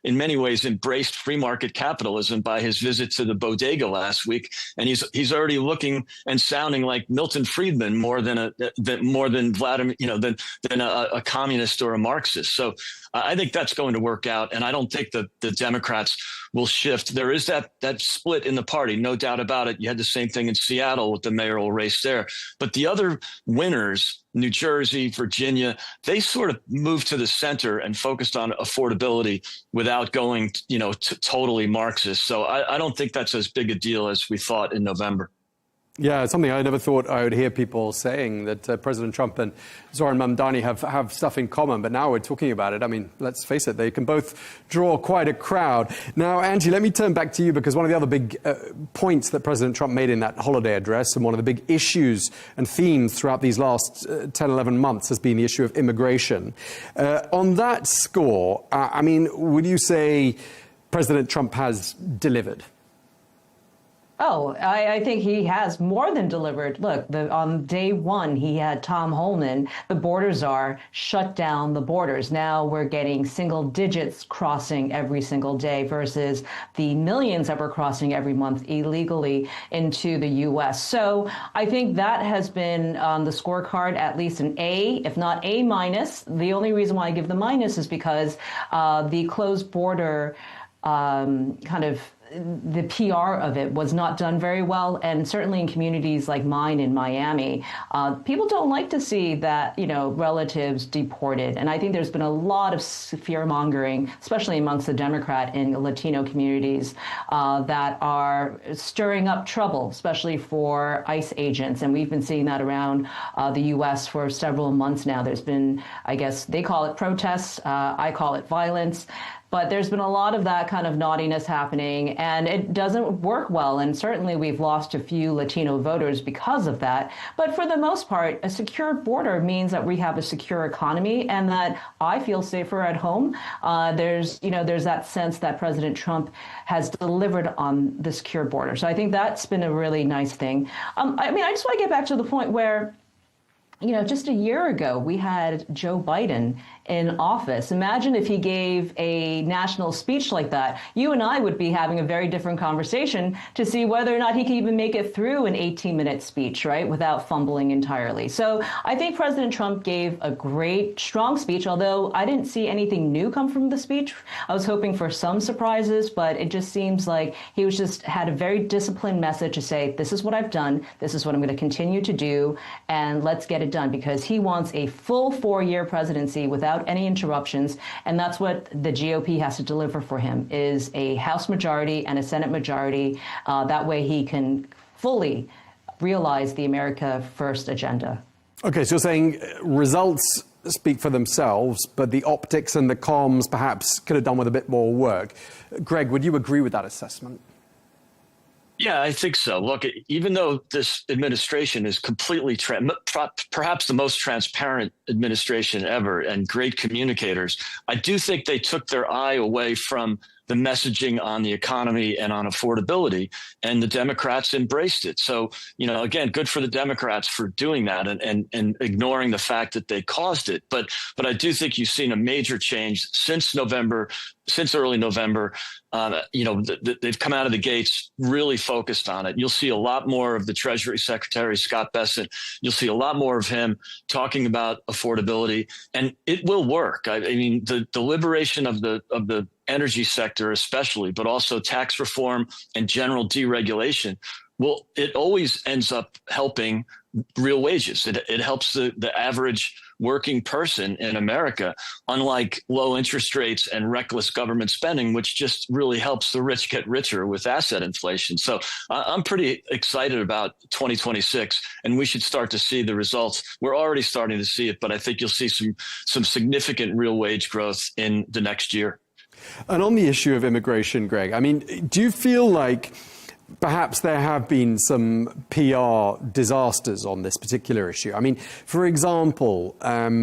[SPEAKER 17] many ways embraced free market capitalism by his visit to the bodega last week, and he's already looking and sounding like Milton Friedman more than Vladimir, than a communist or a Marxist. So I think that's going to work out, and I don't think the Democrats will shift. There is that split in the party, no doubt about it. You had the same thing in Seattle with the mayoral race there, but the other winners, New Jersey, Virginia, they sort of moved to the center and focused on affordability without going, to totally Marxist. So I don't think that's as big a deal as we thought in November.
[SPEAKER 10] Yeah, something I never thought I would hear people saying, that President Trump and Zoran Mamdani have stuff in common. But now we're talking about it. I mean, let's face it, they can both draw quite a crowd. Now, Angie, let me turn back to you, because one of the other big points that President Trump made in that holiday address, and one of the big issues and themes throughout these last 10, 11 months, has been the issue of immigration. On that score, would you say President Trump has delivered?
[SPEAKER 16] Oh, I think he has more than delivered. Look, on day one, he had Tom Holman, the border czar, shut down the borders. Now we're getting single digits crossing every single day versus the millions that we're crossing every month illegally into the U.S. So I think that has been on the scorecard at least an A, if not A minus. The only reason why I give the minus is because the closed border the PR of it was not done very well. And certainly in communities like mine in Miami, people don't like to see that, relatives deported. And I think there's been a lot of fear mongering, especially amongst the Democrat and Latino communities that are stirring up trouble, especially for ICE agents. And we've been seeing that around the U.S. for several months now. There's been, I guess they call it protests. I call it violence. But there's been a lot of that kind of naughtiness happening, and it doesn't work well. And certainly we've lost a few Latino voters because of that. But for the most part, a secure border means that we have a secure economy and that I feel safer at home. There's that sense that President Trump has delivered on the secure border. So I think that's been a really nice thing. I just want to get back to the point where, just a year ago, we had Joe Biden in office. Imagine if he gave a national speech like that. You and I would be having a very different conversation to see whether or not he could even make it through an 18-minute speech, right, without fumbling entirely. So I think President Trump gave a great, strong speech, although I didn't see anything new come from the speech. I was hoping for some surprises, but it just seems like he had a very disciplined message to say, this is what I've done, this is what I'm going to continue to do, and let's get it done, because he wants a full 4-year presidency without any interruptions, and that's what the GOP has to deliver for him, is a House majority and a Senate majority. That way he can fully realize the America First agenda.
[SPEAKER 10] Okay, so you're saying results speak for themselves, but the optics and the comms perhaps could have done with a bit more work. Greg, would you agree with that assessment?
[SPEAKER 17] Yeah, I think so. Look, even though this administration is completely, perhaps the most transparent administration ever and great communicators, I do think they took their eye away from the messaging on the economy and on affordability, and the Democrats embraced it. So, again, good for the Democrats for doing that and ignoring the fact that they caused it. But I do think you've seen a major change since early November. They've come out of the gates really focused on it. You'll see a lot more of the Treasury Secretary, Scott Bessent. You'll see a lot more of him talking about affordability, and it will work. I mean, the liberation of the energy sector especially, but also tax reform and general deregulation, well, it always ends up helping real wages. It helps the average working person in America, unlike low interest rates and reckless government spending, which just really helps the rich get richer with asset inflation. So I'm pretty excited about 2026, and we should start to see the results. We're already starting to see it, but I think you'll see some significant real wage growth in the next year.
[SPEAKER 10] And on the issue of immigration, Greg, I mean, do you feel like perhaps there have been some PR disasters on this particular issue? I mean, for example, perhaps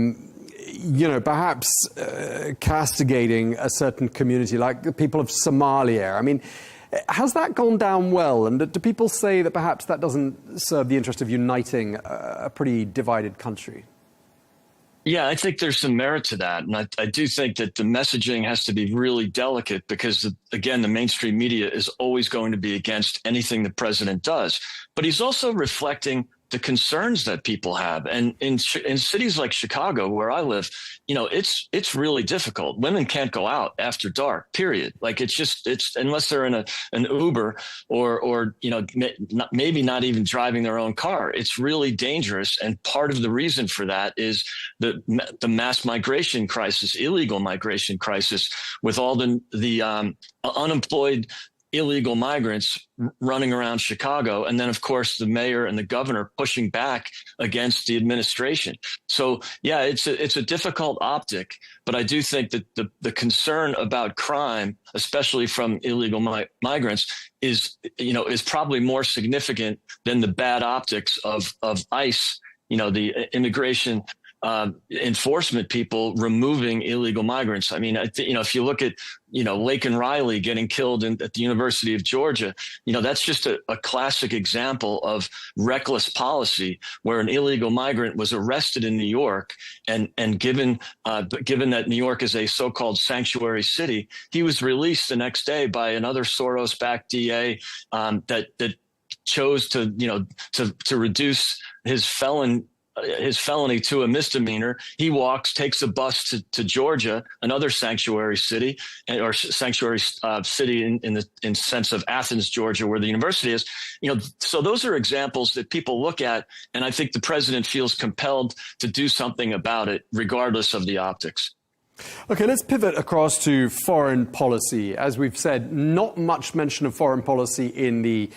[SPEAKER 10] castigating a certain community like the people of Somalia. I mean, has that gone down well? And do people say that perhaps that doesn't serve the interest of uniting a pretty divided country?
[SPEAKER 17] Yeah, I think there's some merit to that. And I do think that the messaging has to be really delicate because, again, the mainstream media is always going to be against anything the president does. But he's also reflecting the concerns that people have. And in cities like Chicago, where I live, it's really difficult. Women can't go out after dark, period. Like it's unless they're in an Uber or maybe not even driving their own car. It's really dangerous. And part of the reason for that is the mass migration crisis, illegal migration crisis, with all the unemployed illegal migrants running around Chicago. And then, of course, the mayor and the governor pushing back against the administration. So, yeah, it's a difficult optic. But I do think that the concern about crime, especially from illegal migrants, is probably more significant than the bad optics of ICE, the immigration enforcement people removing illegal migrants. I mean, if you look at, Laken Riley getting killed at the University of Georgia, that's just a classic example of reckless policy where an illegal migrant was arrested in New York and given that New York is a so-called sanctuary city, he was released the next day by another Soros-backed DA that chose to reduce his felony to a misdemeanor. He takes a bus to Georgia, another sanctuary city, or sanctuary city in sense of Athens, Georgia, where the university is. So those are examples that people look at, and I think the president feels compelled to do something about it, regardless of the optics.
[SPEAKER 10] Okay, let's pivot across to foreign policy. As we've said, not much mention of foreign policy in the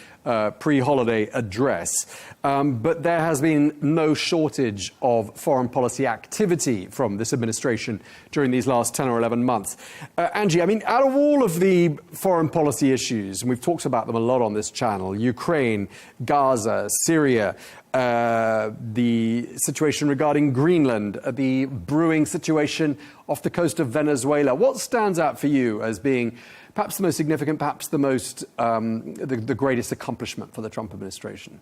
[SPEAKER 10] pre-holiday address, but there has been no shortage of foreign policy activity from this administration during these last 10 or 11 months. Angie, I mean, out of all of the foreign policy issues, and we've talked about them a lot on this channel, Ukraine, Gaza, Syria, the situation regarding Greenland, the brewing situation off the coast of Venezuela. What stands out for you as being perhaps the most significant, perhaps the most, the greatest accomplishment for the Trump administration?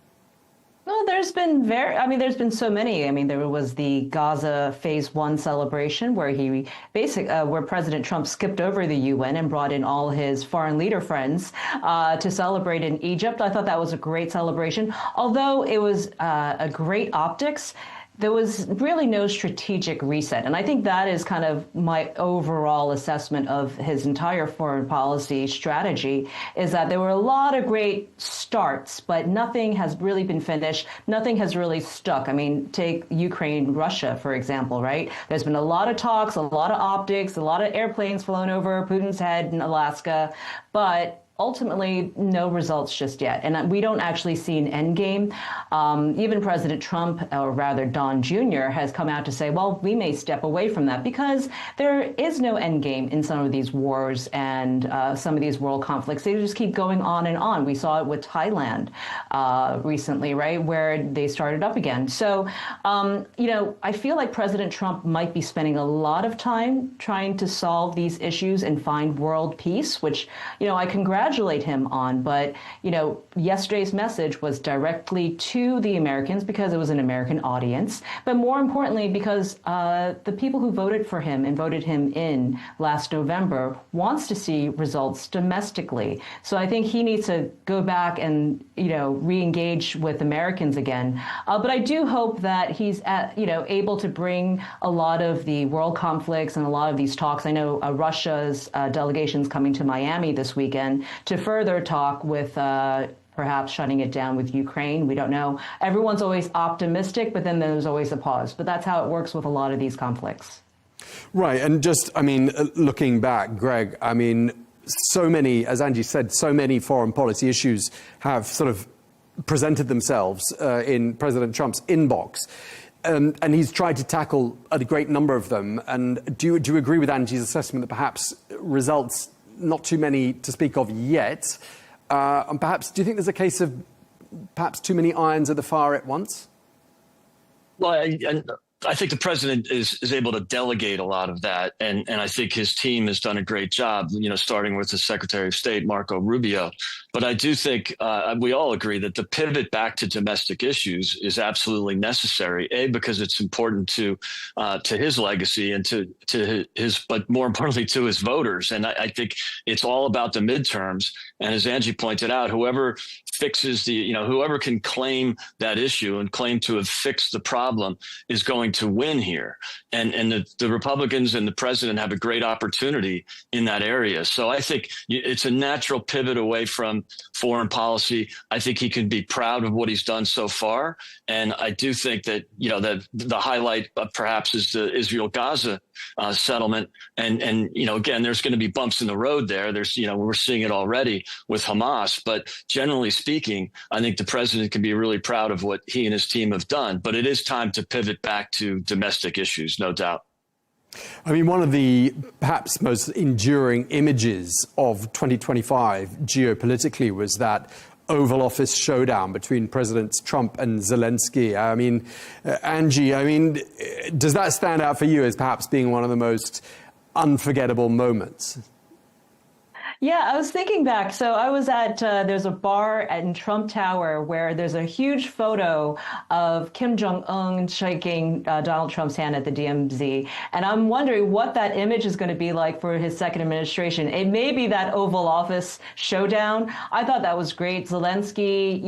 [SPEAKER 16] Well, there's been so many. I mean, there was the Gaza Phase 1 celebration where where President Trump skipped over the UN and brought in all his foreign leader friends to celebrate in Egypt. I thought that was a great celebration. Although it was a great optics, there was really no strategic reset. And I think that is kind of my overall assessment of his entire foreign policy strategy, is that there were a lot of great starts, but nothing has really been finished. Nothing has really stuck. I mean, take Ukraine, Russia, for example, right? There's been a lot of talks, a lot of optics, a lot of airplanes flown over Putin's head in Alaska, but ultimately, no results just yet. And we don't actually see an end game. Even President Trump, or rather Don Jr., has come out to say, well, we may step away from that because there is no end game in some of these wars and some of these world conflicts. They just keep going on and on. We saw it with Thailand recently, right, where they started up again. So, I feel like President Trump might be spending a lot of time trying to solve these issues and find world peace, which, I congratulate him on. But, yesterday's message was directly to the Americans because it was an American audience. But more importantly, because the people who voted for him and voted him in last November wants to see results domestically. So I think he needs to go back and, re-engage with Americans again. But I do hope that he's, able to bring a lot of the world conflicts and a lot of these talks. I know Russia's delegation's coming to Miami this weekend to further talk with perhaps shutting it down with Ukraine. We don't know. Everyone's always optimistic, but then there's always a pause. But that's how it works with a lot of these conflicts.
[SPEAKER 10] Right. And just, looking back, Greg, so many, as Angie said, so many foreign policy issues have sort of presented themselves in President Trump's inbox. And he's tried to tackle a great number of them. And do you agree with Angie's assessment that perhaps results not too many to speak of yet? And perhaps, do you think there's a case of perhaps too many irons at the fire at once?
[SPEAKER 17] Well, I think the president is able to delegate a lot of that. And I think his team has done a great job, starting with the Secretary of State, Marco Rubio. But I do think we all agree that the pivot back to domestic issues is absolutely necessary, because it's important to his legacy and to his, but more importantly, to his voters. And I think it's all about the midterms. And as Angie pointed out, whoever fixes whoever can claim that issue and claim to have fixed the problem is going to win here. And the Republicans and the president have a great opportunity in that area. So I think it's a natural pivot away from foreign policy. I think he can be proud of what he's done so far. And I do think that, that the highlight perhaps is the Israel-Gaza settlement. And again, there's going to be bumps in the road there. There's, we're seeing it already with Hamas. But generally speaking, I think the president can be really proud of what he and his team have done. But it is time to pivot back to domestic issues, no doubt.
[SPEAKER 10] One of the perhaps most enduring images of 2025 geopolitically was that Oval Office showdown between Presidents Trump and Zelensky. Angie, does that stand out for you as perhaps being one of the most unforgettable moments?
[SPEAKER 16] Yeah, I was thinking back. So I was at, there's a bar in Trump Tower where there's a huge photo of Kim Jong-un shaking Donald Trump's hand at the DMZ. And I'm wondering what that image is going to be like for his second administration. It may be that Oval Office showdown. I thought that was great. Zelensky,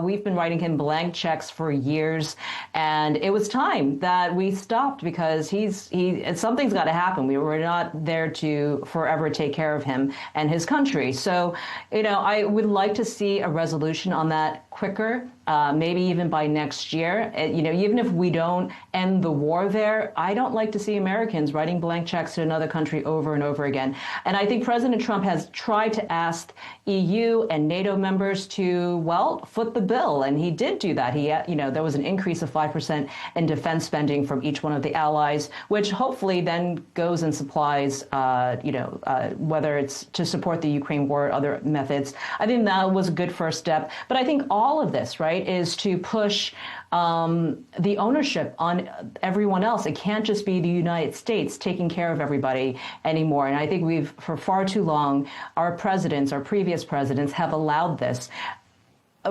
[SPEAKER 16] we've been writing him blank checks for years. And it was time that we stopped because something's got to happen. We were not there to forever take care of him and his country. So, I would like to see a resolution on that quicker, maybe even by next year. Even if we don't end the war there, I don't like to see Americans writing blank checks to another country over and over again. And I think President Trump has tried to ask EU and NATO members to, foot the bill. And he did do that. There was an increase of 5% in defense spending from each one of the allies, which hopefully then goes and supplies, whether it's to support the Ukraine war or other methods. I think that was a good first step. But I think all of this, right, is to push the ownership on everyone else. It can't just be the United States taking care of everybody anymore. And I think for far too long, our previous presidents have allowed this.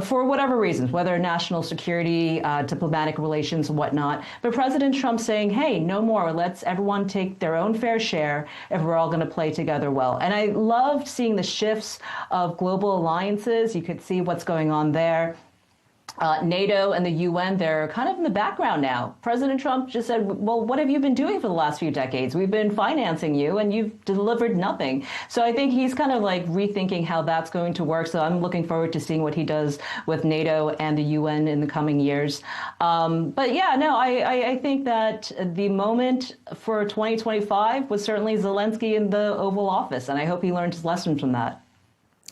[SPEAKER 16] For whatever reasons, whether national security, diplomatic relations, whatnot. But President Trump saying, hey, no more. Let's everyone take their own fair share if we're all going to play together well. And I loved seeing the shifts of global alliances. You could see what's going on there. NATO and the UN, they're kind of in the background now. President Trump just said, well, what have you been doing for the last few decades? We've been financing you and you've delivered nothing. So I think he's kind of like rethinking how that's going to work. So I'm looking forward to seeing what he does with NATO and the UN in the coming years. I think that the moment for 2025 was certainly Zelensky in the Oval Office. And I hope he learned his lesson from that.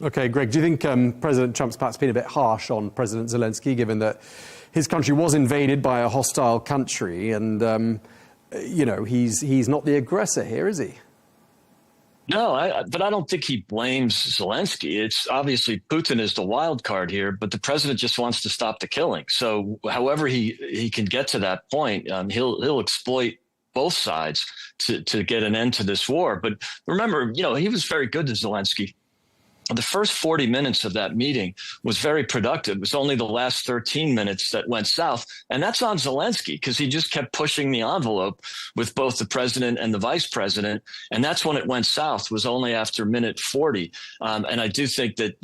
[SPEAKER 10] Okay, Greg, do you think President Trump's perhaps been a bit harsh on President Zelensky, given that his country was invaded by a hostile country and, he's not the aggressor here, is he?
[SPEAKER 17] No, but I don't think he blames Zelensky. It's obviously Putin is the wild card here, but the president just wants to stop the killing. So however he can get to that point, he'll exploit both sides to get an end to this war. But remember, he was very good to Zelensky. The first 40 minutes of that meeting was very productive. It was only the last 13 minutes that went south. And that's on Zelensky because he just kept pushing the envelope with both the president and the vice president. And that's when it went south, was only after minute 40. And I do think that,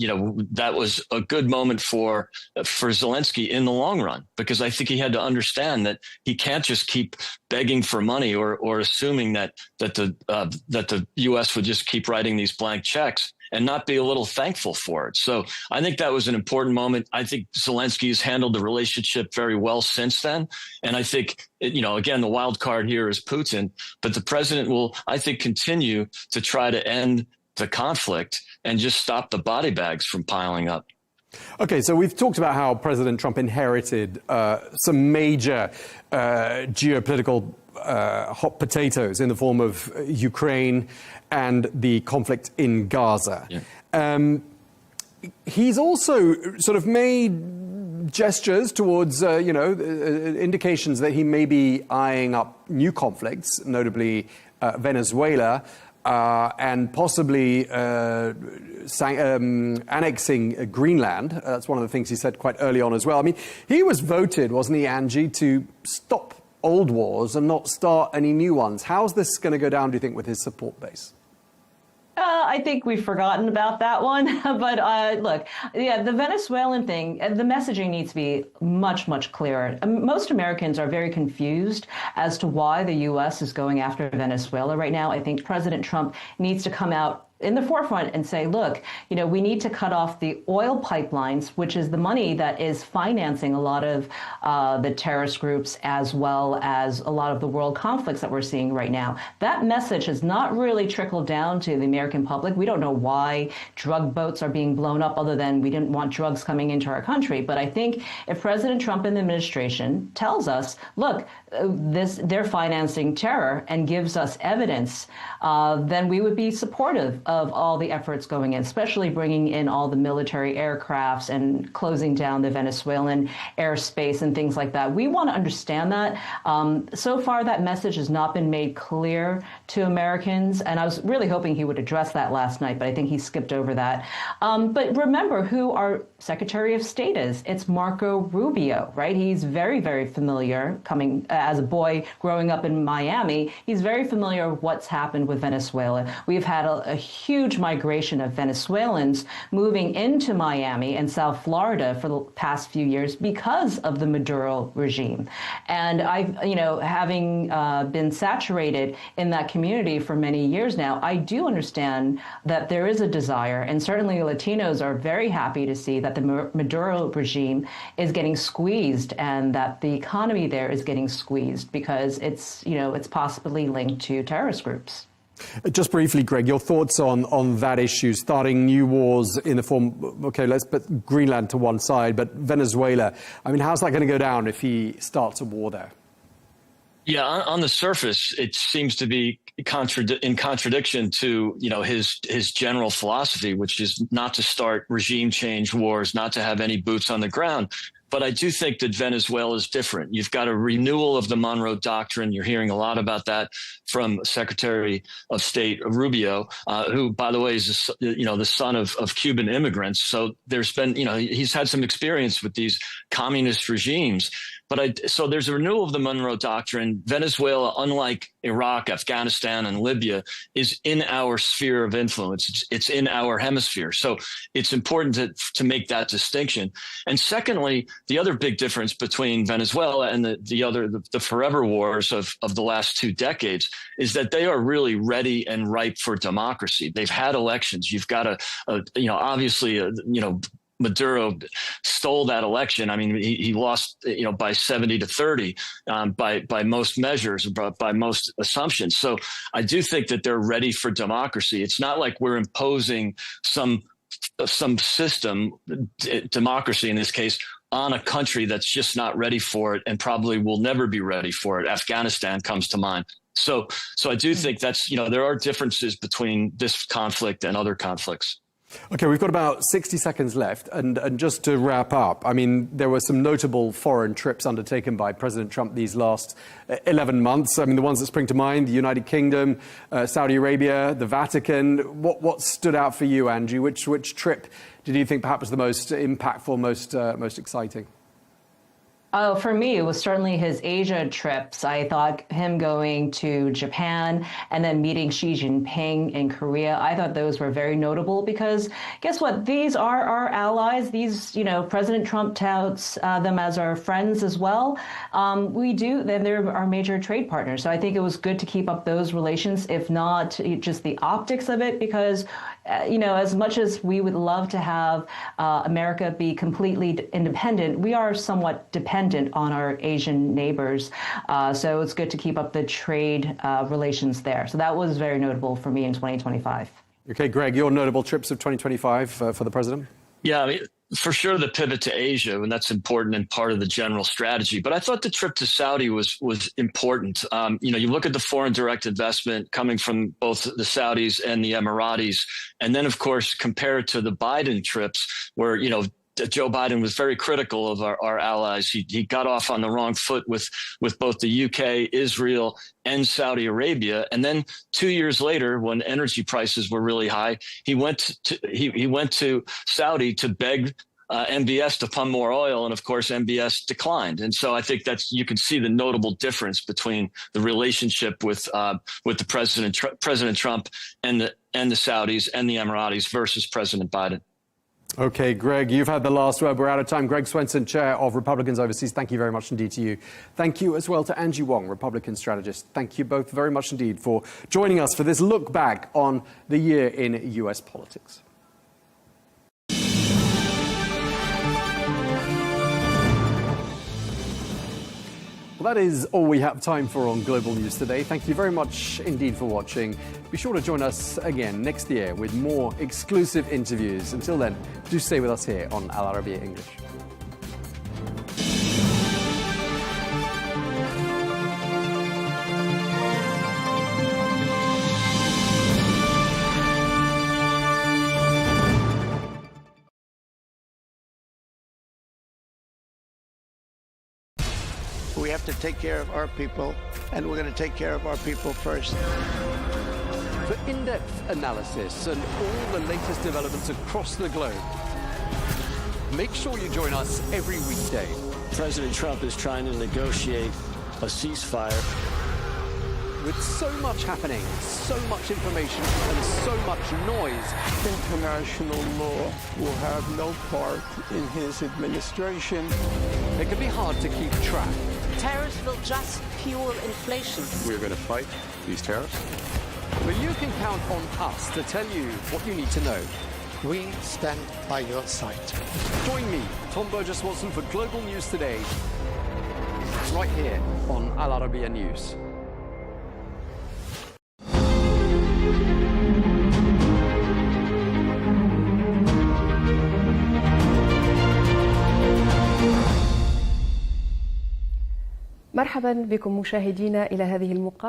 [SPEAKER 17] that was a good moment for Zelensky in the long run, because I think he had to understand that he can't just keep begging for money or assuming that the U.S. would just keep writing these blank checks and not be a little thankful for it. So I think that was an important moment. I think Zelensky has handled the relationship very well since then. And I think, again, the wild card here is Putin, but the president will, I think, continue to try to end the conflict and just stop the body bags from piling up.
[SPEAKER 10] Okay, so we've talked about how President Trump inherited some major geopolitical hot potatoes in the form of Ukraine and the conflict in Gaza. Yeah. He's also sort of made gestures towards, indications that he may be eyeing up new conflicts, notably Venezuela, and possibly annexing Greenland. That's one of the things he said quite early on as well. I mean, he was voted, wasn't he, Angie, to stop old wars and not start any new ones. How's this going to go down, do you think, with his support base?
[SPEAKER 16] I think we've forgotten about that one. But look, the Venezuelan thing, the messaging needs to be much, much clearer. Most Americans are very confused as to why the U.S. is going after Venezuela right now. I think President Trump needs to come out in the forefront and say, look, we need to cut off the oil pipelines, which is the money that is financing a lot of the terrorist groups, as well as a lot of the world conflicts that we're seeing right now. That message has not really trickled down to the American public. We don't know why drug boats are being blown up, other than we didn't want drugs coming into our country. But I think if President Trump and the administration tells us, look, they're financing terror, and gives us evidence, then we would be supportive of all the efforts going in, especially bringing in all the military aircrafts and closing down the Venezuelan airspace and things like that. We want to understand that. So far, that message has not been made clear to Americans, and I was really hoping he would address that last night, but I think he skipped over that. But remember who our Secretary of State is. It's Marco Rubio, right? He's very, very familiar, coming as a boy growing up in Miami. He's very familiar with what's happened with Venezuela. We've had a huge migration of Venezuelans moving into Miami and South Florida for the past few years because of the Maduro regime. And having been saturated in that community for many years now, I do understand that there is a desire, and certainly Latinos are very happy to see that the Maduro regime is getting squeezed, and that the economy there is getting squeezed because it's possibly linked to terrorist groups.
[SPEAKER 10] Just briefly, Greg, your thoughts on that issue, starting new wars in the form, okay, let's put Greenland to one side, but Venezuela. I mean, how's that going to go down if he starts a war there?
[SPEAKER 17] Yeah, on the surface, it seems to be in contradiction to, his general philosophy, which is not to start regime change wars, not to have any boots on the ground. But I do think that Venezuela is different. You've got a renewal of the Monroe Doctrine. You're hearing a lot about that from Secretary of State Rubio, who, by the way, is the son of Cuban immigrants. So there's been, he's had some experience with these communist regimes. So there's a renewal of the Monroe Doctrine. Venezuela, unlike Iraq, Afghanistan, and Libya, is in our sphere of influence. It's in our hemisphere. So it's important to make that distinction. And secondly, the other big difference between Venezuela and the forever wars of the last 2 decades is that they are really ready and ripe for democracy. They've had elections. You've got obviously, Maduro stole that election. I mean, he lost, by 70-30 by most measures, by most assumptions. So I do think that they're ready for democracy. It's not like we're imposing some some system, democracy in this case, on a country that's just not ready for it and probably will never be ready for it. Afghanistan comes to mind. So I do think that's, there are differences between this conflict and other conflicts.
[SPEAKER 10] Okay, we've got about 60 seconds left. And just to wrap up, I mean, there were some notable foreign trips undertaken by President Trump these last 11 months. I mean, the ones that spring to mind, the United Kingdom, Saudi Arabia, the Vatican. What stood out for you, Angie? Which trip did you think perhaps was the most impactful, most exciting?
[SPEAKER 16] Oh, for me, it was certainly his Asia trips. I thought him going to Japan and then meeting Xi Jinping in Korea, I thought those were very notable because guess what? These are our allies. These, President Trump touts them as our friends as well. We do, then they're our major trade partners. So I think it was good to keep up those relations, if not just the optics of it, because as much as we would love to have America be completely independent, we are somewhat dependent on our Asian neighbors. So it's good to keep up the trade relations there. So that was very notable for me in 2025.
[SPEAKER 10] Okay, Greg, your notable trips of 2025 for the president?
[SPEAKER 17] Yeah, I mean, for sure the pivot to Asia, and that's important and part of the general strategy. But I thought the trip to Saudi was important. You look at the foreign direct investment coming from both the Saudis and the Emiratis, and then, of course, compare it to the Biden trips where, Joe Biden was very critical of our allies. He got off on the wrong foot with both the UK, Israel, and Saudi Arabia. And then 2 years later, when energy prices were really high, he went to Saudi to beg MBS to pump more oil, and of course MBS declined. And so I think you can see the notable difference between the relationship with the President Trump and the Saudis and the Emiratis versus President Biden.
[SPEAKER 10] Okay, Greg, you've had the last word. We're out of time. Greg Swenson, Chair of Republicans Overseas, thank you very much indeed to you. Thank you as well to Angie Wong, Republican strategist. Thank you both very much indeed for joining us for this look back on the year in US politics. Well, that is all we have time for on Global News today. Thank you very much indeed for watching. Be sure to join us again next year with more exclusive interviews. Until then, do stay with us here on Allarbia English.
[SPEAKER 15] We have to take care of our people, and we're going to take care of our people first.
[SPEAKER 10] For in-depth analysis and all the latest developments across the globe, make sure you join us every weekday.
[SPEAKER 14] President Trump is trying to negotiate a ceasefire.
[SPEAKER 10] With so much happening, so much information, and so much noise,
[SPEAKER 13] international law will have no part in his administration.
[SPEAKER 10] It can be hard to keep track.
[SPEAKER 19] Tariffs will just fuel inflation.
[SPEAKER 6] We're going to fight these tariffs.
[SPEAKER 10] But you can count on us to tell you what you need to know.
[SPEAKER 13] We stand by your side.
[SPEAKER 10] Join me, Tom Burges Watson, for Global News Today, right here on Allarbia News.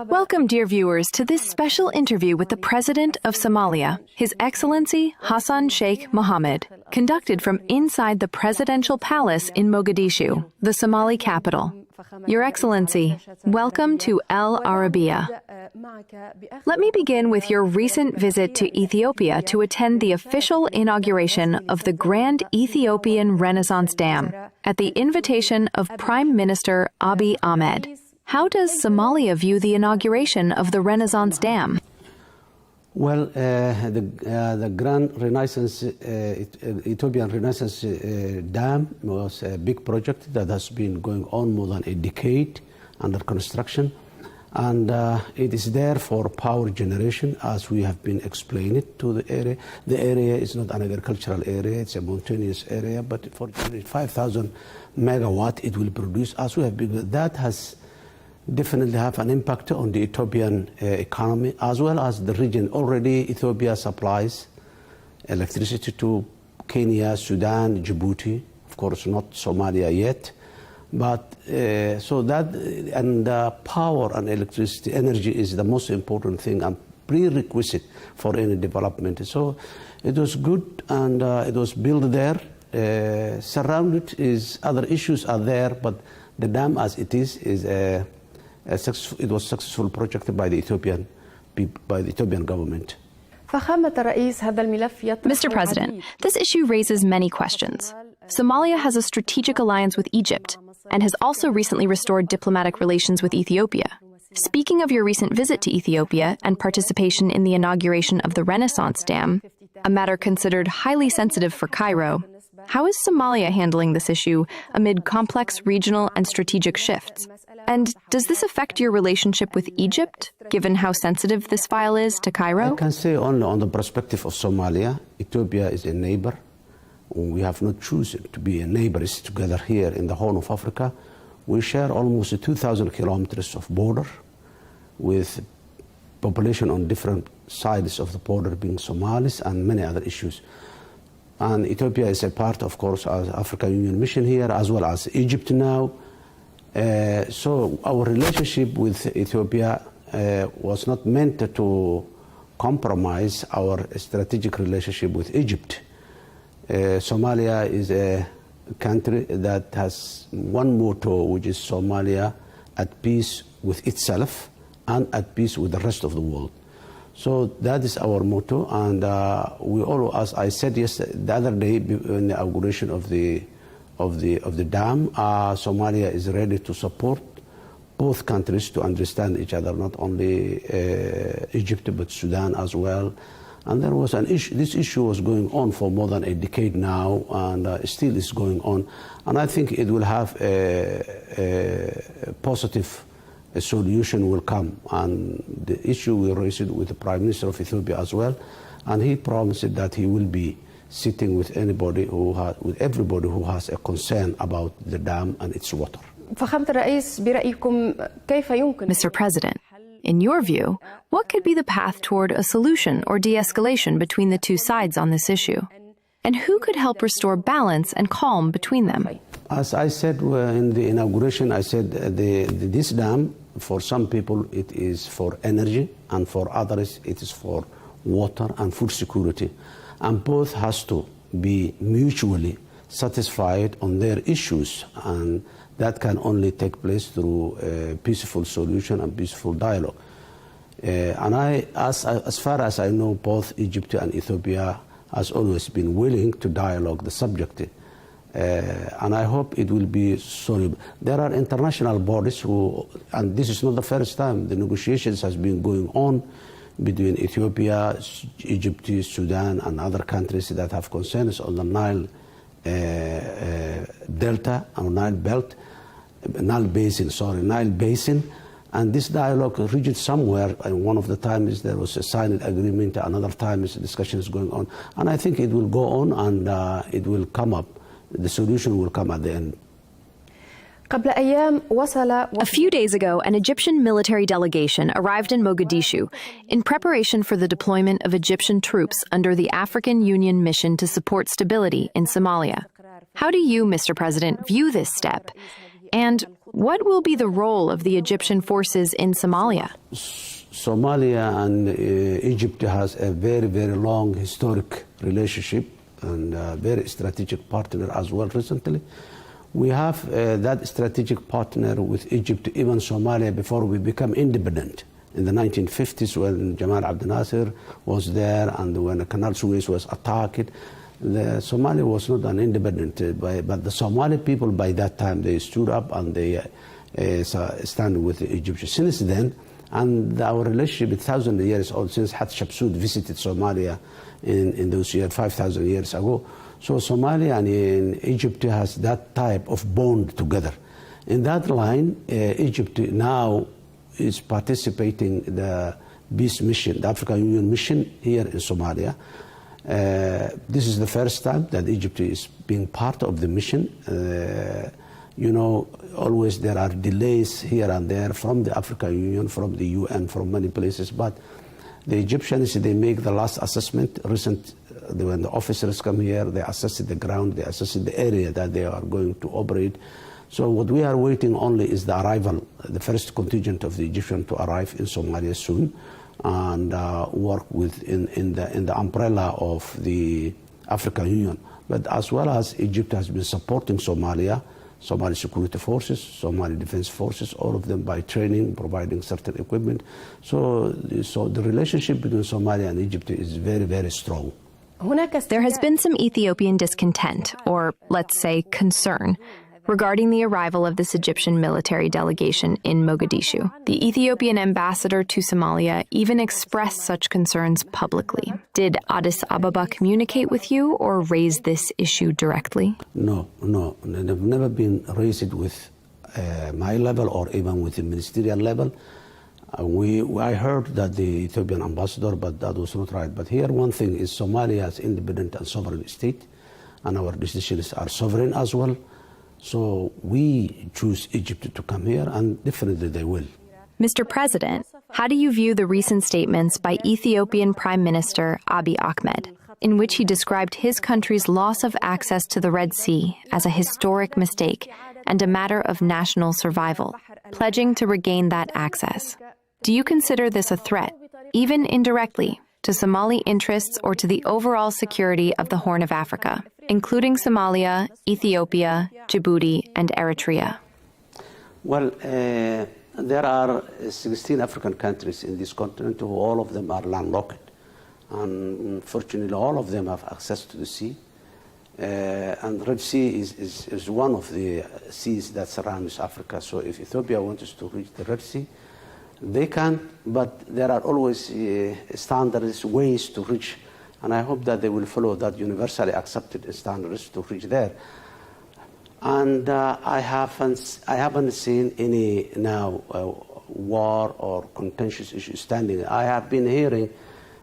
[SPEAKER 22] Welcome, dear viewers, to this special interview with the President of Somalia, His Excellency Hassan Sheikh Mohamud, conducted from inside the presidential palace in Mogadishu, the Somali capital. Your Excellency, welcome to El Arabiya. Let me begin with your recent visit to Ethiopia to attend the official inauguration of the Grand Ethiopian Renaissance Dam at the invitation of Prime Minister Abiy Ahmed. How does Somalia view the inauguration of the Renaissance Dam?
[SPEAKER 23] Well, the Grand Renaissance, Ethiopian Renaissance Dam was a big project that has been going on more than a decade under construction. And it is there for power generation, as we have been explaining to the area. The area is not an agricultural area, it's a mountainous area, but for 5,000 megawatt it will produce, as we have been. That has definitely have an impact on the Ethiopian economy as well as the region. Already Ethiopia supplies electricity to Kenya, Sudan, Djibouti, of course not Somalia yet. But so that, and power and electricity, energy is the most important thing and prerequisite for any development. So it was good, and it was built there. Surrounded is other issues are there, but the dam as it is it was a successful project by the Ethiopian government.
[SPEAKER 22] Mr. President, this issue raises many questions. Somalia has a strategic alliance with Egypt and has also recently restored diplomatic relations with Ethiopia. Speaking of your recent visit to Ethiopia and participation in the inauguration of the Renaissance Dam, a matter considered highly sensitive for Cairo, how is Somalia handling this issue amid complex regional and strategic shifts? And does this affect your relationship with Egypt, given how sensitive this file is to Cairo?
[SPEAKER 23] I can say only on the perspective of Somalia, Ethiopia is a neighbor. We have not chosen to be neighbors together here in the Horn of Africa. We share almost 2,000 kilometers of border with population on different sides of the border being Somalis and many other issues. And Ethiopia is a part, of course, of the African Union mission here, as well as Egypt now. So our relationship with Ethiopia was not meant to compromise our strategic relationship with Egypt. Somalia is a country that has one motto, which is Somalia at peace with itself and at peace with the rest of the world. So that is our motto, and we all, as I said yesterday, the other day in the inauguration of the dam, Somalia is ready to support both countries to understand each other, not only Egypt but Sudan as well. And there was an issue. This issue was going on for more than a decade now, and still is going on. And I think it will have a positive solution will come. And the issue we raised with the Prime Minister of Ethiopia as well, and he promised that he will be sitting with everybody who has a concern about the dam and its water.
[SPEAKER 22] Mr. President, in your view, what could be the path toward a solution or de-escalation between the two sides on this issue? And who could help restore balance and calm between them?
[SPEAKER 23] As I said in the inauguration, I said this dam, for some people it is for energy, and for others it is for water and food security. And both has to be mutually satisfied on their issues, and that can only take place through a peaceful solution and peaceful dialogue. And as far as I know, both Egypt and Ethiopia has always been willing to dialogue the subject. And I hope it will be soluble. There are international bodies who, and this is not the first time, the negotiations has been going on between Ethiopia, Egypt, Sudan, and other countries that have concerns on the Nile Delta, or Nile Basin. And this dialogue reached somewhere, and one of the times there was a signed agreement, another time discussions going on. And I think it will go on, and it will come up. The solution will come at the end.
[SPEAKER 22] A few days ago, an Egyptian military delegation arrived in Mogadishu in preparation for the deployment of Egyptian troops under the African Union mission to support stability in Somalia. How do you, Mr. President, view this step? And what will be the role of the Egyptian forces in Somalia?
[SPEAKER 23] Somalia and Egypt has a very, very long historic relationship, and a very strategic partner as well recently. We have that strategic partner with Egypt, even Somalia, before we become independent. In the 1950s, when Jamal Abdel Nasser was there, and when the Canal Suez was attacked, Somalia was not an independent, but the Somali people by that time, they stood up and they stand with Egypt. Since then, and our relationship is 1,000 years old, since Hatshepsut visited Somalia in those years, 5,000 years ago. So Somalia and Egypt has that type of bond together. In that line, Egypt now is participating in the peace mission, the African Union mission here in Somalia. This is the first time that Egypt is being part of the mission. You know, always there are delays here and there from the African Union, from the UN, from many places, but the Egyptians, they make the last assessment when the officers come here, they assess the ground, they assess the area that they are going to operate. So what we are waiting only is the arrival, the first contingent of the Egyptian to arrive in Somalia soon, and work in the umbrella of the African Union. But as well as Egypt has been supporting Somalia, Somali security forces, Somali defense forces, all of them by training, providing certain equipment. So the relationship between Somalia and Egypt is very, very strong.
[SPEAKER 22] There has been some Ethiopian discontent, or let's say concern, regarding the arrival of this Egyptian military delegation in Mogadishu. The Ethiopian ambassador to Somalia even expressed such concerns publicly. Did Addis Ababa communicate with you or raise this issue directly?
[SPEAKER 23] No. They've never been raised with my level or even with the ministerial level. I heard that the Ethiopian ambassador, but that was not right. But here one thing is Somalia is independent and sovereign state, and our decisions are sovereign as well. So we choose Egypt to come here, and definitely they will.
[SPEAKER 22] Mr. President, how do you view the recent statements by Ethiopian Prime Minister Abiy Ahmed, in which he described his country's loss of access to the Red Sea as a historic mistake and a matter of national survival, pledging to regain that access? Do you consider this a threat, even indirectly, to Somali interests or to the overall security of the Horn of Africa, including Somalia, Ethiopia, Djibouti, and Eritrea?
[SPEAKER 23] Well, there are 16 African countries in this continent, who all of them are landlocked. And unfortunately, all of them have access to the sea. And Red Sea is one of the seas that surrounds Africa. So if Ethiopia wants to reach the Red Sea, they can, but there are always standards, ways to reach, and I hope that they will follow that universally accepted standards to reach there. And I haven't seen any now war or contentious issues standing. I have been hearing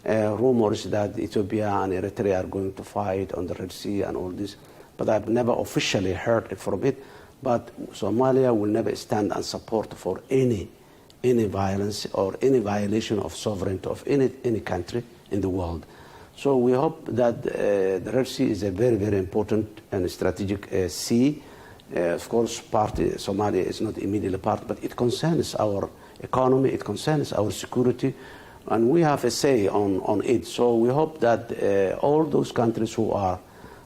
[SPEAKER 23] rumors that Ethiopia and Eritrea are going to fight on the Red Sea and all this, but I've never officially heard from it. But Somalia will never stand and support for any violence or any violation of sovereignty of any country in the world. So we hope that the Red Sea is a very, very important and strategic sea. Of course, Somalia is not immediately part, but it concerns our economy, it concerns our security, and we have a say on it. So we hope that all those countries who are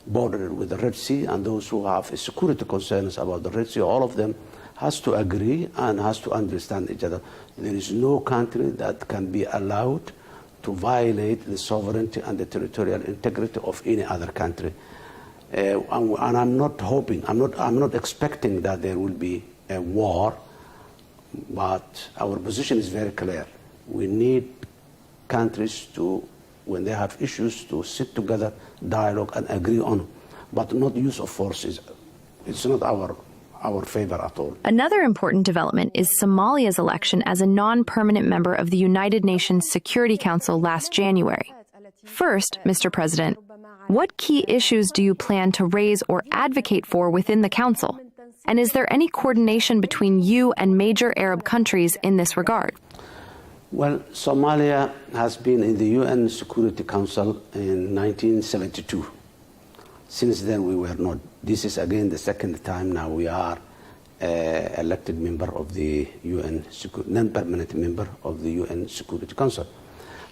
[SPEAKER 23] bordered with the Red Sea and those who have security concerns about the Red Sea, all of them has to agree and has to understand each other. There is no country that can be allowed to violate the sovereignty and the territorial integrity of any other country. And I'm not hoping, I'm not expecting that there will be a war, but our position is very clear. We need countries to, when they have issues, to sit together, dialogue, and agree on, but not use of forces. It's not our favor at all.
[SPEAKER 22] Another important development is Somalia's election as a non-permanent member of the United Nations Security Council last January. First, Mr. President, what key issues do you plan to raise or advocate for within the Council? And is there any coordination between you and major Arab countries in this regard?
[SPEAKER 23] Well, Somalia has been in the UN Security Council in 1972. Since then, we were not. This is again the second time now we are elected member of the UN, non-permanent member of the UN Security Council.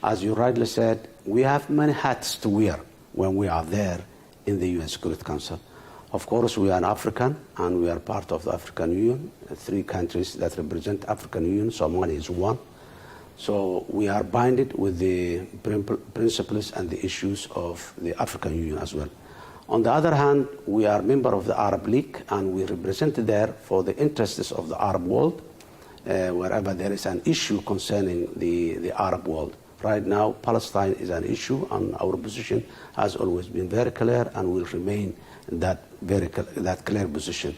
[SPEAKER 23] As you rightly said, we have many hats to wear when we are there in the UN Security Council. Of course, we are African, and we are part of the African Union, 3 countries that represent African Union. Somalia is one. So we are binded with the principles and the issues of the African Union as well. On the other hand, we are member of the Arab League, and we represent there for the interests of the Arab world, wherever there is an issue concerning the Arab world. Right now, Palestine is an issue, and our position has always been very clear and will remain in that clear position.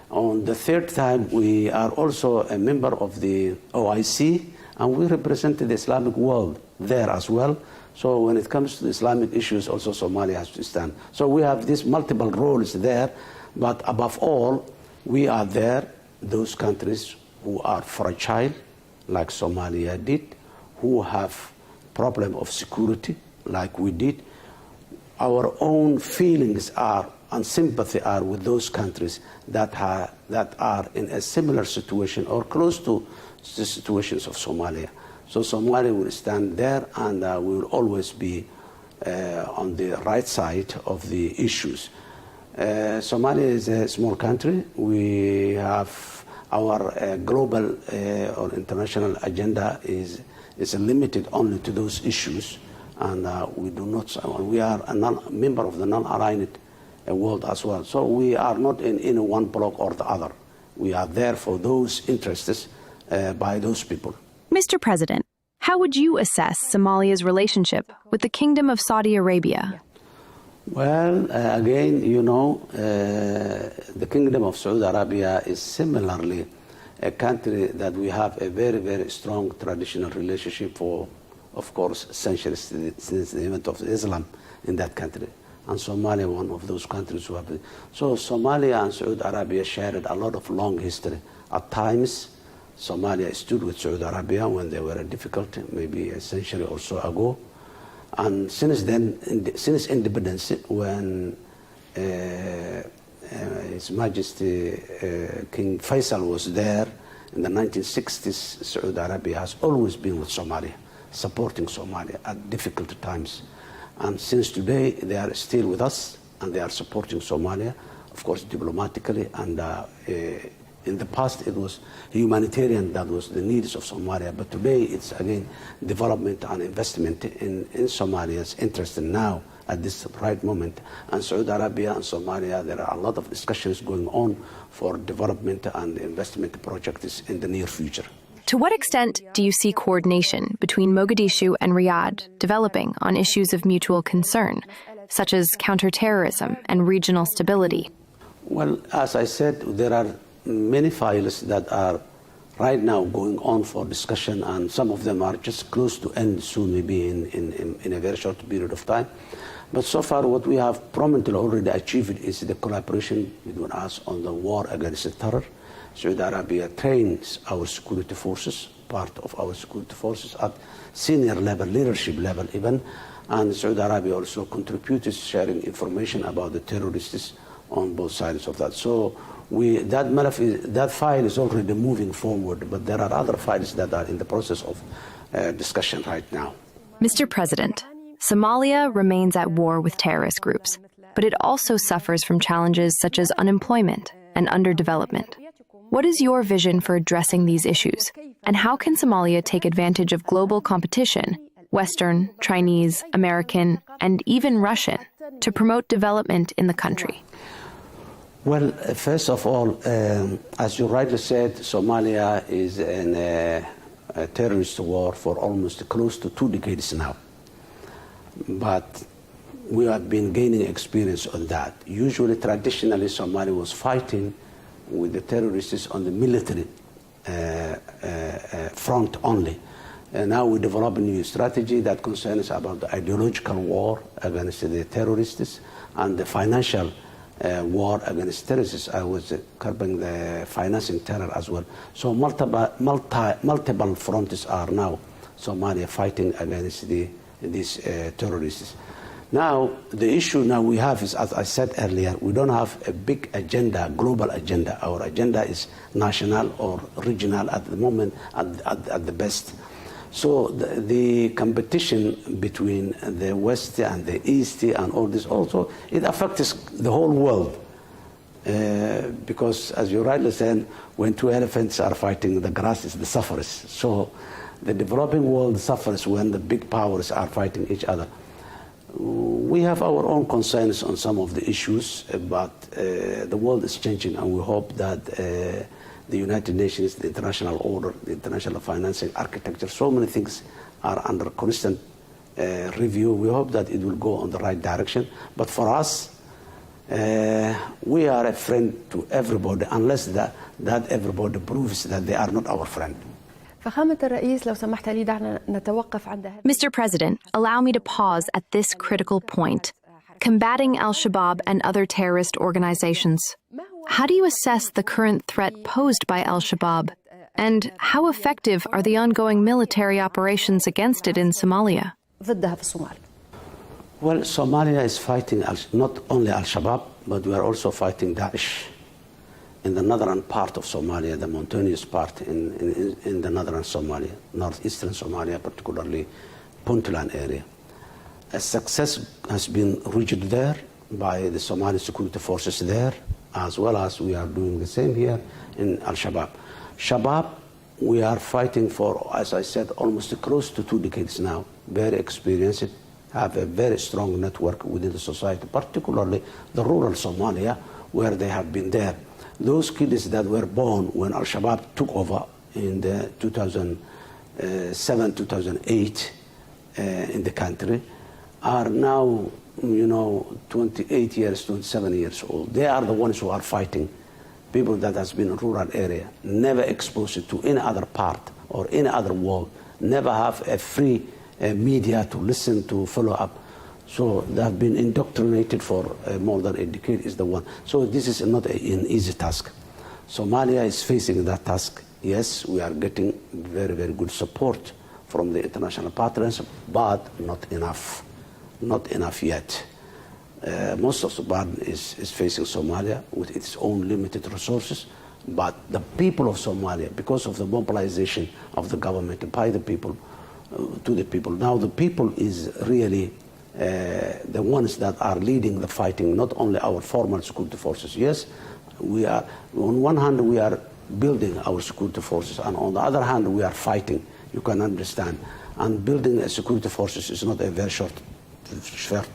[SPEAKER 23] On the third time, we are also a member of the OIC, and we represent the Islamic world there as well. So when it comes to the Islamic issues, also Somalia has to stand. So we have these multiple roles there, but above all, we are there, those countries who are fragile, like Somalia did, who have problem of security, like we did. our own feelings are and sympathy are with those countries that are in a similar situation or close to the situations of Somalia. So Somalia will stand there, and we will always be on the right side of the issues. Somalia is a small country. We have our global or international agenda is limited only to those issues, and we are a member of the non-aligned world as well. So we are not in one block or the other. We are there for those interests by those people.
[SPEAKER 22] Mr. President, how would you assess Somalia's relationship with the Kingdom of Saudi Arabia?
[SPEAKER 23] Well, again, the Kingdom of Saudi Arabia is similarly a country that we have a very, very strong traditional relationship for, of course, centuries since the event of Islam in that country. And Somalia, one of those countries who have. So Somalia and Saudi Arabia shared a lot of long history. At times, Somalia stood with Saudi Arabia when they were difficult, maybe a century or so ago. And since then, since independence, when His Majesty King Faisal was there in the 1960s, Saudi Arabia has always been with Somalia, supporting Somalia at difficult times. And since today, they are still with us, and they are supporting Somalia, of course, diplomatically. And in the past, it was humanitarian, that was the needs of Somalia. But today, it's again development and investment in Somalia's interest now at this right moment. And Saudi Arabia and Somalia, there are a lot of discussions going on for development and investment projects in the near future.
[SPEAKER 22] To what extent do you see coordination between Mogadishu and Riyadh developing on issues of mutual concern, such as counter-terrorism and regional stability?
[SPEAKER 23] Well, as I said, there are many files that are right now going on for discussion, and some of them are just close to end soon, maybe in a very short period of time. But so far, what we have prominently already achieved is the collaboration between us on the war against terror. Saudi Arabia trains our security forces, part of our security forces at senior level, leadership level even, and Saudi Arabia also contributes sharing information about the terrorists on both sides of that. So that file is already moving forward, but there are other files that are in the process of discussion right now.
[SPEAKER 22] Mr. President, Somalia remains at war with terrorist groups, but it also suffers from challenges such as unemployment and underdevelopment. What is your vision for addressing these issues, and how can Somalia take advantage of global competition, Western, Chinese, American, and even Russian, to promote development in the country?
[SPEAKER 23] Well, first of all, as you rightly said, Somalia is in a terrorist war for almost close to 2 decades now. But we have been gaining experience on that. Usually, traditionally, Somalia was fighting with the terrorists on the military front only. And now we develop a new strategy that concerns about the ideological war against the terrorists and the financial war against terrorists. I was curbing the financing terror as well. So multiple fronts are now Somalia fighting against these terrorists. Now, the issue now we have is, as I said earlier, we don't have a big agenda, global agenda. Our agenda is national or regional at the moment, at the best. So the competition between the West and the East and all this also, it affects the whole world. Because, as you rightly said, when 2 elephants are fighting, the grass is the suffers. So the developing world suffers when the big powers are fighting each other. We have our own concerns on some of the issues, but the world is changing, and we hope that the United Nations, the international order, the international financing architecture, so many things are under constant review. We hope that it will go on the right direction. But for us, we are a friend to everybody, unless that everybody proves that they are not our friend.
[SPEAKER 22] Mr. President, allow me to pause at this critical point. Combating al-Shabaab and other terrorist organizations. How do you assess the current threat posed by al-Shabaab? And how effective are the ongoing military operations against it in Somalia?
[SPEAKER 23] Well, Somalia is fighting not only Al-Shabaab, but we are also fighting Daesh in the northern part of Somalia, the mountainous part in the northern Somalia, northeastern Somalia, particularly Puntland area. A success has been reached there by the Somali security forces there, as well as we are doing the same here in Al-Shabaab. Shabaab, we are fighting for, as I said, almost close to 2 decades now, very experienced, have a very strong network within the society, particularly the rural Somalia, where they have been there. Those kids that were born when Al-Shabaab took over in the 2007, 2008 in the country are now, 28 years, 27 years old. They are the ones who are fighting. People that has been in rural area, never exposed to any other part or any other world, never have a free media to listen to, follow up. So they have been indoctrinated for more than a decade is the one. So this is not an easy task. Somalia is facing that task. Yes, we are getting very, very good support from the international partners, but not enough. Not enough yet. Most of Sudan is facing Somalia with its own limited resources, but the people of Somalia, because of the mobilization of the government by the people, to the people, now the people is really the ones that are leading the fighting, not only our formal security forces. Yes, we are, on one hand, we are building our security forces, and on the other hand, we are fighting. You can understand. And building a security forces is not a very short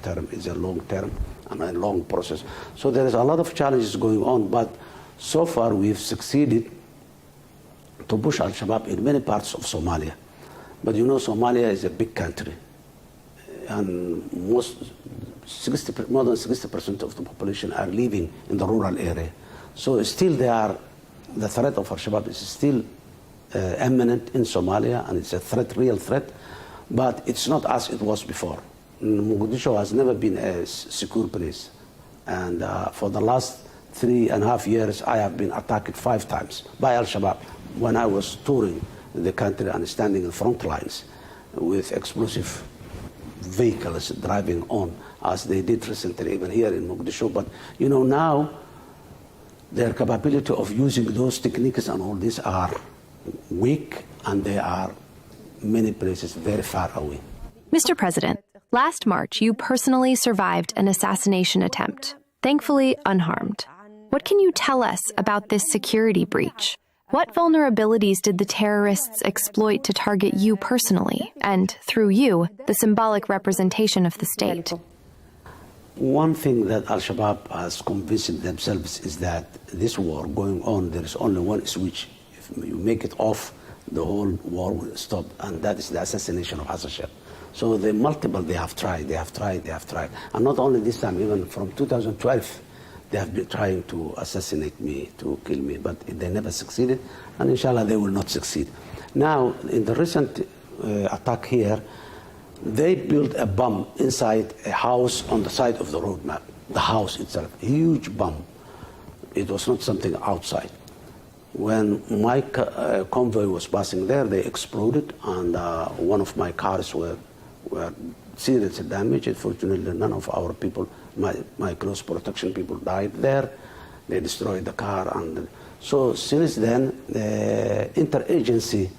[SPEAKER 23] term, it's a long term and a long process. So there is a lot of challenges going on, but so far we've succeeded to push Al-Shabaab in many parts of Somalia. But Somalia is a big country, and more than 60% of the population are living in the rural area. So still the threat of Al-Shabaab is still imminent in Somalia, and it's a real threat, but it's not as it was before. Mogadishu has never been a secure place, and for the last 3.5 years, I have been attacked 5 times by Al-Shabaab when I was touring the country and standing in front lines with explosive vehicles driving on, as they did recently, even here in Mogadishu. But now their capability of using those techniques and all this are weak, and they are many places very far away.
[SPEAKER 22] Mr. President, last March, you personally survived an assassination attempt, thankfully unharmed. What can you tell us about this security breach? What vulnerabilities did the terrorists exploit to target you personally, and through you, the symbolic representation of the state?
[SPEAKER 23] One thing that Al-Shabaab has convinced themselves is that this war going on, there is only one switch. If you make it off, the whole war will stop, and that is the assassination of Hassan Sheikh. So they have tried. And not only this time, even from 2012, they have been trying to assassinate me, to kill me, but they never succeeded, and inshallah they will not succeed. Now, in the recent attack here, they built a bomb inside a house on the side of the road map. The house itself, a huge bomb. It was not something outside. When my convoy was passing there, they exploded, and one of my cars were seriously damaged. Fortunately, none of our people, my close protection people, died there. They destroyed the car. And so since then, the interagency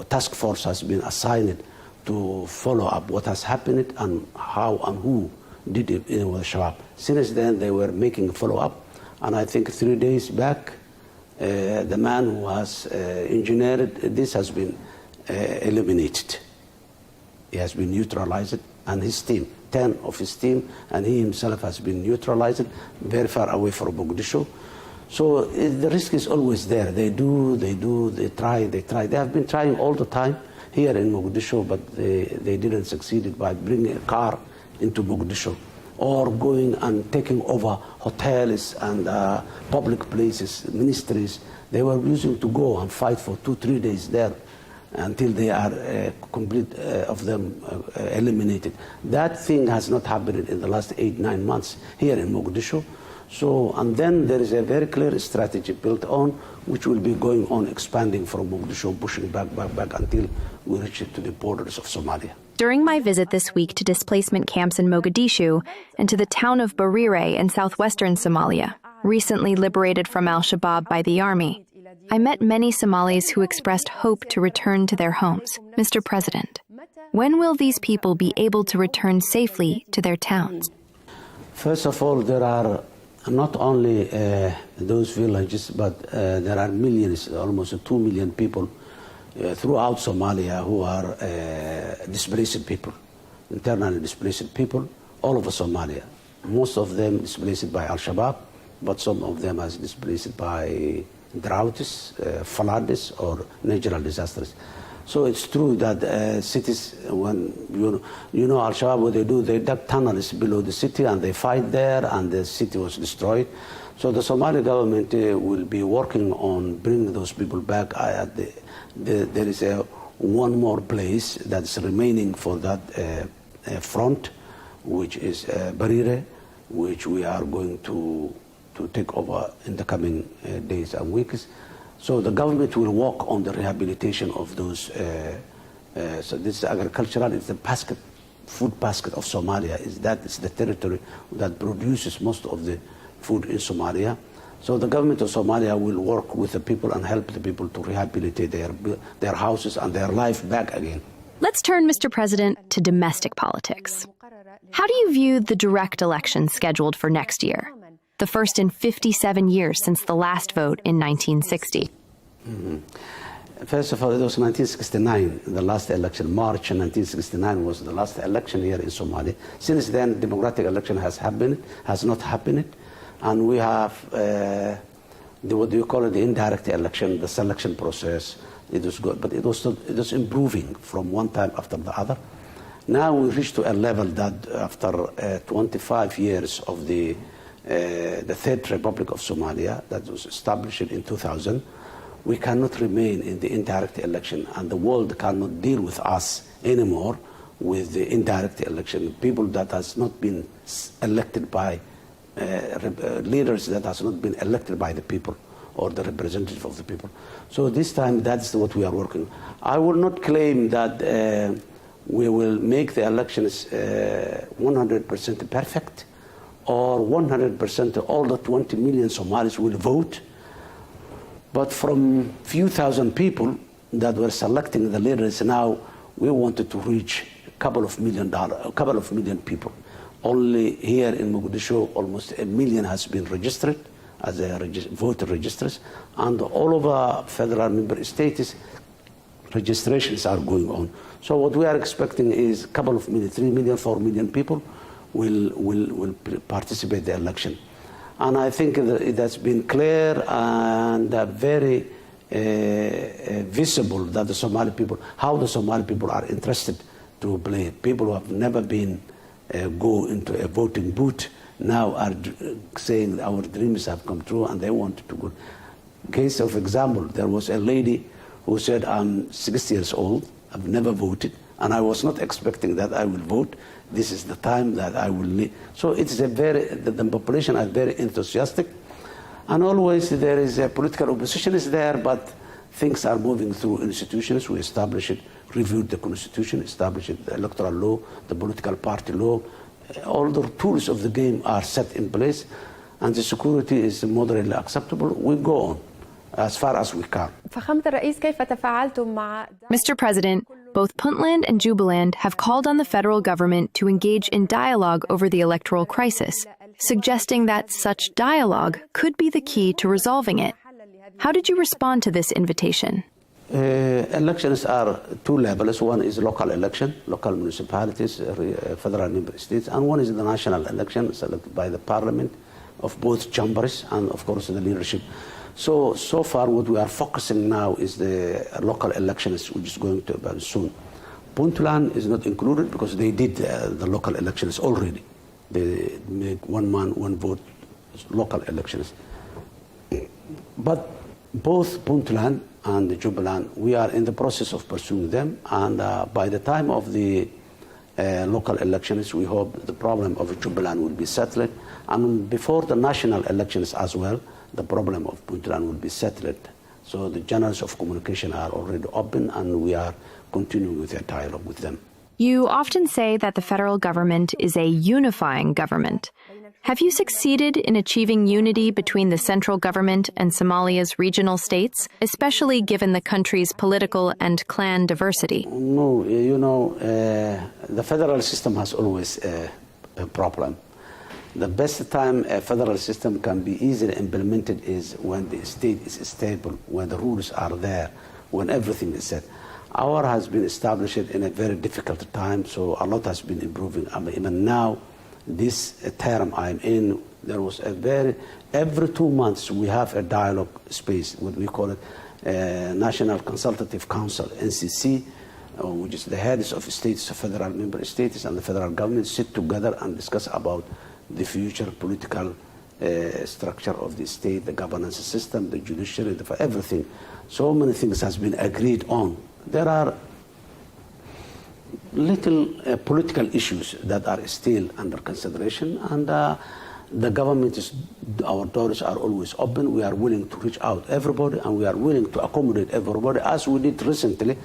[SPEAKER 23] task force has been assigned to follow up what has happened and how and who did it in the Shabaab. Since then, they were making follow-up, and I think 3 days back, the man who has engineered this has been eliminated. He has been neutralized, and his team, 10 of his team, and he himself has been neutralized very far away from Mogadishu. So the risk is always there. They try. They have been trying all the time here in Mogadishu, but they didn't succeed by bringing a car into Mogadishu or going and taking over hotels and public places, ministries. They were using to go and fight for 2-3 days there until they are complete of them eliminated. That thing has not happened in the last 8-9 months here in Mogadishu. So, and then there is a very clear strategy built on, which will be going on expanding from Mogadishu, pushing back until we reach it to the borders of Somalia.
[SPEAKER 22] During my visit this week to displacement camps in Mogadishu and to the town of Barire in southwestern Somalia, recently liberated from al-Shabaab by the army, I met many Somalis who expressed hope to return to their homes. Mr. President, when will these people be able to return safely to their towns?
[SPEAKER 23] First of all, there are not only those villages, but there are millions, almost 2 million people throughout Somalia who are displaced people, internally displaced people, all over Somalia. Most of them displaced by al-Shabaab, but some of them are displaced by droughts, floods, or natural disasters. So it's true that cities, when you know al-Shabaab, what they do, they dug tunnels below the city and they fight there, and the city was destroyed. So the Somali government will be working on bringing those people back. There is one more place that's remaining for that front, which is Barire, which we are going to take over in the coming days and weeks. So the government will work on the rehabilitation of those. So this is agricultural. It's the basket, food basket of Somalia. It's the territory that produces most of the food in Somalia. So the government of Somalia will work with the people and help the people to rehabilitate their houses and their life back again.
[SPEAKER 22] Let's turn, Mr. President, to domestic politics. How do you view the direct election scheduled for next year? The first in 57 years since the last vote in 1960.
[SPEAKER 23] First of all, it was 1969, the last election. March 1969 was the last election here in Somalia. Since then, democratic election has not happened. And we have, what do you call it, the indirect election, the selection process. It was good, but it was improving from one time after the other. Now we reached to a level that after 25 years of the Third Republic of Somalia that was established in 2000, we cannot remain in the indirect election, and the world cannot deal with us anymore with the indirect election. People that has not been elected by leaders that has not been elected by the people or the representative of the people. So this time, that's what we are working. I will not claim that we will make the elections 100% perfect, or 100% all the 20 million Somalis will vote. But from few thousand people that were selecting the leaders, now we wanted to reach a couple of million people. Only here in Mogadishu, almost 1 million has been registered as voter registers, and all over federal member states, registrations are going on. So what we are expecting is a couple of million, 3 million, 4 million people will participate in the election. And I think that it has been clear and very visible that the Somali people, how the Somali people are interested to play. People who have never been go into a voting booth now are saying our dreams have come true and they want to go. Case of example, there was a lady who said, I'm 60 years old, I've never voted, and I was not expecting that I will vote. This is the time that I will leave. So it's the population are very enthusiastic, and always there is a political opposition is there, but things are moving through institutions. We established it, reviewed the constitution, established the electoral law, the political party law. All the tools of the game are set in place, and the security is moderately acceptable. We go on as far as we can.
[SPEAKER 22] Mr. President, both Puntland and Jubaland have called on the federal government to engage in dialogue over the electoral crisis, suggesting that such dialogue could be the key to resolving it. How did you respond to this invitation?
[SPEAKER 23] Elections are two levels. One is local election, local municipalities, federal member states, and one is the national election selected by the parliament of both chambers and, of course, the leadership. So far what we are focusing now is the local elections, which is going to happen soon. Puntland is not included because they did the local elections already. They make one man, one vote local elections. But both Puntland and the Jubaland, we are in the process of pursuing them, and by the time of the local elections, we hope the problem of Jubaland will be settled, and before the national elections as well, the problem of Puntland will be settled. So the channels of communication are already open, and we are continuing with a dialogue with them.
[SPEAKER 22] You often say that the federal government is a unifying government. Have you succeeded in achieving unity between the central government and Somalia's regional states, especially given the country's political and clan diversity?
[SPEAKER 23] No, the federal system has always a problem. The best time a federal system can be easily implemented is when the state is stable, when the rules are there, when everything is set. Our has been established in a very difficult time, so a lot has been improving. Even now, this term I'm in, there was every 2 months we have a dialogue space, what we call it National Consultative Council, NCC, which is the heads of states, federal member states, and the federal government sit together and discuss about the future political structure of the state, the governance system, the judiciary, everything. So many things has been agreed on. There are little political issues that are still under consideration, and the government our doors are always open. We are willing to reach out everybody, and we are willing to accommodate everybody, as we did recently.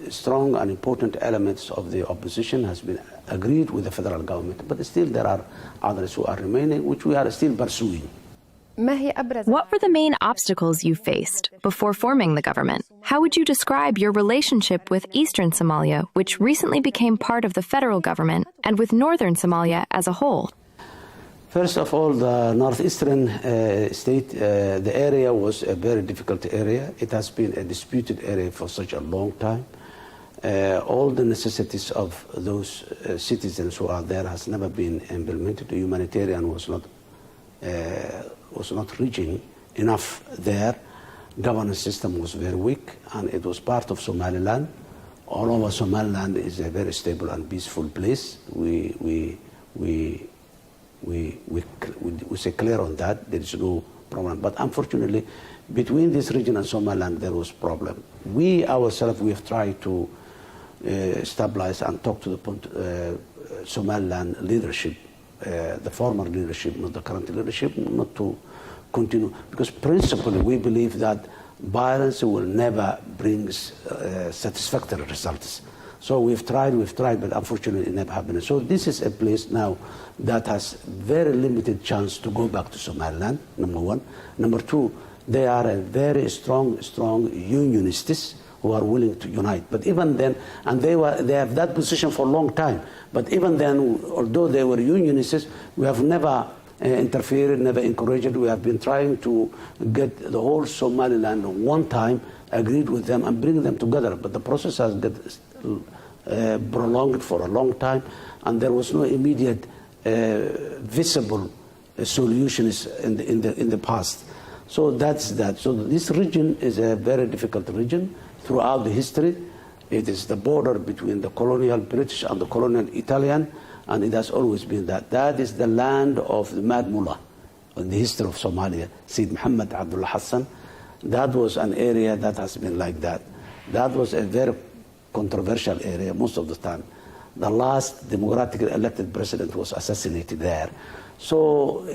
[SPEAKER 23] Strong and important elements of the opposition has been agreed with the federal government, but still there are others who are remaining, which we are still pursuing.
[SPEAKER 22] What were the main obstacles you faced before forming the government? How would you describe your relationship with Eastern Somalia, which recently became part of the federal government, and with Northern Somalia as a whole?
[SPEAKER 23] First of all, the northeastern state, the area was a very difficult area. It has been a disputed area for such a long time. All the necessities of those citizens who are there has never been implemented. The humanitarian was not reaching enough there. Governance system was very weak, and it was part of Somaliland. All over Somaliland is a very stable and peaceful place. We say clear on that. There is no problem. But unfortunately, between this region and Somaliland, there was problem. We ourselves, we have tried to stabilize and talk to the Somaliland leadership, the former leadership, not the current leadership, not to continue. Because principally, we believe that violence will never bring satisfactory results. So we've tried, but unfortunately it never happened. So this is a place now that has very limited chance to go back to Somaliland, number one. Number two, they are a very strong unionists who are willing to unite. But even then, and they have that position for a long time, but even then, although they were unionists, we have never interfered, never encouraged. We have been trying to get the whole Somaliland one time, agreed with them and bring them together. But the process has got prolonged for a long time, and there was no immediate visible solutions in the past. So that's that. So this region is a very difficult region throughout the history. It is the border between the colonial British and the colonial Italian, and it has always been that. That is the land of the Mad Mullah in the history of Somalia, Sayyid Muhammad Abdullah Hassan. That was an area that has been like that. That was a very controversial area most of the time. The last democratically elected president was assassinated there. So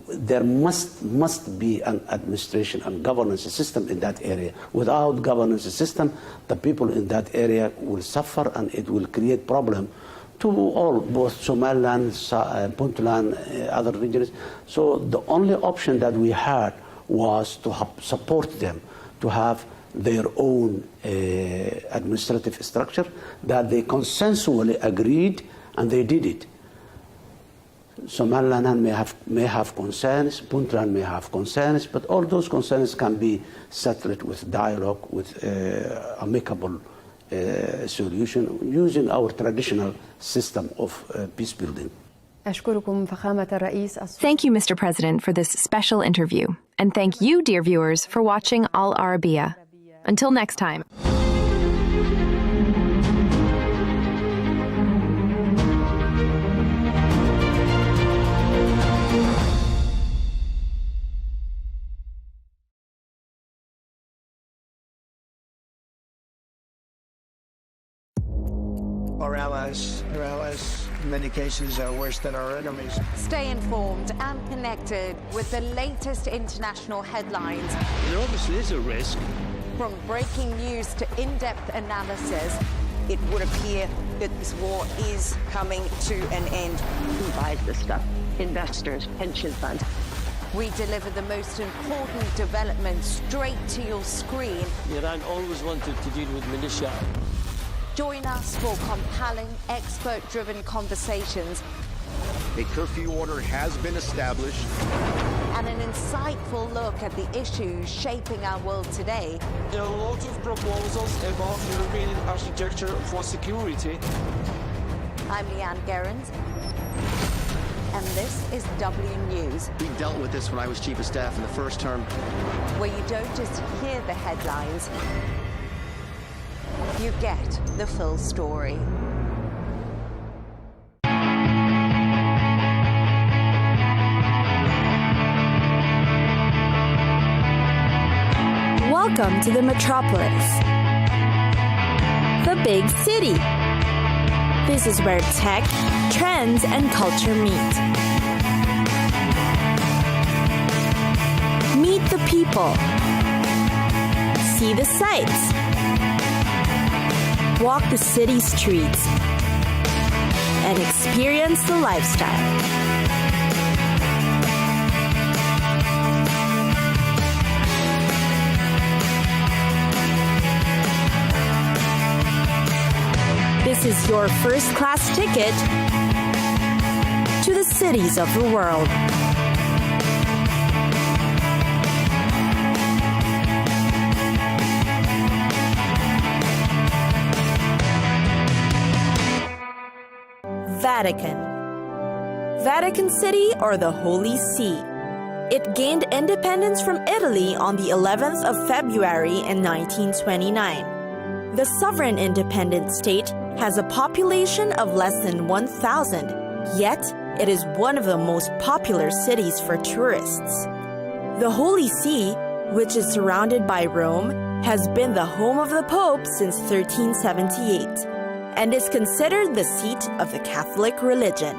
[SPEAKER 23] there must be an administration and governance system in that area. Without governance system, the people in that area will suffer, and it will create problem to all, both Somaliland, Puntland, other regions. So the only option that we had was to support them, to have their own administrative structure that they consensually agreed, and they did it. Somaliland may have concerns, Puntland may have concerns, but all those concerns can be settled with dialogue, with amicable solution, using our traditional system of peace building.
[SPEAKER 22] Thank you, Mr. President, for this special interview. And thank you, dear viewers, for watching Allarbia. Until next time.
[SPEAKER 15] Our allies, in many cases, are worse than our enemies.
[SPEAKER 2] Stay informed and connected with the latest international headlines.
[SPEAKER 14] There obviously is a risk.
[SPEAKER 2] From breaking news to in-depth analysis,
[SPEAKER 19] it would appear that this war is coming to an end.
[SPEAKER 3] Who buys this stuff? Investors, pension funds.
[SPEAKER 2] We deliver the most important developments straight to your screen.
[SPEAKER 14] Iran always wanted to deal with militia.
[SPEAKER 2] Join us for compelling, expert-driven conversations.
[SPEAKER 4] A curfew order has been established.
[SPEAKER 2] And an insightful look at the issues shaping our world today.
[SPEAKER 7] There are a lot of proposals about European architecture for security.
[SPEAKER 2] I'm Leigh Ann Gerrans, and this is W News.
[SPEAKER 4] We dealt with this when I was Chief of Staff in the first term.
[SPEAKER 2] Where you don't just hear the headlines, you get the full story.
[SPEAKER 12] Welcome to the metropolis, the big city. This is where tech, trends, and culture meet. Meet the people. See the sights. Walk the city streets. And experience the lifestyle. This is your first-class ticket to the cities of the world. Vatican. Vatican City, or the Holy See. It gained independence from Italy on the 11th of February in 1929. The sovereign independent state has a population of less than 1,000, yet it is one of the most popular cities for tourists. The Holy See, which is surrounded by Rome, has been the home of the Pope since 1378 and is considered the seat of the Catholic religion.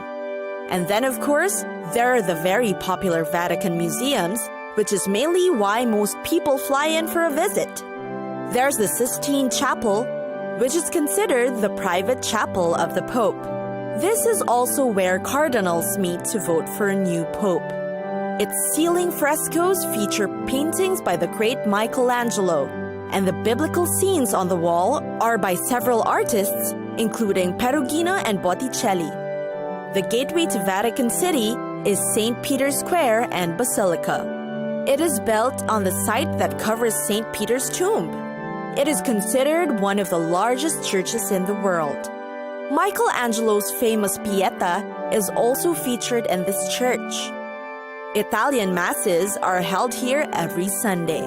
[SPEAKER 12] And then, of course, there are the very popular Vatican museums, which is mainly why most people fly in for a visit. There's the Sistine Chapel, which is considered the private chapel of the Pope. This is also where cardinals meet to vote for a new Pope. Its ceiling frescoes feature paintings by the great Michelangelo, and the biblical scenes on the wall are by several artists, including Perugino and Botticelli. The gateway to Vatican City is St. Peter's Square and Basilica. It is built on the site that covers St. Peter's tomb. It is considered one of the largest churches in the world. Michelangelo's famous Pieta is also featured in this church. Italian masses are held here every Sunday.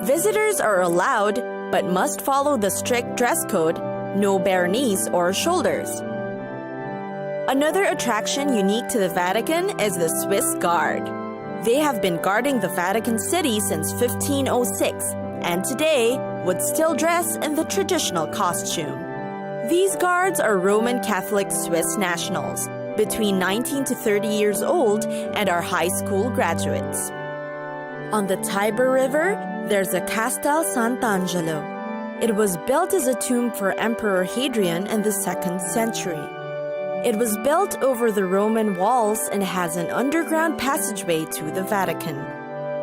[SPEAKER 12] Visitors are allowed, but must follow the strict dress code, no bare knees or shoulders. Another attraction unique to the Vatican is the Swiss Guard. They have been guarding the Vatican City since 1506, and today would still dress in the traditional costume. These guards are Roman Catholic Swiss nationals, between 19 to 30 years old, and are high school graduates. On the Tiber River, there's a Castel Sant'Angelo. It was built as a tomb for Emperor Hadrian in the 2nd century. It was built over the Roman walls and has an underground passageway to the Vatican.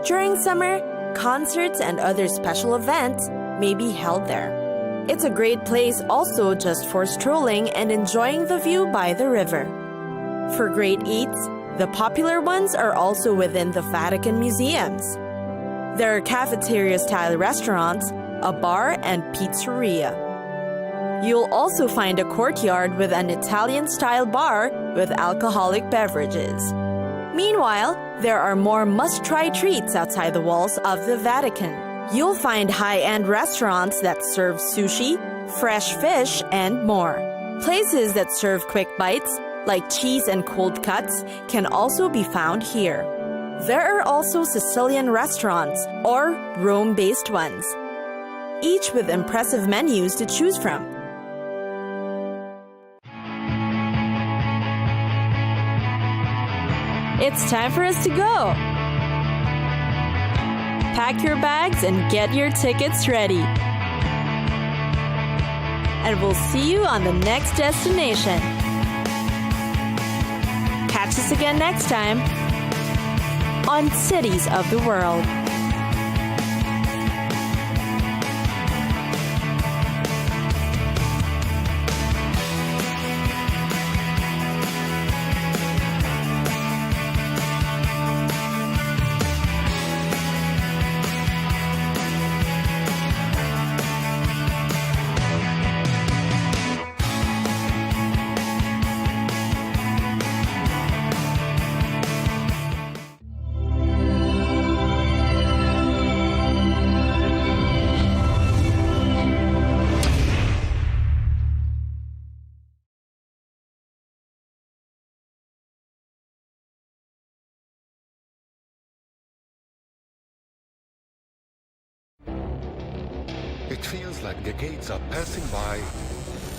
[SPEAKER 12] During summer, concerts and other special events may be held there. It's a great place also just for strolling and enjoying the view by the river. For great eats, the popular ones are also within the Vatican museums. There are cafeteria-style restaurants, a bar, and pizzeria. You'll also find a courtyard with an Italian-style bar with alcoholic beverages. Meanwhile, there are more must-try treats outside the walls of the Vatican. You'll find high-end restaurants that serve sushi, fresh fish, and more. Places that serve quick bites, like cheese and cold cuts, can also be found here. There are also Sicilian restaurants, or Rome-based ones, each with impressive menus to choose from. It's time for us to go. Pack your bags and get your tickets ready. and we'll see you on the next destination. Catch us again next time on Cities of the World.
[SPEAKER 8] It feels like decades are passing by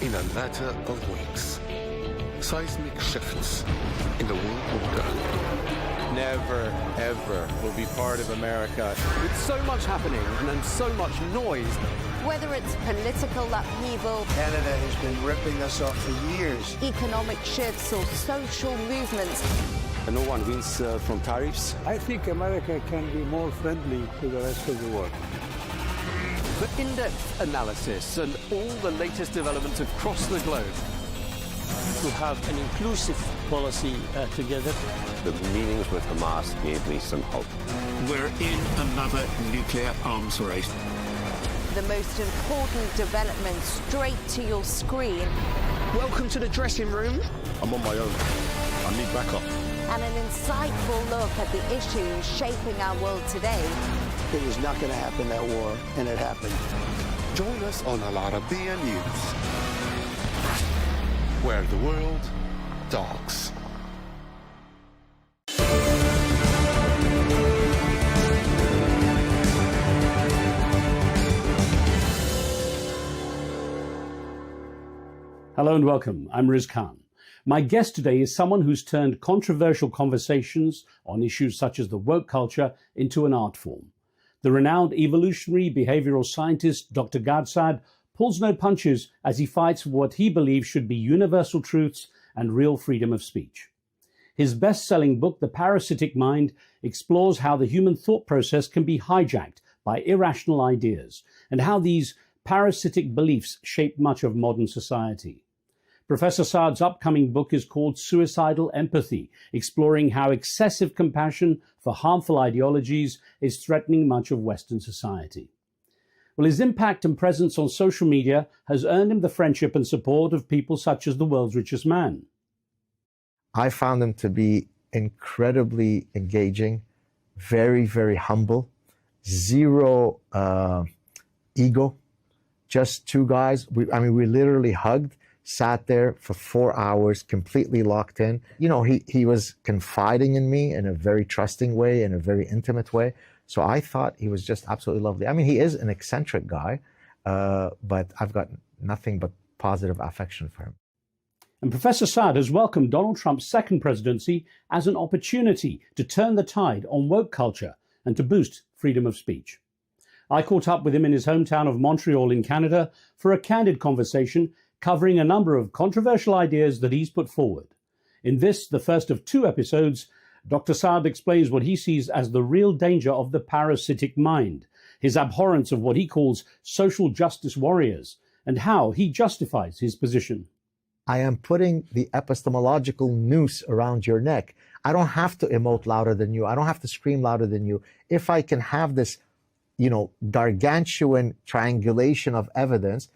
[SPEAKER 8] in a matter of weeks. Seismic shifts in the world order.
[SPEAKER 9] Never, ever will be part of America.
[SPEAKER 10] With so much happening and so much noise.
[SPEAKER 2] Whether it's political upheaval,
[SPEAKER 15] Canada has been ripping us off for years.
[SPEAKER 2] economic shifts, or social movements,
[SPEAKER 9] No one wins from tariffs.
[SPEAKER 13] I think America can be more friendly to the rest of the world.
[SPEAKER 10] The in-depth analysis and all the latest developments across the globe.
[SPEAKER 14] To have an inclusive policy together.
[SPEAKER 9] The meetings with Hamas gave me some hope.
[SPEAKER 8] We're in another nuclear arms race.
[SPEAKER 2] the most important developments straight to your screen.
[SPEAKER 4] Welcome to the dressing room. I'm on my own. I need backup.
[SPEAKER 2] And an insightful look at the issues shaping our world today.
[SPEAKER 15] It was not going to happen, that war, and it happened.
[SPEAKER 8] Join us on Allarbia News, where the world talks.
[SPEAKER 20] Hello and welcome. I'm Riz Khan. My guest today is someone who's turned controversial conversations on issues such as the woke culture into an art form. The renowned evolutionary behavioral scientist Dr. Gad Saad pulls no punches as he fights for what he believes should be universal truths and real freedom of speech. His best-selling book, The Parasitic Mind, explores how the human thought process can be hijacked by irrational ideas and how these parasitic beliefs shape much of modern society. Professor Saad's upcoming book is called Suicidal Empathy, exploring how excessive compassion for harmful ideologies is threatening much of Western society. Well, his impact and presence on social media has earned him the friendship and support of people such as the world's richest man.
[SPEAKER 21] I found him to be incredibly engaging, very, very humble, zero ego, just two guys. We literally hugged, sat there for 4 hours, completely locked in. You know, he was confiding in me in a very trusting way, in a very intimate way. So I thought he was just absolutely lovely. I mean, he is an eccentric guy, but I've got nothing but positive affection for him.
[SPEAKER 20] And Professor Saad has welcomed Donald Trump's second presidency as an opportunity to turn the tide on woke culture and to boost freedom of speech. I caught up with him in his hometown of Montreal in Canada for a candid conversation covering a number of controversial ideas that he's put forward. In this, the first of 2 episodes, Dr. Saad explains what he sees as the real danger of the parasitic mind, his abhorrence of what he calls social justice warriors, and how he justifies his position.
[SPEAKER 21] I am putting the epistemological noose around your neck. I don't have to emote louder than you. I don't have to scream louder than you. If I can have this, gargantuan triangulation of evidence,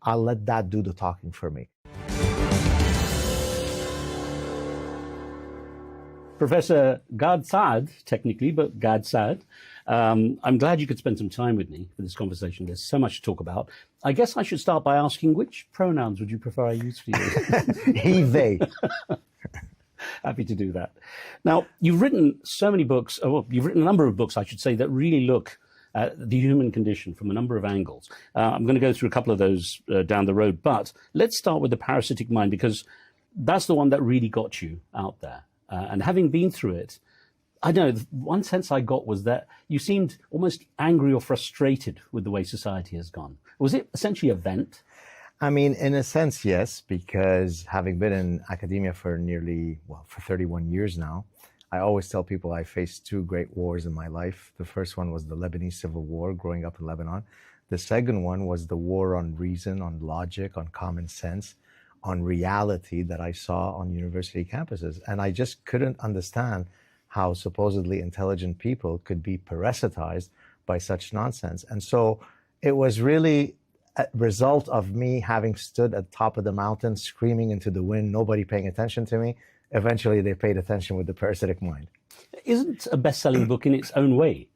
[SPEAKER 21] I'll let that do the talking for me.
[SPEAKER 20] Professor Gad Saad, technically, but Gad Saad, I'm glad you could spend some time with me for this conversation. There's so much to talk about. I guess I should start by asking, which pronouns would you prefer I use for you?
[SPEAKER 21] He, they.
[SPEAKER 20] Happy to do that. Now, you've written so many books, you've written a number of books, I should say, that really look at the human condition from a number of angles. I'm going to go through a couple of those down the road, but let's start with The Parasitic Mind, because that's the one that really got you out there. And having been through it, I don't know, one sense I got was that you seemed almost angry or frustrated with the way society has gone. Was it essentially a vent?
[SPEAKER 21] I mean, in a sense, yes, because having been in academia for for 31 years now, I always tell people I faced two great wars in my life. The first one was the Lebanese Civil War, growing up in Lebanon. The second one was the war on reason, on logic, on common sense, on reality that I saw on university campuses. And I just couldn't understand how supposedly intelligent people could be parasitized by such nonsense. And so it was really a result of me having stood at the top of the mountain, screaming into the wind, nobody paying attention to me. Eventually, they paid attention with the Parasitic Mind.
[SPEAKER 20] Isn't a best-selling book in its own way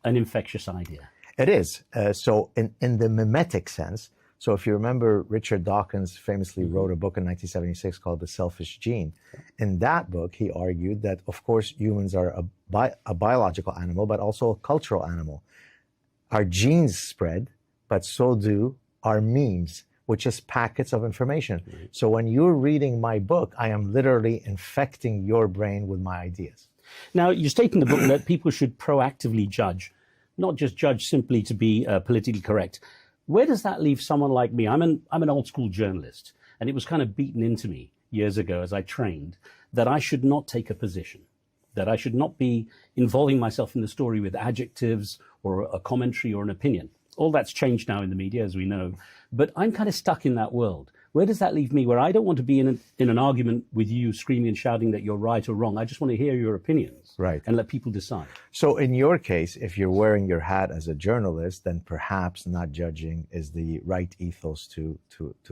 [SPEAKER 20] an infectious idea?
[SPEAKER 21] It is. So in the mimetic sense, so if you remember, Richard Dawkins famously wrote a book in 1976 called The Selfish Gene. In that book, he argued that, of course, humans are a biological animal, but also a cultural animal. Our genes spread, but so do our memes, which is packets of information. So when you're reading my book, I am literally infecting your brain with my ideas.
[SPEAKER 20] Now, you state in the book that people should proactively judge, not just judge simply to be politically correct. Where does that leave someone like me? I'm an old school journalist, and it was kind of beaten into me years ago as I trained that I should not take a position, that I should not be involving myself in the story with adjectives or a commentary or an opinion. All that's changed now in the media, as we know, but I'm kind of stuck in that world. Where does that leave me, where I don't want to be in an argument with you screaming and shouting that you're right or wrong? I just want to hear your opinions,
[SPEAKER 21] right,
[SPEAKER 20] and let people decide.
[SPEAKER 21] So in your case, if you're wearing your hat as a journalist, then perhaps not judging is the right ethos to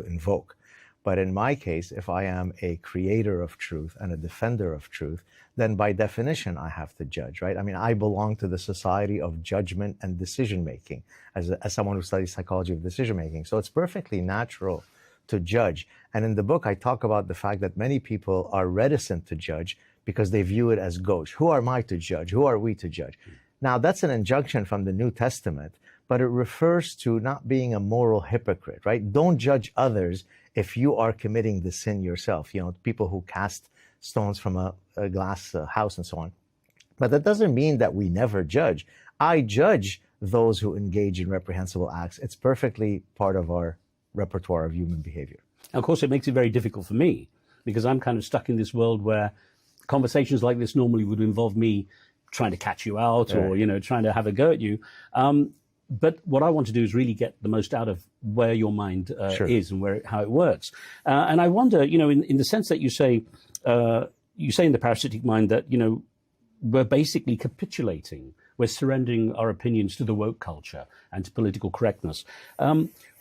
[SPEAKER 21] invoke. But in my case, if I am a creator of truth and a defender of truth, then by definition, I have to judge, right? I mean, I belong to the society of judgment and decision-making as someone who studies psychology of decision-making. So it's perfectly natural to judge. And in the book, I talk about the fact that many people are reticent to judge because they view it as gauche. Who am I to judge? Who are we to judge? Now, that's an injunction from the New Testament, but it refers to not being a moral hypocrite, right? Don't judge others if you are committing the sin yourself. You know, people who cast stones from a glass house and so on. But that doesn't mean that we never judge. I judge those who engage in reprehensible acts. It's perfectly part of our repertoire of human behavior.
[SPEAKER 20] Of course, it makes it very difficult for me because I'm kind of stuck in this world where conversations like this normally would involve me trying to catch you out or, you know, trying to have a go at you. But what I want to do is really get the most out of where your mind is and how it works. And I wonder, you know, in the sense that you say in the Parasitic Mind that, you know, we're basically capitulating. We're surrendering our opinions to the woke culture and to political correctness.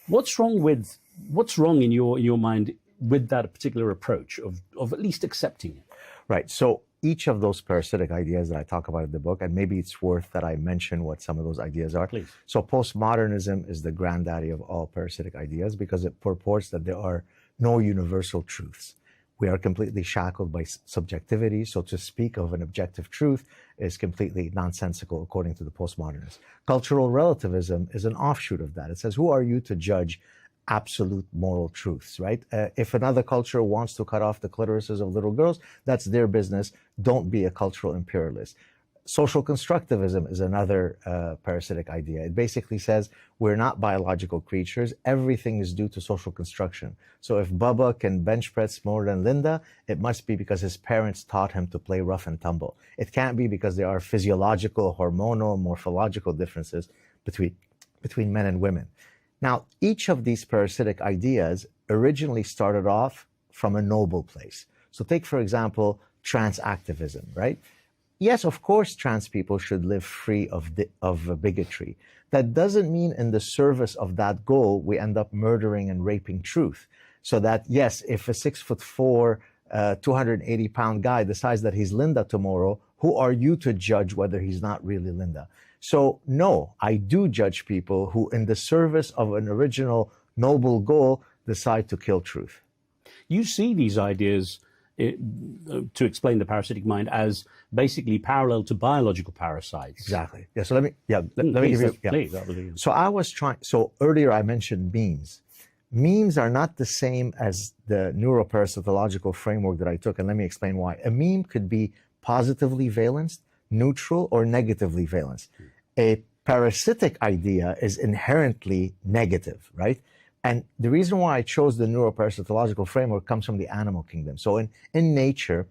[SPEAKER 20] What's wrong in your mind with that particular approach of at least accepting it?
[SPEAKER 21] Right. So each of those parasitic ideas that I talk about in the book, and maybe it's worth that I mention what some of those ideas are.
[SPEAKER 20] Please.
[SPEAKER 21] So postmodernism is the granddaddy of all parasitic ideas because it purports that there are no universal truths. We are completely shackled by subjectivity, so to speak of an objective truth is completely nonsensical according to the postmodernists. Cultural relativism is an offshoot of that. It says, who are you to judge absolute moral truths, right? If another culture wants to cut off the clitorises of little girls, that's their business. Don't be a cultural imperialist. Social constructivism is another parasitic idea. It basically says we're not biological creatures. Everything is due to social construction. So if Bubba can bench press more than Linda, it must be because his parents taught him to play rough and tumble. It can't be because there are physiological, hormonal, morphological differences between men and women. Now, each of these parasitic ideas originally started off from a noble place. So take, for example, trans activism, right? Yes, of course, trans people should live free of bigotry. That doesn't mean in the service of that goal, we end up murdering and raping truth. So that, yes, if a 6'4", 280-pound guy decides that he's Linda tomorrow, who are you to judge whether he's not really Linda? So no, I do judge people who, in the service of an original noble goal, decide to kill truth.
[SPEAKER 20] You see these ideas, to explain the parasitic mind, as basically parallel to biological parasites.
[SPEAKER 21] Exactly. Yeah. So let me give you. Yeah. So earlier I mentioned memes. Memes are not the same as the neuroparasitological framework that I took, and let me explain why. A meme could be positively valenced, neutral, or negatively valenced. A parasitic idea is inherently negative, right? And the reason why I chose the neuroparasitological framework comes from the animal kingdom. So in nature,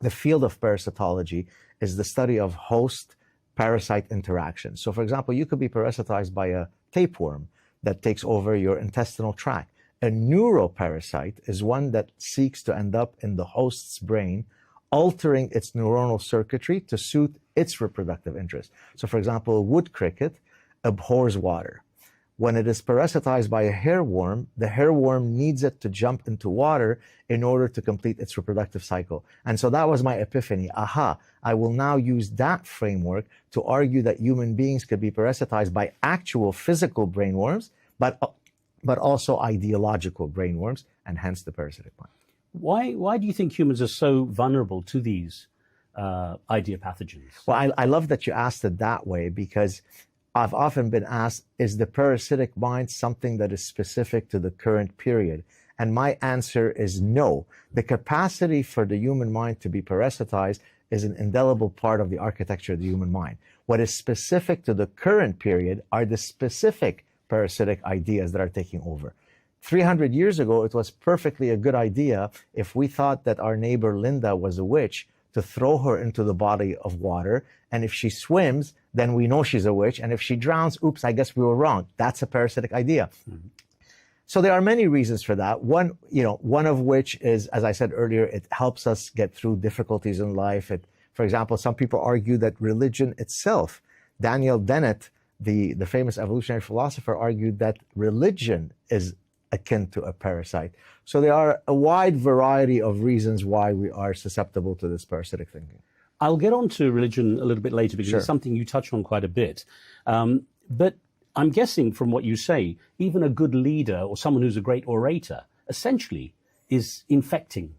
[SPEAKER 21] the field of parasitology is the study of host-parasite interaction. So for example, you could be parasitized by a tapeworm that takes over your intestinal tract. A neuroparasite is one that seeks to end up in the host's brain, altering its neuronal circuitry to suit its reproductive interest. So for example, a wood cricket abhors water. When it is parasitized by a hairworm, the hairworm needs it to jump into water in order to complete its reproductive cycle. And so that was my epiphany. Aha, I will now use that framework to argue that human beings could be parasitized by actual physical brainworms, but also ideological brainworms, and hence the parasitic mind.
[SPEAKER 20] Why do you think humans are so vulnerable to these idea pathogens?
[SPEAKER 21] Well, I love that you asked it that way, because I've often been asked, is the parasitic mind something that is specific to the current period? And my answer is no. The capacity for the human mind to be parasitized is an indelible part of the architecture of the human mind. What is specific to the current period are the specific parasitic ideas that are taking over. 300 years ago, it was perfectly a good idea, if we thought that our neighbor Linda was a witch, to throw her into the body of water. And if she swims, then we know she's a witch. And if she drowns, oops, I guess we were wrong. That's a parasitic idea. Mm-hmm. So there are many reasons for that. One of which is, as I said earlier, it helps us get through difficulties in life. For example, some people argue that religion itself, Daniel Dennett, the famous evolutionary philosopher, argued that religion is akin to a parasite. So there are a wide variety of reasons why we are susceptible to this parasitic thinking.
[SPEAKER 20] I'll get on to religion a little bit later, because it's something you touch on quite a bit. But I'm guessing from what you say, even a good leader or someone who's a great orator essentially is infecting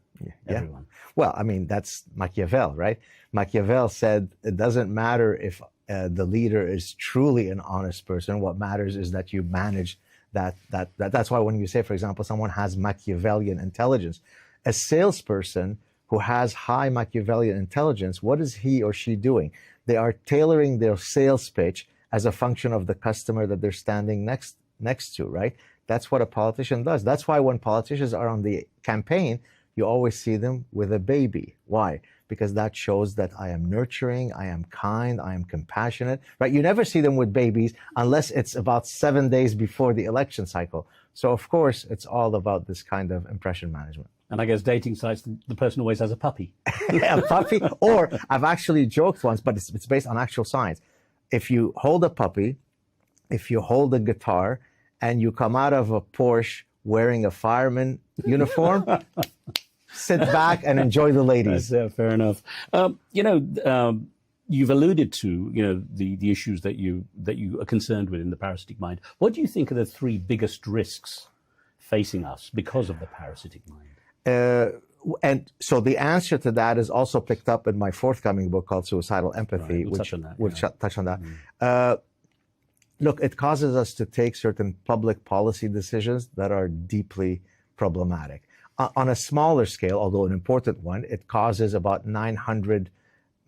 [SPEAKER 20] everyone.
[SPEAKER 21] Well, I mean, that's Machiavelli, right? Machiavelli said it doesn't matter if the leader is truly an honest person. What matters is that you manage that's why when you say, for example, someone has Machiavellian intelligence, a salesperson who has high Machiavellian intelligence, what is he or she doing? They are tailoring their sales pitch as a function of the customer that they're standing next to, right? That's what a politician does. That's why when politicians are on the campaign, you always see them with a baby. Why? Because that shows that I am nurturing, I am kind, I am compassionate, right? You never see them with babies unless it's about 7 days before the election cycle. So of course, it's all about this kind of impression management.
[SPEAKER 20] And I guess dating sites, the person always has a puppy.
[SPEAKER 21] A puppy, or I've actually joked once, but it's based on actual science. If you hold a puppy, if you hold a guitar, and you come out of a Porsche wearing a fireman uniform, sit back and enjoy the ladies.
[SPEAKER 20] Fair enough. You've alluded to, the issues that you are concerned with in the parasitic mind. What do you think are the three biggest risks facing us because of the parasitic mind?
[SPEAKER 21] And so the answer to that is also picked up in my forthcoming book called Suicidal Empathy,
[SPEAKER 20] Right,
[SPEAKER 21] which
[SPEAKER 20] touch on that,
[SPEAKER 21] will touch on that. Look, it causes us to take certain public policy decisions that are deeply problematic. On a smaller scale, although an important one, it causes about 900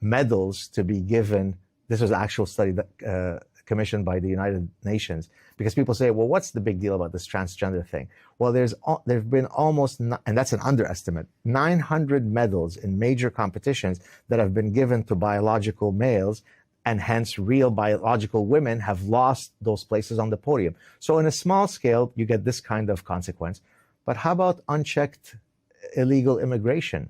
[SPEAKER 21] medals to be given. This was an actual study that, commissioned by the United Nations, because people say, well, what's the big deal about this transgender thing? Well, there've been almost, and that's an underestimate, 900 medals in major competitions that have been given to biological males, and hence real biological women have lost those places on the podium. So in a small scale, you get this kind of consequence. But how about unchecked illegal immigration?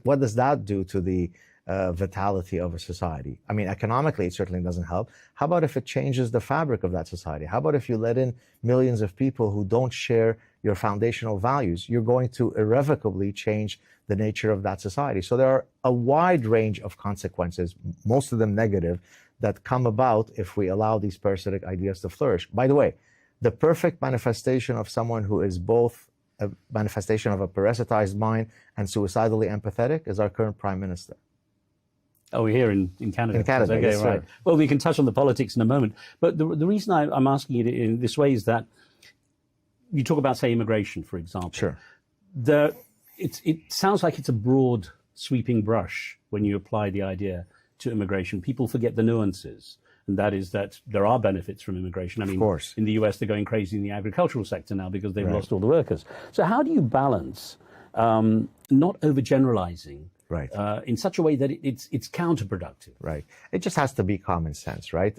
[SPEAKER 21] What does that do to the vitality of a society? I mean, economically, it certainly doesn't help. How about if it changes the fabric of that society? How about if you let in millions of people who don't share your foundational values? You're going to irrevocably change the nature of that society. So there are a wide range of consequences, most of them negative, that come about if we allow these parasitic ideas to flourish. By the way, the perfect manifestation of someone who is both a manifestation of a parasitized mind and suicidally empathetic is our current Prime Minister.
[SPEAKER 20] Oh, we're here in Canada.
[SPEAKER 21] In Canada,
[SPEAKER 20] okay,
[SPEAKER 21] yes,
[SPEAKER 20] right.
[SPEAKER 21] Sir.
[SPEAKER 20] Well, we can touch on the politics in a moment. But the reason I'm asking it in this way is that you talk about, say, immigration, for example.
[SPEAKER 21] Sure.
[SPEAKER 20] It sounds like it's a broad, sweeping brush when you apply the idea to immigration. People forget the nuances. and that is that there are benefits from immigration. I mean,
[SPEAKER 21] of course.
[SPEAKER 20] In the US, they're going crazy in the agricultural sector now because they've
[SPEAKER 21] Right.
[SPEAKER 20] lost all the workers. So how do you balance not overgeneralizing
[SPEAKER 21] right.
[SPEAKER 20] In such a way that it's counterproductive?
[SPEAKER 21] Right. It just has to be common sense, right?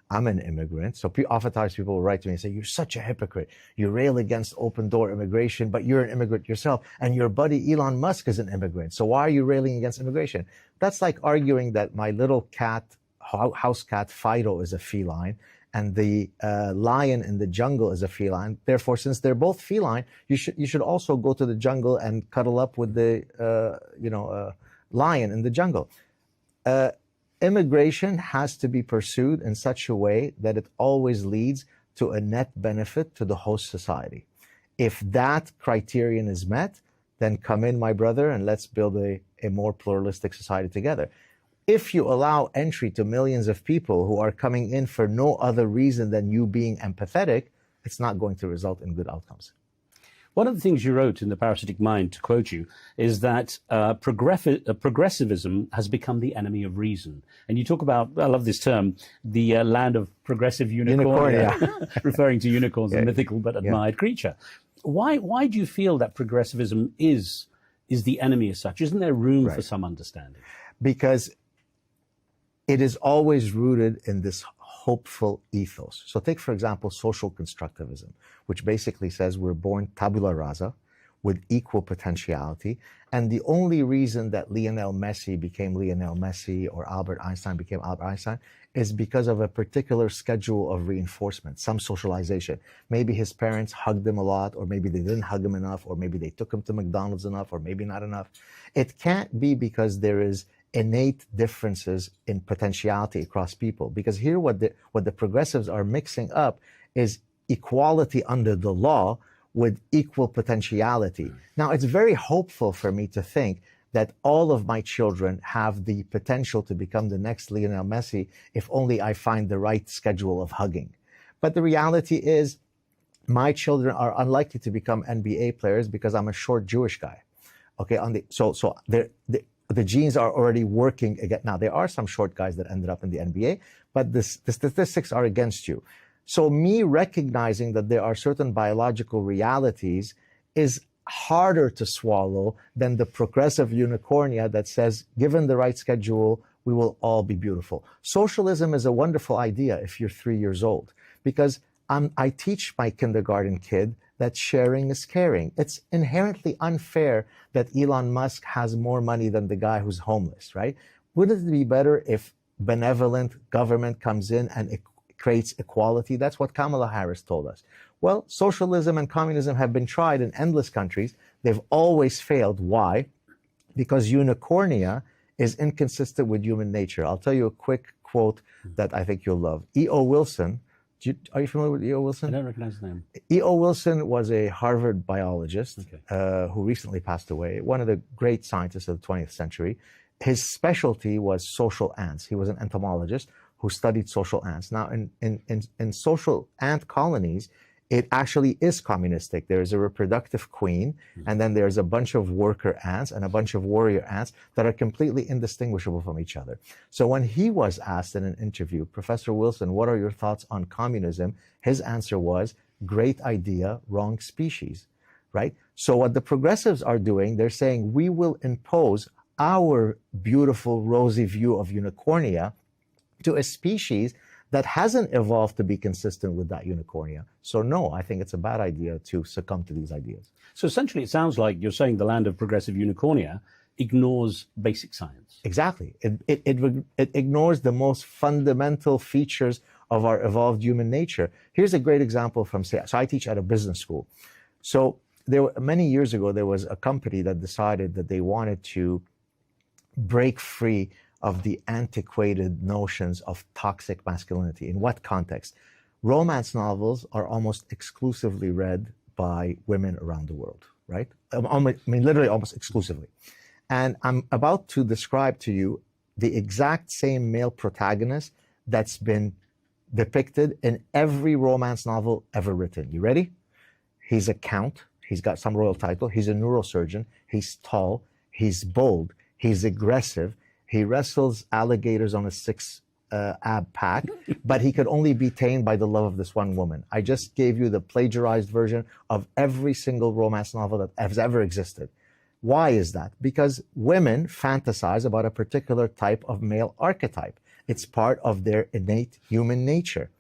[SPEAKER 21] I'm an immigrant, so oftentimes people will write to me and say, "You're such a hypocrite. You rail against open-door immigration, but you're an immigrant yourself, and your buddy Elon Musk is an immigrant. So why are you railing against immigration?" That's like arguing that my little cat, house cat Fido, is a feline, and the lion in the jungle is a feline. Therefore, since they're both feline, you should also go to the jungle and cuddle up with the lion in the jungle. Immigration has to be pursued in such a way that it always leads to a net benefit to the host society. If that criterion is met, then come in, my brother, and let's build a more pluralistic society together. If you allow entry to millions of people who are coming in for no other reason than you being empathetic, it's not going to result in good outcomes.
[SPEAKER 20] One of the things you wrote in The Parasitic Mind, to quote you, is that progressivism has become the enemy of reason. And you talk about, I love this term, the land of progressive unicornia, referring to unicorns, a mythical but admired creature. Why do you feel that progressivism is the enemy as such? Isn't there room for some understanding?
[SPEAKER 21] Because it is always rooted in this hopeful ethos. So take, for example, social constructivism, which basically says we're born tabula rasa with equal potentiality. And the only reason that Lionel Messi became Lionel Messi or Albert Einstein became Albert Einstein is because of a particular schedule of reinforcement, some socialization. Maybe his parents hugged him a lot, or maybe they didn't hug him enough, or maybe they took him to McDonald's enough, or maybe not enough. It can't be because there is innate differences in potentiality across people. Because here what the progressives are mixing up is equality under the law with equal potentiality. Now, it's very hopeful for me to think that all of my children have the potential to become the next Lionel Messi if only I find the right schedule of hugging. But the reality is my children are unlikely to become NBA players because I'm a short Jewish guy. Okay, the genes are already working again. Now, there are some short guys that ended up in the NBA, but the statistics are against you. So me recognizing that there are certain biological realities is harder to swallow than the progressive unicornia that says, given the right schedule, we will all be beautiful. Socialism is a wonderful idea if you're 3 years old, because I teach my kindergarten kid that sharing is caring. It's inherently unfair that Elon Musk has more money than the guy who's homeless, right? Wouldn't it be better if benevolent government comes in and it creates equality? That's what Kamala Harris told us. Well, socialism and communism have been tried in endless countries. They've always failed. Why? Because unicornia is inconsistent with human nature. I'll tell you a quick quote that I think you'll love. E.O. Wilson, are you familiar with E.O. Wilson?
[SPEAKER 20] I don't recognize the name.
[SPEAKER 21] E.O. Wilson was a Harvard biologist who recently passed away, one of the great scientists of the 20th century. His specialty was social ants. He was an entomologist who studied social ants. Now, in social ant colonies, it actually is communistic. There is a reproductive queen, and then there's a bunch of worker ants and a bunch of warrior ants that are completely indistinguishable from each other. So when he was asked in an interview, Professor Wilson, what are your thoughts on communism? His answer was, great idea, wrong species, right? So what the progressives are doing, they're saying, we will impose our beautiful, rosy view of unicornia to a species that hasn't evolved to be consistent with that unicornia. So no, I think it's a bad idea to succumb to these ideas.
[SPEAKER 20] So essentially, it sounds like you're saying the land of progressive unicornia ignores basic science.
[SPEAKER 21] Exactly. It ignores the most fundamental features of our evolved human nature. Here's a great example from, so I teach at a business school. So many years ago, there was a company that decided that they wanted to break free of the antiquated notions of toxic masculinity. In what context? Romance novels are almost exclusively read by women around the world, right? I mean, literally almost exclusively. And I'm about to describe to you the exact same male protagonist that's been depicted in every romance novel ever written. You ready? He's a count. He's got some royal title. He's a neurosurgeon. He's tall. He's bold. He's aggressive. He wrestles alligators on a 6 ab pack, but he could only be tamed by the love of this one woman. I just gave you the plagiarized version of every single romance novel that has ever existed. Why is that? Because women fantasize about a particular type of male archetype. It's part of their innate human nature.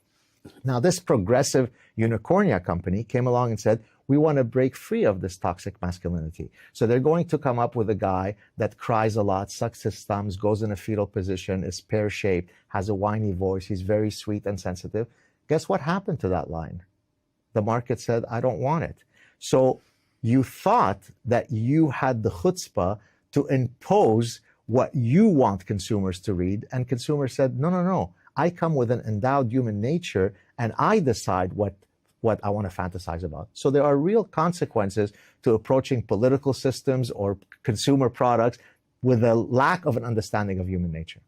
[SPEAKER 21] Now, this progressive unicornia company came along and said, we want to break free of this toxic masculinity. So they're going to come up with a guy that cries a lot, sucks his thumbs, goes in a fetal position, is pear-shaped, has a whiny voice, he's very sweet and sensitive. Guess what happened to that line? The market said, I don't want it. So you thought that you had the chutzpah to impose what you want consumers to read, and consumers said, no, no, no. I come with an endowed human nature, and I decide what I want to fantasize about. So there are real consequences to approaching political systems or consumer products with a lack of an understanding of human nature.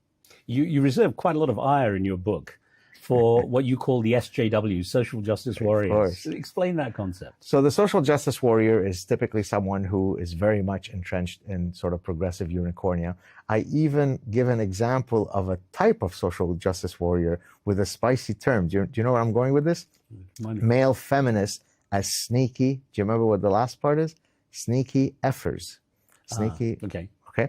[SPEAKER 20] You reserve quite a lot of ire in your book for what you call the SJW, social justice warriors. Explain that concept.
[SPEAKER 21] So the social justice warrior is typically someone who is very much entrenched in sort of progressive unicornia. I even give an example of a type of social justice warrior with a spicy term. Do you know where I'm going with this? Male feminists as sneaky. Do you remember what the last part is? Sneaky effers. Sneaky.
[SPEAKER 20] Okay.
[SPEAKER 21] Okay.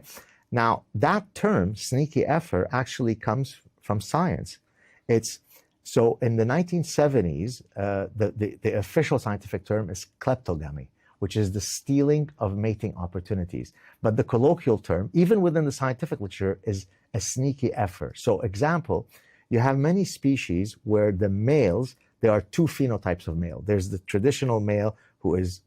[SPEAKER 21] Now, that term, sneaky effer, actually comes from science. It's so in the 1970s, the official scientific term is kleptogamy, which is the stealing of mating opportunities. But the colloquial term, even within the scientific literature, is a sneaky effer. So example, you have many species where the males, there are two phenotypes of male. There's the traditional male who is,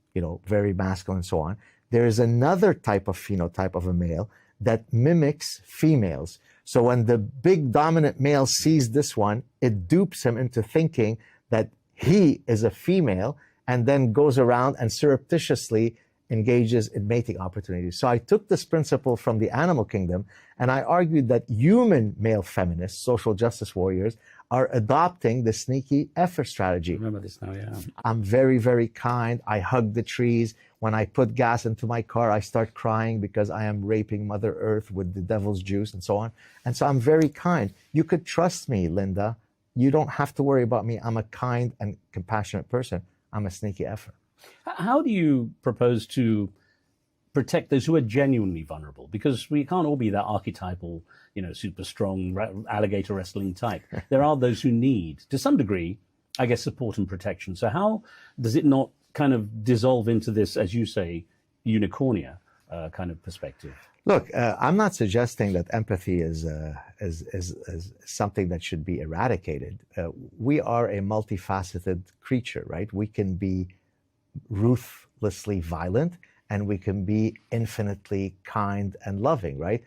[SPEAKER 21] very masculine and so on. There is another type of phenotype of a male that mimics females. So when the big dominant male sees this one, it dupes him into thinking that he is a female and then goes around and surreptitiously engages in mating opportunities. So I took this principle from the animal kingdom and I argued that human male feminists, social justice warriors, are adopting the sneaky effort strategy.
[SPEAKER 20] I remember this now, yeah.
[SPEAKER 21] I'm very, very kind. I hug the trees. When I put gas into my car, I start crying because I am raping Mother Earth with the devil's juice and so on. And so I'm very kind. You could trust me, Linda. You don't have to worry about me. I'm a kind and compassionate person. I'm a sneaky effer.
[SPEAKER 20] How do you propose to protect those who are genuinely vulnerable? Because we can't all be that archetypal, super strong alligator wrestling type. There are those who need, to some degree, I guess, support and protection. So how does it not kind of dissolve into this, as you say, unicornia kind of perspective?
[SPEAKER 21] Look, I'm not suggesting that empathy is something that should be eradicated. We are a multifaceted creature, right? We can be ruthlessly violent and we can be infinitely kind and loving, right?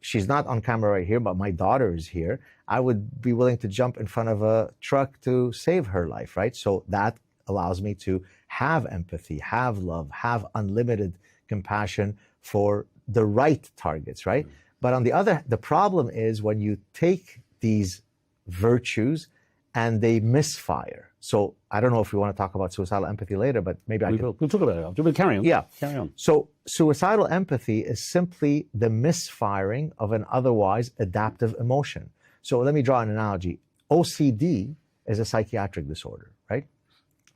[SPEAKER 21] She's not on camera right here, but my daughter is here. I would be willing to jump in front of a truck to save her life, right? So that allows me to have empathy, have love, have unlimited compassion for the right targets, right? But on the problem is when you take these virtues and they misfire. So I don't know if we want to talk about suicidal empathy later, but maybe
[SPEAKER 20] we'll talk about it. We'll carry on.
[SPEAKER 21] Yeah.
[SPEAKER 20] Carry on.
[SPEAKER 21] So suicidal empathy is simply the misfiring of an otherwise adaptive emotion. So let me draw an analogy. OCD is a psychiatric disorder, right?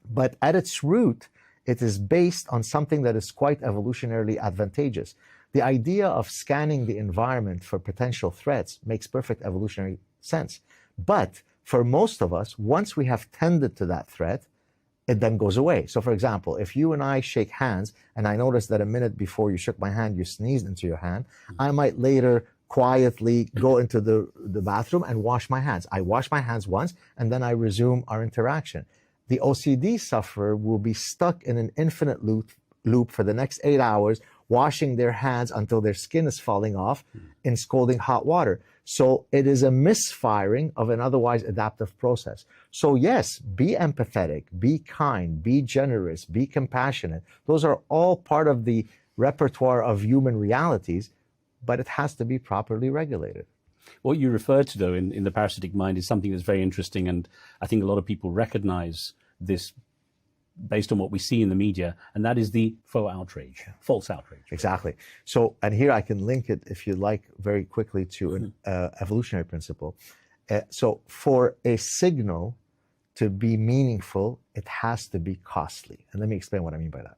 [SPEAKER 21] But at its root, it is based on something that is quite evolutionarily advantageous. The idea of scanning the environment for potential threats makes perfect evolutionary sense. But for most of us, once we have tended to that threat, it then goes away. So for example, if you and I shake hands and I notice that a minute before you shook my hand, you sneezed into your hand, I might later quietly go into the bathroom and wash my hands. I wash my hands once and then I resume our interaction. The OCD sufferer will be stuck in an infinite loop for the next 8 hours, washing their hands until their skin is falling off in scalding hot water. So it is a misfiring of an otherwise adaptive process. So yes, be empathetic, be kind, be generous, be compassionate. Those are all part of the repertoire of human realities, but it has to be properly regulated.
[SPEAKER 20] What you refer to, though, in the parasitic mind is something that's very interesting, and I think a lot of people recognize this based on what we see in the media, and that is the faux outrage, false outrage.
[SPEAKER 21] Exactly. So, and here I can link it, if you like, very quickly to an evolutionary principle. So for a signal to be meaningful, it has to be costly. And let me explain what I mean by that.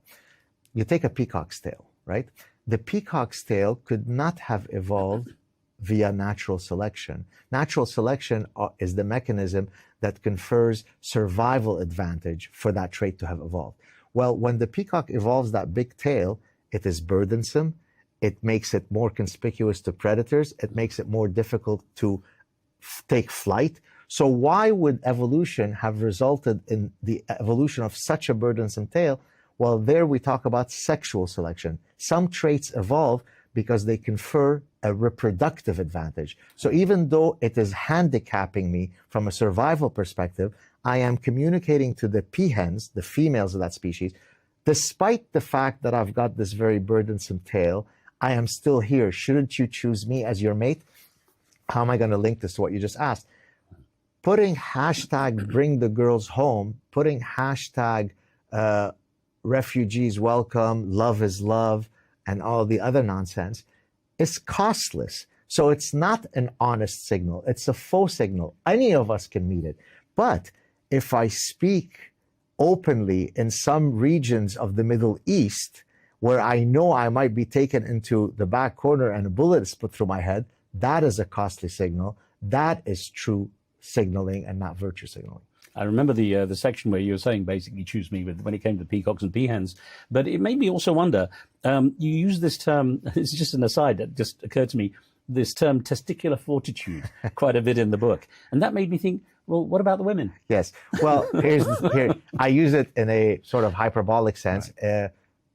[SPEAKER 21] You take a peacock's tail, right? The peacock's tail could not have evolved via natural selection. Natural selection is the mechanism that confers survival advantage for that trait to have evolved. Well, when the peacock evolves that big tail, it is burdensome. It makes it more conspicuous to predators. It makes it more difficult to take flight. So why would evolution have resulted in the evolution of such a burdensome tail? Well, there we talk about sexual selection. Some traits evolve because they confer a reproductive advantage. So even though it is handicapping me from a survival perspective, I am communicating to the peahens, the females of that species, despite the fact that I've got this very burdensome tail, I am still here. Shouldn't you choose me as your mate? How am I going to link this to what you just asked? Putting hashtag bring the girls home, putting hashtag refugees welcome, love is love, and all the other nonsense is costless. So it's not an honest signal. It's a faux signal. Any of us can meet it. But if I speak openly in some regions of the Middle East where I know I might be taken into the back corner and a bullet is put through my head, that is a costly signal. That is true signaling and not virtue signaling.
[SPEAKER 20] I remember the section where you were saying basically choose me when it came to peacocks and peahens. But it made me also wonder, you use this term, it's just an aside that just occurred to me, this term testicular fortitude quite a bit in the book. And that made me think, well, what about the women?
[SPEAKER 21] Yes. Well, here I use it in a sort of hyperbolic sense. Right.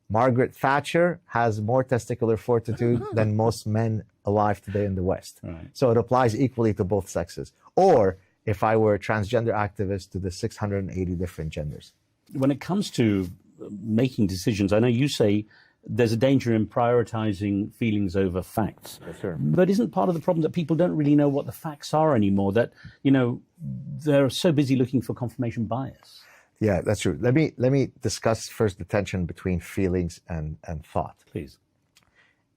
[SPEAKER 21] Margaret Thatcher has more testicular fortitude than most men alive today in the West. Right. So it applies equally to both sexes. Or if I were a transgender activist, to the 680 different genders.
[SPEAKER 20] When it comes to making decisions, I know you say there's a danger in prioritizing feelings over facts.
[SPEAKER 21] Yes, sir.
[SPEAKER 20] But isn't part of the problem that people don't really know what the facts are anymore, that, you know, they're so busy looking for confirmation bias?
[SPEAKER 21] Yeah, that's true. Let me discuss first the tension between feelings and thought.
[SPEAKER 20] Please.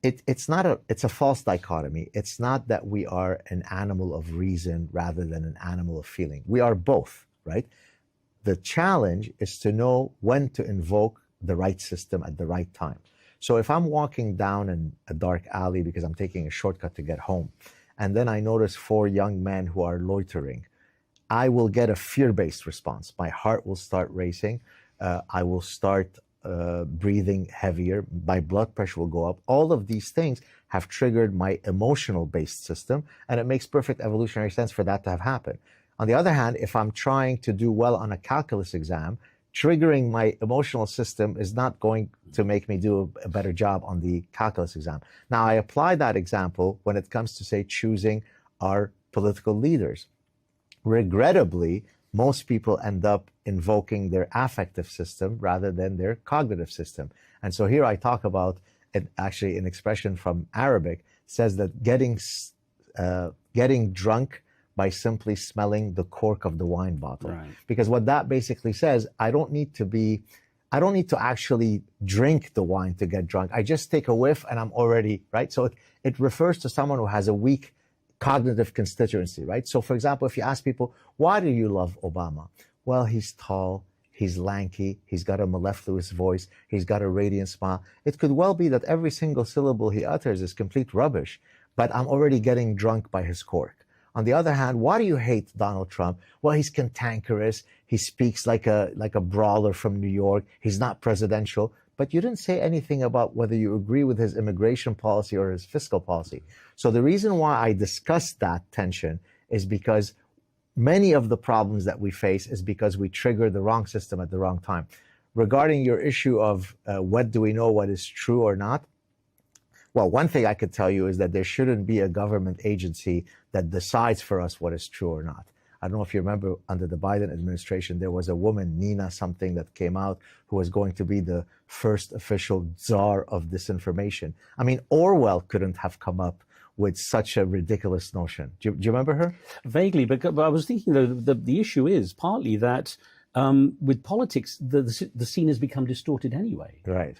[SPEAKER 21] It's a false dichotomy. It's not that we are an animal of reason rather than an animal of feeling. We are both, right? The challenge is to know when to invoke the right system at the right time. So if I'm walking down in a dark alley because I'm taking a shortcut to get home, and then I notice 4 young men who are loitering, I will get a fear-based response. My heart will start racing. I will start breathing heavier. My blood pressure will go up. All of these things have triggered my emotional-based system, and it makes perfect evolutionary sense for that to have happened. On the other hand, if I'm trying to do well on a calculus exam, triggering my emotional system is not going to make me do a better job on the calculus exam. Now, I apply that example when it comes to, say, choosing our political leaders. Regrettably, most people end up invoking their affective system rather than their cognitive system. And so here I talk about, actually an expression from Arabic, says that getting drunk by simply smelling the cork of the wine bottle. Right. Because what that basically says, I don't need to actually drink the wine to get drunk. I just take a whiff and I'm already, right? So it refers to someone who has a weak cognitive constituency, right? So for example, if you ask people, why do you love Obama? Well, he's tall, he's lanky, he's got a mellifluous voice, he's got a radiant smile. It could well be that every single syllable he utters is complete rubbish, but I'm already getting drunk by his cork. On the other hand, why do you hate Donald Trump? Well, he's cantankerous, he speaks like a brawler from New York, he's not presidential. But you didn't say anything about whether you agree with his immigration policy or his fiscal policy. So the reason why I discussed that tension is because many of the problems that we face is because we trigger the wrong system at the wrong time. Regarding your issue of what do we know what is true or not? Well, one thing I could tell you is that there shouldn't be a government agency that decides for us what is true or not. I don't know if you remember, under the Biden administration, there was a woman, Nina something, that came out who was going to be the first official czar of disinformation. I mean, Orwell couldn't have come up with such a ridiculous notion. Do you remember her?
[SPEAKER 20] Vaguely, but I was thinking, though, the issue is partly that With politics, the scene has become distorted anyway.
[SPEAKER 21] Right.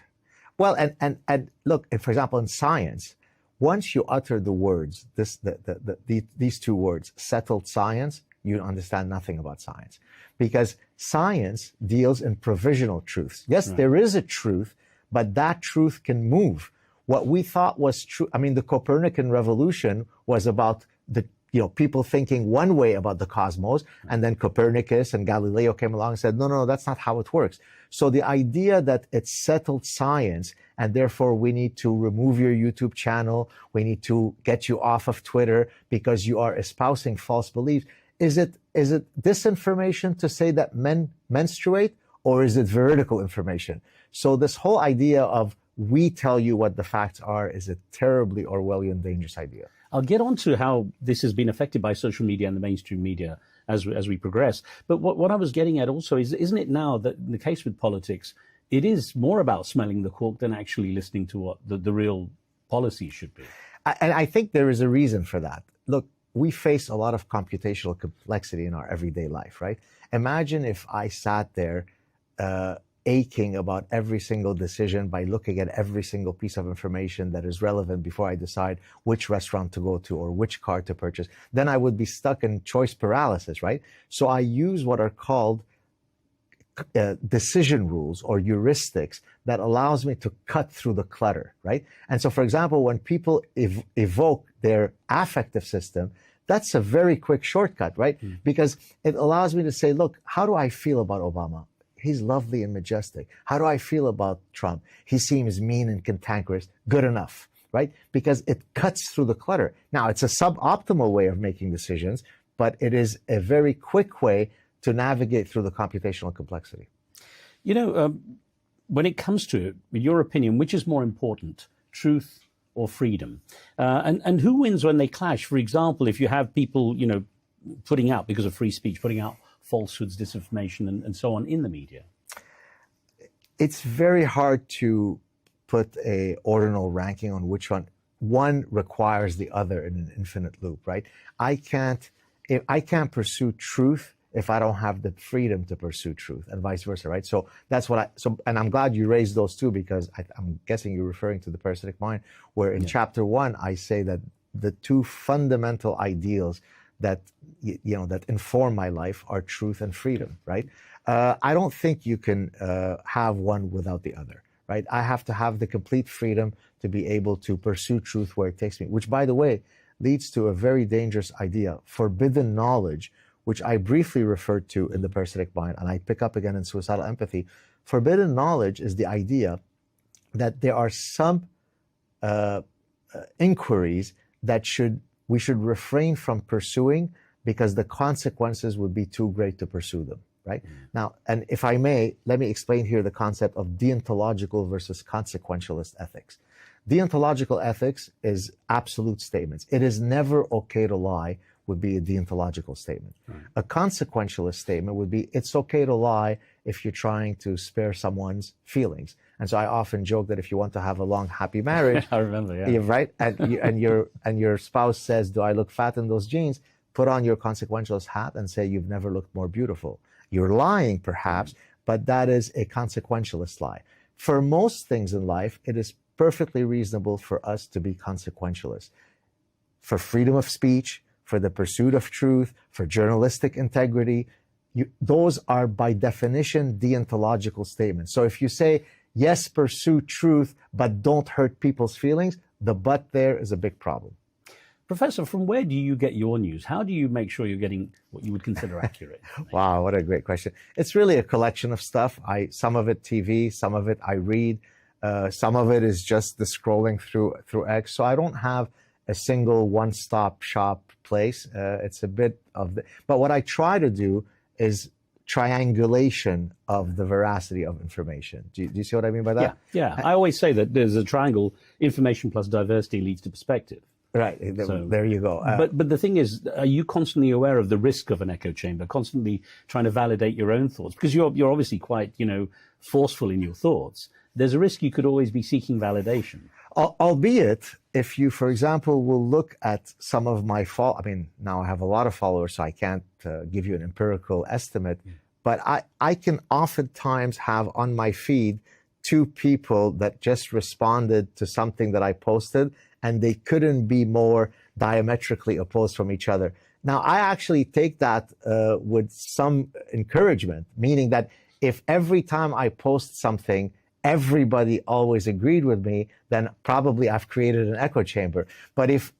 [SPEAKER 21] Well, and look, for example, in science, once you utter the words, these two words, settled science, you understand nothing about science. Because science deals in provisional truths. Yes, there is a truth, but that truth can move. What we thought was true, I mean, the Copernican revolution was about people thinking one way about the cosmos, and then Copernicus and Galileo came along and said, no, that's not how it works. So the idea that it's settled science, and therefore we need to remove your YouTube channel, we need to get you off of Twitter because you are espousing false beliefs. Is it disinformation to say that men menstruate, or is it veridical information? So this whole idea of we tell you what the facts are is a terribly Orwellian, dangerous idea.
[SPEAKER 20] I'll get on to how this has been affected by social media and the mainstream media as we progress. But what I was getting at also is, isn't it now that in the case with politics, it is more about smelling the cork than actually listening to what the real policy should be?
[SPEAKER 21] And I think there is a reason for that. Look, we face a lot of computational complexity in our everyday life, right? Imagine if I sat there aching about every single decision by looking at every single piece of information that is relevant before I decide which restaurant to go to or which car to purchase. Then I would be stuck in choice paralysis, right? So I use what are called decision rules or heuristics that allows me to cut through the clutter, right? And so, for example, when people evoke their affective system, that's a very quick shortcut, right? Because it allows me to say, look, how do I feel about Obama? He's lovely and majestic. How do I feel about Trump? He seems mean and cantankerous. Good enough, right? Because it cuts through the clutter. Now, it's a suboptimal way of making decisions, but it is a very quick way to navigate through the computational complexity.
[SPEAKER 20] You know, when it comes to it, in your opinion, which is more important, truth or freedom? And who wins when they clash? For example, if you have people, putting out, because of free speech, putting out falsehoods, disinformation, and so on in the media?
[SPEAKER 21] It's very hard to put a ordinal ranking on which one requires the other in an infinite loop, right? I can't pursue truth if I don't have the freedom to pursue truth, and vice versa, right? So that's what and I'm glad you raised those two, because I'm guessing you're referring to the Parasitic Mind, where in chapter 1 I say that the two fundamental ideals that that inform my life are truth and freedom, right? I don't think you can have one without the other, right? I have to have the complete freedom to be able to pursue truth where it takes me, which, by the way, leads to a very dangerous idea, forbidden knowledge, which I briefly referred to in the Parasitic Mind, and I pick up again in Suicidal Empathy. Forbidden knowledge is the idea that there are some inquiries that we should refrain from pursuing because the consequences would be too great to pursue them, right? Now, and if I may, let me explain here the concept of deontological versus consequentialist ethics. Deontological ethics is absolute statements. It is never okay to lie would be a deontological statement. Right. A consequentialist statement would be, it's okay to lie if you're trying to spare someone's feelings. And so I often joke that if you want to have a long, happy marriage,
[SPEAKER 20] I remember, yeah.
[SPEAKER 21] Right? And your spouse says, do I look fat in those jeans? Put on your consequentialist hat and say, you've never looked more beautiful. You're lying, perhaps, but that is a consequentialist lie. For most things in life, it is perfectly reasonable for us to be consequentialists. For freedom of speech, for the pursuit of truth, for journalistic integrity, those are by definition deontological statements. So if you say, yes, pursue truth, but don't hurt people's feelings, the but there is a big problem.
[SPEAKER 20] Professor, from where do you get your news? How do you make sure you're getting what you would consider accurate?
[SPEAKER 21] Wow, what a great question. It's really a collection of stuff. Some of it TV, some of it I read, some of it is just the scrolling through X. So I don't have a single one-stop shop place. It's a bit of but what I try to do is triangulation of the veracity of information. Do you see what I mean by that?
[SPEAKER 20] Yeah. I always say that there's a triangle: information plus diversity leads to perspective.
[SPEAKER 21] Right. So, there you go.
[SPEAKER 20] But the thing is, are you constantly aware of the risk of an echo chamber? Constantly trying to validate your own thoughts, because you're obviously quite forceful in your thoughts. There's a risk you could always be seeking validation.
[SPEAKER 21] Albeit, if you, for example, will look at some of my now I have a lot of followers, so I can't give you an empirical estimate, but I can oftentimes have on my feed 2 people that just responded to something that I posted, and they couldn't be more diametrically opposed from each other. Now, I actually take that with some encouragement, meaning that if every time I post something, everybody always agreed with me, then probably I've created an echo chamber. But if,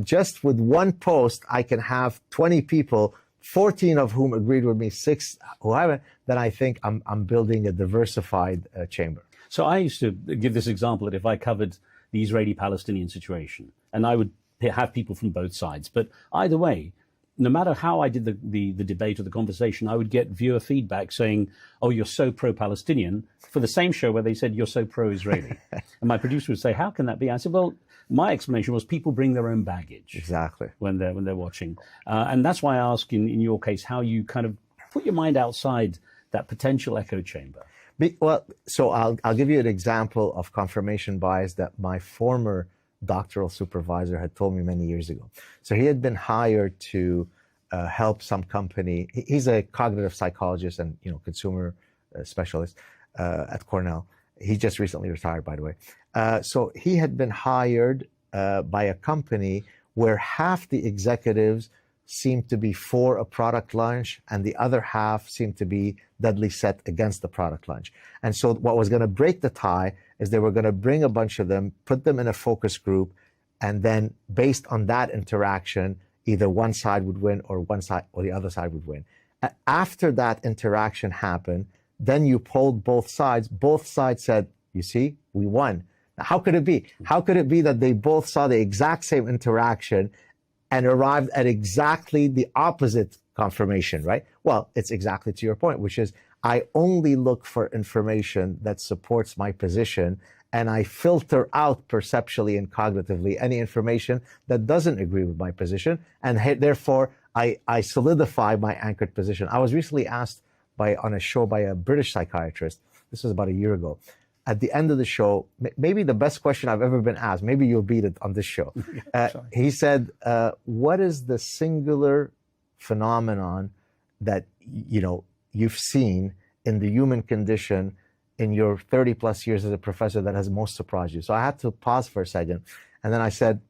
[SPEAKER 21] just with one post, I can have 20 people, 14 of whom agreed with me, 6 who haven't, then I think I'm building a diversified chamber.
[SPEAKER 20] So I used to give this example that if I covered the Israeli-Palestinian situation, and I would have people from both sides, but either way, no matter how I did the debate or the conversation, I would get viewer feedback saying, oh, you're so pro-Palestinian, for the same show where they said you're so pro-Israeli. And my producer would say, how can that be? I said, well, my explanation was people bring their own baggage.
[SPEAKER 21] Exactly.
[SPEAKER 20] When they're watching. And that's why I ask in your case how you kind of put your mind outside that potential echo chamber.
[SPEAKER 21] Well, so I'll give you an example of confirmation bias that my former doctoral supervisor had told me many years ago. So he had been hired to help some company. He's a cognitive psychologist and consumer specialist at Cornell. He just recently retired, by the way. So he had been hired by a company where half the executives seemed to be for a product launch and the other half seemed to be deadly set against the product launch. And so what was going to break the tie is they were going to bring a bunch of them, put them in a focus group, and then based on that interaction, either one side would win or one side or the other side would win. After that interaction happened, then you polled both sides. Both sides said, you see, we won. Now, how could it be? How could it be that they both saw the exact same interaction and arrived at exactly the opposite confirmation, right? Well, it's exactly to your point, which is I only look for information that supports my position, and I filter out perceptually and cognitively any information that doesn't agree with my position, and therefore I solidify my anchored position. I was recently asked on a show by a British psychiatrist, this was about a year ago, at the end of the show, maybe the best question I've ever been asked, maybe you'll beat it on this show. He said, what is the singular phenomenon that, you've seen in the human condition in your 30 plus years as a professor that has most surprised you? So I had to pause for a second. And then I said,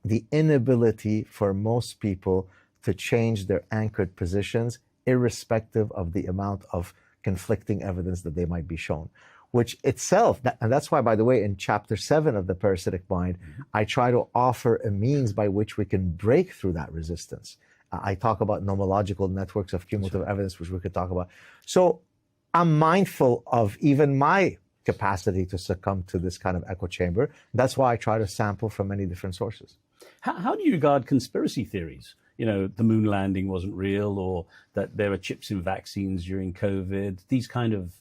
[SPEAKER 21] the inability for most people to change their anchored positions, irrespective of the amount of conflicting evidence that they might be shown. Which itself, and that's why, by the way, in chapter 7 of the Parasitic Mind, I try to offer a means by which we can break through that resistance. I talk about nomological networks of cumulative evidence, which we could talk about. So I'm mindful of even my capacity to succumb to this kind of echo chamber. That's why I try to sample from many different sources.
[SPEAKER 20] How do you regard conspiracy theories? The moon landing wasn't real, or that there were chips in vaccines during COVID, these kind of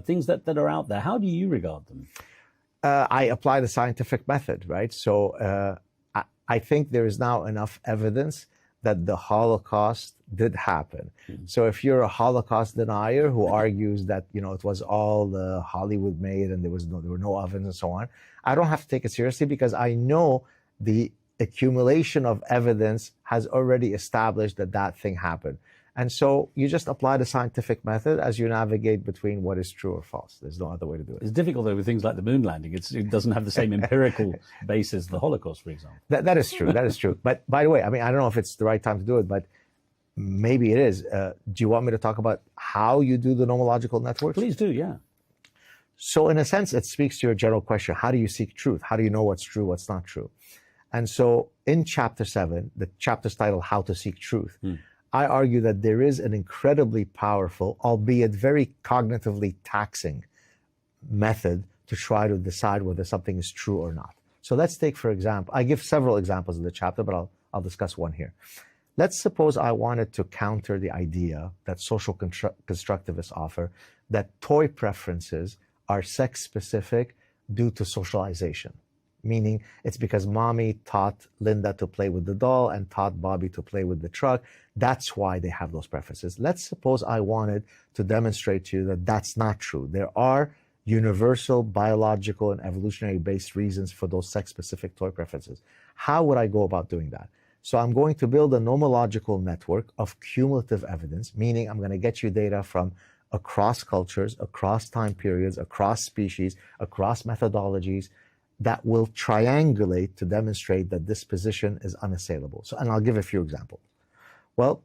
[SPEAKER 20] things that are out there. How do you regard them?
[SPEAKER 21] I apply the scientific method, right? So I think there is now enough evidence that the Holocaust did happen. So if you're a Holocaust denier who argues that it was all Hollywood made and there were no ovens and so on, I don't have to take it seriously because I know the accumulation of evidence has already established that thing happened. And so you just apply the scientific method as you navigate between what is true or false. There's no other way to do it.
[SPEAKER 20] It's difficult, though, with things like the moon landing. It doesn't have the same empirical basis as the Holocaust, for example.
[SPEAKER 21] That is true. That is true. But by the way, I don't know if it's the right time to do it, but maybe it is. Do you want me to talk about how you do the nomological networks?
[SPEAKER 20] Please do, yeah.
[SPEAKER 21] So in a sense, it speaks to your general question. How do you seek truth? How do you know what's true, what's not true? And so in chapter 7, the chapter's titled How to Seek Truth, I argue that there is an incredibly powerful, albeit very cognitively taxing method to try to decide whether something is true or not. So let's take, for example, I give several examples in the chapter, but I'll discuss one here. Let's suppose I wanted to counter the idea that social constructivists offer that toy preferences are sex-specific due to socialization. Meaning it's because mommy taught Linda to play with the doll and taught Bobby to play with the truck. That's why they have those preferences. Let's suppose I wanted to demonstrate to you that that's not true. There are universal biological and evolutionary based reasons for those sex-specific toy preferences. How would I go about doing that? So I'm going to build a nomological network of cumulative evidence, meaning I'm going to get you data from across cultures, across time periods, across species, across methodologies that will triangulate to demonstrate that this position is unassailable. So, and I'll give a few examples. Well,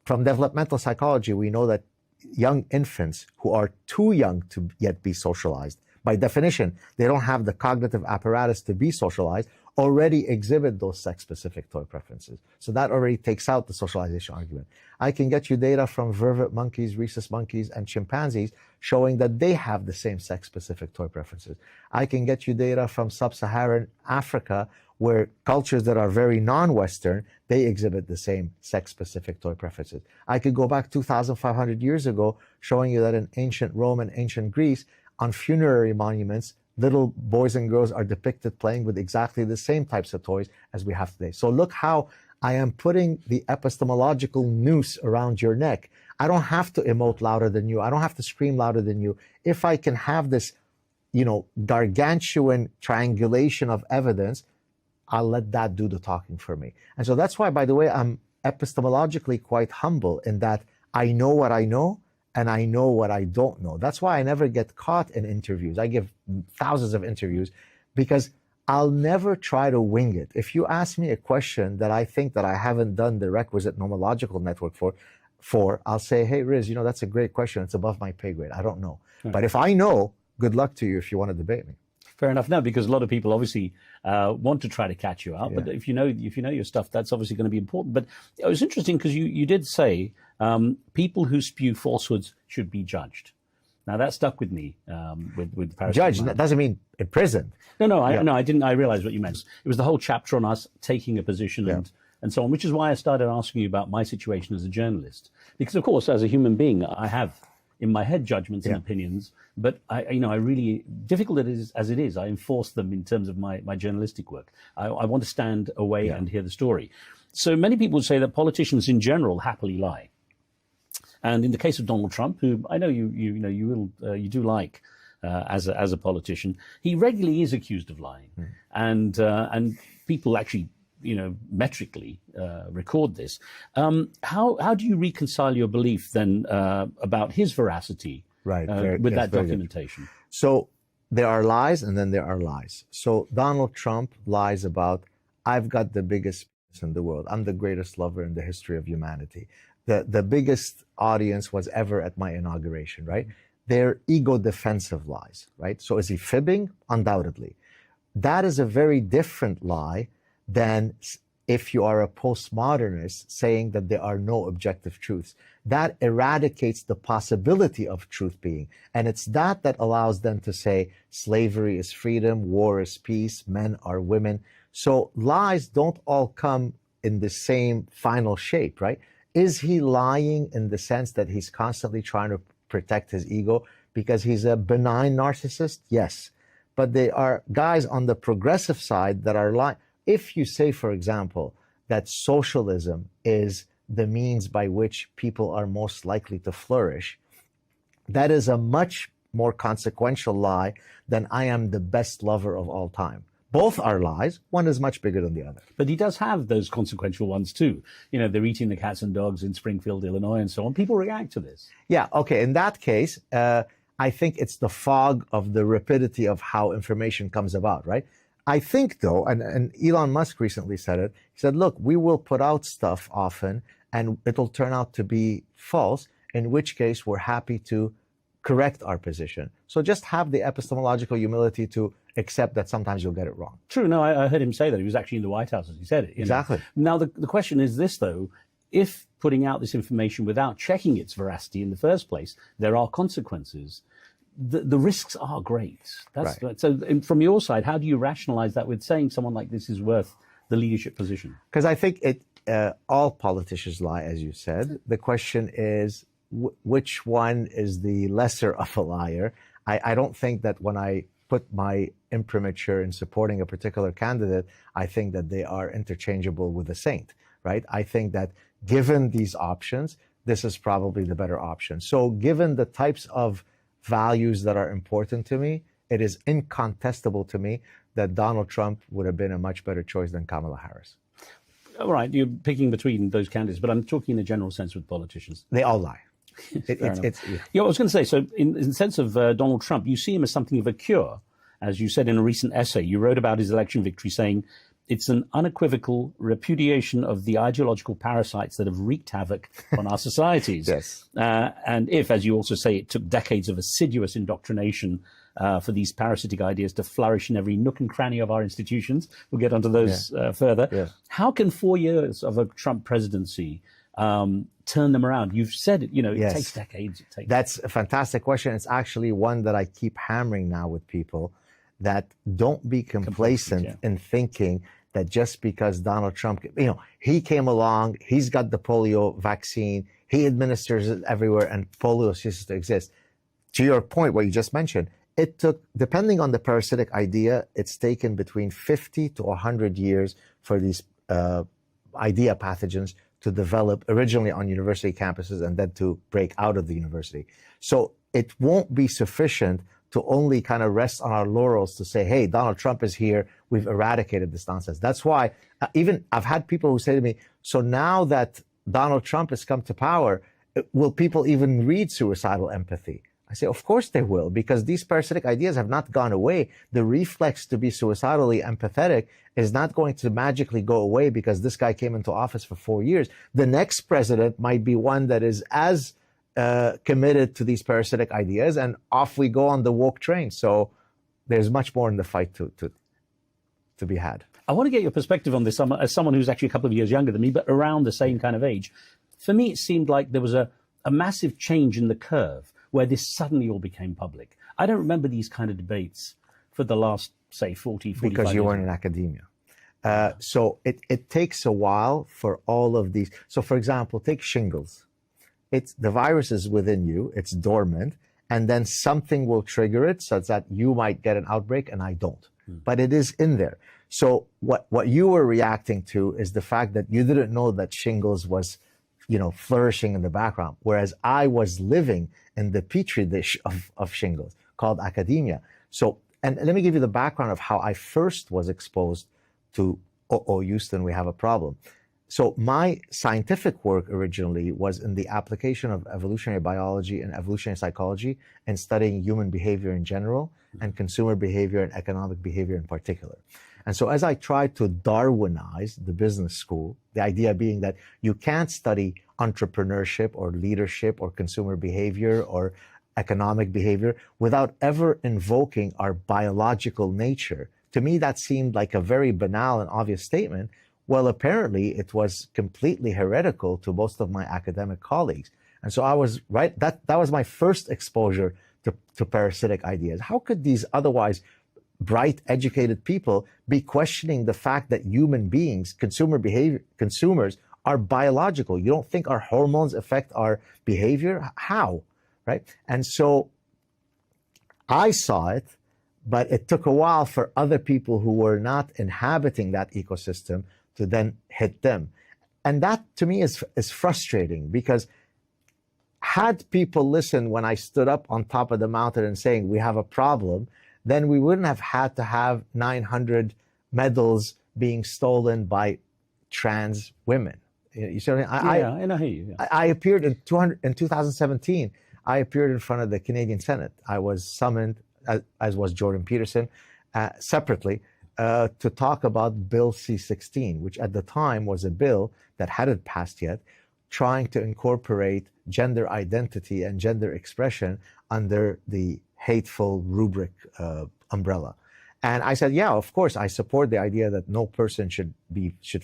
[SPEAKER 21] from developmental psychology, we know that young infants who are too young to yet be socialized, by definition, they don't have the cognitive apparatus to be socialized, already exhibit those sex-specific toy preferences. So that already takes out the socialization argument. I can get you data from vervet monkeys, rhesus monkeys, and chimpanzees showing that they have the same sex-specific toy preferences. I can get you data from sub-Saharan Africa where cultures that are very non-Western, they exhibit the same sex-specific toy preferences. I could go back 2,500 years ago showing you that in ancient Rome and ancient Greece, on funerary monuments, little boys and girls are depicted playing with exactly the same types of toys as we have today. So look how I am putting the epistemological noose around your neck. I don't have to emote louder than you. I don't have to scream louder than you. If I can have this, gargantuan triangulation of evidence, I'll let that do the talking for me. And so that's why, by the way, I'm epistemologically quite humble in that I know what I know, and I know what I don't know. That's why I never get caught in interviews. I give thousands of interviews because I'll never try to wing it. If you ask me a question that I think that I haven't done the requisite nomological network for, I'll say, hey, Riz, that's a great question. It's above my pay grade. I don't know. But if I know, good luck to you if you want to debate me.
[SPEAKER 20] Fair enough. No, because a lot of people obviously want to try to catch you out. Yeah. But if you know your stuff, that's obviously going to be important. But it was interesting because you did say people who spew falsehoods should be judged. Now that stuck with me with Parasitic.
[SPEAKER 21] Judged, that doesn't mean imprisoned.
[SPEAKER 20] No, I didn't. I realized what you meant. It was the whole chapter on us taking a position and so on, which is why I started asking you about my situation as a journalist. Because of course, as a human being, I have in my head judgments and opinions, but I really, difficult as it is, I enforce them in terms of my journalistic work. I want to stand away and hear the story. So many people say that politicians in general happily lie. And in the case of Donald Trump, who I know you do like as a politician, he regularly is accused of lying, and people actually metrically record this. How do you reconcile your belief then about his veracity with that documentation?
[SPEAKER 21] So there are lies and then there are lies. So Donald Trump lies about, I've got the biggest in the world. I'm the greatest lover in the history of humanity. The biggest audience was ever at my inauguration, right? They're ego defensive lies, right? So is he fibbing? Undoubtedly. That is a very different lie than if you are a postmodernist saying that there are no objective truths. That eradicates the possibility of truth being. And it's that allows them to say slavery is freedom, war is peace, men are women. So lies don't all come in the same final shape, right? Is he lying in the sense that he's constantly trying to protect his ego because he's a benign narcissist? Yes. But there are guys on the progressive side that are lying. If you say, for example, that socialism is the means by which people are most likely to flourish, that is a much more consequential lie than I am the best lover of all time. Both are lies. One is much bigger than the other.
[SPEAKER 20] But he does have those consequential ones too. They're eating the cats and dogs in Springfield, Illinois, and so on. People react to this.
[SPEAKER 21] Yeah, okay. In that case, I think it's the fog of the rapidity of how information comes about, right? I think, though, and Elon Musk recently said it, he said, look, we will put out stuff often and it'll turn out to be false, in which case we're happy to correct our position. So just have the epistemological humility to accept that sometimes you'll get it wrong.
[SPEAKER 20] True. No, I heard him say that. He was actually in the White House as he said it.
[SPEAKER 21] Exactly.
[SPEAKER 20] Now, the question is this, though. If putting out this information without checking its veracity in the first place, there are consequences, the risks are great. That's right. So from your side, how do you rationalize that with saying someone like this is worth the leadership position?
[SPEAKER 21] Because I think all politicians lie, as you said. The question is, which one is the lesser of a liar? I don't think that when I put my imprimatur in supporting a particular candidate, I think that they are interchangeable with a saint, right? I think that given these options, this is probably the better option. So given the types of values that are important to me, it is incontestable to me that Donald Trump would have been a much better choice than Kamala Harris.
[SPEAKER 20] all right, you're picking between those candidates, but I'm talking in a general sense with politicians.
[SPEAKER 21] They all lie.
[SPEAKER 20] I was going to say, so in the sense of Donald Trump, you see him as something of a cure. As you said in a recent essay, you wrote about his election victory saying, it's an unequivocal repudiation of the ideological parasites that have wreaked havoc on our societies.
[SPEAKER 21] Yes.
[SPEAKER 20] And if, as you also say, it took decades of assiduous indoctrination for these parasitic ideas to flourish in every nook and cranny of our institutions, we'll get onto those further.
[SPEAKER 21] Yeah.
[SPEAKER 20] How can 4 years of a Trump presidency turn them around? You've said it, it takes decades.
[SPEAKER 21] That's a fantastic question. It's actually one that I keep hammering now with people, that don't be complacent in thinking that just because Donald Trump, he came along, he's got the polio vaccine, he administers it everywhere, and polio ceases to exist. To your point, what you just mentioned, it took, depending on the parasitic idea, it's taken between 50 to 100 years for these idea pathogens to develop originally on university campuses and then to break out of the university. So it won't be sufficient to only kind of rest on our laurels to say, hey, Donald Trump is here, we've eradicated this nonsense. That's why even I've had people who say to me, so now that Donald Trump has come to power, will people even read Suicidal Empathy? I say, of course they will, because these parasitic ideas have not gone away. The reflex to be suicidally empathetic is not going to magically go away because this guy came into office for 4 years. The next president might be one that is as committed to these parasitic ideas, and off we go on the woke train. So there's much more in the fight to be had.
[SPEAKER 20] I want to get your perspective on this as someone who's actually a couple of years younger than me, but around the same kind of age. For me, it seemed like there was a massive change in the curve where this suddenly all became public. I don't remember these kind of debates for the last, say, 40, 45 years.
[SPEAKER 21] Because you weren't in academia. So it takes a while for all of these. So, for example, take shingles. The virus is within you, it's dormant, and then something will trigger it such that you might get an outbreak and I don't. But it is in there. So what you were reacting to is the fact that you didn't know that shingles was, flourishing in the background, whereas I was living in the petri dish of shingles called academia. So, and let me give you the background of how I first was exposed to, Houston, we have a problem. So my scientific work originally was in the application of evolutionary biology and evolutionary psychology and studying human behavior in general and consumer behavior and economic behavior in particular. And so as I tried to Darwinize the business school, the idea being that you can't study entrepreneurship or leadership or consumer behavior or economic behavior without ever invoking our biological nature. To me, that seemed like a very banal and obvious statement. Well, apparently it was completely heretical to most of my academic colleagues. And so I was right, that was my first exposure to parasitic ideas. How could these otherwise bright, educated people be questioning the fact that human beings, consumers are biological? You don't think our hormones affect our behavior? How, right? And so I saw it, but it took a while for other people who were not inhabiting that ecosystem to then hit them. And that to me is frustrating, because had people listened when I stood up on top of the mountain and saying we have a problem, then we wouldn't have had to have 900 medals being stolen by trans women. You see what I mean?
[SPEAKER 20] I hear you.
[SPEAKER 21] I appeared in 2017. I appeared in front of the Canadian Senate. I was summoned, as was Jordan Peterson, separately, to talk about Bill C-16, which at the time was a bill that hadn't passed yet, trying to incorporate gender identity and gender expression under the hateful rubric umbrella. And I said, yeah, of course, I support the idea that no person should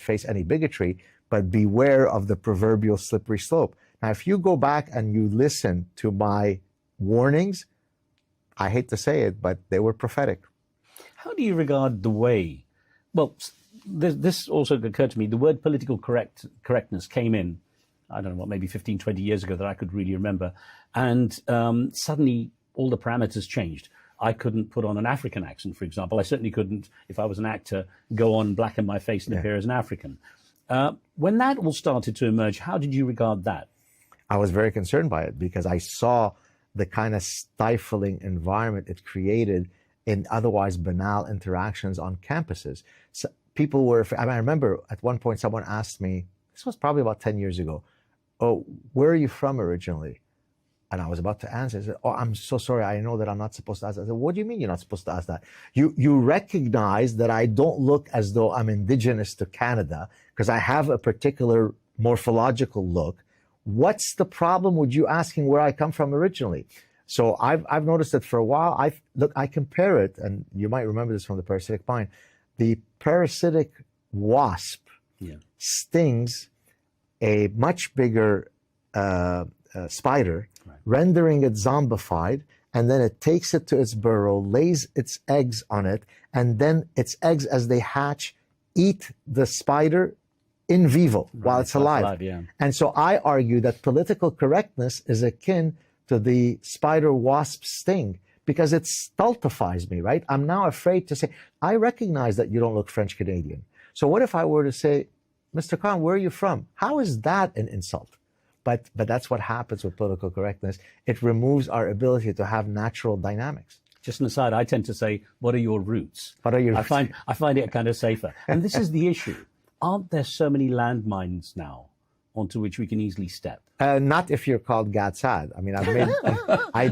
[SPEAKER 21] face any bigotry, but beware of the proverbial slippery slope. Now, if you go back and you listen to my warnings, I hate to say it, but they were prophetic.
[SPEAKER 20] How do you regard the way, well, this also occurred to me, the word political correctness came in, I don't know what, maybe 15, 20 years ago that I could really remember. And suddenly all the parameters changed. I couldn't put on an African accent, for example. I certainly couldn't, if I was an actor, go on blacken my face and appear as an African. When that all started to emerge, how did you regard that?
[SPEAKER 21] I was very concerned by it, because I saw the kind of stifling environment it created in otherwise banal interactions on campuses. So people were, I mean, I remember at one point someone asked me, this was probably about 10 years ago, oh, where are you from originally? And I was about to answer. I said, oh, I'm so sorry. I know that I'm not supposed to ask that. I said, what do you mean you're not supposed to ask that? You recognize that I don't look as though I'm indigenous to Canada because I have a particular morphological look. What's the problem with you asking where I come from originally? So I've noticed that for a while. I compare it, and you might remember this from the parasitic mind. The parasitic wasp stings a much bigger spider, rendering it zombified, and then it takes it to its burrow, lays its eggs on it, and then its eggs, as they hatch, eat the spider in vivo while it's alive. And so I argue that political correctness is akin to the spider wasp sting because it stultifies me, right? I'm now afraid to say, I recognize that you don't look French Canadian. So what if I were to say, Mr. Khan, where are you from? How is that an insult? But that's what happens with political correctness. It removes our ability to have natural dynamics.
[SPEAKER 20] Just an aside, I tend to say, what are your roots?
[SPEAKER 21] What are your roots?
[SPEAKER 20] I find it kind of safer. And this is the issue. Aren't there so many landmines now onto which we can easily step?
[SPEAKER 21] Not if you're called Gad Saad. I mean, I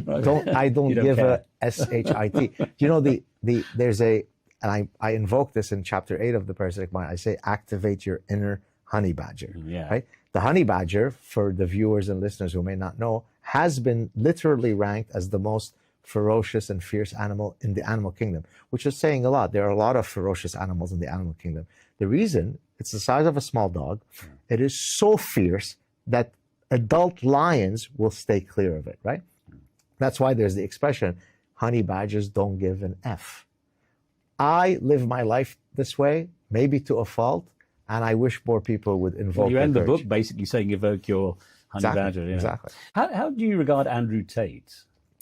[SPEAKER 21] don't give
[SPEAKER 20] care.
[SPEAKER 21] a SHIT. You know, there's a, and I invoke this in chapter 8 of the Parasitic Mind. I say, activate your inner honey badger. Right? The honey badger, for the viewers and listeners who may not know, has been literally ranked as the most ferocious and fierce animal in the animal kingdom, which is saying a lot. There are a lot of ferocious animals in the animal kingdom. The reason, it's the size of a small dog. It is so fierce that adult lions will stay clear of it, right? That's why there's the expression, honey badgers don't give an F. I live my life this way, maybe to a fault, and I wish more people would invoke.
[SPEAKER 20] Well, you end the
[SPEAKER 21] courage.
[SPEAKER 20] book basically saying evoke your honey badger. You know?
[SPEAKER 21] Exactly.
[SPEAKER 20] How do you regard Andrew Tate?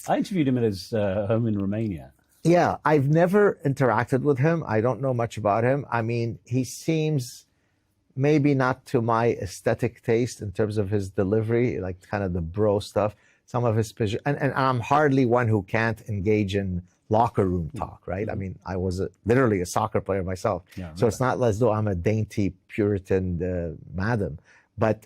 [SPEAKER 20] I interviewed him at his home in Romania.
[SPEAKER 21] Yeah, I've never interacted with him. I don't know much about him. I mean, he seems maybe not to my aesthetic taste in terms of his delivery, like kind of the bro stuff. Some of his, and I'm hardly one who can't engage in locker room talk, right? I mean, I was literally a soccer player myself. So it's not as though I'm a dainty Puritan madam, but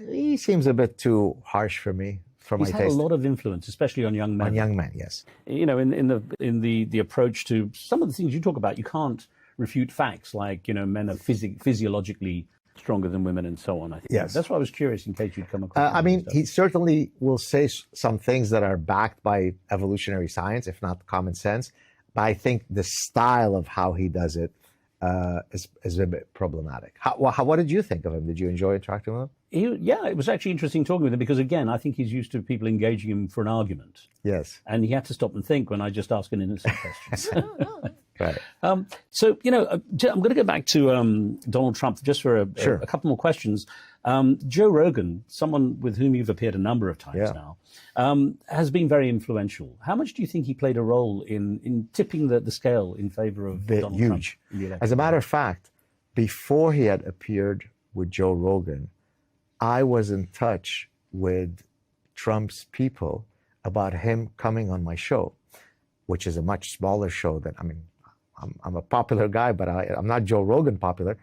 [SPEAKER 21] he seems a bit too harsh for me.
[SPEAKER 20] He's had a lot of influence, especially on young men.
[SPEAKER 21] On young men, yes.
[SPEAKER 20] You know, in the approach to some of the things you talk about, you can't refute facts like, you know, men are physiologically stronger than women and so on. I think.
[SPEAKER 21] Yes.
[SPEAKER 20] That's why I was curious in case you'd come across.
[SPEAKER 21] I mean, he certainly will say some things that are backed by evolutionary science, if not common sense. But I think the style of how he does it is a bit problematic. What did you think of him? Did you enjoy interacting with him?
[SPEAKER 20] Yeah, it was actually interesting talking with him because, again, I think he's used to people engaging him for an argument.
[SPEAKER 21] Yes.
[SPEAKER 20] And he had to stop and think when I just ask an innocent question.
[SPEAKER 21] Right.
[SPEAKER 20] So, you know, I'm going to go back to Donald Trump just for a couple more questions. Joe Rogan, someone with whom you've appeared a number of times now, has been very influential. How much do you think he played a role in tipping the scale in favor of Donald Trump? Huge.
[SPEAKER 21] As a matter of fact, before he had appeared with Joe Rogan, I was in touch with Trump's people about him coming on my show, which is a much smaller show than, I mean, I'm a popular guy, but I'm not Joe Rogan popular.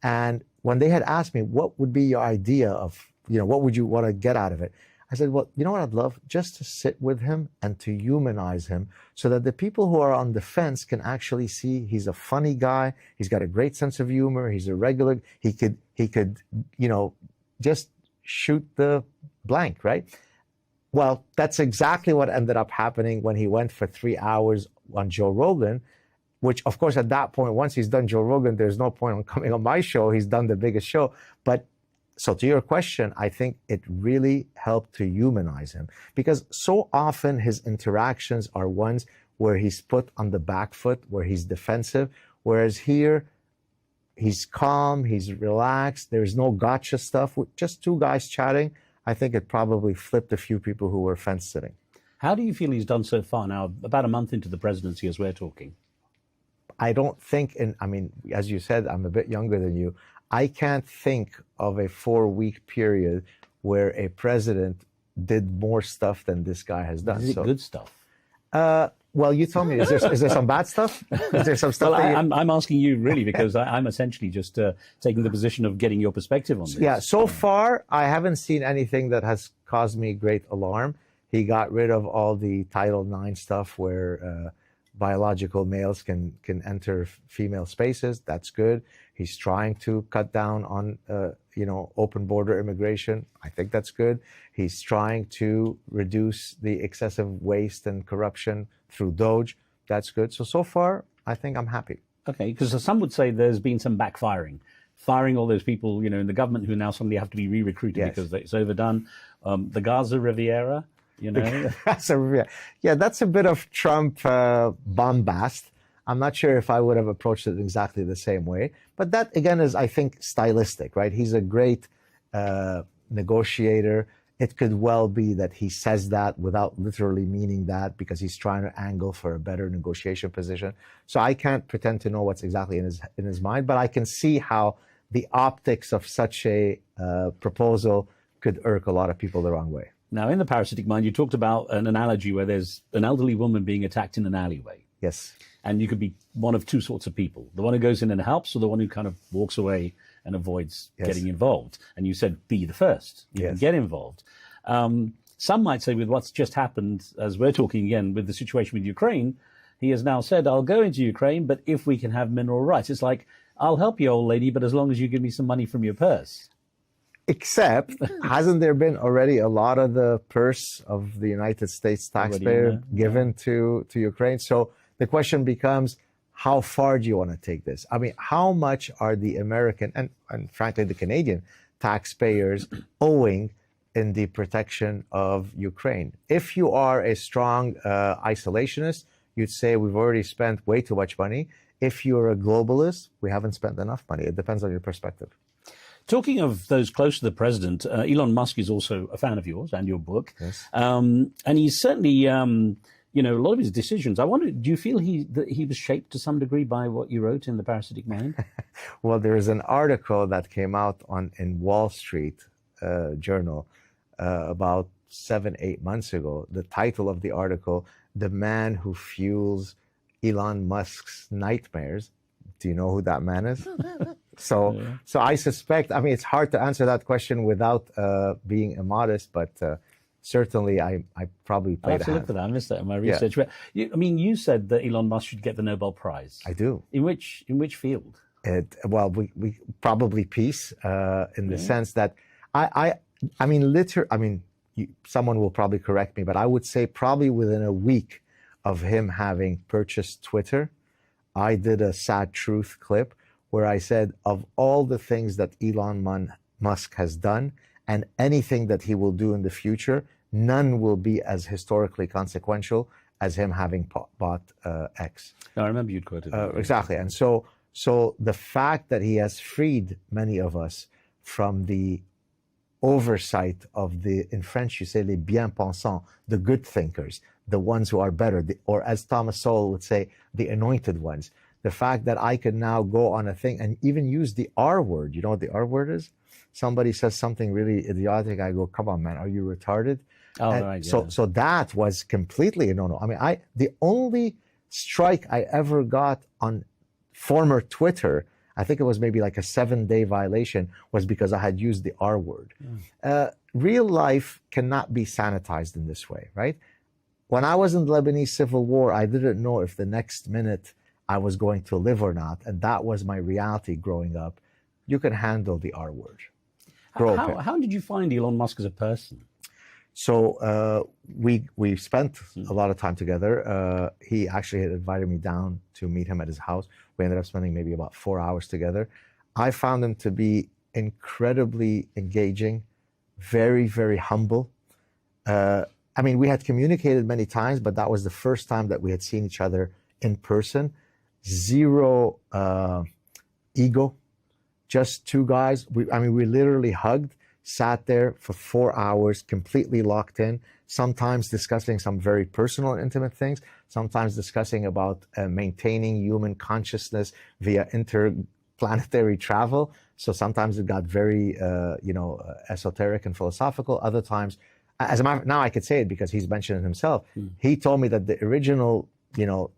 [SPEAKER 21] And when they had asked me, what would be your idea of, you know, what would you want to get out of it? I said, well, you know what I'd love? Just to sit with him and to humanize him so that the people who are on the fence can actually see he's a funny guy. He's got a great sense of humor. He's a regular. He could, you know, just shoot the blank, right? Well, that's exactly what ended up happening when he went for 3 hours on Joe Rogan, which, of course, at that point, once he's done Joe Rogan, there's no point on coming on my show. He's done the biggest show. But so to your question, I think it really helped to humanize him because so often his interactions are ones where he's put on the back foot, where he's defensive, whereas here, he's calm, he's relaxed, there's no gotcha stuff. With just two guys chatting, I think it probably flipped a few people who were fence sitting.
[SPEAKER 20] How do you feel he's done so far now, about a month into the presidency as we're talking?
[SPEAKER 21] I don't think, I mean, as you said, I'm a bit younger than you. I can't think of a 4-week period where a president did more stuff than this guy has done.
[SPEAKER 20] Is it good stuff?
[SPEAKER 21] Well, you tell me, is there some bad stuff? Is there some stuff?
[SPEAKER 20] Well, I'm asking you really because I'm essentially just taking the position of getting your perspective on this.
[SPEAKER 21] Yeah, so far, I haven't seen anything that has caused me great alarm. He got rid of all the Title IX stuff where biological males can enter female spaces. That's good. He's trying to cut down on, open border immigration. I think that's good. He's trying to reduce the excessive waste and corruption through DOGE. That's good. So far, I think I'm happy.
[SPEAKER 20] Okay, because some would say there's been some backfiring. Firing all those people, in the government who now suddenly have to be re-recruited because it's overdone. The Gaza Riviera,
[SPEAKER 21] That's a bit of Trump bombast. I'm not sure if I would have approached it exactly the same way. But that, again, is, I think, stylistic, right? He's a great negotiator. It could well be that he says that without literally meaning that because he's trying to angle for a better negotiation position. So I can't pretend to know what's exactly in his mind, but I can see how the optics of such a proposal could irk a lot of people the wrong way.
[SPEAKER 20] Now, in the Parasitic Mind, you talked about an analogy where there's an elderly woman being attacked in an alleyway.
[SPEAKER 21] Yes.
[SPEAKER 20] And you could be one of two sorts of people. The one who goes in and helps or the one who kind of walks away and avoids getting involved. And you said be the first. You can get involved. Some might say with what's just happened, as we're talking again with the situation with Ukraine, he has now said, I'll go into Ukraine, but if we can have mineral rights. It's like, I'll help you, old lady, but as long as you give me some money from your purse.
[SPEAKER 21] Except, hasn't there been already a lot of the purse of the United States taxpayer given to Ukraine? So the question becomes, how far do you want to take this? I mean, how much are the American and frankly the Canadian taxpayers owing in the protection of Ukraine? If you are a strong isolationist, you'd say we've already spent way too much money. If you're a globalist, we haven't spent enough money. It depends on your perspective.
[SPEAKER 20] Talking of those close to the president, Elon Musk is also a fan of yours and your book.
[SPEAKER 21] Yes.
[SPEAKER 20] And he's certainly, a lot of his decisions. I wonder, do you feel that he was shaped to some degree by what you wrote in The Parasitic Mind?
[SPEAKER 21] Well, there is an article that came out in Wall Street Journal about 7-8 months ago. The title of the article, "The Man Who Fuels Elon Musk's Nightmares." Do you know who that man is? So I suspect, I mean, it's hard to answer that question without being immodest, but certainly I probably played a hand.
[SPEAKER 20] I'll have to look for that. I missed that in my research. But you said that Elon Musk should get the Nobel Prize.
[SPEAKER 21] I do.
[SPEAKER 20] In which field?
[SPEAKER 21] Well, we probably peace in the sense that someone will probably correct me, but I would say probably within a week of him having purchased Twitter, I did a sad truth clip where I said, of all the things that Elon Musk has done and anything that he will do in the future, none will be as historically consequential as him having bought X.
[SPEAKER 20] I remember you'd quoted that.
[SPEAKER 21] Exactly. And so the fact that he has freed many of us from the oversight of in French you say les bien-pensants, the good thinkers, the ones who are better, or as Thomas Sowell would say, the anointed ones. The fact that I can now go on a thing and even use the R word. You know what the R word is? Somebody says something really idiotic. I go, come on, man, are you retarded?
[SPEAKER 20] Oh, right, yeah.
[SPEAKER 21] So that was completely a no-no. I mean, the only strike I ever got on former Twitter, I think it was maybe like a 7-day violation, was because I had used the R word. Real life cannot be sanitized in this way, right? When I was in the Lebanese Civil War, I didn't know if the next minute I was going to live or not. And that was my reality growing up. You can handle the R word.
[SPEAKER 20] How did you find Elon Musk as a person?
[SPEAKER 21] So we spent a lot of time together. He actually had invited me down to meet him at his house. We ended up spending maybe about 4 hours together. I found him to be incredibly engaging, very, very humble. I mean, we had communicated many times, but that was the first time that we had seen each other in person. Zero ego, just two guys. We literally hugged, sat there for 4 hours, completely locked in, sometimes discussing some very personal and intimate things, sometimes discussing about maintaining human consciousness via interplanetary travel. So sometimes it got very, esoteric and philosophical. Other times, as a matter of fact, now I could say it because he's mentioned it himself. He told me that the original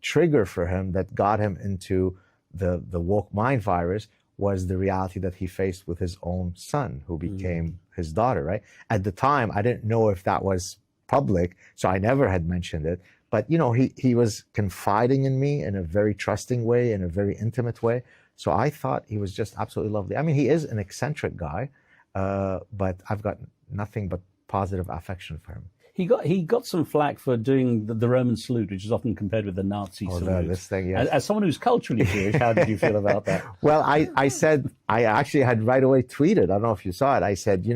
[SPEAKER 21] trigger for him that got him into the woke mind virus was the reality that he faced with his own son, who became his daughter, right? At the time, I didn't know if that was public, so I never had mentioned it. But, he was confiding in me in a very trusting way, in a very intimate way. So I thought he was just absolutely lovely. I mean, he is an eccentric guy, but I've got nothing but positive affection for him.
[SPEAKER 20] He got some flack for doing the Roman salute, which is often compared with the Nazi salute.
[SPEAKER 21] This thing, yes.
[SPEAKER 20] As someone who's culturally Jewish, how did you feel about that?
[SPEAKER 21] Well, I said, I actually had right away tweeted, I don't know if you saw it, I said,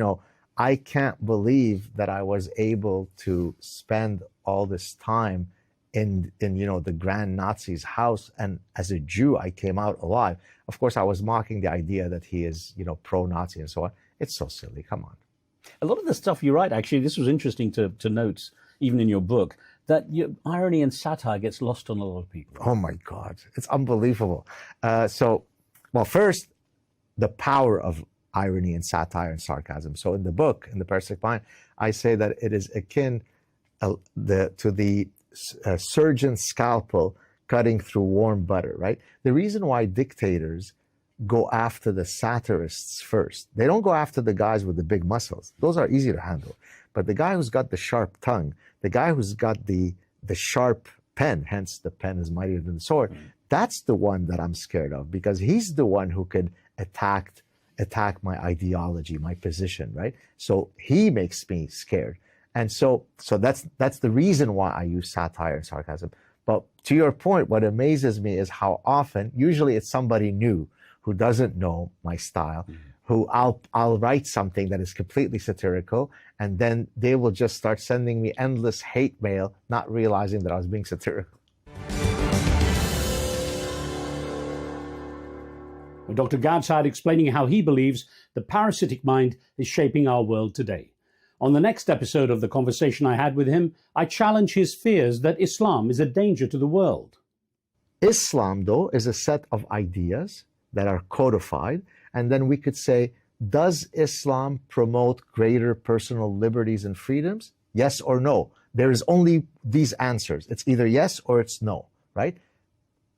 [SPEAKER 21] I can't believe that I was able to spend all this time in the Grand Nazi's house, and as a Jew, I came out alive. Of course, I was mocking the idea that he is, pro-Nazi and so on. It's so silly, come on.
[SPEAKER 20] A lot of the stuff you write, actually, this was interesting to note, even in your book, that irony and satire gets lost on a lot of people.
[SPEAKER 21] Oh my God, it's unbelievable. First, the power of irony and satire and sarcasm. So in the book, in The Parasitic Mind, I say that it is akin to the surgeon's scalpel cutting through warm butter, right? The reason why dictators go after the satirists first. They don't go after the guys with the big muscles. Those are easy to handle. But the guy who's got the sharp tongue, the guy who's got the sharp pen, hence the pen is mightier than the sword, that's the one that I'm scared of, because he's the one who could attack my ideology, my position, right? So he makes me scared. And so that's the reason why I use satire and sarcasm. But to your point, what amazes me is how often, usually it's somebody new who doesn't know my style, who I'll write something that is completely satirical, and then they will just start sending me endless hate mail, not realizing that I was being satirical.
[SPEAKER 20] Well, Dr. Gad Saad explaining how he believes the parasitic mind is shaping our world today. On the next episode of the conversation I had with him, I challenge his fears that Islam is a danger to the world.
[SPEAKER 21] Islam, though, is a set of ideas that are codified, and then we could say, does Islam promote greater personal liberties and freedoms? Yes or no. There is only these answers. It's either yes or it's no, right?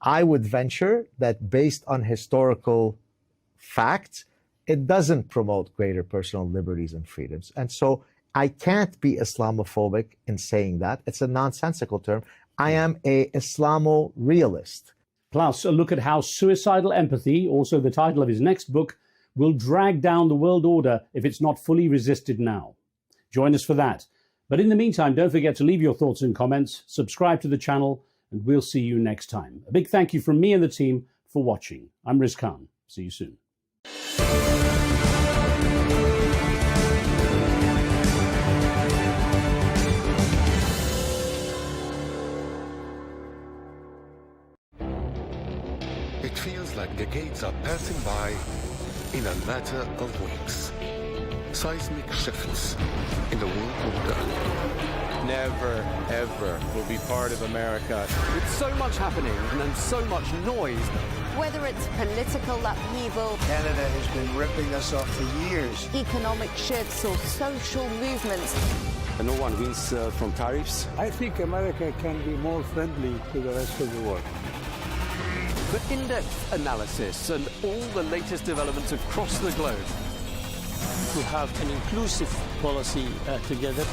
[SPEAKER 21] I would venture that based on historical facts, it doesn't promote greater personal liberties and freedoms. And so I can't be Islamophobic in saying that. It's a nonsensical term. I am a Islamo-realist.
[SPEAKER 20] Plus, a look at how suicidal empathy, also the title of his next book, will drag down the world order if it's not fully resisted now. Join us for that. But in the meantime, don't forget to leave your thoughts and comments, subscribe to the channel, and we'll see you next time. A big thank you from me and the team for watching. I'm Riz Khan. See you soon.
[SPEAKER 8] It feels like decades are passing by in a matter of weeks. Seismic shifts in the world order.
[SPEAKER 9] Never, ever will be part of America.
[SPEAKER 10] With so much happening and so much noise.
[SPEAKER 2] Whether it's political upheaval,
[SPEAKER 15] Canada has been ripping us off for years.
[SPEAKER 2] economic shifts, or social movements,
[SPEAKER 9] And no one wins from tariffs.
[SPEAKER 13] I think America can be more friendly to the rest of the world.
[SPEAKER 10] For in-depth analysis and all the latest developments across the globe.
[SPEAKER 14] To have an inclusive policy together.